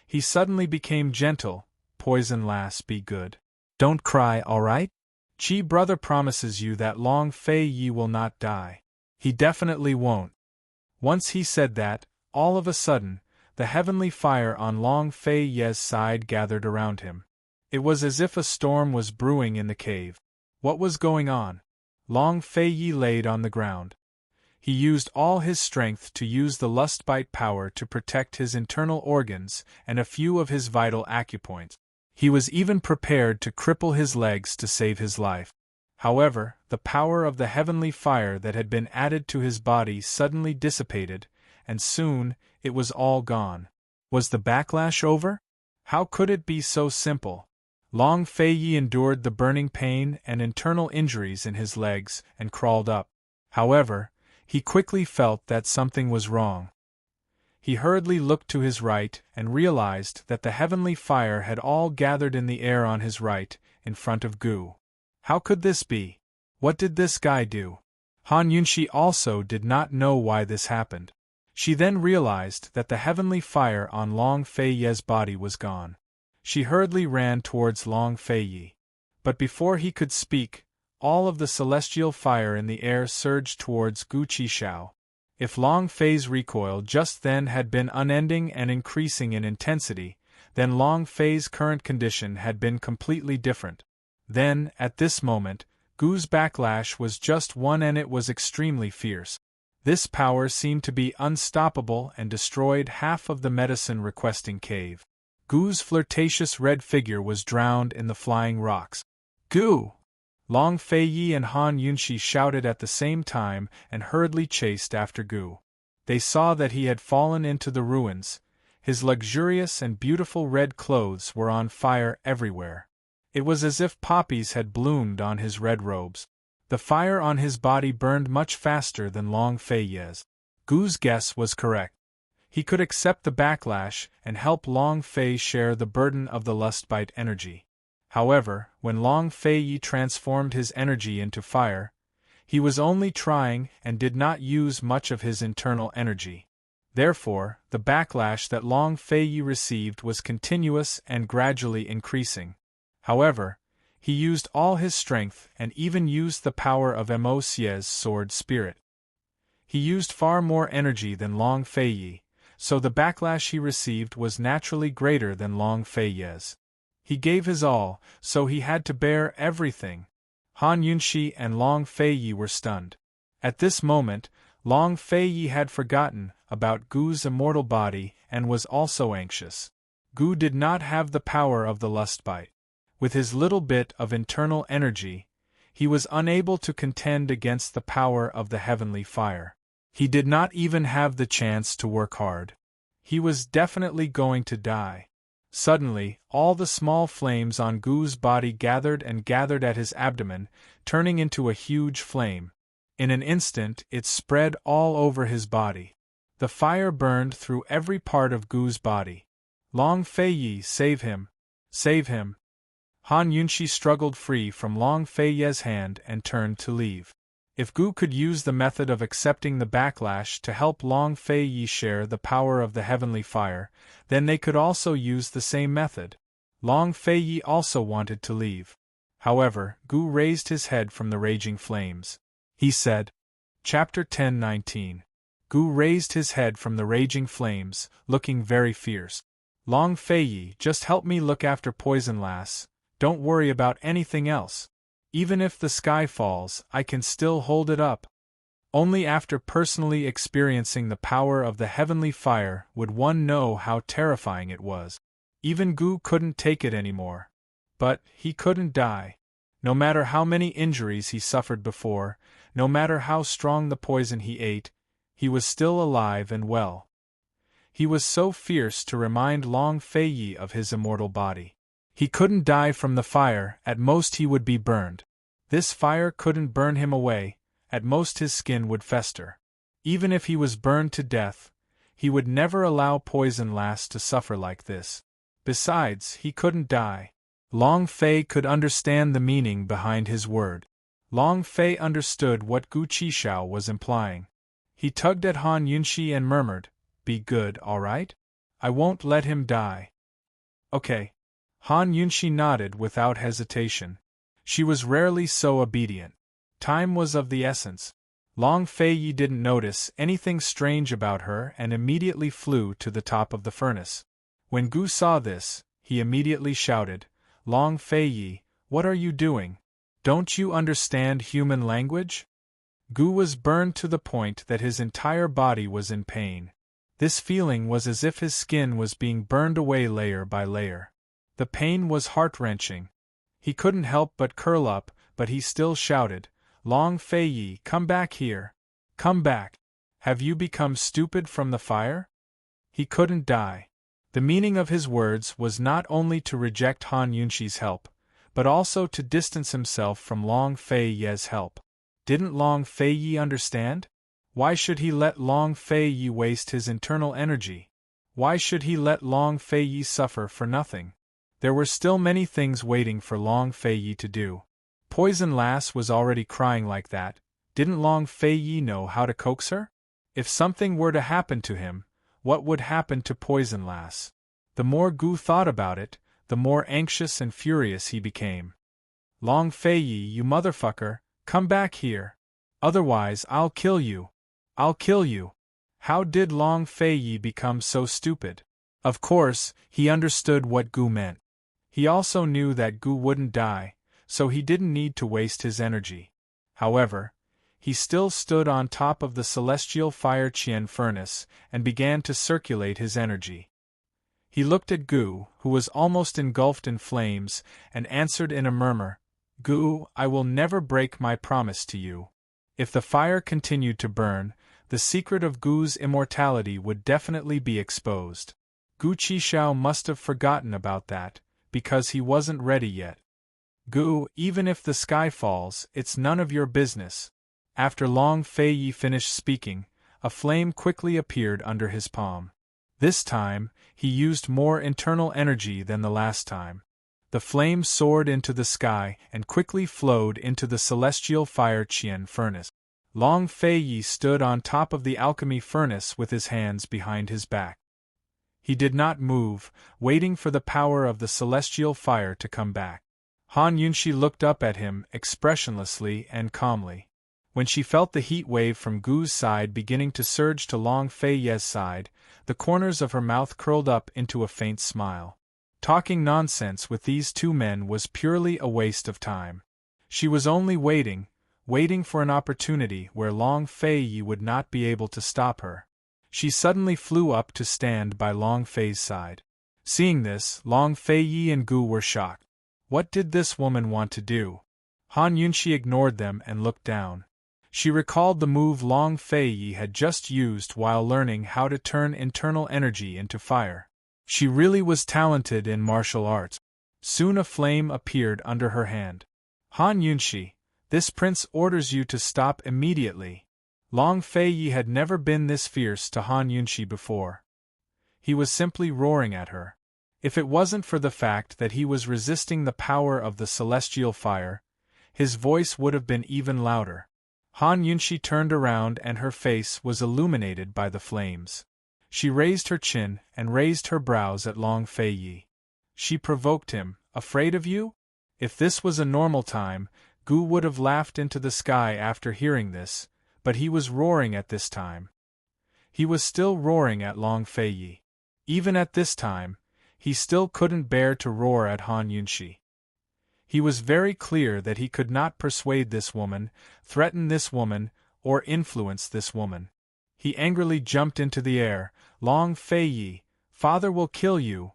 He suddenly became gentle. "Poison lass, be good. Don't cry, all right? Chi brother promises you that Long Feiyi will not die. He definitely won't." Once he said that, all of a sudden, the heavenly fire on Long Feiyi's side gathered around him. It was as if a storm was brewing in the cave. What was going on? Long Feiyi laid on the ground. He used all his strength to use the lustbite power to protect his internal organs and a few of his vital acupoints. He was even prepared to cripple his legs to save his life. However, the power of the heavenly fire that had been added to his body suddenly dissipated, and soon, it was all gone. Was the backlash over? How could it be so simple? Long Feiyi endured the burning pain and internal injuries in his legs and crawled up. However, he quickly felt that something was wrong. He hurriedly looked to his right and realized that the heavenly fire had all gathered in the air on his right, in front of Gu. How could this be? What did this guy do? Han Yunxi also did not know why this happened. She then realized that the heavenly fire on Long Feiyi's body was gone. She hurriedly ran towards Long Feiyi. But before he could speak, all of the celestial fire in the air surged towards Gu Qishao. If Long Fei's recoil just then had been unending and increasing in intensity, then Long Fei's current condition had been completely different. Then, at this moment, Gu's backlash was just one and it was extremely fierce. This power seemed to be unstoppable and destroyed half of the medicine-requesting cave. Gu's flirtatious red figure was drowned in the flying rocks. Gu! Long Feiyi and Han Yunshi shouted at the same time and hurriedly chased after Gu. They saw that he had fallen into the ruins. His luxurious and beautiful red clothes were on fire everywhere. It was as if poppies had bloomed on his red robes. The fire on his body burned much faster than Long Feiyi's. Gu's guess was correct. He could accept the backlash and help Long Fei share the burden of the lustbite energy. However, when Long Feiyi transformed his energy into fire, he was only trying and did not use much of his internal energy. Therefore, the backlash that Long Feiyi received was continuous and gradually increasing. However, he used all his strength and even used the power of Mo Xie's sword spirit. He used far more energy than Long Feiyi, so the backlash he received was naturally greater than Long Feiyi's. He gave his all, so he had to bear everything. Han Yunshi and Long Feiyi were stunned. At this moment, Long Feiyi had forgotten about Gu's immortal body and was also anxious. Gu did not have the power of the lustbite. With his little bit of internal energy, he was unable to contend against the power of the heavenly fire. He did not even have the chance to work hard. He was definitely going to die. Suddenly, all the small flames on Gu's body gathered and gathered at his abdomen, turning into a huge flame. In an instant it spread all over his body. The fire burned through every part of Gu's body. Long Feiyi, save him! Save him! Han Yunshi struggled free from Long Feiyi's hand and turned to leave. If Gu could use the method of accepting the backlash to help Long Feiyi share the power of the heavenly fire, then they could also use the same method. Long Feiyi also wanted to leave. However, Gu raised his head from the raging flames. He said, Chapter 10:19. Gu raised his head from the raging flames, looking very fierce. Long Feiyi, just help me look after Poison Lass. Don't worry about anything else. Even if the sky falls, I can still hold it up. Only after personally experiencing the power of the heavenly fire would one know how terrifying it was. Even Gu couldn't take it anymore. But he couldn't die. No matter how many injuries he suffered before, no matter how strong the poison he ate, he was still alive and well. He was so fierce to remind Long Feiyi of his immortal body. He couldn't die from the fire, at most he would be burned. This fire couldn't burn him away, at most his skin would fester. Even if he was burned to death, he would never allow Poison Lass to suffer like this. Besides, he couldn't die. Long Fei could understand the meaning behind his word. Long Fei understood what Gu Qishao was implying. He tugged at Han Yunshi and murmured, Be good, all right? I won't let him die. Okay. Han Yunshi nodded without hesitation. She was rarely so obedient. Time was of the essence. Long Feiyi didn't notice anything strange about her and immediately flew to the top of the furnace. When Gu saw this, he immediately shouted, Long Feiyi, what are you doing? Don't you understand human language? Gu was burned to the point that his entire body was in pain. This feeling was as if his skin was being burned away layer by layer. The pain was heart-wrenching. He couldn't help but curl up, but he still shouted, Long Feiyi, come back here. Come back. Have you become stupid from the fire? He couldn't die. The meaning of his words was not only to reject Han Yunshi's help, but also to distance himself from Long Feiyi's help. Didn't Long Feiyi understand? Why should he let Long Feiyi waste his internal energy? Why should he let Long Feiyi suffer for nothing? There were still many things waiting for Long Feiyi to do. Poison Lass was already crying like that. Didn't Long Feiyi know how to coax her? If something were to happen to him, what would happen to Poison Lass? The more Gu thought about it, the more anxious and furious he became. Long Feiyi, you motherfucker, come back here. Otherwise I'll kill you. I'll kill you. How did Long Feiyi become so stupid? Of course, he understood what Gu meant. He also knew that Gu wouldn't die, so he didn't need to waste his energy. However, he still stood on top of the celestial fire Qian furnace and began to circulate his energy. He looked at Gu, who was almost engulfed in flames, and answered in a murmur, "Gu, I will never break my promise to you." If the fire continued to burn, the secret of Gu's immortality would definitely be exposed. Gu Qishao must have forgotten about that, because he wasn't ready yet. "Gu, even if the sky falls, it's none of your business." After Long Feiyi finished speaking, a flame quickly appeared under his palm. This time, he used more internal energy than the last time. The flame soared into the sky and quickly flowed into the celestial fire Qian furnace. Long Feiyi stood on top of the alchemy furnace with his hands behind his back. He did not move, waiting for the power of the celestial fire to come back. Han Yunxi looked up at him expressionlessly and calmly. When she felt the heat wave from Gu's side beginning to surge to Long Feiyi's side, the corners of her mouth curled up into a faint smile. Talking nonsense with these two men was purely a waste of time. She was only waiting for an opportunity where Long Feiyi would not be able to stop her. She suddenly flew up to stand by Long Fei's side. Seeing this, Long Feiyi and Gu were shocked. What did this woman want to do? Han Yunxi ignored them and looked down. She recalled the move Long Feiyi had just used while learning how to turn internal energy into fire. She really was talented in martial arts. Soon a flame appeared under her hand. "Han Yunxi, this prince orders you to stop immediately." Long Feiyi had never been this fierce to Han Yunxi before. He was simply roaring at her. If it wasn't for the fact that he was resisting the power of the celestial fire, his voice would have been even louder. Han Yunxi turned around and her face was illuminated by the flames. She raised her chin and raised her brows at Long Feiyi. She provoked him. "Afraid of you?" If this was a normal time, Gu would have laughed into the sky after hearing this, but he was roaring at this time. He was still roaring at Long Feiyi. Even at this time, he still couldn't bear to roar at Han Yunxi. He was very clear that he could not persuade this woman, threaten this woman, or influence this woman. He angrily jumped into the air. "Long Feiyi, father will kill you!"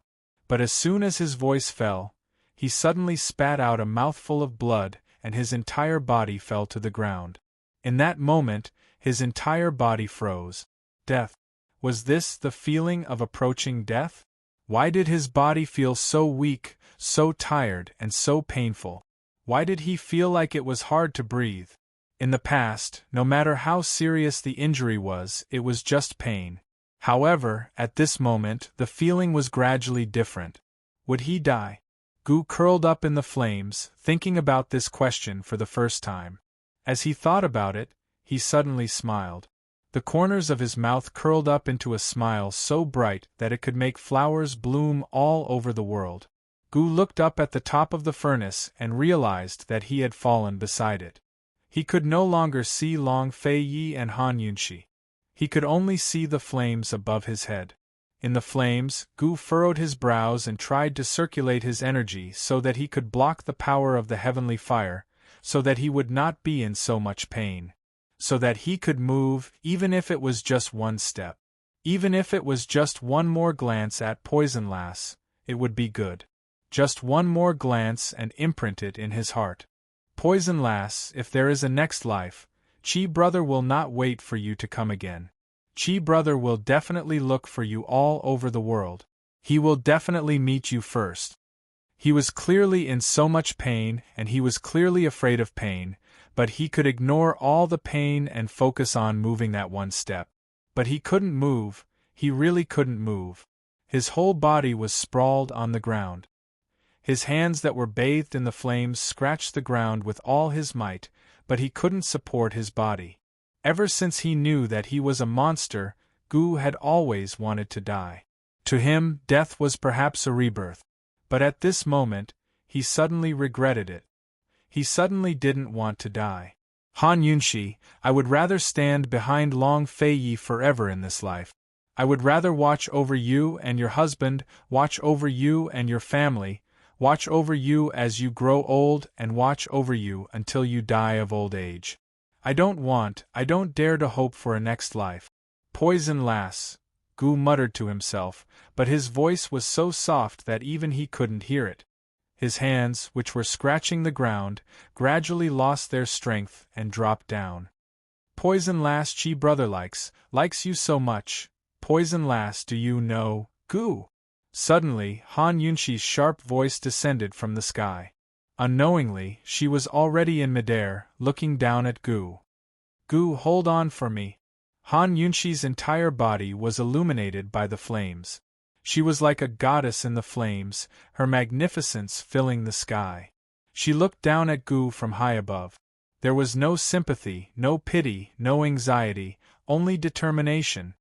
But as soon as his voice fell, he suddenly spat out a mouthful of blood and his entire body fell to the ground. In that moment, his entire body froze. Death. Was this the feeling of approaching death? Why did his body feel so weak, so tired, and so painful? Why did he feel like it was hard to breathe? In the past, no matter how serious the injury was, it was just pain. However, at this moment, the feeling was gradually different. Would he die? Gu curled up in the flames, thinking about this question for the first time. As he thought about it, he suddenly smiled. The corners of his mouth curled up into a smile so bright that it could make flowers bloom all over the world. Gu looked up at the top of the furnace and realized that he had fallen beside it. He could no longer see Long Feiyi and Han Yunxi. He could only see the flames above his head. In the flames, Gu furrowed his brows and tried to circulate his energy so that he could block the power of the heavenly fire, so that he would not be in so much pain. So that he could move, even if it was just one step. Even if it was just one more glance at Poison Lass, it would be good. Just one more glance and imprint it in his heart. Poison Lass, if there is a next life, Chi brother will not wait for you to come again. Chi brother will definitely look for you all over the world. He will definitely meet you first. He was clearly in so much pain and he was clearly afraid of pain, but he could ignore all the pain and focus on moving that one step. But he couldn't move, he really couldn't move. His whole body was sprawled on the ground. His hands that were bathed in the flames scratched the ground with all his might, but he couldn't support his body. Ever since he knew that he was a monster, Gu had always wanted to die. To him, death was perhaps a rebirth. But at this moment, he suddenly regretted it. He suddenly didn't want to die. Han Yunxi, I would rather stand behind Long Feiyi forever in this life. I would rather watch over you and your husband, watch over you and your family, watch over you as you grow old and watch over you until you die of old age. I don't dare to hope for a next life. Poison lass, Gu muttered to himself, but his voice was so soft that even he couldn't hear it. His hands, which were scratching the ground, gradually lost their strength and dropped down. Poison lass, chi brother likes you so much. Poison lass, do you know, Gu? Suddenly, Han Yunxi's sharp voice descended from the sky. Unknowingly, she was already in midair, looking down at Gu. Gu, hold on for me. Han Yunxi's entire body was illuminated by the flames. She was like a goddess in the flames, her magnificence filling the sky. She looked down at Gu from high above. There was no sympathy, no pity, no anxiety, only determination.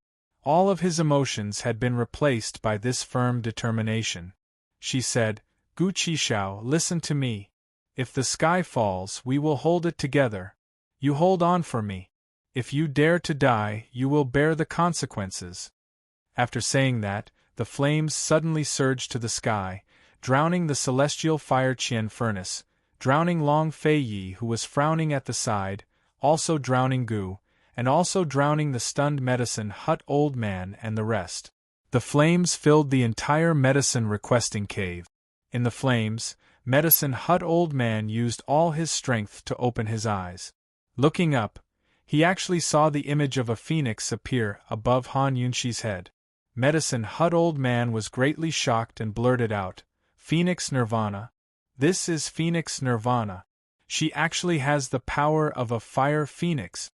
All of his emotions had been replaced by this firm determination. She said, Gu Qishao, listen to me. If the sky falls, we will hold it together. You hold on for me. If you dare to die, you will bear the consequences. After saying that, the flames suddenly surged to the sky, drowning the celestial fire Qian furnace, drowning Long Fei Yi who was frowning at the side, also drowning Gu, and also drowning the stunned medicine hut old man and the rest. The flames filled the entire medicine requesting cave. In the flames, medicine hut old man used all his strength to open his eyes. Looking up, he actually saw the image of a phoenix appear above Han Yunxi's head. Medicine hut old man was greatly shocked and blurted out, Phoenix Nirvana? This is Phoenix Nirvana. She actually has the power of a fire phoenix.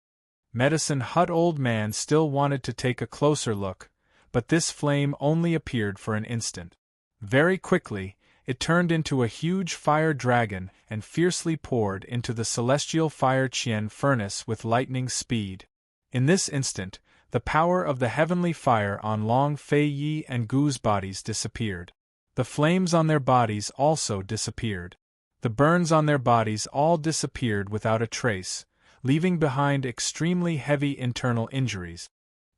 Medicine hut old man still wanted to take a closer look, but this flame only appeared for an instant. Very quickly, it turned into a huge fire dragon and fiercely poured into the celestial fire Qian furnace with lightning speed. In this instant, the power of the heavenly fire on Long Fei Yi and Gu's bodies disappeared. The flames on their bodies also disappeared. The burns on their bodies all disappeared without a trace, leaving behind extremely heavy internal injuries.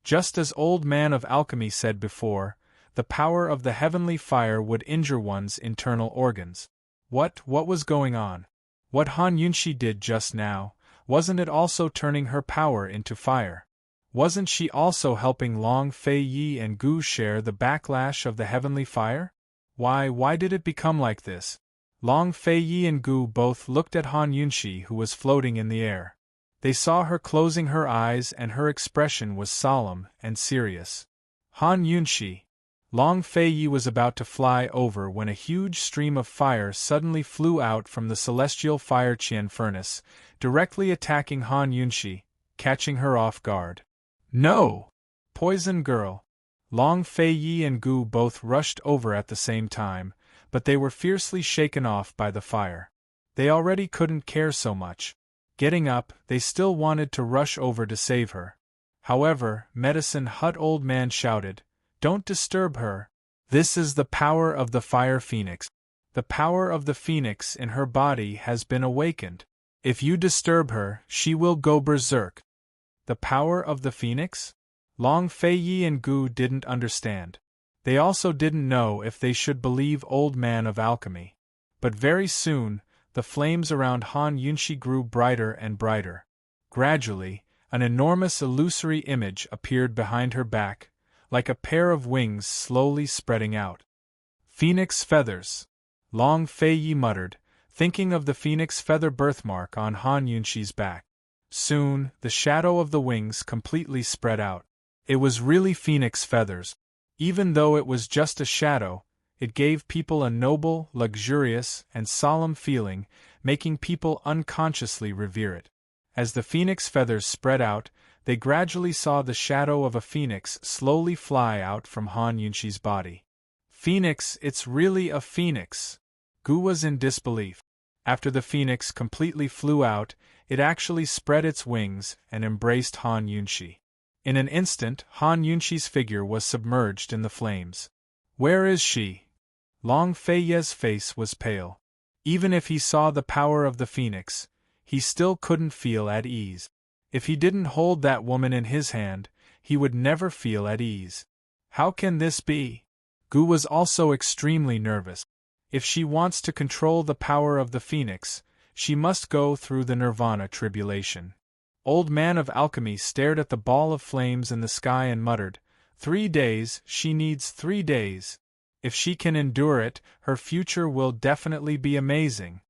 Just as Old Man of Alchemy said before, the power of the heavenly fire would injure one's internal organs. What was going on? What Han Yunxi did just now, wasn't it also turning her power into fire? Wasn't she also helping Long Fei Yi and Gu share the backlash of the heavenly fire? Why did it become like this? Long Fei Yi and Gu both looked at Han Yunxi who was floating in the air. They saw her closing her eyes and her expression was solemn and serious. Han Yunxi. Long Fei Yi was about to fly over when a huge stream of fire suddenly flew out from the celestial fire Qian furnace, directly attacking Han Yunxi, catching her off guard. No! Poison girl! Long Fei Yi and Gu both rushed over at the same time, but they were fiercely shaken off by the fire. They already couldn't care so much. Getting up, they still wanted to rush over to save her. However, Medicine Hut Old Man shouted, Don't disturb her. This is the power of the fire phoenix. The power of the phoenix in her body has been awakened. If you disturb her, she will go berserk. The power of the phoenix? Long Fei Yi and Gu didn't understand. They also didn't know if they should believe Old Man of Alchemy. But very soon, the flames around Han Yunxi grew brighter and brighter. Gradually, an enormous illusory image appeared behind her back, like a pair of wings slowly spreading out. Phoenix feathers, Long Fei Yi muttered, thinking of the phoenix feather birthmark on Han Yunxi's back. Soon, the shadow of the wings completely spread out. It was really phoenix feathers. Even though it was just a shadow, it gave people a noble, luxurious, and solemn feeling, making people unconsciously revere it. As the phoenix feathers spread out, they gradually saw the shadow of a phoenix slowly fly out from Han Yunxi's body. Phoenix, it's really a phoenix! Gu was in disbelief. After the phoenix completely flew out, it actually spread its wings and embraced Han Yunxi. In an instant, Han Yunxi's figure was submerged in the flames. Where is she? Long Fei Yi's face was pale. Even if he saw the power of the phoenix, he still couldn't feel at ease. If he didn't hold that woman in his hand, he would never feel at ease. How can this be? Gu was also extremely nervous. If she wants to control the power of the phoenix, she must go through the Nirvana tribulation. Old Man of Alchemy stared at the ball of flames in the sky and muttered, 3 days, she needs 3 days. If she can endure it, her future will definitely be amazing.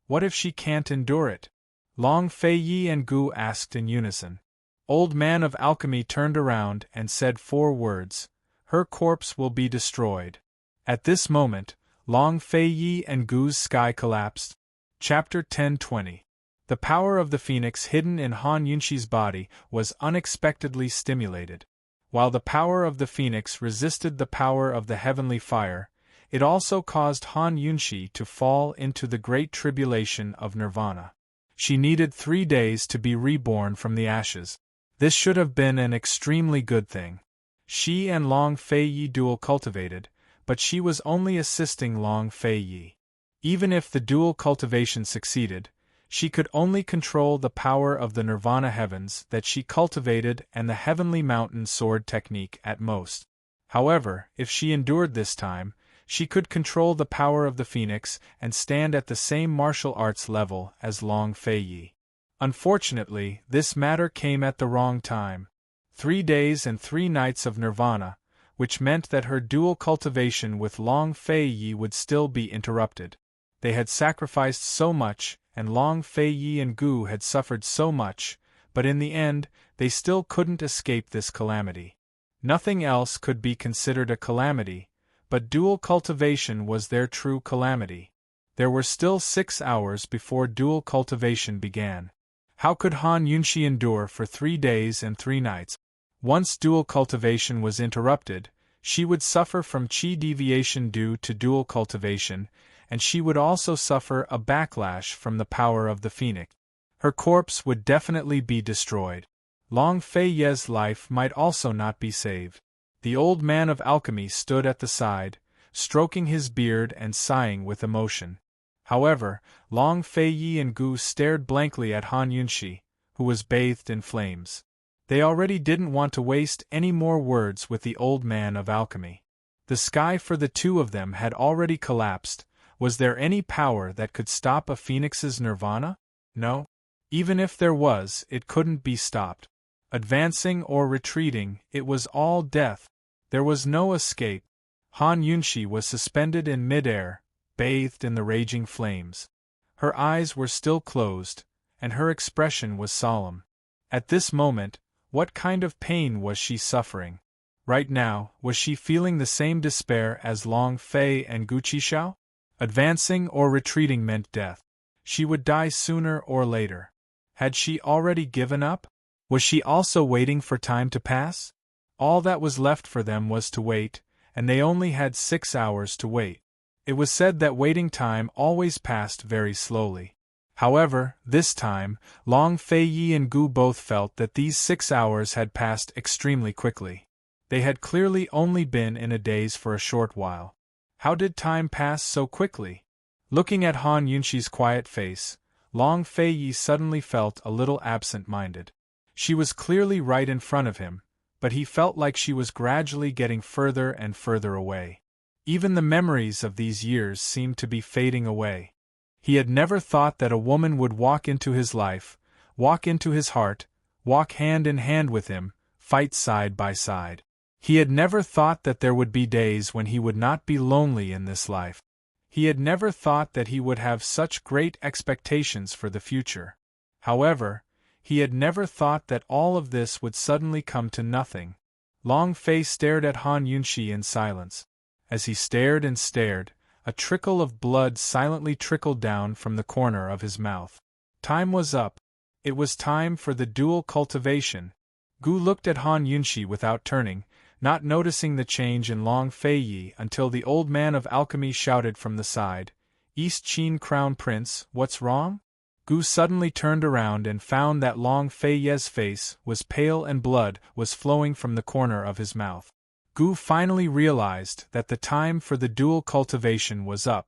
What if she can't endure it? Long Fei Yi and Gu asked in unison. Old Man of Alchemy turned around and said 4 words, her corpse will be destroyed. At this moment, Long Fei Yi and Gu's sky collapsed. Chapter 10:20. The power of the phoenix hidden in Han Yunxi's body was unexpectedly stimulated. While the power of the phoenix resisted the power of the heavenly fire, it also caused Han Yunxi to fall into the great tribulation of nirvana. She needed 3 days to be reborn from the ashes. This should have been an extremely good thing. She and Long Fei Yi dual cultivated, but she was only assisting Long Fei Yi. Even if the dual cultivation succeeded, she could only control the power of the nirvana heavens that she cultivated and the heavenly mountain sword technique at most. However, if she endured this time, she could control the power of the phoenix and stand at the same martial arts level as Long Fei Yi. Unfortunately, this matter came at the wrong time. 3 days and 3 nights of nirvana, which meant that her dual cultivation with Long Fei Yi would still be interrupted. They had sacrificed so much, and Long Fei Yi and Gu had suffered so much, but in the end, they still couldn't escape this calamity. Nothing else could be considered a calamity, but dual cultivation was their true calamity. There were still 6 hours before dual cultivation began. How could Han Yunxi endure for 3 days and 3 nights? Once dual cultivation was interrupted, she would suffer from qi deviation due to dual cultivation, and she would also suffer a backlash from the power of the phoenix. Her corpse would definitely be destroyed. Long Fei Ye's life might also not be saved. The Old Man of Alchemy stood at the side, stroking his beard and sighing with emotion. However, Long Fei Yi and Gu stared blankly at Han Yunxi, who was bathed in flames. They already didn't want to waste any more words with the Old Man of Alchemy. The sky for the two of them had already collapsed. Was there any power that could stop a phoenix's nirvana? No. Even if there was, it couldn't be stopped. Advancing or retreating, it was all death. There was no escape. Han Yunxi was suspended in mid-air, bathed in the raging flames. Her eyes were still closed, and her expression was solemn. At this moment, what kind of pain was she suffering? Right now, was she feeling the same despair as Long Fei and Gu Qishao? Advancing or retreating meant death. She would die sooner or later. Had she already given up? Was she also waiting for time to pass? All that was left for them was to wait, and they only had 6 hours to wait. It was said that waiting time always passed very slowly. However, this time, Long Fei Yi and Gu both felt that these 6 hours had passed extremely quickly. They had clearly only been in a daze for a short while. How did time pass so quickly? Looking at Han Yunxi's quiet face, Long Fei Yi suddenly felt a little absent-minded. She was clearly right in front of him, but he felt like she was gradually getting further and further away. Even the memories of these years seemed to be fading away. He had never thought that a woman would walk into his life, walk into his heart, walk hand in hand with him, fight side by side. He had never thought that there would be days when he would not be lonely in this life. He had never thought that he would have such great expectations for the future. However, he had never thought that all of this would suddenly come to nothing. Long Fei stared at Han Yunxi in silence. As he stared and stared, a trickle of blood silently trickled down from the corner of his mouth. Time was up. It was time for the dual cultivation. Gu looked at Han Yunxi without turning, not noticing the change in Long Fei Yi until the Old Man of Alchemy shouted from the side, "East Qin Crown Prince, what's wrong?" Gu suddenly turned around and found that Long Fei Ye's face was pale and blood was flowing from the corner of his mouth. Gu finally realized that the time for the dual cultivation was up.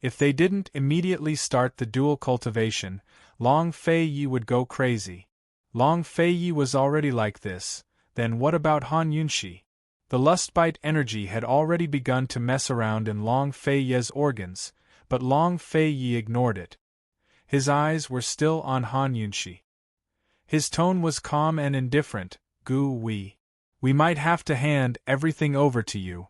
If they didn't immediately start the dual cultivation, Long Fei Yi would go crazy. Long Fei Yi was already like this, then what about Han Yunxi? The lustbite energy had already begun to mess around in Long Fei Ye's organs, but Long Fei Yi ignored it. His eyes were still on Han Yunxi. His tone was calm and indifferent. Gu, we might have to hand everything over to you.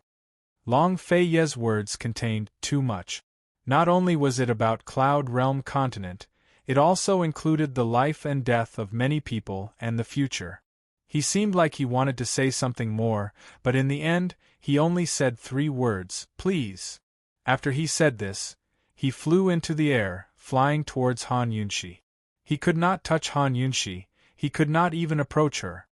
Long Fei Ye's words contained too much. Not only was it about Cloud Realm Continent, it also included the life and death of many people and the future. He seemed like he wanted to say something more, but in the end, he only said 3 words, please. After he said this, he flew into the air, flying towards Han Yunshi. He could not touch Han Yunshi, he could not even approach her.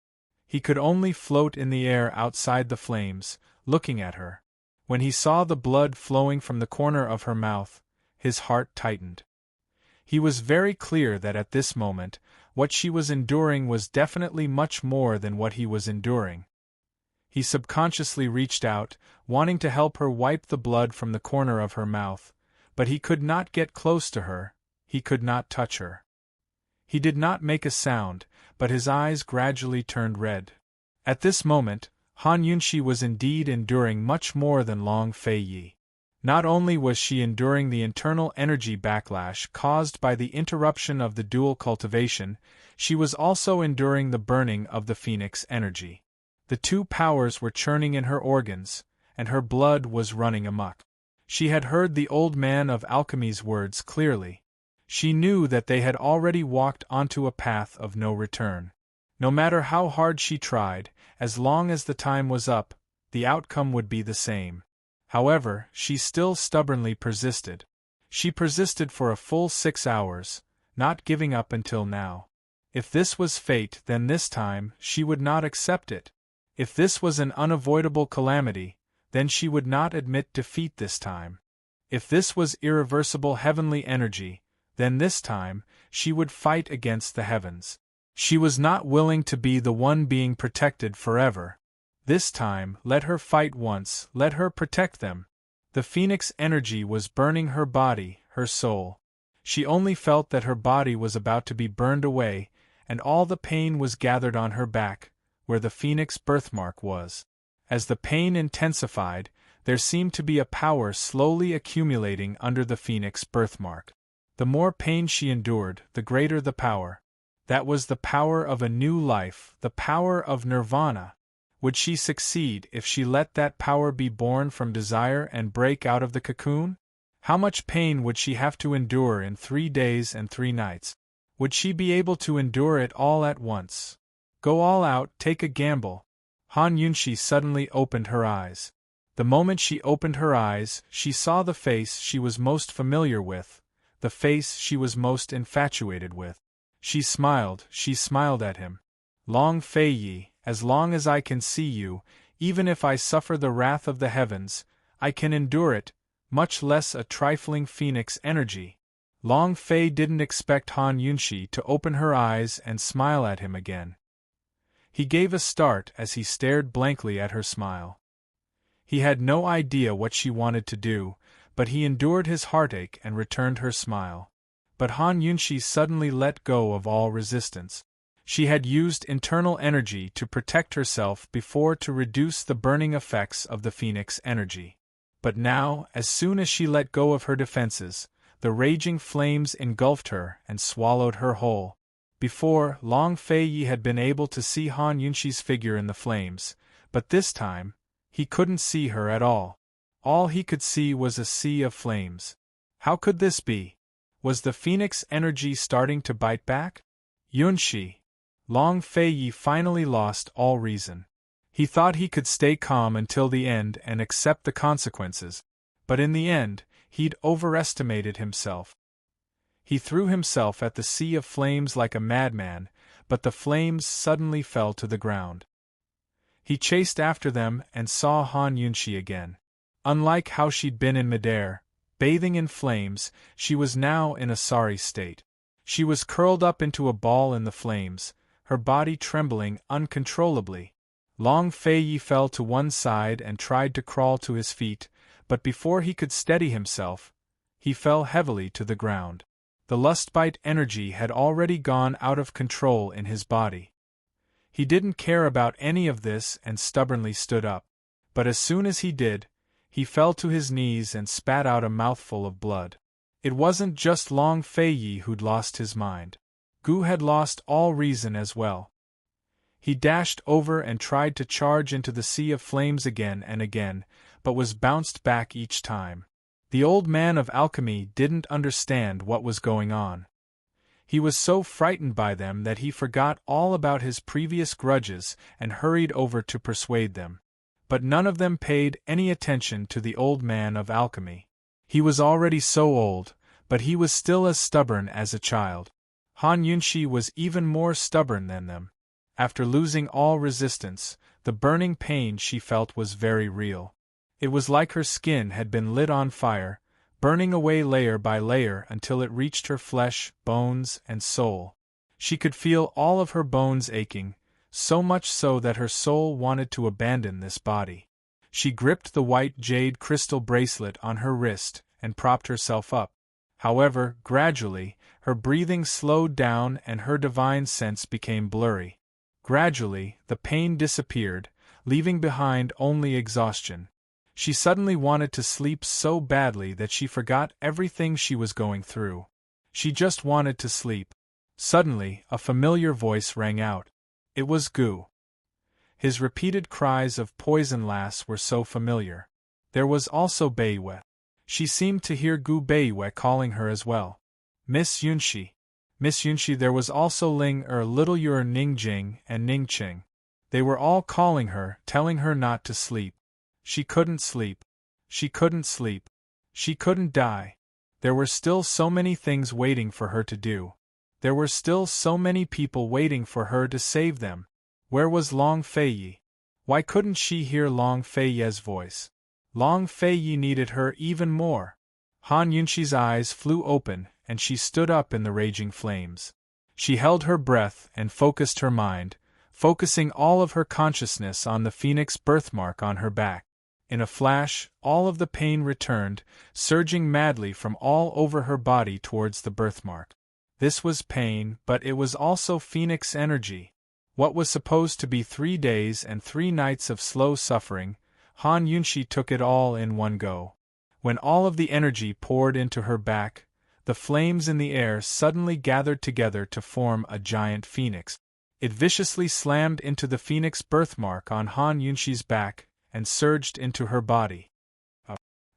He could only float in the air outside the flames, looking at her. When he saw the blood flowing from the corner of her mouth, his heart tightened. He was very clear that at this moment, what she was enduring was definitely much more than what he was enduring. He subconsciously reached out, wanting to help her wipe the blood from the corner of her mouth, but he could not get close to her, he could not touch her. He did not make a sound, but his eyes gradually turned red. At this moment, Han Yunshi was indeed enduring much more than Long Fei Yi. Not only was she enduring the internal energy backlash caused by the interruption of the dual cultivation, she was also enduring the burning of the phoenix energy. The 2 powers were churning in her organs, and her blood was running amok. She had heard the old man of alchemy's words clearly. She knew that they had already walked onto a path of no return. No matter how hard she tried, as long as the time was up, the outcome would be the same. However, she still stubbornly persisted. She persisted for a full 6 hours, not giving up until now. If this was fate, then this time, she would not accept it. If this was an unavoidable calamity, then she would not admit defeat this time. If this was irreversible heavenly energy, then this time, she would fight against the heavens. She was not willing to be the one being protected forever. This time, let her fight once, let her protect them. The phoenix energy was burning her body, her soul. She only felt that her body was about to be burned away, and all the pain was gathered on her back, where the phoenix birthmark was. As the pain intensified, there seemed to be a power slowly accumulating under the phoenix birthmark. The more pain she endured, the greater the power. That was the power of a new life, the power of nirvana. Would she succeed if she let that power be born from desire and break out of the cocoon? How much pain would she have to endure in 3 days and 3 nights? Would she be able to endure it all at once? Go all out, take a gamble. Han Yunshi suddenly opened her eyes. The moment she opened her eyes, she saw the face she was most familiar with, the face she was most infatuated with. She smiled at him. Long Fei Yi, as long as I can see you, even if I suffer the wrath of the heavens, I can endure it, much less a trifling phoenix energy. Long Fei didn't expect Han Yunshi to open her eyes and smile at him again. He gave a start as he stared blankly at her smile. He had no idea what she wanted to do, but he endured his heartache and returned her smile. But Han Yunshi suddenly let go of all resistance. She had used internal energy to protect herself before to reduce the burning effects of the phoenix energy. But now, as soon as she let go of her defenses, the raging flames engulfed her and swallowed her whole. Before, Long Fei Yi had been able to see Han Yunshi's figure in the flames, but this time, he couldn't see her at all. All he could see was a sea of flames. How could this be? Was the phoenix energy starting to bite back? Yunshi. Long Fei Yi finally lost all reason. He thought he could stay calm until the end and accept the consequences, but in the end, he'd overestimated himself. He threw himself at the sea of flames like a madman, but the flames suddenly fell to the ground. He chased after them and saw Han Yunshi again. Unlike how she'd been in midair, bathing in flames, she was now in a sorry state. She was curled up into a ball in the flames, her body trembling uncontrollably. Long Fei Yi fell to one side and tried to crawl to his feet, but before he could steady himself, he fell heavily to the ground. The lustbite energy had already gone out of control in his body. He didn't care about any of this and stubbornly stood up. But as soon as he did, he fell to his knees and spat out a mouthful of blood. It wasn't just Long Fei Yi who'd lost his mind. Gu had lost all reason as well. He dashed over and tried to charge into the sea of flames again and again, but was bounced back each time. The old man of alchemy didn't understand what was going on. He was so frightened by them that he forgot all about his previous grudges and hurried over to persuade them. But none of them paid any attention to the old man of alchemy. He was already so old, but he was still as stubborn as a child. Han Yunxi was even more stubborn than them. After losing all resistance, the burning pain she felt was very real. It was like her skin had been lit on fire, burning away layer by layer until it reached her flesh, bones, and soul. She could feel all of her bones aching, so much so that her soul wanted to abandon this body. She gripped the white jade crystal bracelet on her wrist and propped herself up. However, gradually, her breathing slowed down and her divine sense became blurry. Gradually, the pain disappeared, leaving behind only exhaustion. She suddenly wanted to sleep so badly that she forgot everything she was going through. She just wanted to sleep. Suddenly, a familiar voice rang out. It was Gu. His repeated cries of "Poison lass" were so familiar. There was also Beiwei. She seemed to hear Gu Beiwei calling her as well. Miss Yunxi. Miss Yunxi. There was also Ling Little Yer Ningjing and Ningqing. They were all calling her, telling her not to sleep. She couldn't sleep. She couldn't sleep. She couldn't die. There were still so many things waiting for her to do. There were still so many people waiting for her to save them. Where was Long Feiyi? Why couldn't she hear Long Feiyi's voice? Long Feiyi needed her even more. Han Yunxi's eyes flew open, and she stood up in the raging flames. She held her breath and focused her mind, focusing all of her consciousness on the phoenix birthmark on her back. In a flash, all of the pain returned, surging madly from all over her body towards the birthmark. This was pain, but it was also phoenix energy. What was supposed to be 3 days and 3 nights of slow suffering, Han Yunxi took it all in one go. When all of the energy poured into her back, the flames in the air suddenly gathered together to form a giant phoenix. It viciously slammed into the phoenix birthmark on Han Yunxi's back, and surged into her body.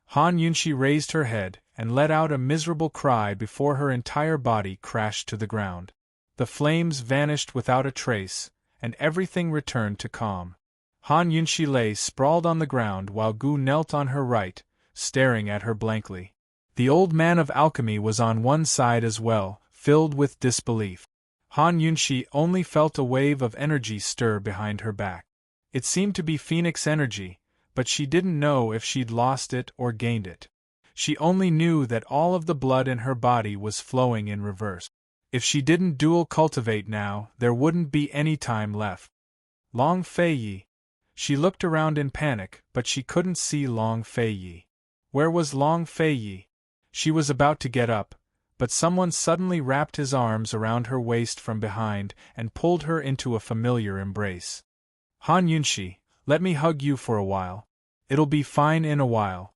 Han Yunxi raised her head and let out a miserable cry before her entire body crashed to the ground. The flames vanished without a trace, and everything returned to calm. Han Yunxi lay sprawled on the ground while Gu knelt on her right, staring at her blankly. The old man of alchemy was on one side as well, filled with disbelief. Han Yunxi only felt a wave of energy stir behind her back. It seemed to be phoenix energy, but she didn't know if she'd lost it or gained it. She only knew that all of the blood in her body was flowing in reverse. If she didn't dual cultivate now, there wouldn't be any time left. Long Feiyi. She looked around in panic, but she couldn't see Long Feiyi. Where was Long Feiyi? She was about to get up, but someone suddenly wrapped his arms around her waist from behind and pulled her into a familiar embrace. Han Yunxi, let me hug you for a while. It'll be fine in a while.